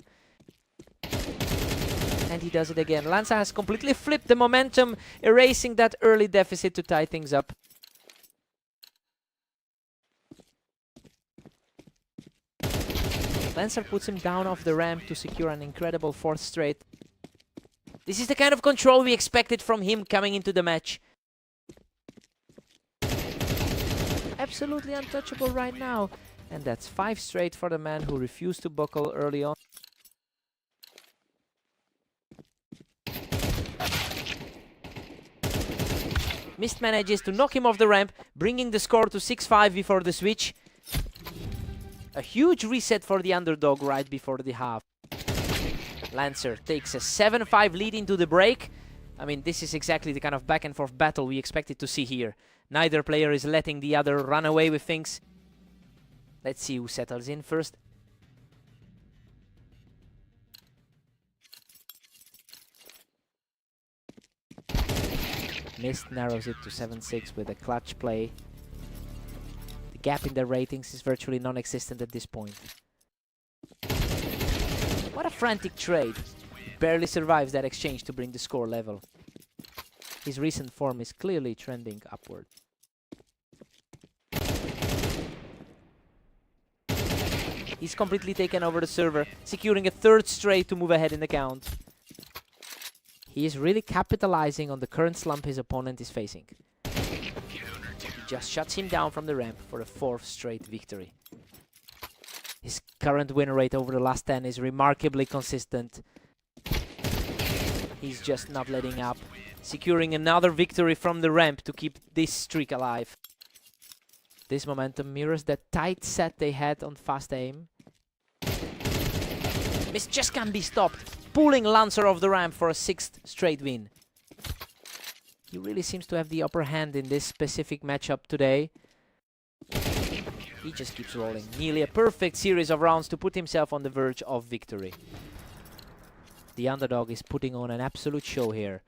And he does it again. Lancer has completely flipped the momentum, erasing that early deficit to tie things up. Lancer puts him down off the ramp to secure an incredible 4th straight. This is the kind of control we expected from him coming into the match. Absolutely untouchable right now. And that's 5 straight for the man who refused to buckle early on. Mist manages to knock him off the ramp, bringing the score to 6-5 before the switch. A huge reset for the underdog right before the half. Lancer takes a 7-5 lead into the break. I mean, this is exactly the kind of back and forth battle we expected to see here. Neither player is letting the other run away with things. Let's see who settles in first. Mist narrows it to 7-6 with a clutch play. The gap in their ratings is virtually non-existent at this point. What a frantic trade. He barely survives that exchange to bring the score level. His recent form is clearly trending upward. He's completely taken over the server, securing a 3rd straight to move ahead in the count. He is really capitalizing on the current slump his opponent is facing. He just shuts him down from the ramp for a 4th straight victory. His current win rate over the last 10 is remarkably consistent. He's just not letting up, securing another victory from the ramp to keep this streak alive. This momentum mirrors that tight set they had on fast aim. Mist just can't be stopped, pulling Lancer off the ramp for a 6th straight win. He really seems to have the upper hand in this specific matchup today. He just keeps rolling. Nearly a perfect series of rounds to put himself on the verge of victory. The underdog is putting on an absolute show here.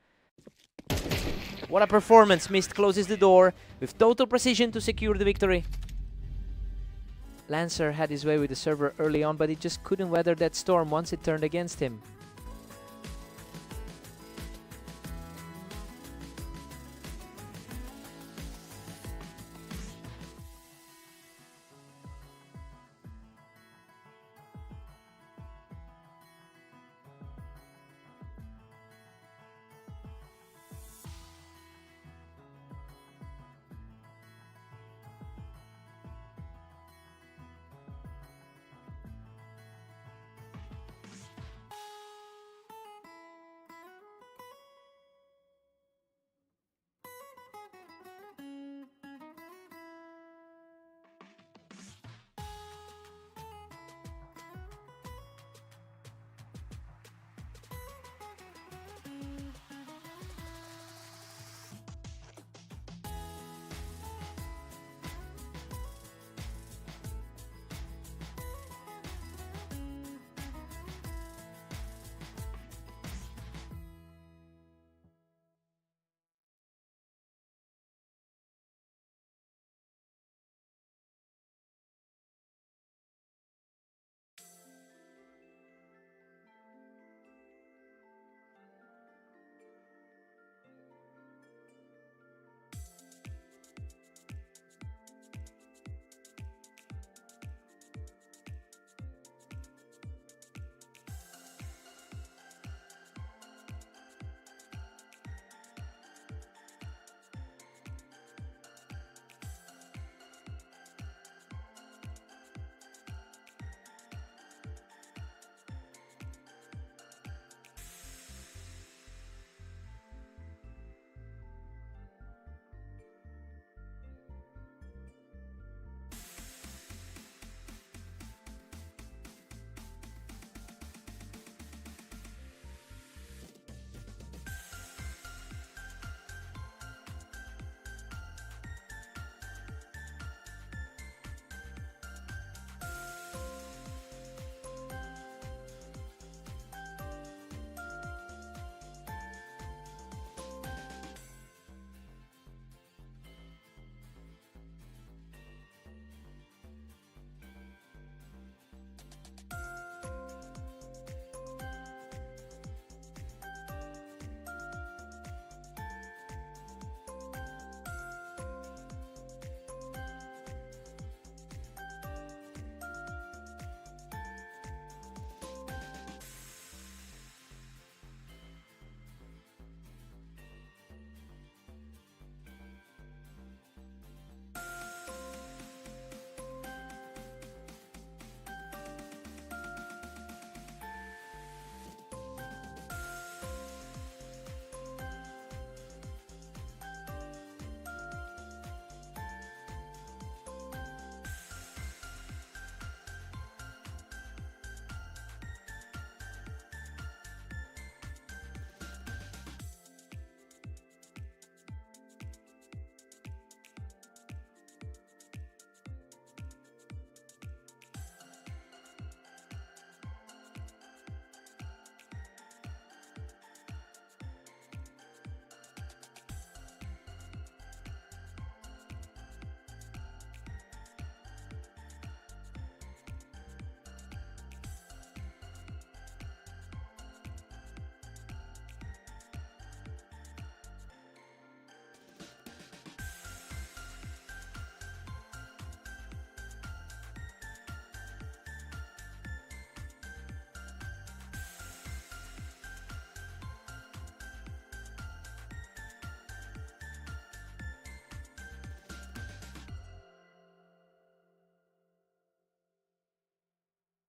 What a performance! Mist closes the door with total precision to secure the victory. Lancer had his way with the server early on, but he just couldn't weather that storm once it turned against him.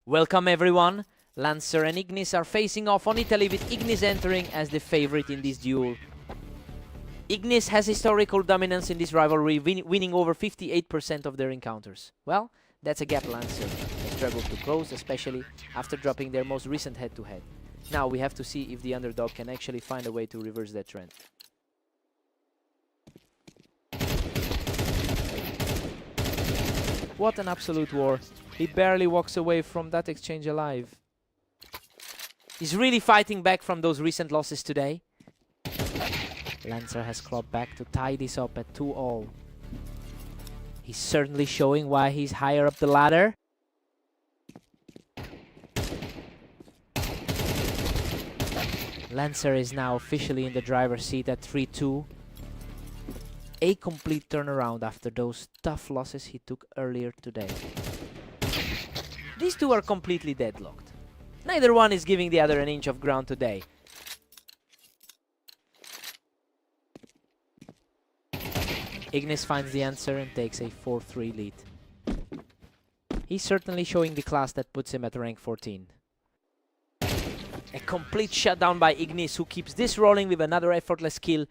Welcome everyone. Lancer and Ignis are facing off on Italy, with Ignis entering as the favorite in this duel. Ignis has historical dominance in this rivalry, winning over 58% of their encounters. Well, that's a gap Lancer has struggled to close, especially after dropping their most recent head-to-head. Now we have to see if the underdog can actually find a way to reverse that trend. What an absolute war. He barely walks away from that exchange alive. He's really fighting back from those recent losses today. Lancer has clawed back to tie this up at 2-all. He's certainly showing why he's higher up the ladder. Lancer is now officially in the driver's seat at 3-2. A complete turnaround after those tough losses he took earlier today. These two are completely deadlocked. Neither one is giving the other an inch of ground today. Ignis finds the answer and takes a 4-3 lead. He's certainly showing the class that puts him at rank 14. A complete shutdown by Ignis, who keeps this rolling with another effortless kill.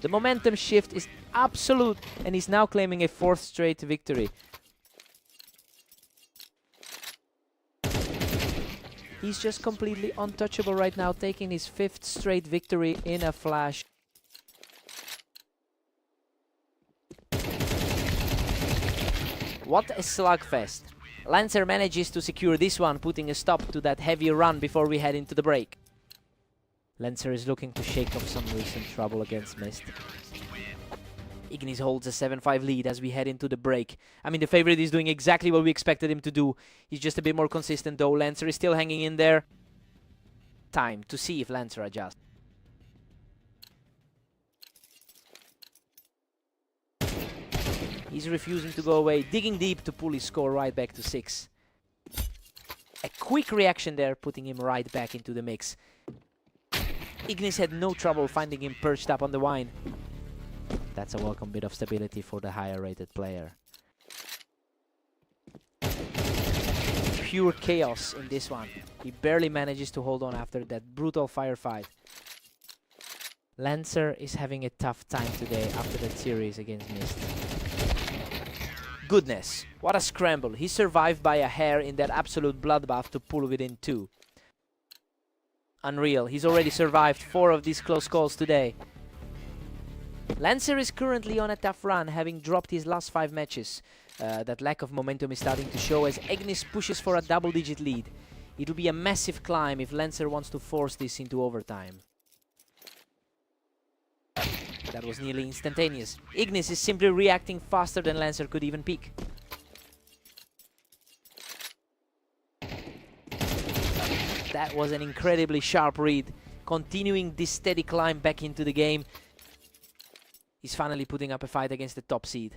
The momentum shift is absolute, and he's now claiming a 4th straight victory. He's just completely untouchable right now, taking his 5th straight victory in a flash. What a slugfest. Lancer manages to secure this one, putting a stop to that heavy run before we head into the break. Lancer is looking to shake off some recent trouble against Mist. Ignis holds a 7-5 lead as we head into the break. I mean, the favorite is doing exactly what we expected him to do. He's just a bit more consistent though. Lancer is still hanging in there. Time to see if Lancer adjusts. He's refusing to go away, digging deep to pull his score right back to 6. A quick reaction there, putting him right back into the mix. Ignis had no trouble finding him perched up on the wine. That's a welcome bit of stability for the higher rated player. Pure chaos in this one. He barely manages to hold on after that brutal firefight. Lancer is having a tough time today after that series against Mist. Goodness, what a scramble. He survived by a hair in that absolute bloodbath to pull within 2. Unreal. He's already survived 4 of these close calls today. Lancer is currently on a tough run, having dropped his last 5 matches. That lack of momentum is starting to show as Ignis pushes for a double-digit lead. It'll be a massive climb if Lancer wants to force this into overtime. That was nearly instantaneous. Ignis is simply reacting faster than Lancer could even peak. That was an incredibly sharp read, continuing this steady climb back into the game. He's finally putting up a fight against the top seed.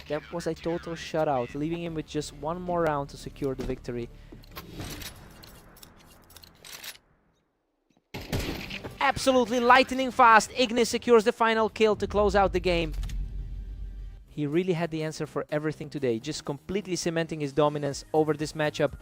That was a total shutout, leaving him with just 1 more round to secure the victory. Absolutely lightning fast, Ignis secures the final kill to close out the game. He really had the answer for everything today, just completely cementing his dominance over this matchup.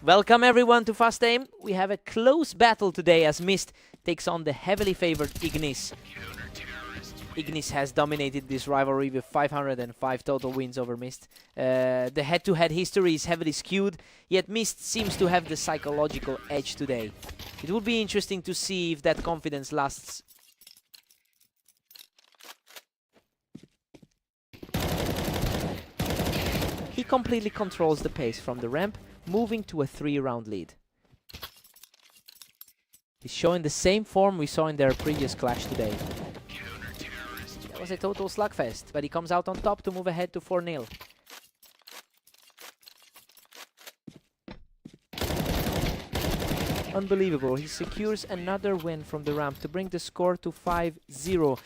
Welcome everyone to Fast Aim. We have a close battle today as Mist takes on the heavily favored Ignis. Ignis has dominated this rivalry with 505 total wins over Mist. The head-to-head history is heavily skewed, yet Mist seems to have the psychological edge today. It would be interesting to see if that confidence lasts. He completely controls the pace from the ramp, moving to a 3-round lead. He's showing the same form we saw in their previous clash today. That was a total slugfest, but he comes out on top to move ahead to 4-0. Unbelievable, he secures another win from the ramp to bring the score to 5-0.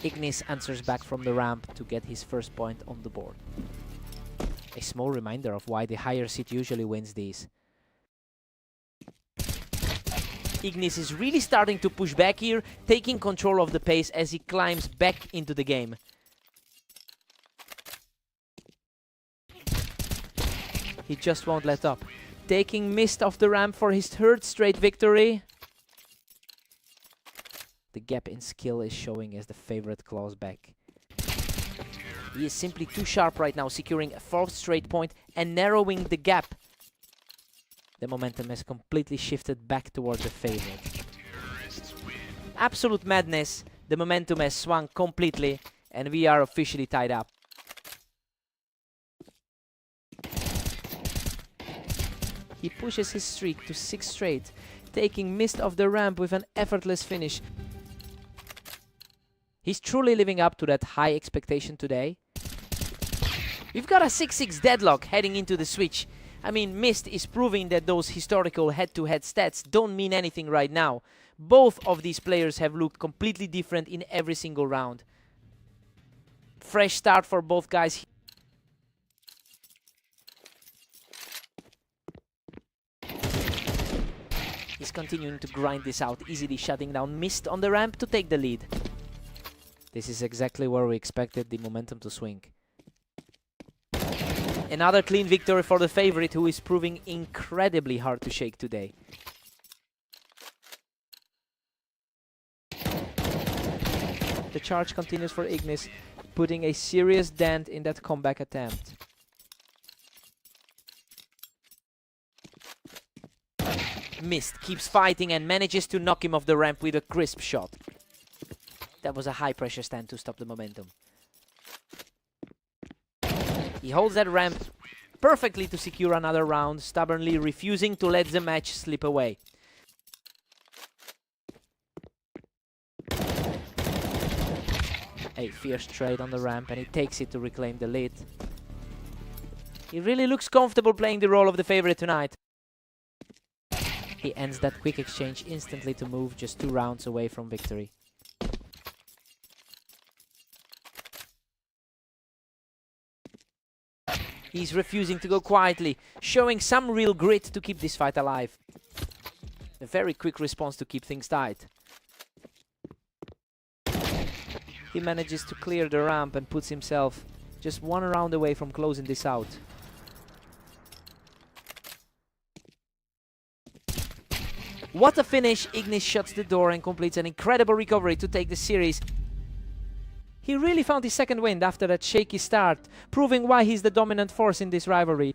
Ignis answers back from the ramp to get his first point on the board. A small reminder of why the higher seed usually wins these. Ignis is really starting to push back here, taking control of the pace as he climbs back into the game. He just won't let up. Taking Mist off the ramp for his 3rd straight victory. The gap in skill is showing as the favorite claws back. He is simply too sharp right now, securing a 4th straight point and narrowing the gap. The momentum has completely shifted back toward the favorite. Absolute madness. The momentum has swung completely and we are officially tied up. He pushes his streak to 6 straight, taking Mist off the ramp with an effortless finish. He's truly living up to that high expectation today. We've got a 6-6 deadlock heading into the switch. I mean, Mist is proving that those historical head-to-head stats don't mean anything right now. Both of these players have looked completely different in every single round. Fresh start for both guys. He's continuing to grind this out, easily shutting down Mist on the ramp to take the lead. This is exactly where we expected the momentum to swing. Another clean victory for the favorite, who is proving incredibly hard to shake today. The charge continues for Ignis, putting a serious dent in that comeback attempt. Mist keeps fighting and manages to knock him off the ramp with a crisp shot. That was a high pressure stand to stop the momentum. He holds that ramp perfectly to secure another round, stubbornly refusing to let the match slip away. A fierce trade on the ramp and he takes it to reclaim the lead. He really looks comfortable playing the role of the favorite tonight. He ends that quick exchange instantly to move just 2 rounds away from victory. He's refusing to go quietly, showing some real grit to keep this fight alive. A very quick response to keep things tight. He manages to clear the ramp and puts himself just 1 round away from closing this out. What a finish! Ignis shuts the door and completes an incredible recovery to take the series. He really found his second wind after that shaky start, proving why he's the dominant force in this rivalry.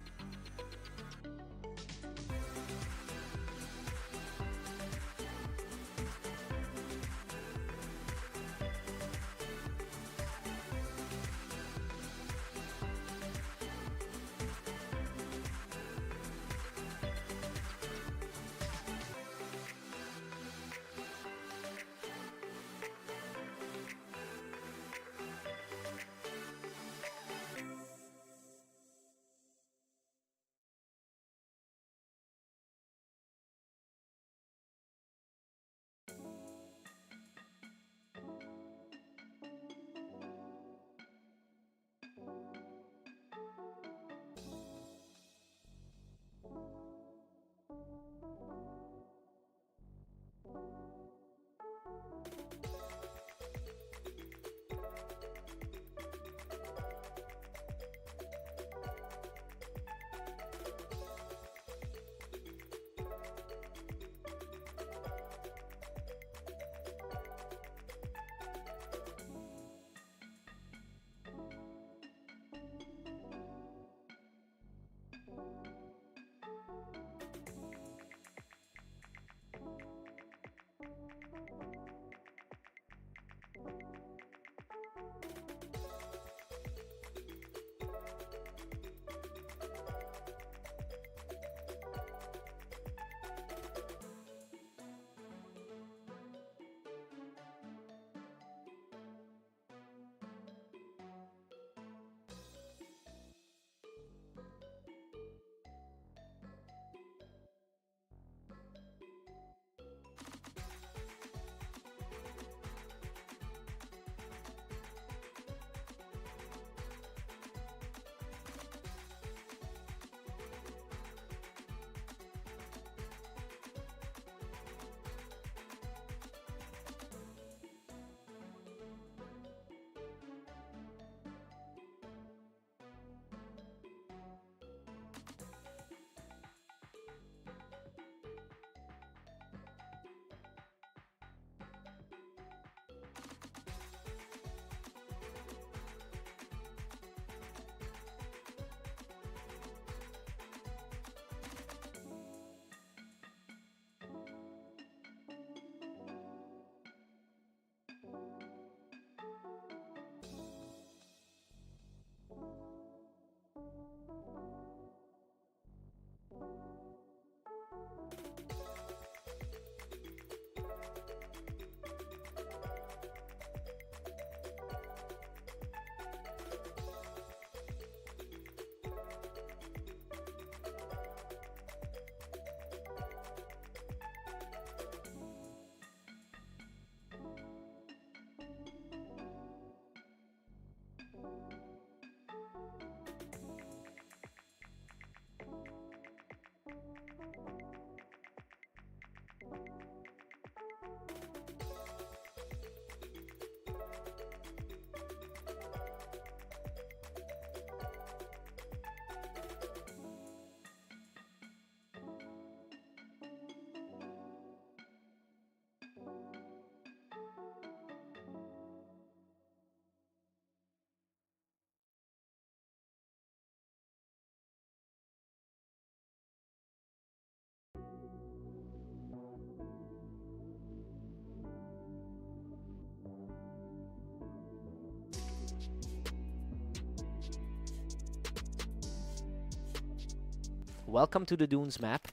Welcome to the Dunes map.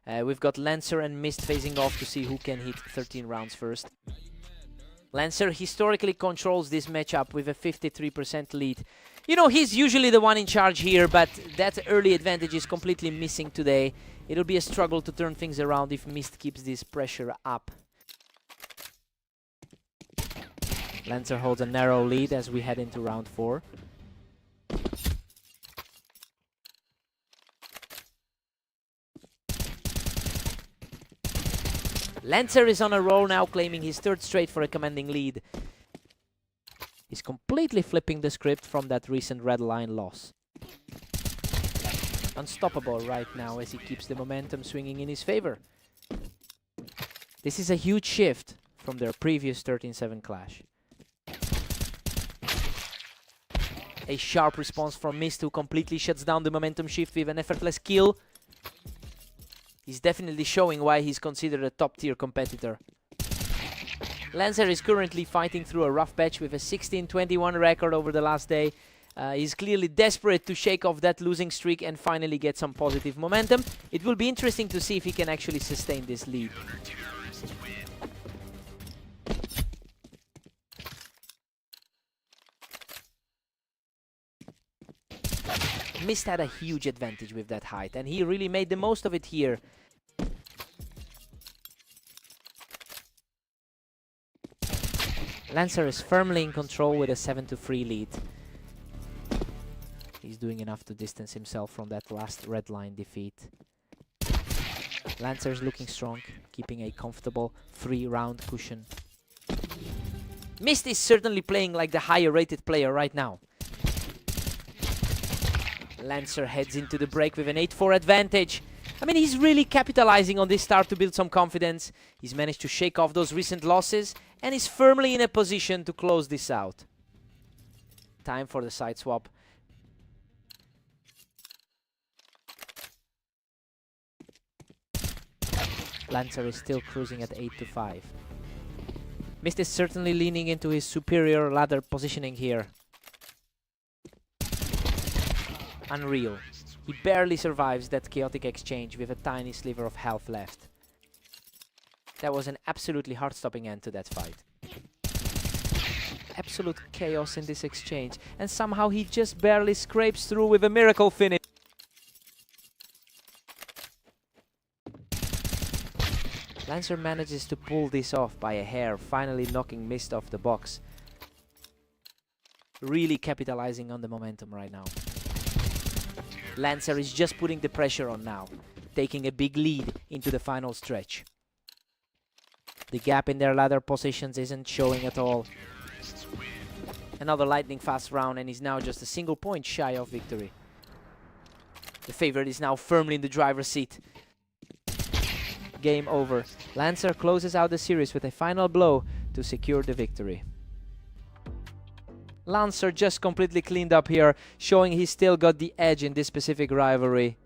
We've got Lancer and Mist facing off to see who can hit 13 rounds first. Lancer historically controls this matchup with a 53% lead. You know, he's usually the one in charge here, but that early advantage is completely missing today. It'll be a struggle to turn things around if Mist keeps this pressure up. Lancer holds a narrow lead as we head into round 4. Lancer is on a roll now, claiming his 3rd straight for a commanding lead. He's completely flipping the script from that recent red line loss. Unstoppable right now as he keeps the momentum swinging in his favor. This is a huge shift from their previous 13-7 clash. A sharp response from Mist, who completely shuts down the momentum shift with an effortless kill. He's definitely showing why he's considered a top-tier competitor. Lancer is currently fighting through a rough patch with a 16-21 record over the last day. He's clearly desperate to shake off that losing streak and finally get some positive momentum. It will be interesting to see if he can actually sustain this lead. Mist had a huge advantage with that height, and he really made the most of it here. Lancer is firmly in control with a 7-3 lead. He's doing enough to distance himself from that last red line defeat. Lancer's looking strong, keeping a comfortable 3-round cushion. Mist is certainly playing like the higher rated player right now. Lancer heads into the break with an 8-4 advantage. I mean, he's really capitalizing on this start to build some confidence. He's managed to shake off those recent losses and is firmly in a position to close this out. Time for the side swap. Lancer is still cruising at 8-5. Mist is certainly leaning into his superior ladder positioning here. Unreal. He barely survives that chaotic exchange with a tiny sliver of health left. That was an absolutely heart-stopping end to that fight. Absolute chaos in this exchange, and somehow he just barely scrapes through with a miracle finish. Lancer manages to pull this off by a hair, finally knocking Mist off the box. Really capitalizing on the momentum right now. Lancer is just putting the pressure on now, taking a big lead into the final stretch. The gap in their ladder positions isn't showing at all. Another lightning fast round, and he's now just a single point shy of victory. The favorite is now firmly in the driver's seat. Game over. Lancer closes out the series with a final blow to secure the victory. Lancer just completely cleaned up here, showing he still got the edge in this specific rivalry.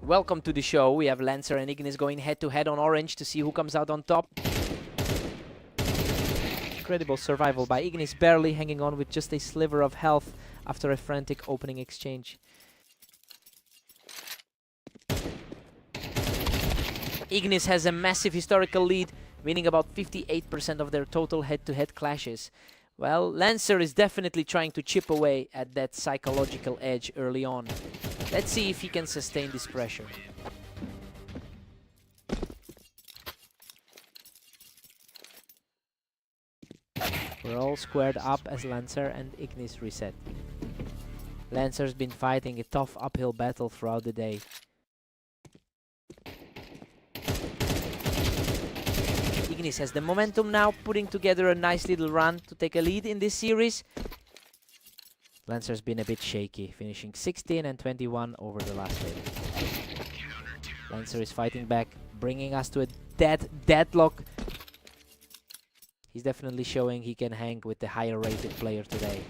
Welcome to the show. We have Lancer and Ignis going head-to-head on orange to see who comes out on top. Incredible survival by Ignis, barely hanging on with just a sliver of health after a frantic opening exchange. Ignis has a massive historical lead, winning about 58% of their total head-to-head clashes. Well, Lancer is definitely trying to chip away at that psychological edge early on. Let's see if he can sustain this pressure. We're all squared up as Lancer and Ignis reset. Lancer's been fighting a tough uphill battle throughout the day. Ignis has the momentum now, putting together a nice little run to take a lead in this series. Lancer's been a bit shaky, finishing 16 and 21 over the last day. Lancer is fighting back, bringing us to a deadlock. He's definitely showing he can hang with the higher rated player today.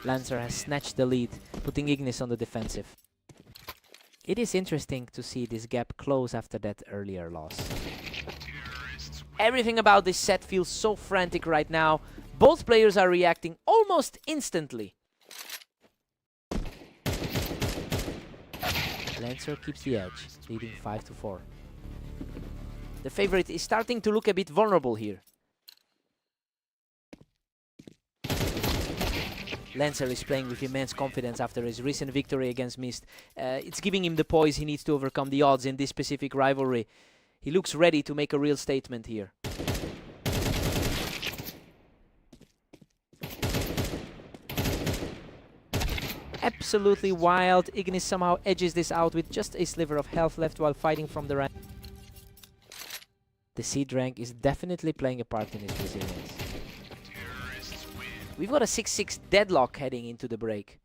Lancer has snatched the lead, putting Ignis on the defensive. It is interesting to see this gap close after that earlier loss. Everything about this set feels so frantic right now. Both players are reacting almost instantly. Lancer keeps the edge, leading 5-4. The favorite is starting to look a bit vulnerable here. Lancer is playing with immense confidence after his recent victory against Mist. It's giving him the poise he needs to overcome the odds in this specific rivalry. He looks ready to make a real statement here. Absolutely wild. Ignis somehow edges this out with just a sliver of health left while fighting from the rank. The seed rank is definitely playing a part in his resilience. We've got a 6-6 deadlock heading into the break.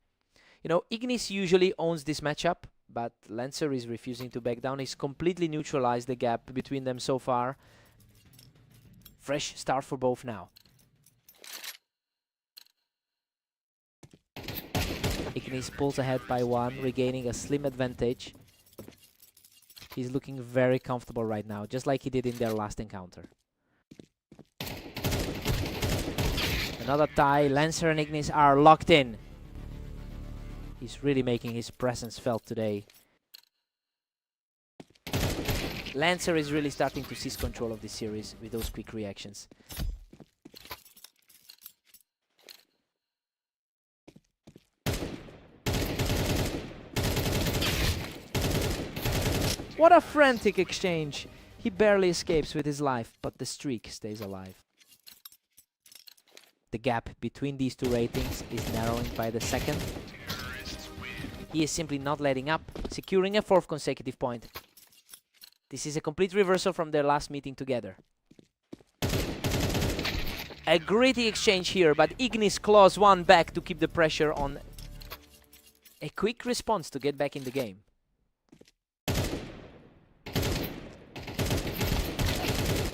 You know, Ignis usually owns this matchup, but Lancer is refusing to back down. He's completely neutralized the gap between them so far. Fresh start for both now. Ignis pulls ahead by 1, regaining a slim advantage. He's looking very comfortable right now, just like he did in their last encounter. Another tie. Lancer and Ignis are locked in. He's really making his presence felt today. Lancer is really starting to seize control of this series with those quick reactions. What a frantic exchange! He barely escapes with his life, but the streak stays alive. The gap between these two ratings is narrowing by the second. He is simply not letting up, securing a 4th consecutive point. This is a complete reversal from their last meeting together. A gritty exchange here, but Ignis claws one back to keep the pressure on. A quick response to get back in the game.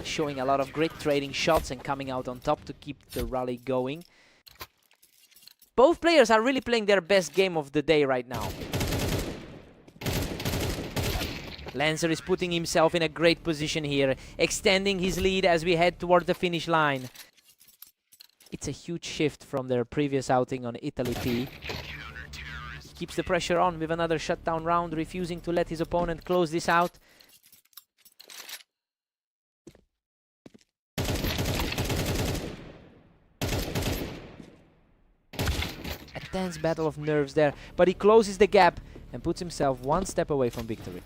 Showing a lot of grit, trading shots and coming out on top to keep the rally going. Both players are really playing their best game of the day right now. Lancer is putting himself in a great position here, extending his lead as we head toward the finish line. It's a huge shift from their previous outing on Italy P. He keeps the pressure on with another shutdown round, refusing to let his opponent close this out. A tense battle of nerves there, but he closes the gap and puts himself one step away from victory.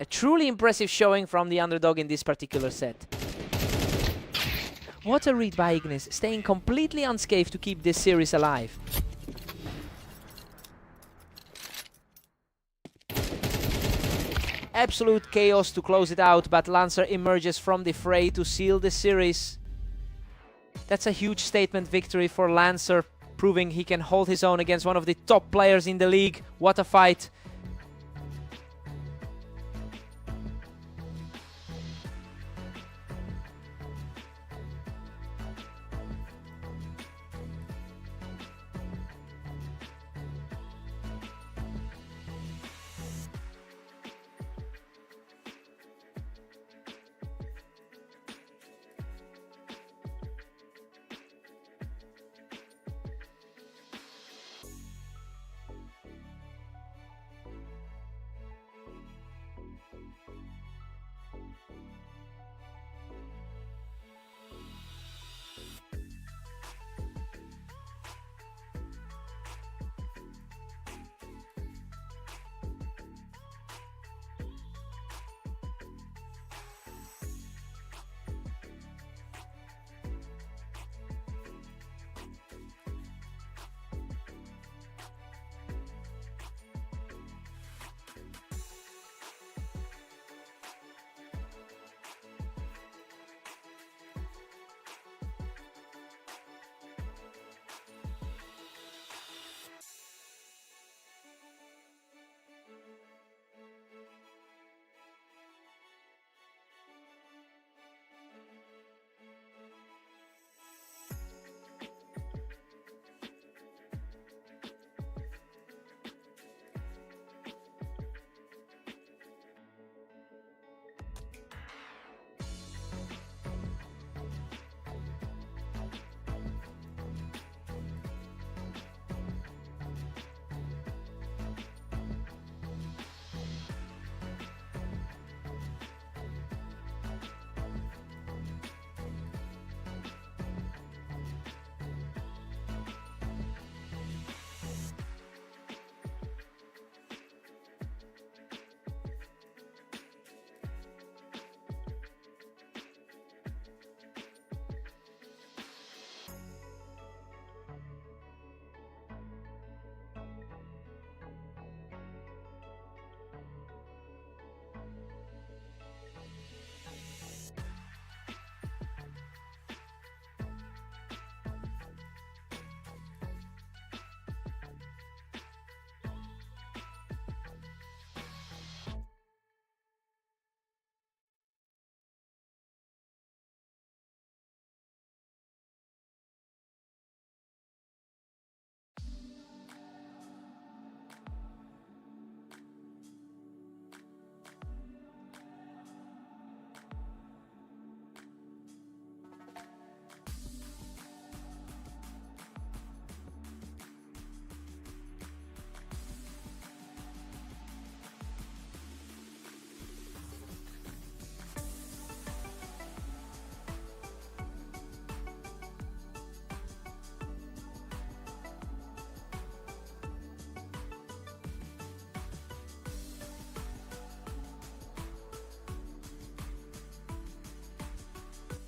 A truly impressive showing from the underdog in this particular set. What a read by Ignis, staying completely unscathed to keep this series alive. Absolute chaos to close it out, but Lancer emerges from the fray to seal the series. That's a huge statement victory for Lancer, proving he can hold his own against one of the top players in the league. What a fight!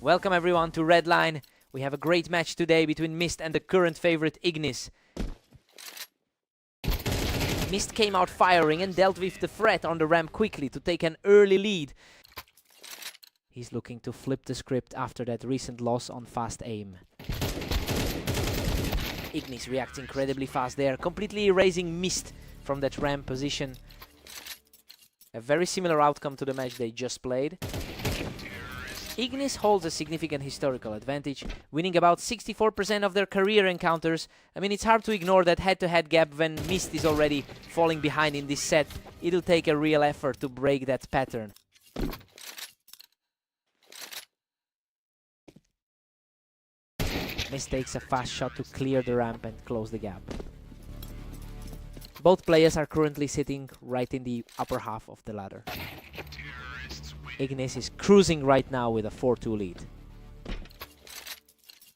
Welcome everyone to Redline. We have a great match today between Mist and the current favorite Ignis. Mist came out firing and dealt with the threat on the ramp quickly to take an early lead. He's looking to flip the script after that recent loss on fast aim. Ignis reacts incredibly fast there, completely erasing Mist from that ramp position. A very similar outcome to the match they just played. Ignis holds a significant historical advantage, winning about 64% of their career encounters. I mean, it's hard to ignore that head-to-head gap when Mist is already falling behind in this set. It'll take a real effort to break that pattern. Mist takes a fast shot to clear the ramp and close the gap. Both players are currently sitting right in the upper half of the ladder. Ignis is cruising right now with a 4-2 lead.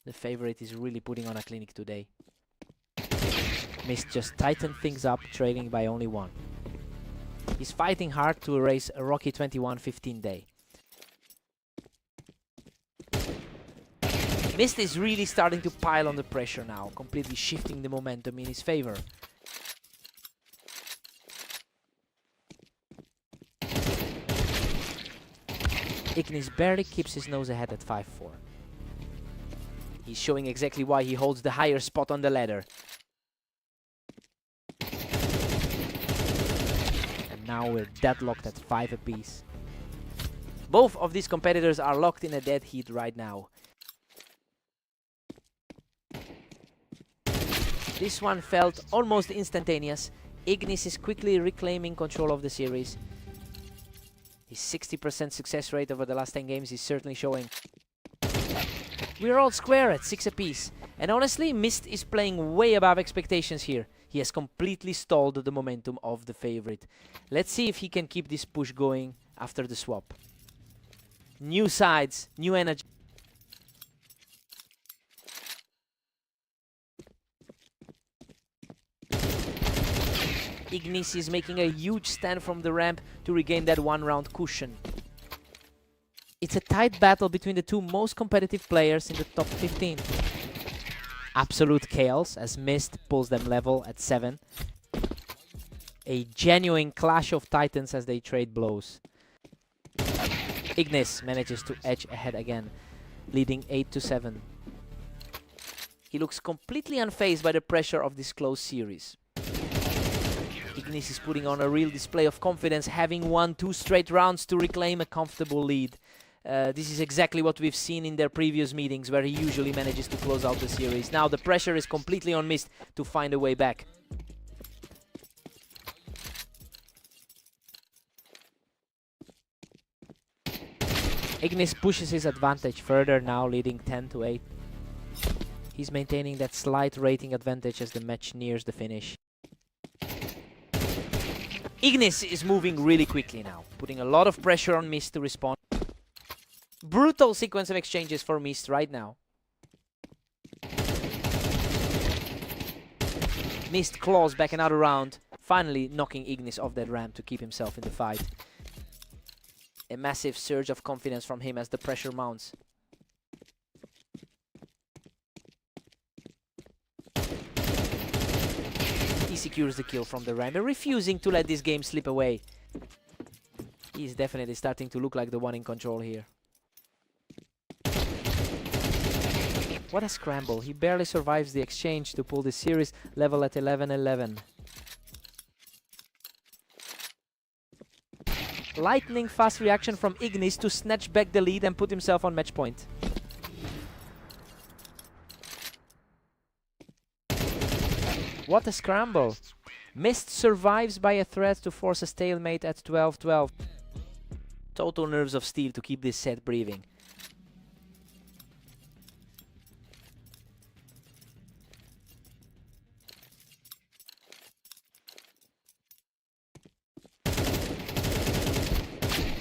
The favorite is really putting on a clinic today. Mist just tightened things up, trailing by only 1. He's fighting hard to erase a rocky 21-15 day. Mist is really starting to pile on the pressure now, completely shifting the momentum in his favor. Ignis barely keeps his nose ahead at 5-4. He's showing exactly why he holds the higher spot on the ladder. And now we're deadlocked at 5 apiece. Both of these competitors are locked in a dead heat right now. This one felt almost instantaneous. Ignis is quickly reclaiming control of the series. His 60% success rate over the last 10 games is certainly showing. We're all square at 6 apiece. And honestly, Mist is playing way above expectations here. He has completely stalled the momentum of the favorite. Let's see if he can keep this push going after the swap. New sides, new energy. Ignis is making a huge stand from the ramp to regain that 1-round cushion. It's a tight battle between the two most competitive players in the top 15. Absolute chaos as Mist pulls them level at 7. A genuine clash of titans as they trade blows. Ignis manages to edge ahead again, leading 8-7. He looks completely unfazed by the pressure of this close series. Ignis is putting on a real display of confidence, having won 2 straight rounds to reclaim a comfortable lead. This is exactly what we've seen in their previous meetings, where he usually manages to close out the series. Now the pressure is completely on Mist to find a way back. Ignis pushes his advantage further now, leading 10-8. He's maintaining that slight rating advantage as the match nears the finish. Ignis is moving really quickly now, putting a lot of pressure on Mist to respond. Brutal sequence of exchanges for Mist right now. Mist claws back another round, finally knocking Ignis off that ramp to keep himself in the fight. A massive surge of confidence from him as the pressure mounts. He secures the kill from the ramp, refusing to let this game slip away. He's definitely starting to look like the one in control here. What a scramble. He barely survives the exchange to pull the series level at 11-11. Lightning fast reaction from Ignis to snatch back the lead and put himself on match point. What a scramble. Mist survives by a threat to force a stalemate at 12-12. Total nerves of steel to keep this set breathing.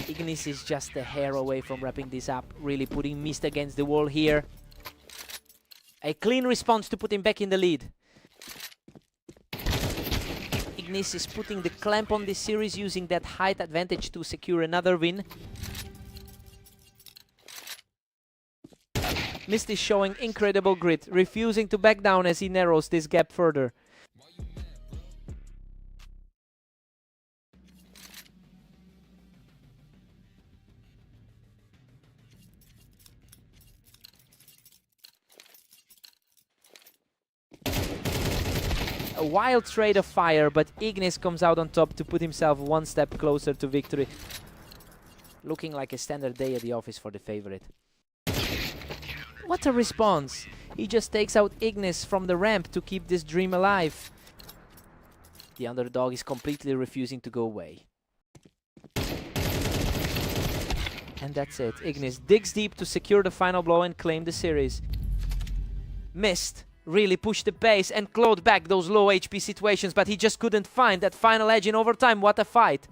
Ignis is just a hair away from wrapping this up, really putting Mist against the wall here. A clean response to put him back in the lead. Ignis is putting the clamp on this series, using that height advantage to secure another win. Mist is showing incredible grit, refusing to back down as he narrows this gap further. A wild trade of fire, but Ignis comes out on top to put himself one step closer to victory. Looking like a standard day at the office for the favorite. What a response! He just takes out Ignis from the ramp to keep this dream alive. The underdog is completely refusing to go away. And that's it. Ignis digs deep to secure the final blow and claim the series. Mist really pushed the pace and clawed back those low HP situations, but he just couldn't find that final edge in overtime. What a fight!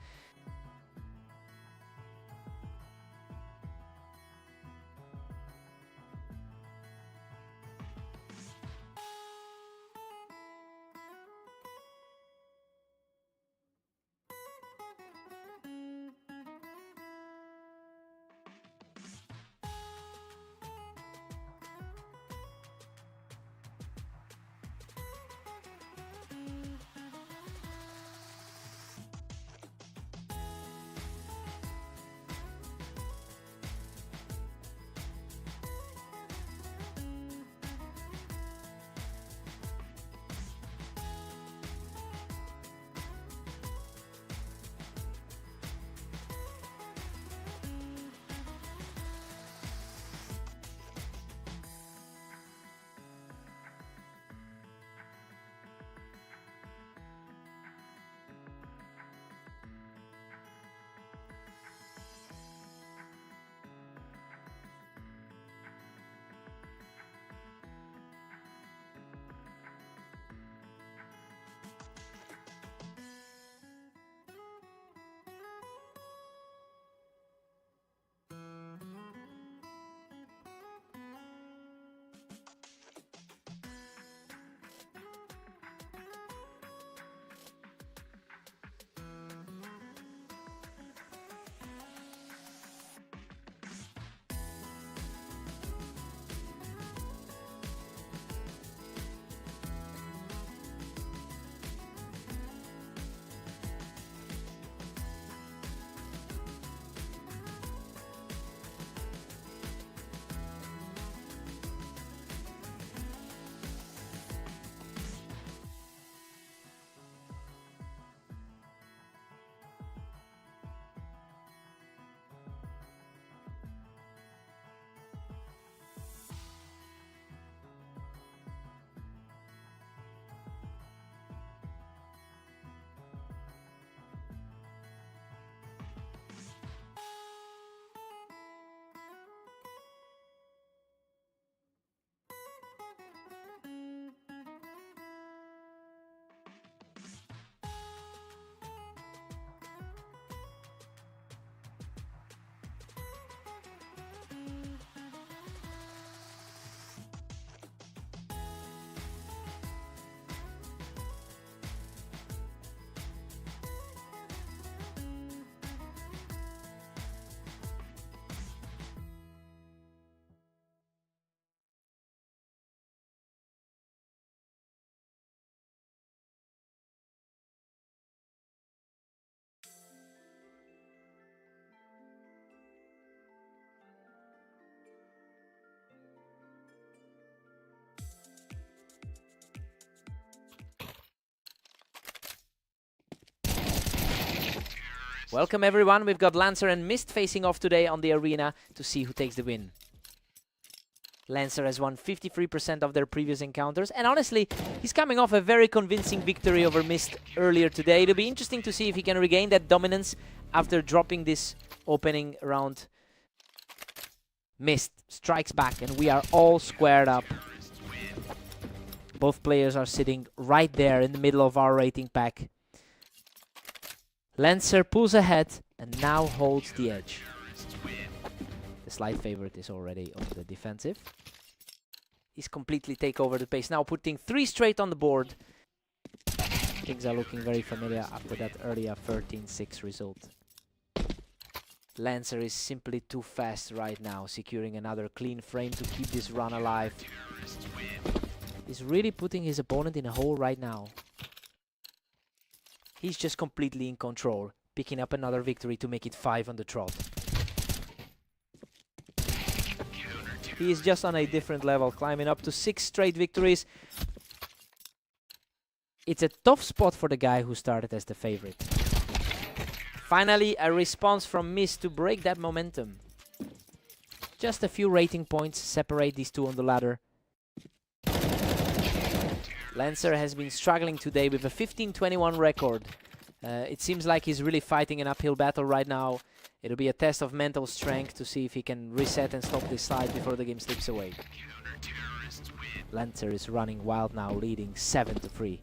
Welcome everyone, we've got Lancer and Mist facing off today on the arena to see who takes the win. Lancer has won 53% of their previous encounters, and honestly, he's coming off a very convincing victory over Mist earlier today. It'll be interesting to see if he can regain that dominance after dropping this opening round. Mist strikes back, and we are all squared up. Both players are sitting right there in the middle of our rating pack. Lancer pulls ahead and now holds the edge. The slight favorite is already on the defensive. He's completely take over the pace now, putting 3 straight on the board. Things are looking very familiar after that earlier 13-6 result. Lancer is simply too fast right now, securing another clean frame to keep this run alive. He's really putting his opponent in a hole right now. He's just completely in control, picking up another victory to make it 5 on the trot. He is just on a different level, climbing up to 6 straight victories. It's a tough spot for the guy who started as the favorite. Finally, a response from Mist to break that momentum. Just a few rating points separate these two on the ladder. Lancer has been struggling today with a 15-21 record. It seems like he's really fighting an uphill battle right now. It'll be a test of mental strength to see if he can reset and stop this slide before the game slips away. Lancer is running wild now, leading 7-3.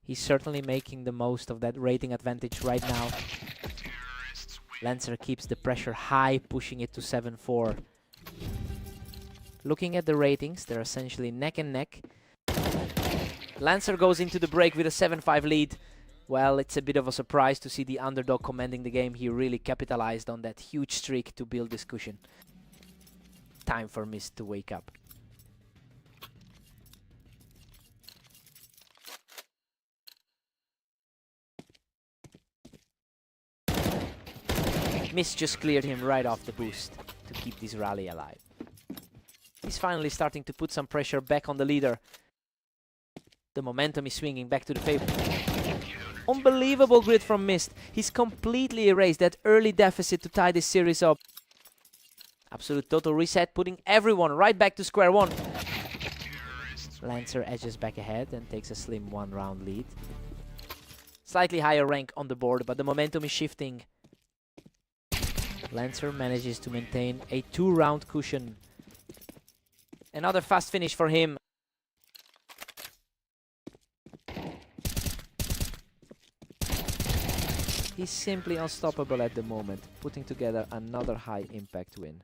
He's certainly making the most of that rating advantage right now. Lancer keeps the pressure high, pushing it to 7-4. Looking at the ratings, they're essentially neck and neck. Lancer goes into the break with a 7-5 lead. Well, it's a bit of a surprise to see the underdog commanding the game. He really capitalized on that huge streak to build this cushion. Time for Mist to wake up. Mist just cleared him right off the boost to keep this rally alive. He's finally starting to put some pressure back on the leader. The momentum is swinging back to the favor. Unbelievable grit from Mist. He's completely erased that early deficit to tie this series up. Absolute total reset, putting everyone right back to square one. Lancer edges back ahead and takes a slim 1-round lead. Slightly higher rank on the board, but the momentum is shifting. Lancer manages to maintain a 2-round cushion. Another fast finish for him. He's simply unstoppable at the moment, putting together another high-impact win.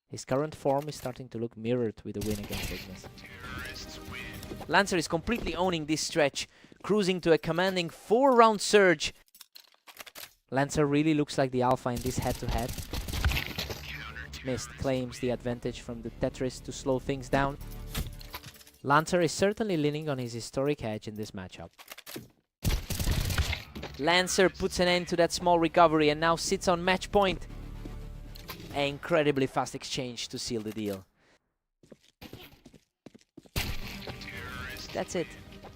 His current form is starting to look mirrored with a win against Ignis. Lancer is completely owning this stretch, cruising to a commanding 4-round surge. Lancer really looks like the alpha in this head-to-head. Mist claims the advantage from the Tetris to slow things down. Lancer is certainly leaning on his historic edge in this matchup. Lancer puts an end to that small recovery and now sits on match point. An incredibly fast exchange to seal the deal. That's it.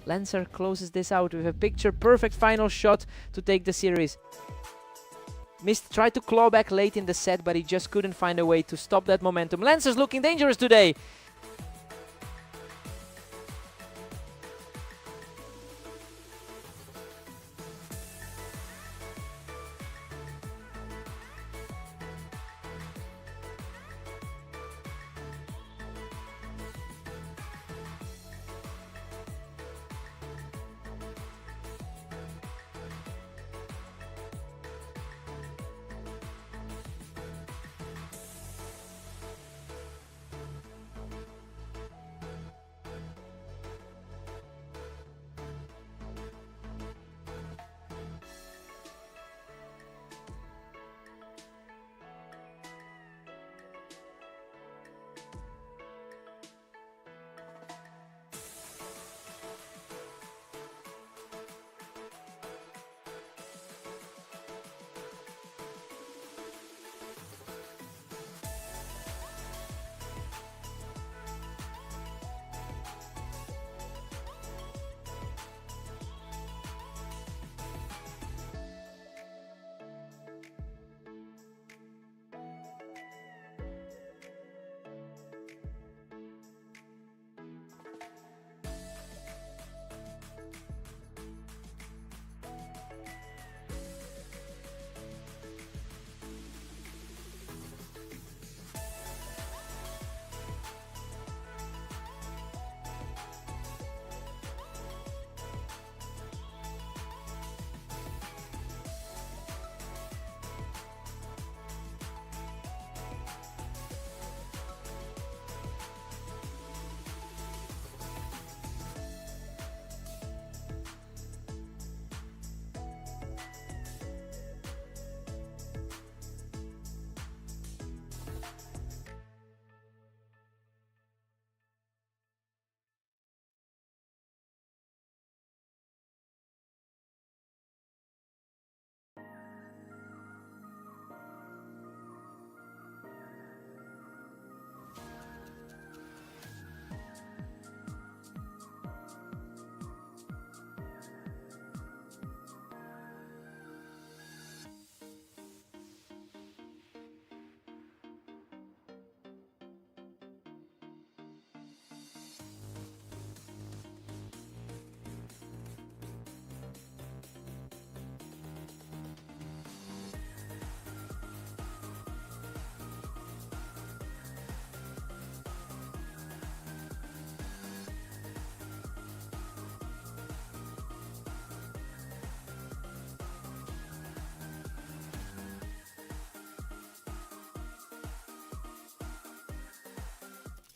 Lancer closes this out with a picture-perfect final shot to take the series. Mist tried to claw back late in the set, but he just couldn't find a way to stop that momentum. Lancer's looking dangerous today.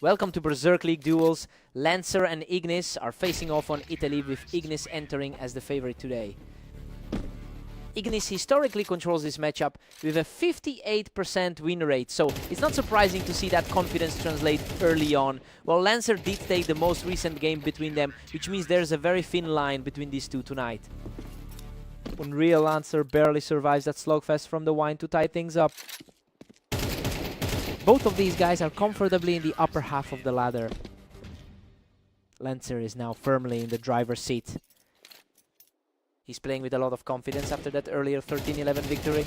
Welcome to Berserk League duels. Lancer and Ignis are facing off on Italy, with Ignis entering as the favorite today. Ignis historically controls this matchup with a 58% win rate, so it's not surprising to see that confidence translate early on, while Lancer did take the most recent game between them, which means there's a very thin line between these two tonight. Unreal Lancer barely survives that slugfest from the wine to tie things up. Both of these guys are comfortably in the upper half of the ladder. Lancer is now firmly in the driver's seat. He's playing with a lot of confidence after that earlier 13-11 victory.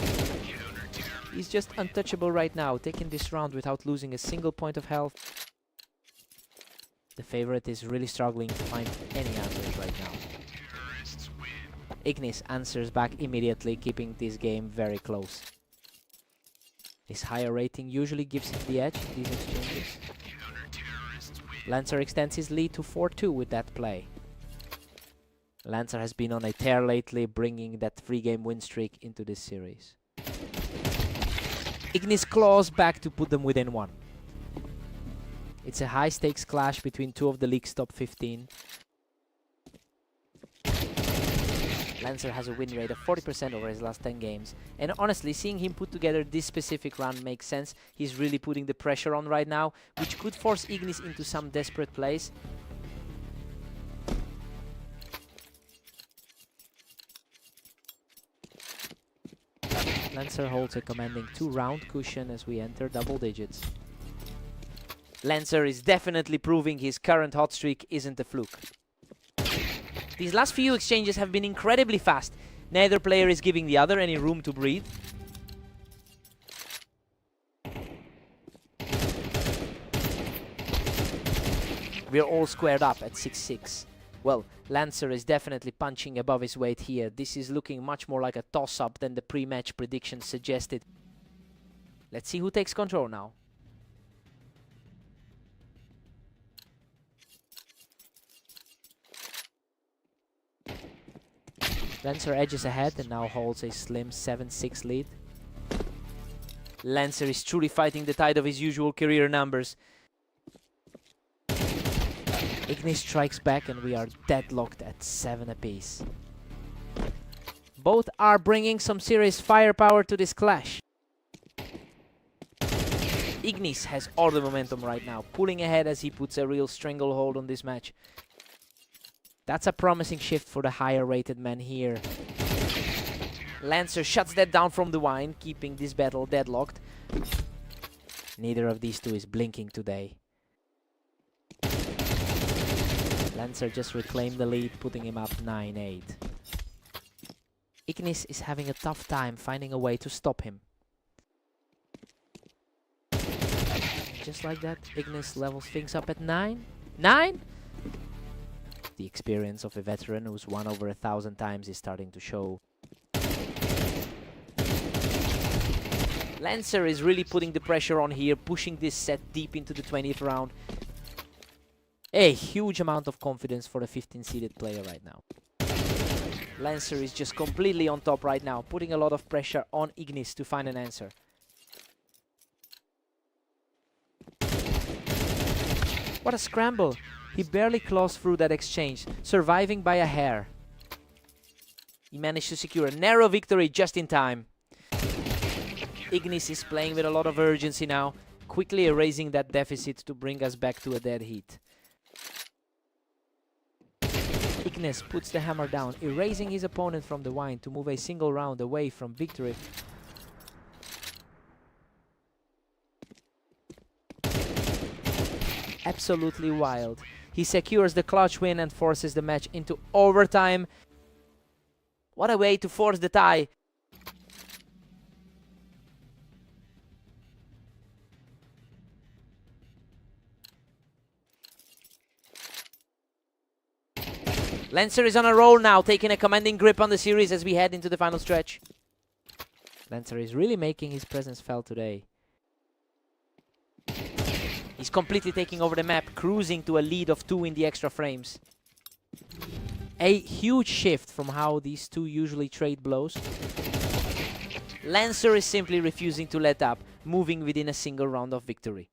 He's just untouchable right now, taking this round without losing a single point of health. The favorite is really struggling to find any answers right now. Ignis answers back immediately, keeping this game very close. His higher rating usually gives him the edge in these exchanges. Lancer extends his lead to 4-2 with that play. Lancer has been on a tear lately, bringing that 3-game win streak into this series. Ignis claws back to put them within 1. It's a high-stakes clash between two of the league's top 15. Lancer has a win rate of 40% over his last 10 games. And honestly, seeing him put together this specific run makes sense. He's really putting the pressure on right now, which could force Ignis into some desperate plays. Lancer holds a commanding 2-round cushion as we enter double digits. Lancer is definitely proving his current hot streak isn't a fluke. These last few exchanges have been incredibly fast. Neither player is giving the other any room to breathe. We're all squared up at 6-6. Well, Lancer is definitely punching above his weight here. This is looking much more like a toss-up than the pre-match prediction suggested. Let's see who takes control now. Lancer edges ahead and now holds a slim 7-6 lead. Lancer is truly fighting the tide of his usual career numbers. Ignis strikes back and we are deadlocked at 7 apiece. Both are bringing some serious firepower to this clash. Ignis has all the momentum right now, pulling ahead as he puts a real stranglehold on this match. That's a promising shift for the higher rated man here. Lancer shuts that down from the wine, keeping this battle deadlocked. Neither of these two is blinking today. Lancer just reclaimed the lead, putting him up 9-8. Ignis is having a tough time finding a way to stop him. Just like that, Ignis levels things up at 9. 9? The experience of a veteran who's won over 1,000 times is starting to show. Lancer is really putting the pressure on here, pushing this set deep into the 20th round. A huge amount of confidence for the 15-seeded player right now. Lancer is just completely on top right now, putting a lot of pressure on Ignis to find an answer. What a scramble! He barely claws through that exchange, surviving by a hair. He managed to secure a narrow victory just in time. Ignis is playing with a lot of urgency now, quickly erasing that deficit to bring us back to a dead heat. Ignis puts the hammer down, erasing his opponent from the wine to move a single round away from victory. Absolutely wild. He secures the clutch win and forces the match into overtime. What a way to force the tie. Lancer is on a roll now, taking a commanding grip on the series as we head into the final stretch. Lancer is really making his presence felt today. He's completely taking over the map, cruising to a lead of 2 in the extra frames. A huge shift from how these two usually trade blows. Lancer is simply refusing to let up, moving within a single round of victory.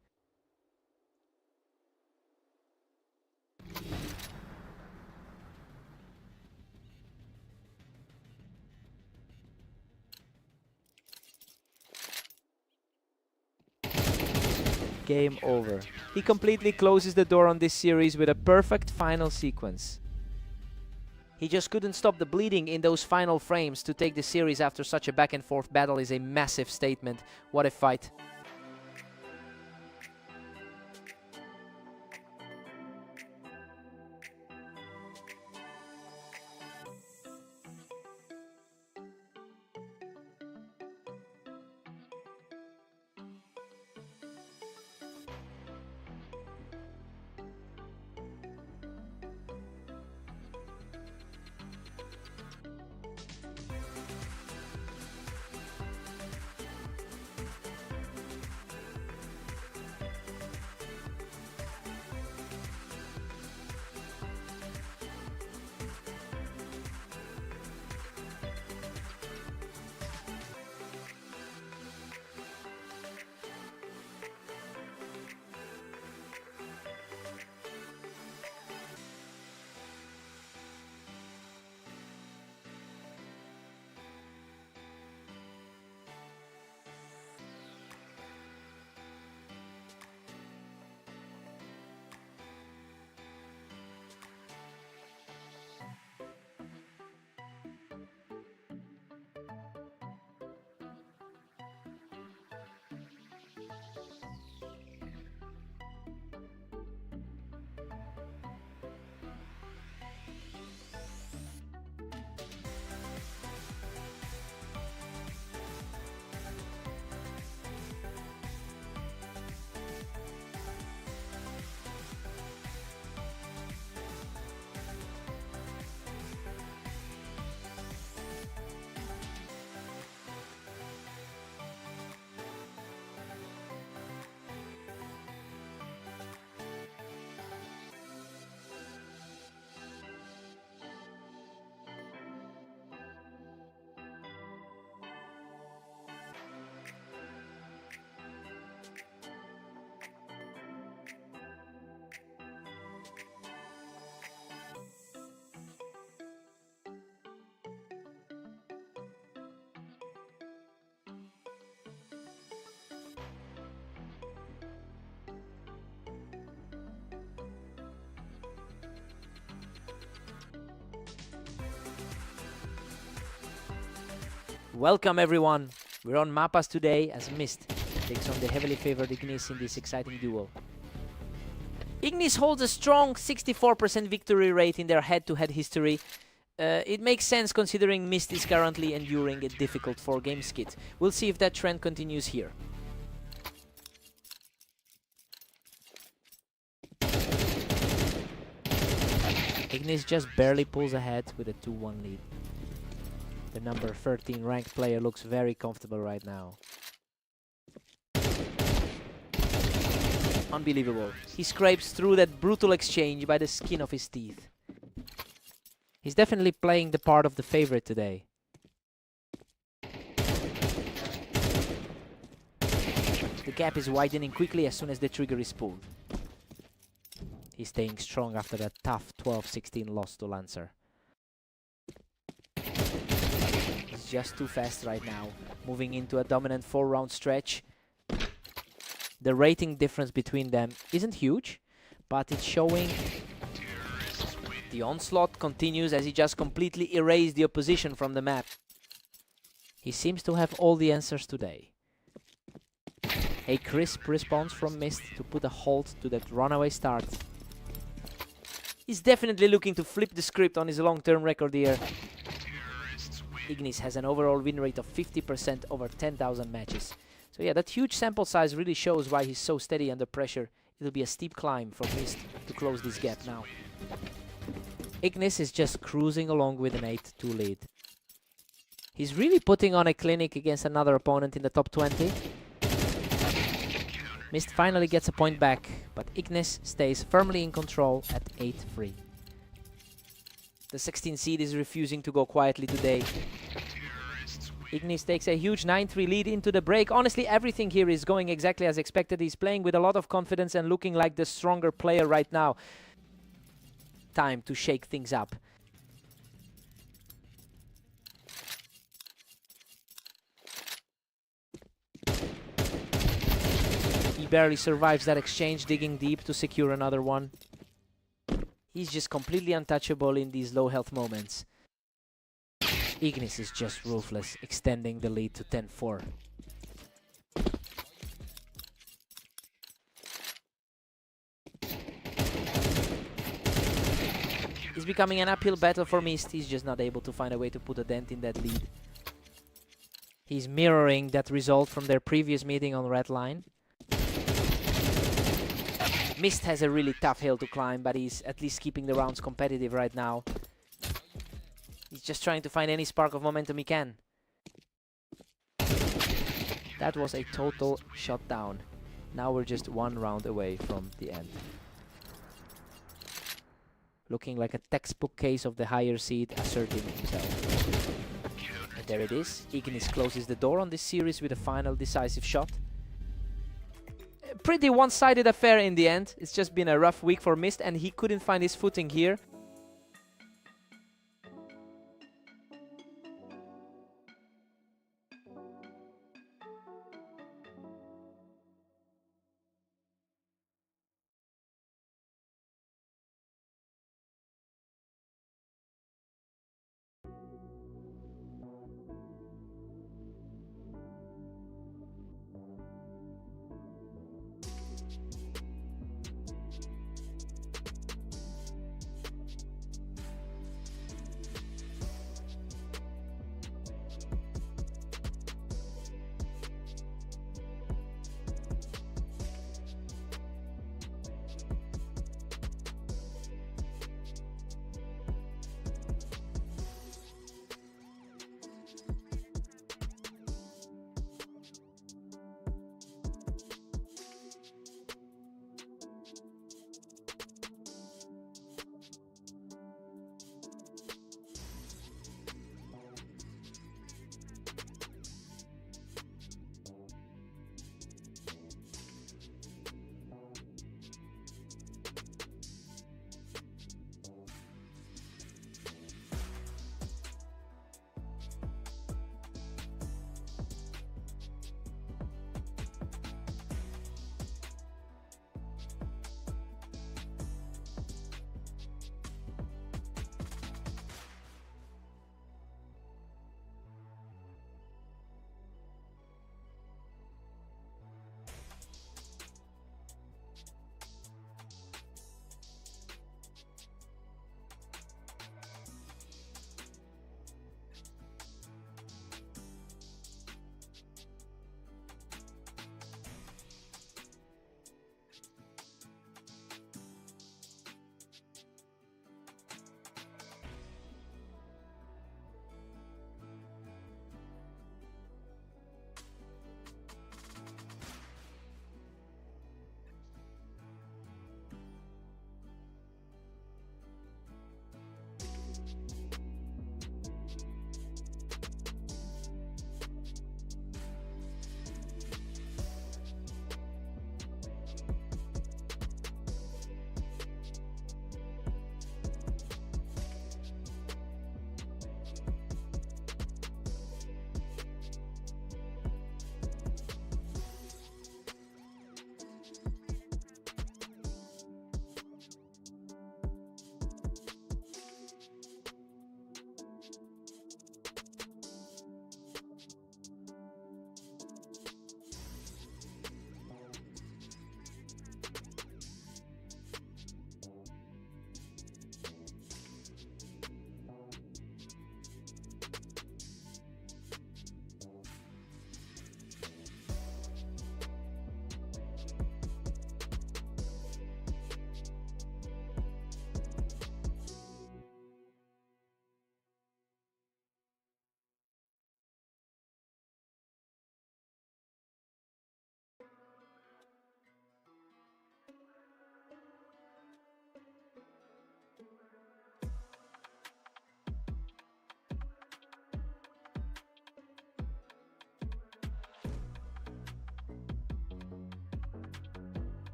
Game over. He completely closes the door on this series with a perfect final sequence. He just couldn't stop the bleeding in those final frames. To take the series after such a back and forth battle is a massive statement. What a fight. Welcome everyone. We're on Mapas today as Mist takes on the heavily favored Ignis in this exciting duel. Ignis holds a strong 64% victory rate in their head-to-head history. It makes sense considering Mist is currently enduring a difficult 4-game skid. We'll see if that trend continues here. Ignis just barely pulls ahead with a 2-1 lead. The number 13 ranked player looks very comfortable right now. Unbelievable. He scrapes through that brutal exchange by the skin of his teeth. He's definitely playing the part of the favorite today. The gap is widening quickly as soon as the trigger is pulled. He's staying strong after that tough 12-16 loss to Lancer. He's just too fast right now, moving into a dominant 4-round stretch. The rating difference between them isn't huge, but it's showing. The onslaught continues as he just completely erased the opposition from the map. He seems to have all the answers today. A crisp response from Mist to put a halt to that runaway start. He's definitely looking to flip the script on his long-term record here. Ignis has an overall win rate of 50% over 10,000 matches. So yeah, that huge sample size really shows why he's so steady under pressure. It'll be a steep climb for Mist to close this gap now. Ignis is just cruising along with an 8-2 lead. He's really putting on a clinic against another opponent in the top 20. Mist finally gets a point back, but Ignis stays firmly in control at 8-3. The 16 seed is refusing to go quietly today. Ignis takes a huge 9-3 lead into the break. Honestly, everything here is going exactly as expected. He's playing with a lot of confidence and looking like the stronger player right now. Time to shake things up. He barely survives that exchange, digging deep to secure another one. He's just completely untouchable in these low health moments. Ignis is just ruthless, extending the lead to 10-4. It's becoming an uphill battle for Mist. He's just not able to find a way to put a dent in that lead. He's mirroring that result from their previous meeting on red line. Mist has a really tough hill to climb, but he's at least keeping the rounds competitive right now. He's just trying to find any spark of momentum he can. That was a total shutdown. Now we're just one round away from the end. Looking like a textbook case of the higher seed asserting himself. And there it is. Ignis closes the door on this series with a final decisive shot. Pretty one-sided affair in the end. It's just been a rough week for Mist, and he couldn't find his footing here.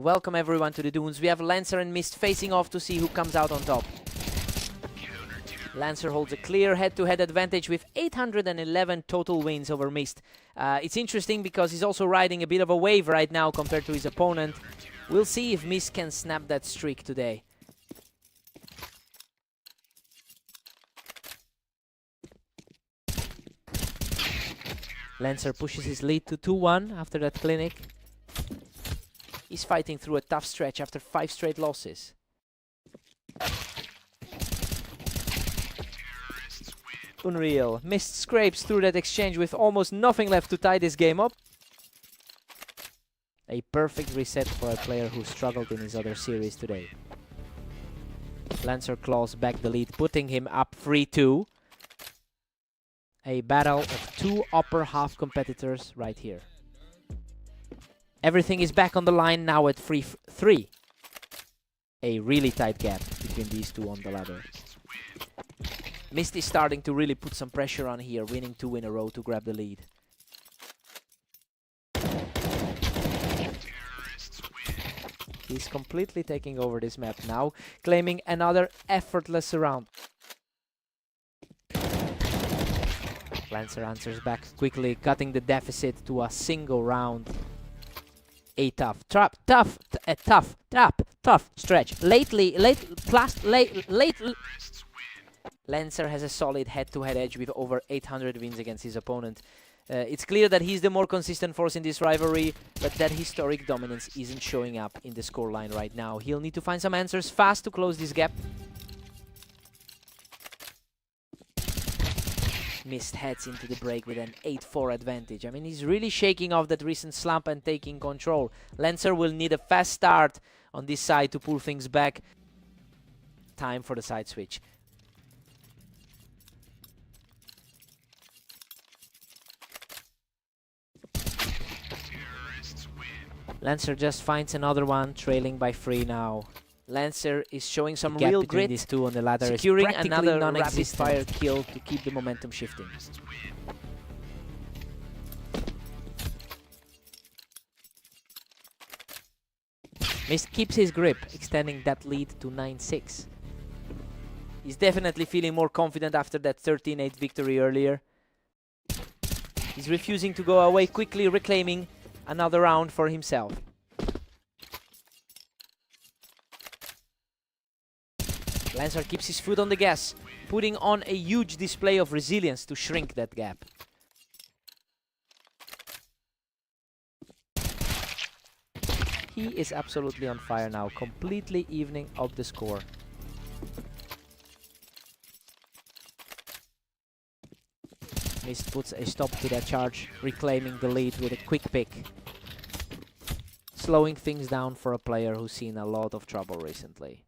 Welcome everyone to the Dunes. We have Lancer and Mist facing off to see who comes out on top. Lancer holds a clear head-to-head advantage with 811 total wins over Mist. It's interesting because he's also riding a bit of a wave right now compared to his opponent. We'll see if Mist can snap that streak today. Lancer pushes his lead to 2-1 after that clinic. He's fighting through a tough stretch after 5 straight losses. Unreal. Mist scrapes through that exchange with almost nothing left to tie this game up. A perfect reset for a player who struggled in his other series today. Lancer claws back the lead, putting him up 3-2. A battle of 2 upper half competitors right here. Everything is back on the line now at 3-3. A really tight gap between these two on the ladder. Mist is starting to really put some pressure on here, winning 2 in a row to grab the lead. He's completely taking over this map now, claiming another effortless round. Lancer answers back quickly, cutting the deficit to a single round. A tough stretch. Late. Lancer has a solid head-to-head edge with over 800 wins against his opponent. It's clear that he's the more consistent force in this rivalry, but that historic dominance isn't showing up in the scoreline right now. He'll need to find some answers fast to close this gap. Mist heads into the break with an 8-4 advantage. I mean, he's really shaking off that recent slump and taking control. Lancer will need a fast start on this side to pull things back. Time for the side switch. Lancer just finds another one, trailing by 3 now. Lancer is showing some real grit. These two on the ladder, securing another rapid-fire kill to keep the momentum shifting. Mist keeps his grip, extending that lead to 9-6. He's definitely feeling more confident after that 13-8 victory earlier. He's refusing to go away, quickly reclaiming another round for himself. Lancer keeps his foot on the gas, putting on a huge display of resilience to shrink that gap. He is absolutely on fire now, completely evening up the score. Mist puts a stop to that charge, reclaiming the lead with a quick pick. Slowing things down for a player who's seen a lot of trouble recently.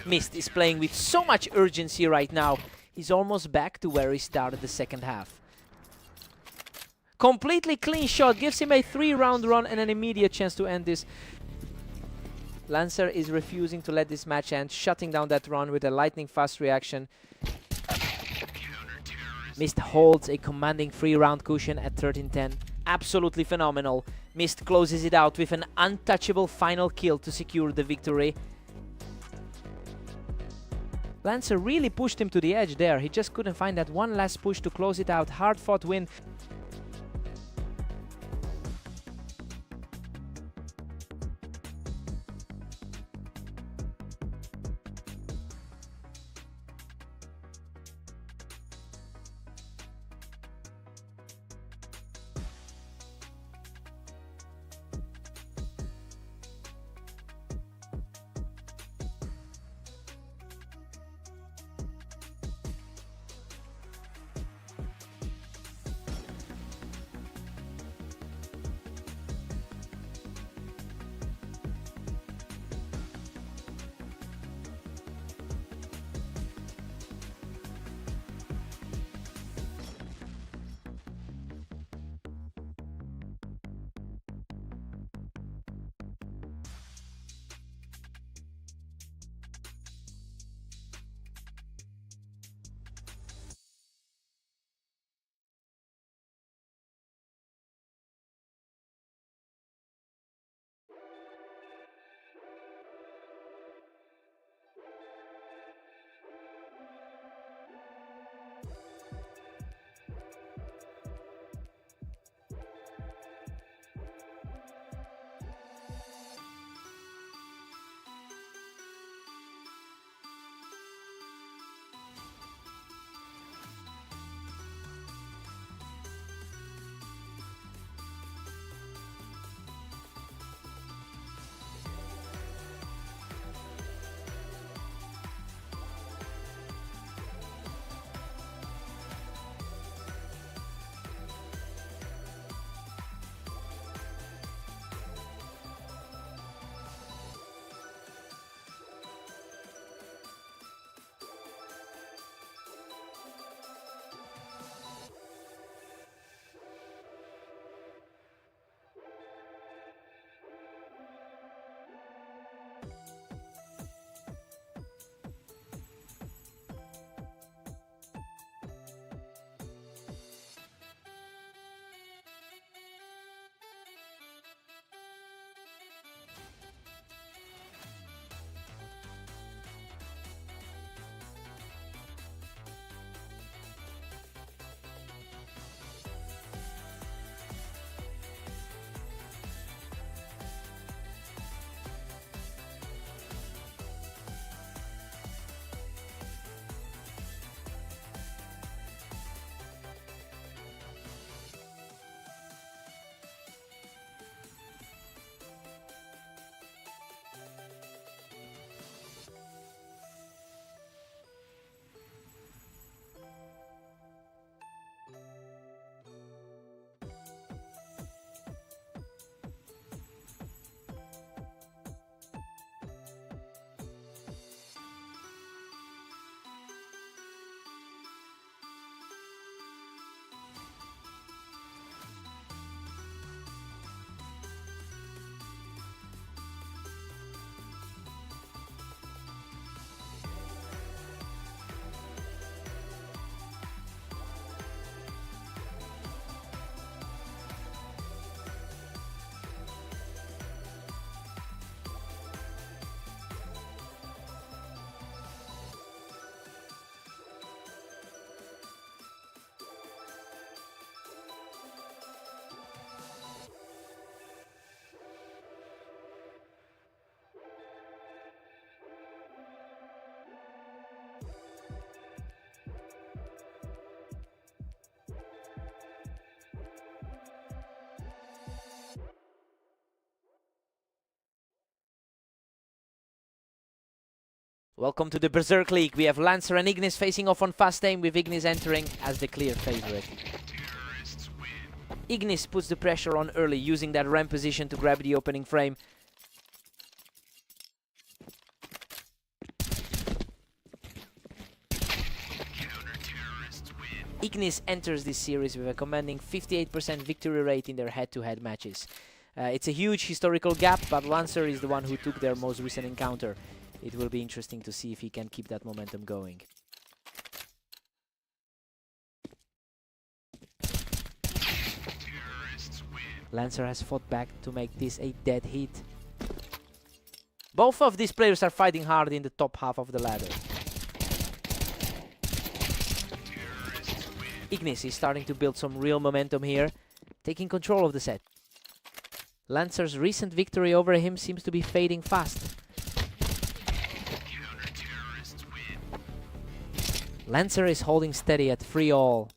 Mist is playing with so much urgency right now. He's almost back to where he started the second half. Completely clean shot, gives him a 3-round run and an immediate chance to end this. Lancer is refusing to let this match end, shutting down that run with a lightning fast reaction. Mist holds a commanding 3-round cushion at 13-10. Absolutely phenomenal. Mist closes it out with an untouchable final kill to secure the victory. Lancer really pushed him to the edge there. He just couldn't find that one last push to close it out. Hard-fought win. Welcome to the Berserk League. We have Lancer and Ignis facing off on fast aim, with Ignis entering as the clear favorite. Ignis puts the pressure on early, using that ramp position to grab the opening frame. Ignis enters this series with a commanding 58% victory rate in their head-to-head matches. It's a huge historical gap, but Lancer is the one who took their most recent encounter. It will be interesting to see if he can keep that momentum going. Lancer has fought back to make this a dead heat. Both of these players are fighting hard in the top half of the ladder. Ignis is starting to build some real momentum here, taking control of the set. Lancer's recent victory over him seems to be fading fast. Lancer is holding steady at 3-all.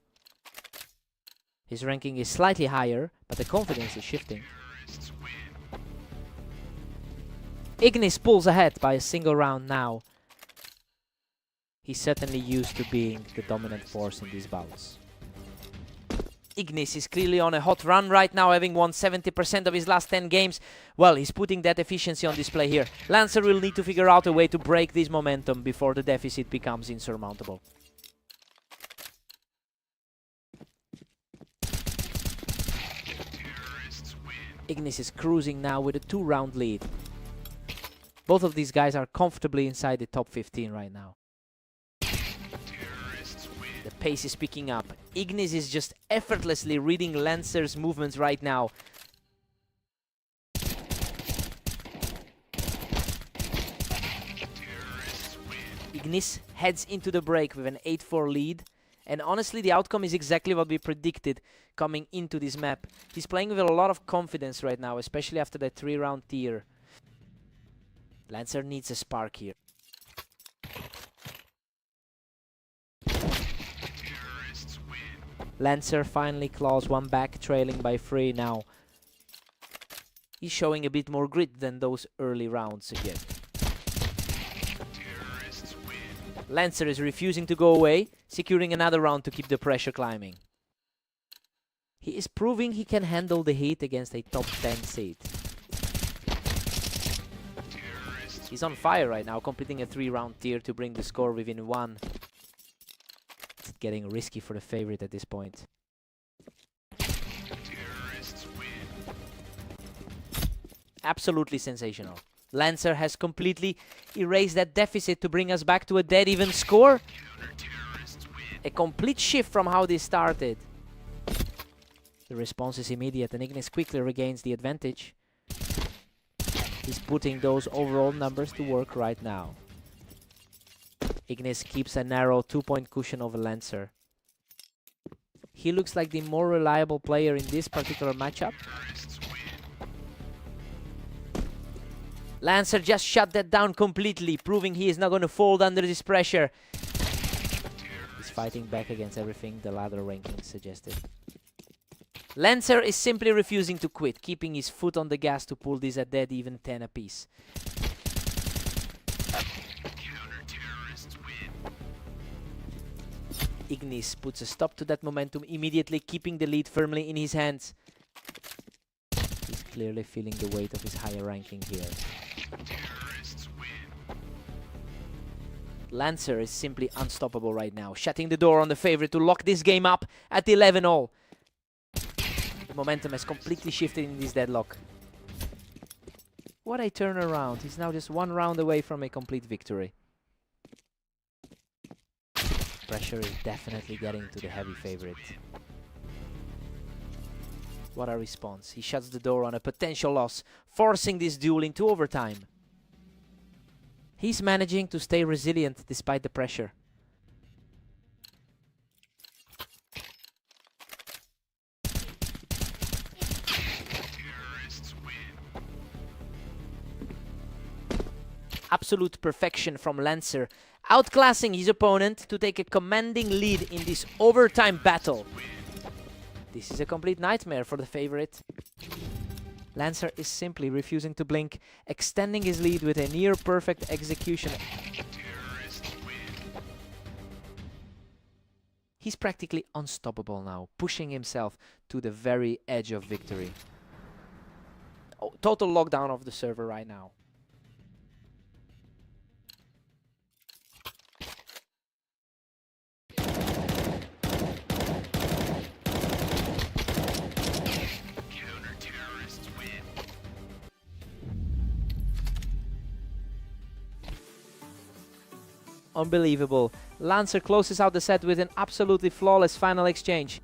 His ranking is slightly higher, but the confidence is shifting. Ignis pulls ahead by a single round now. He's certainly used to being the dominant force in these bouts. Ignis is clearly on a hot run right now, having won 70% of his last 10 games. Well, he's putting that efficiency on display here. Lancer will need to figure out a way to break this momentum before the deficit becomes insurmountable. Ignis is cruising now with a 2-round lead. Both of these guys are comfortably inside the top 15 right now. The pace is picking up. Ignis is just effortlessly reading Lancer's movements right now. Ignis heads into the break with an 8-4 lead. And honestly, the outcome is exactly what we predicted coming into this map. He's playing with a lot of confidence right now, especially after that 3-round tier. Lancer needs a spark here. Lancer finally claws one back, trailing by 3 now. He's showing a bit more grit than those early rounds again. Lancer is refusing to go away, securing another round to keep the pressure climbing. He is proving he can handle the heat against a top 10 seed. He's on fire right now, completing a 3-round tier to bring the score within 1. It's getting risky for the favorite at this point. Absolutely sensational. Lancer has completely erased that deficit to bring us back to a dead even score. A complete shift from how they started. The response is immediate and Ignis quickly regains the advantage. He's putting those overall numbers to work right now. Ignis keeps a narrow 2-point cushion over Lancer. He looks like the more reliable player in this particular matchup. Lancer just shut that down completely, proving he is not going to fold under this pressure. He's fighting back against everything the ladder ranking suggested. Lancer is simply refusing to quit, keeping his foot on the gas to pull this at dead even 10 apiece. Ignis puts a stop to that momentum immediately, keeping the lead firmly in his hands. He's clearly feeling the weight of his higher ranking here. Lancer is simply unstoppable right now, shutting the door on the favorite to lock this game up at 11-all. The momentum has completely shifted in this deadlock. What a turnaround. He's now just 1 round away from a complete victory. Pressure is definitely getting to the heavy favorite. What a response. He shuts the door on a potential loss, forcing this duel into overtime. He's managing to stay resilient despite the pressure. Absolute perfection from Lancer, outclassing his opponent to take a commanding lead in this overtime battle. This is a complete nightmare for the favorite. Lancer is simply refusing to blink, extending his lead with a near-perfect execution. He's practically unstoppable now, pushing himself to the very edge of victory. Oh, total lockdown of the server right now. Unbelievable. Lancer closes out the set with an absolutely flawless final exchange.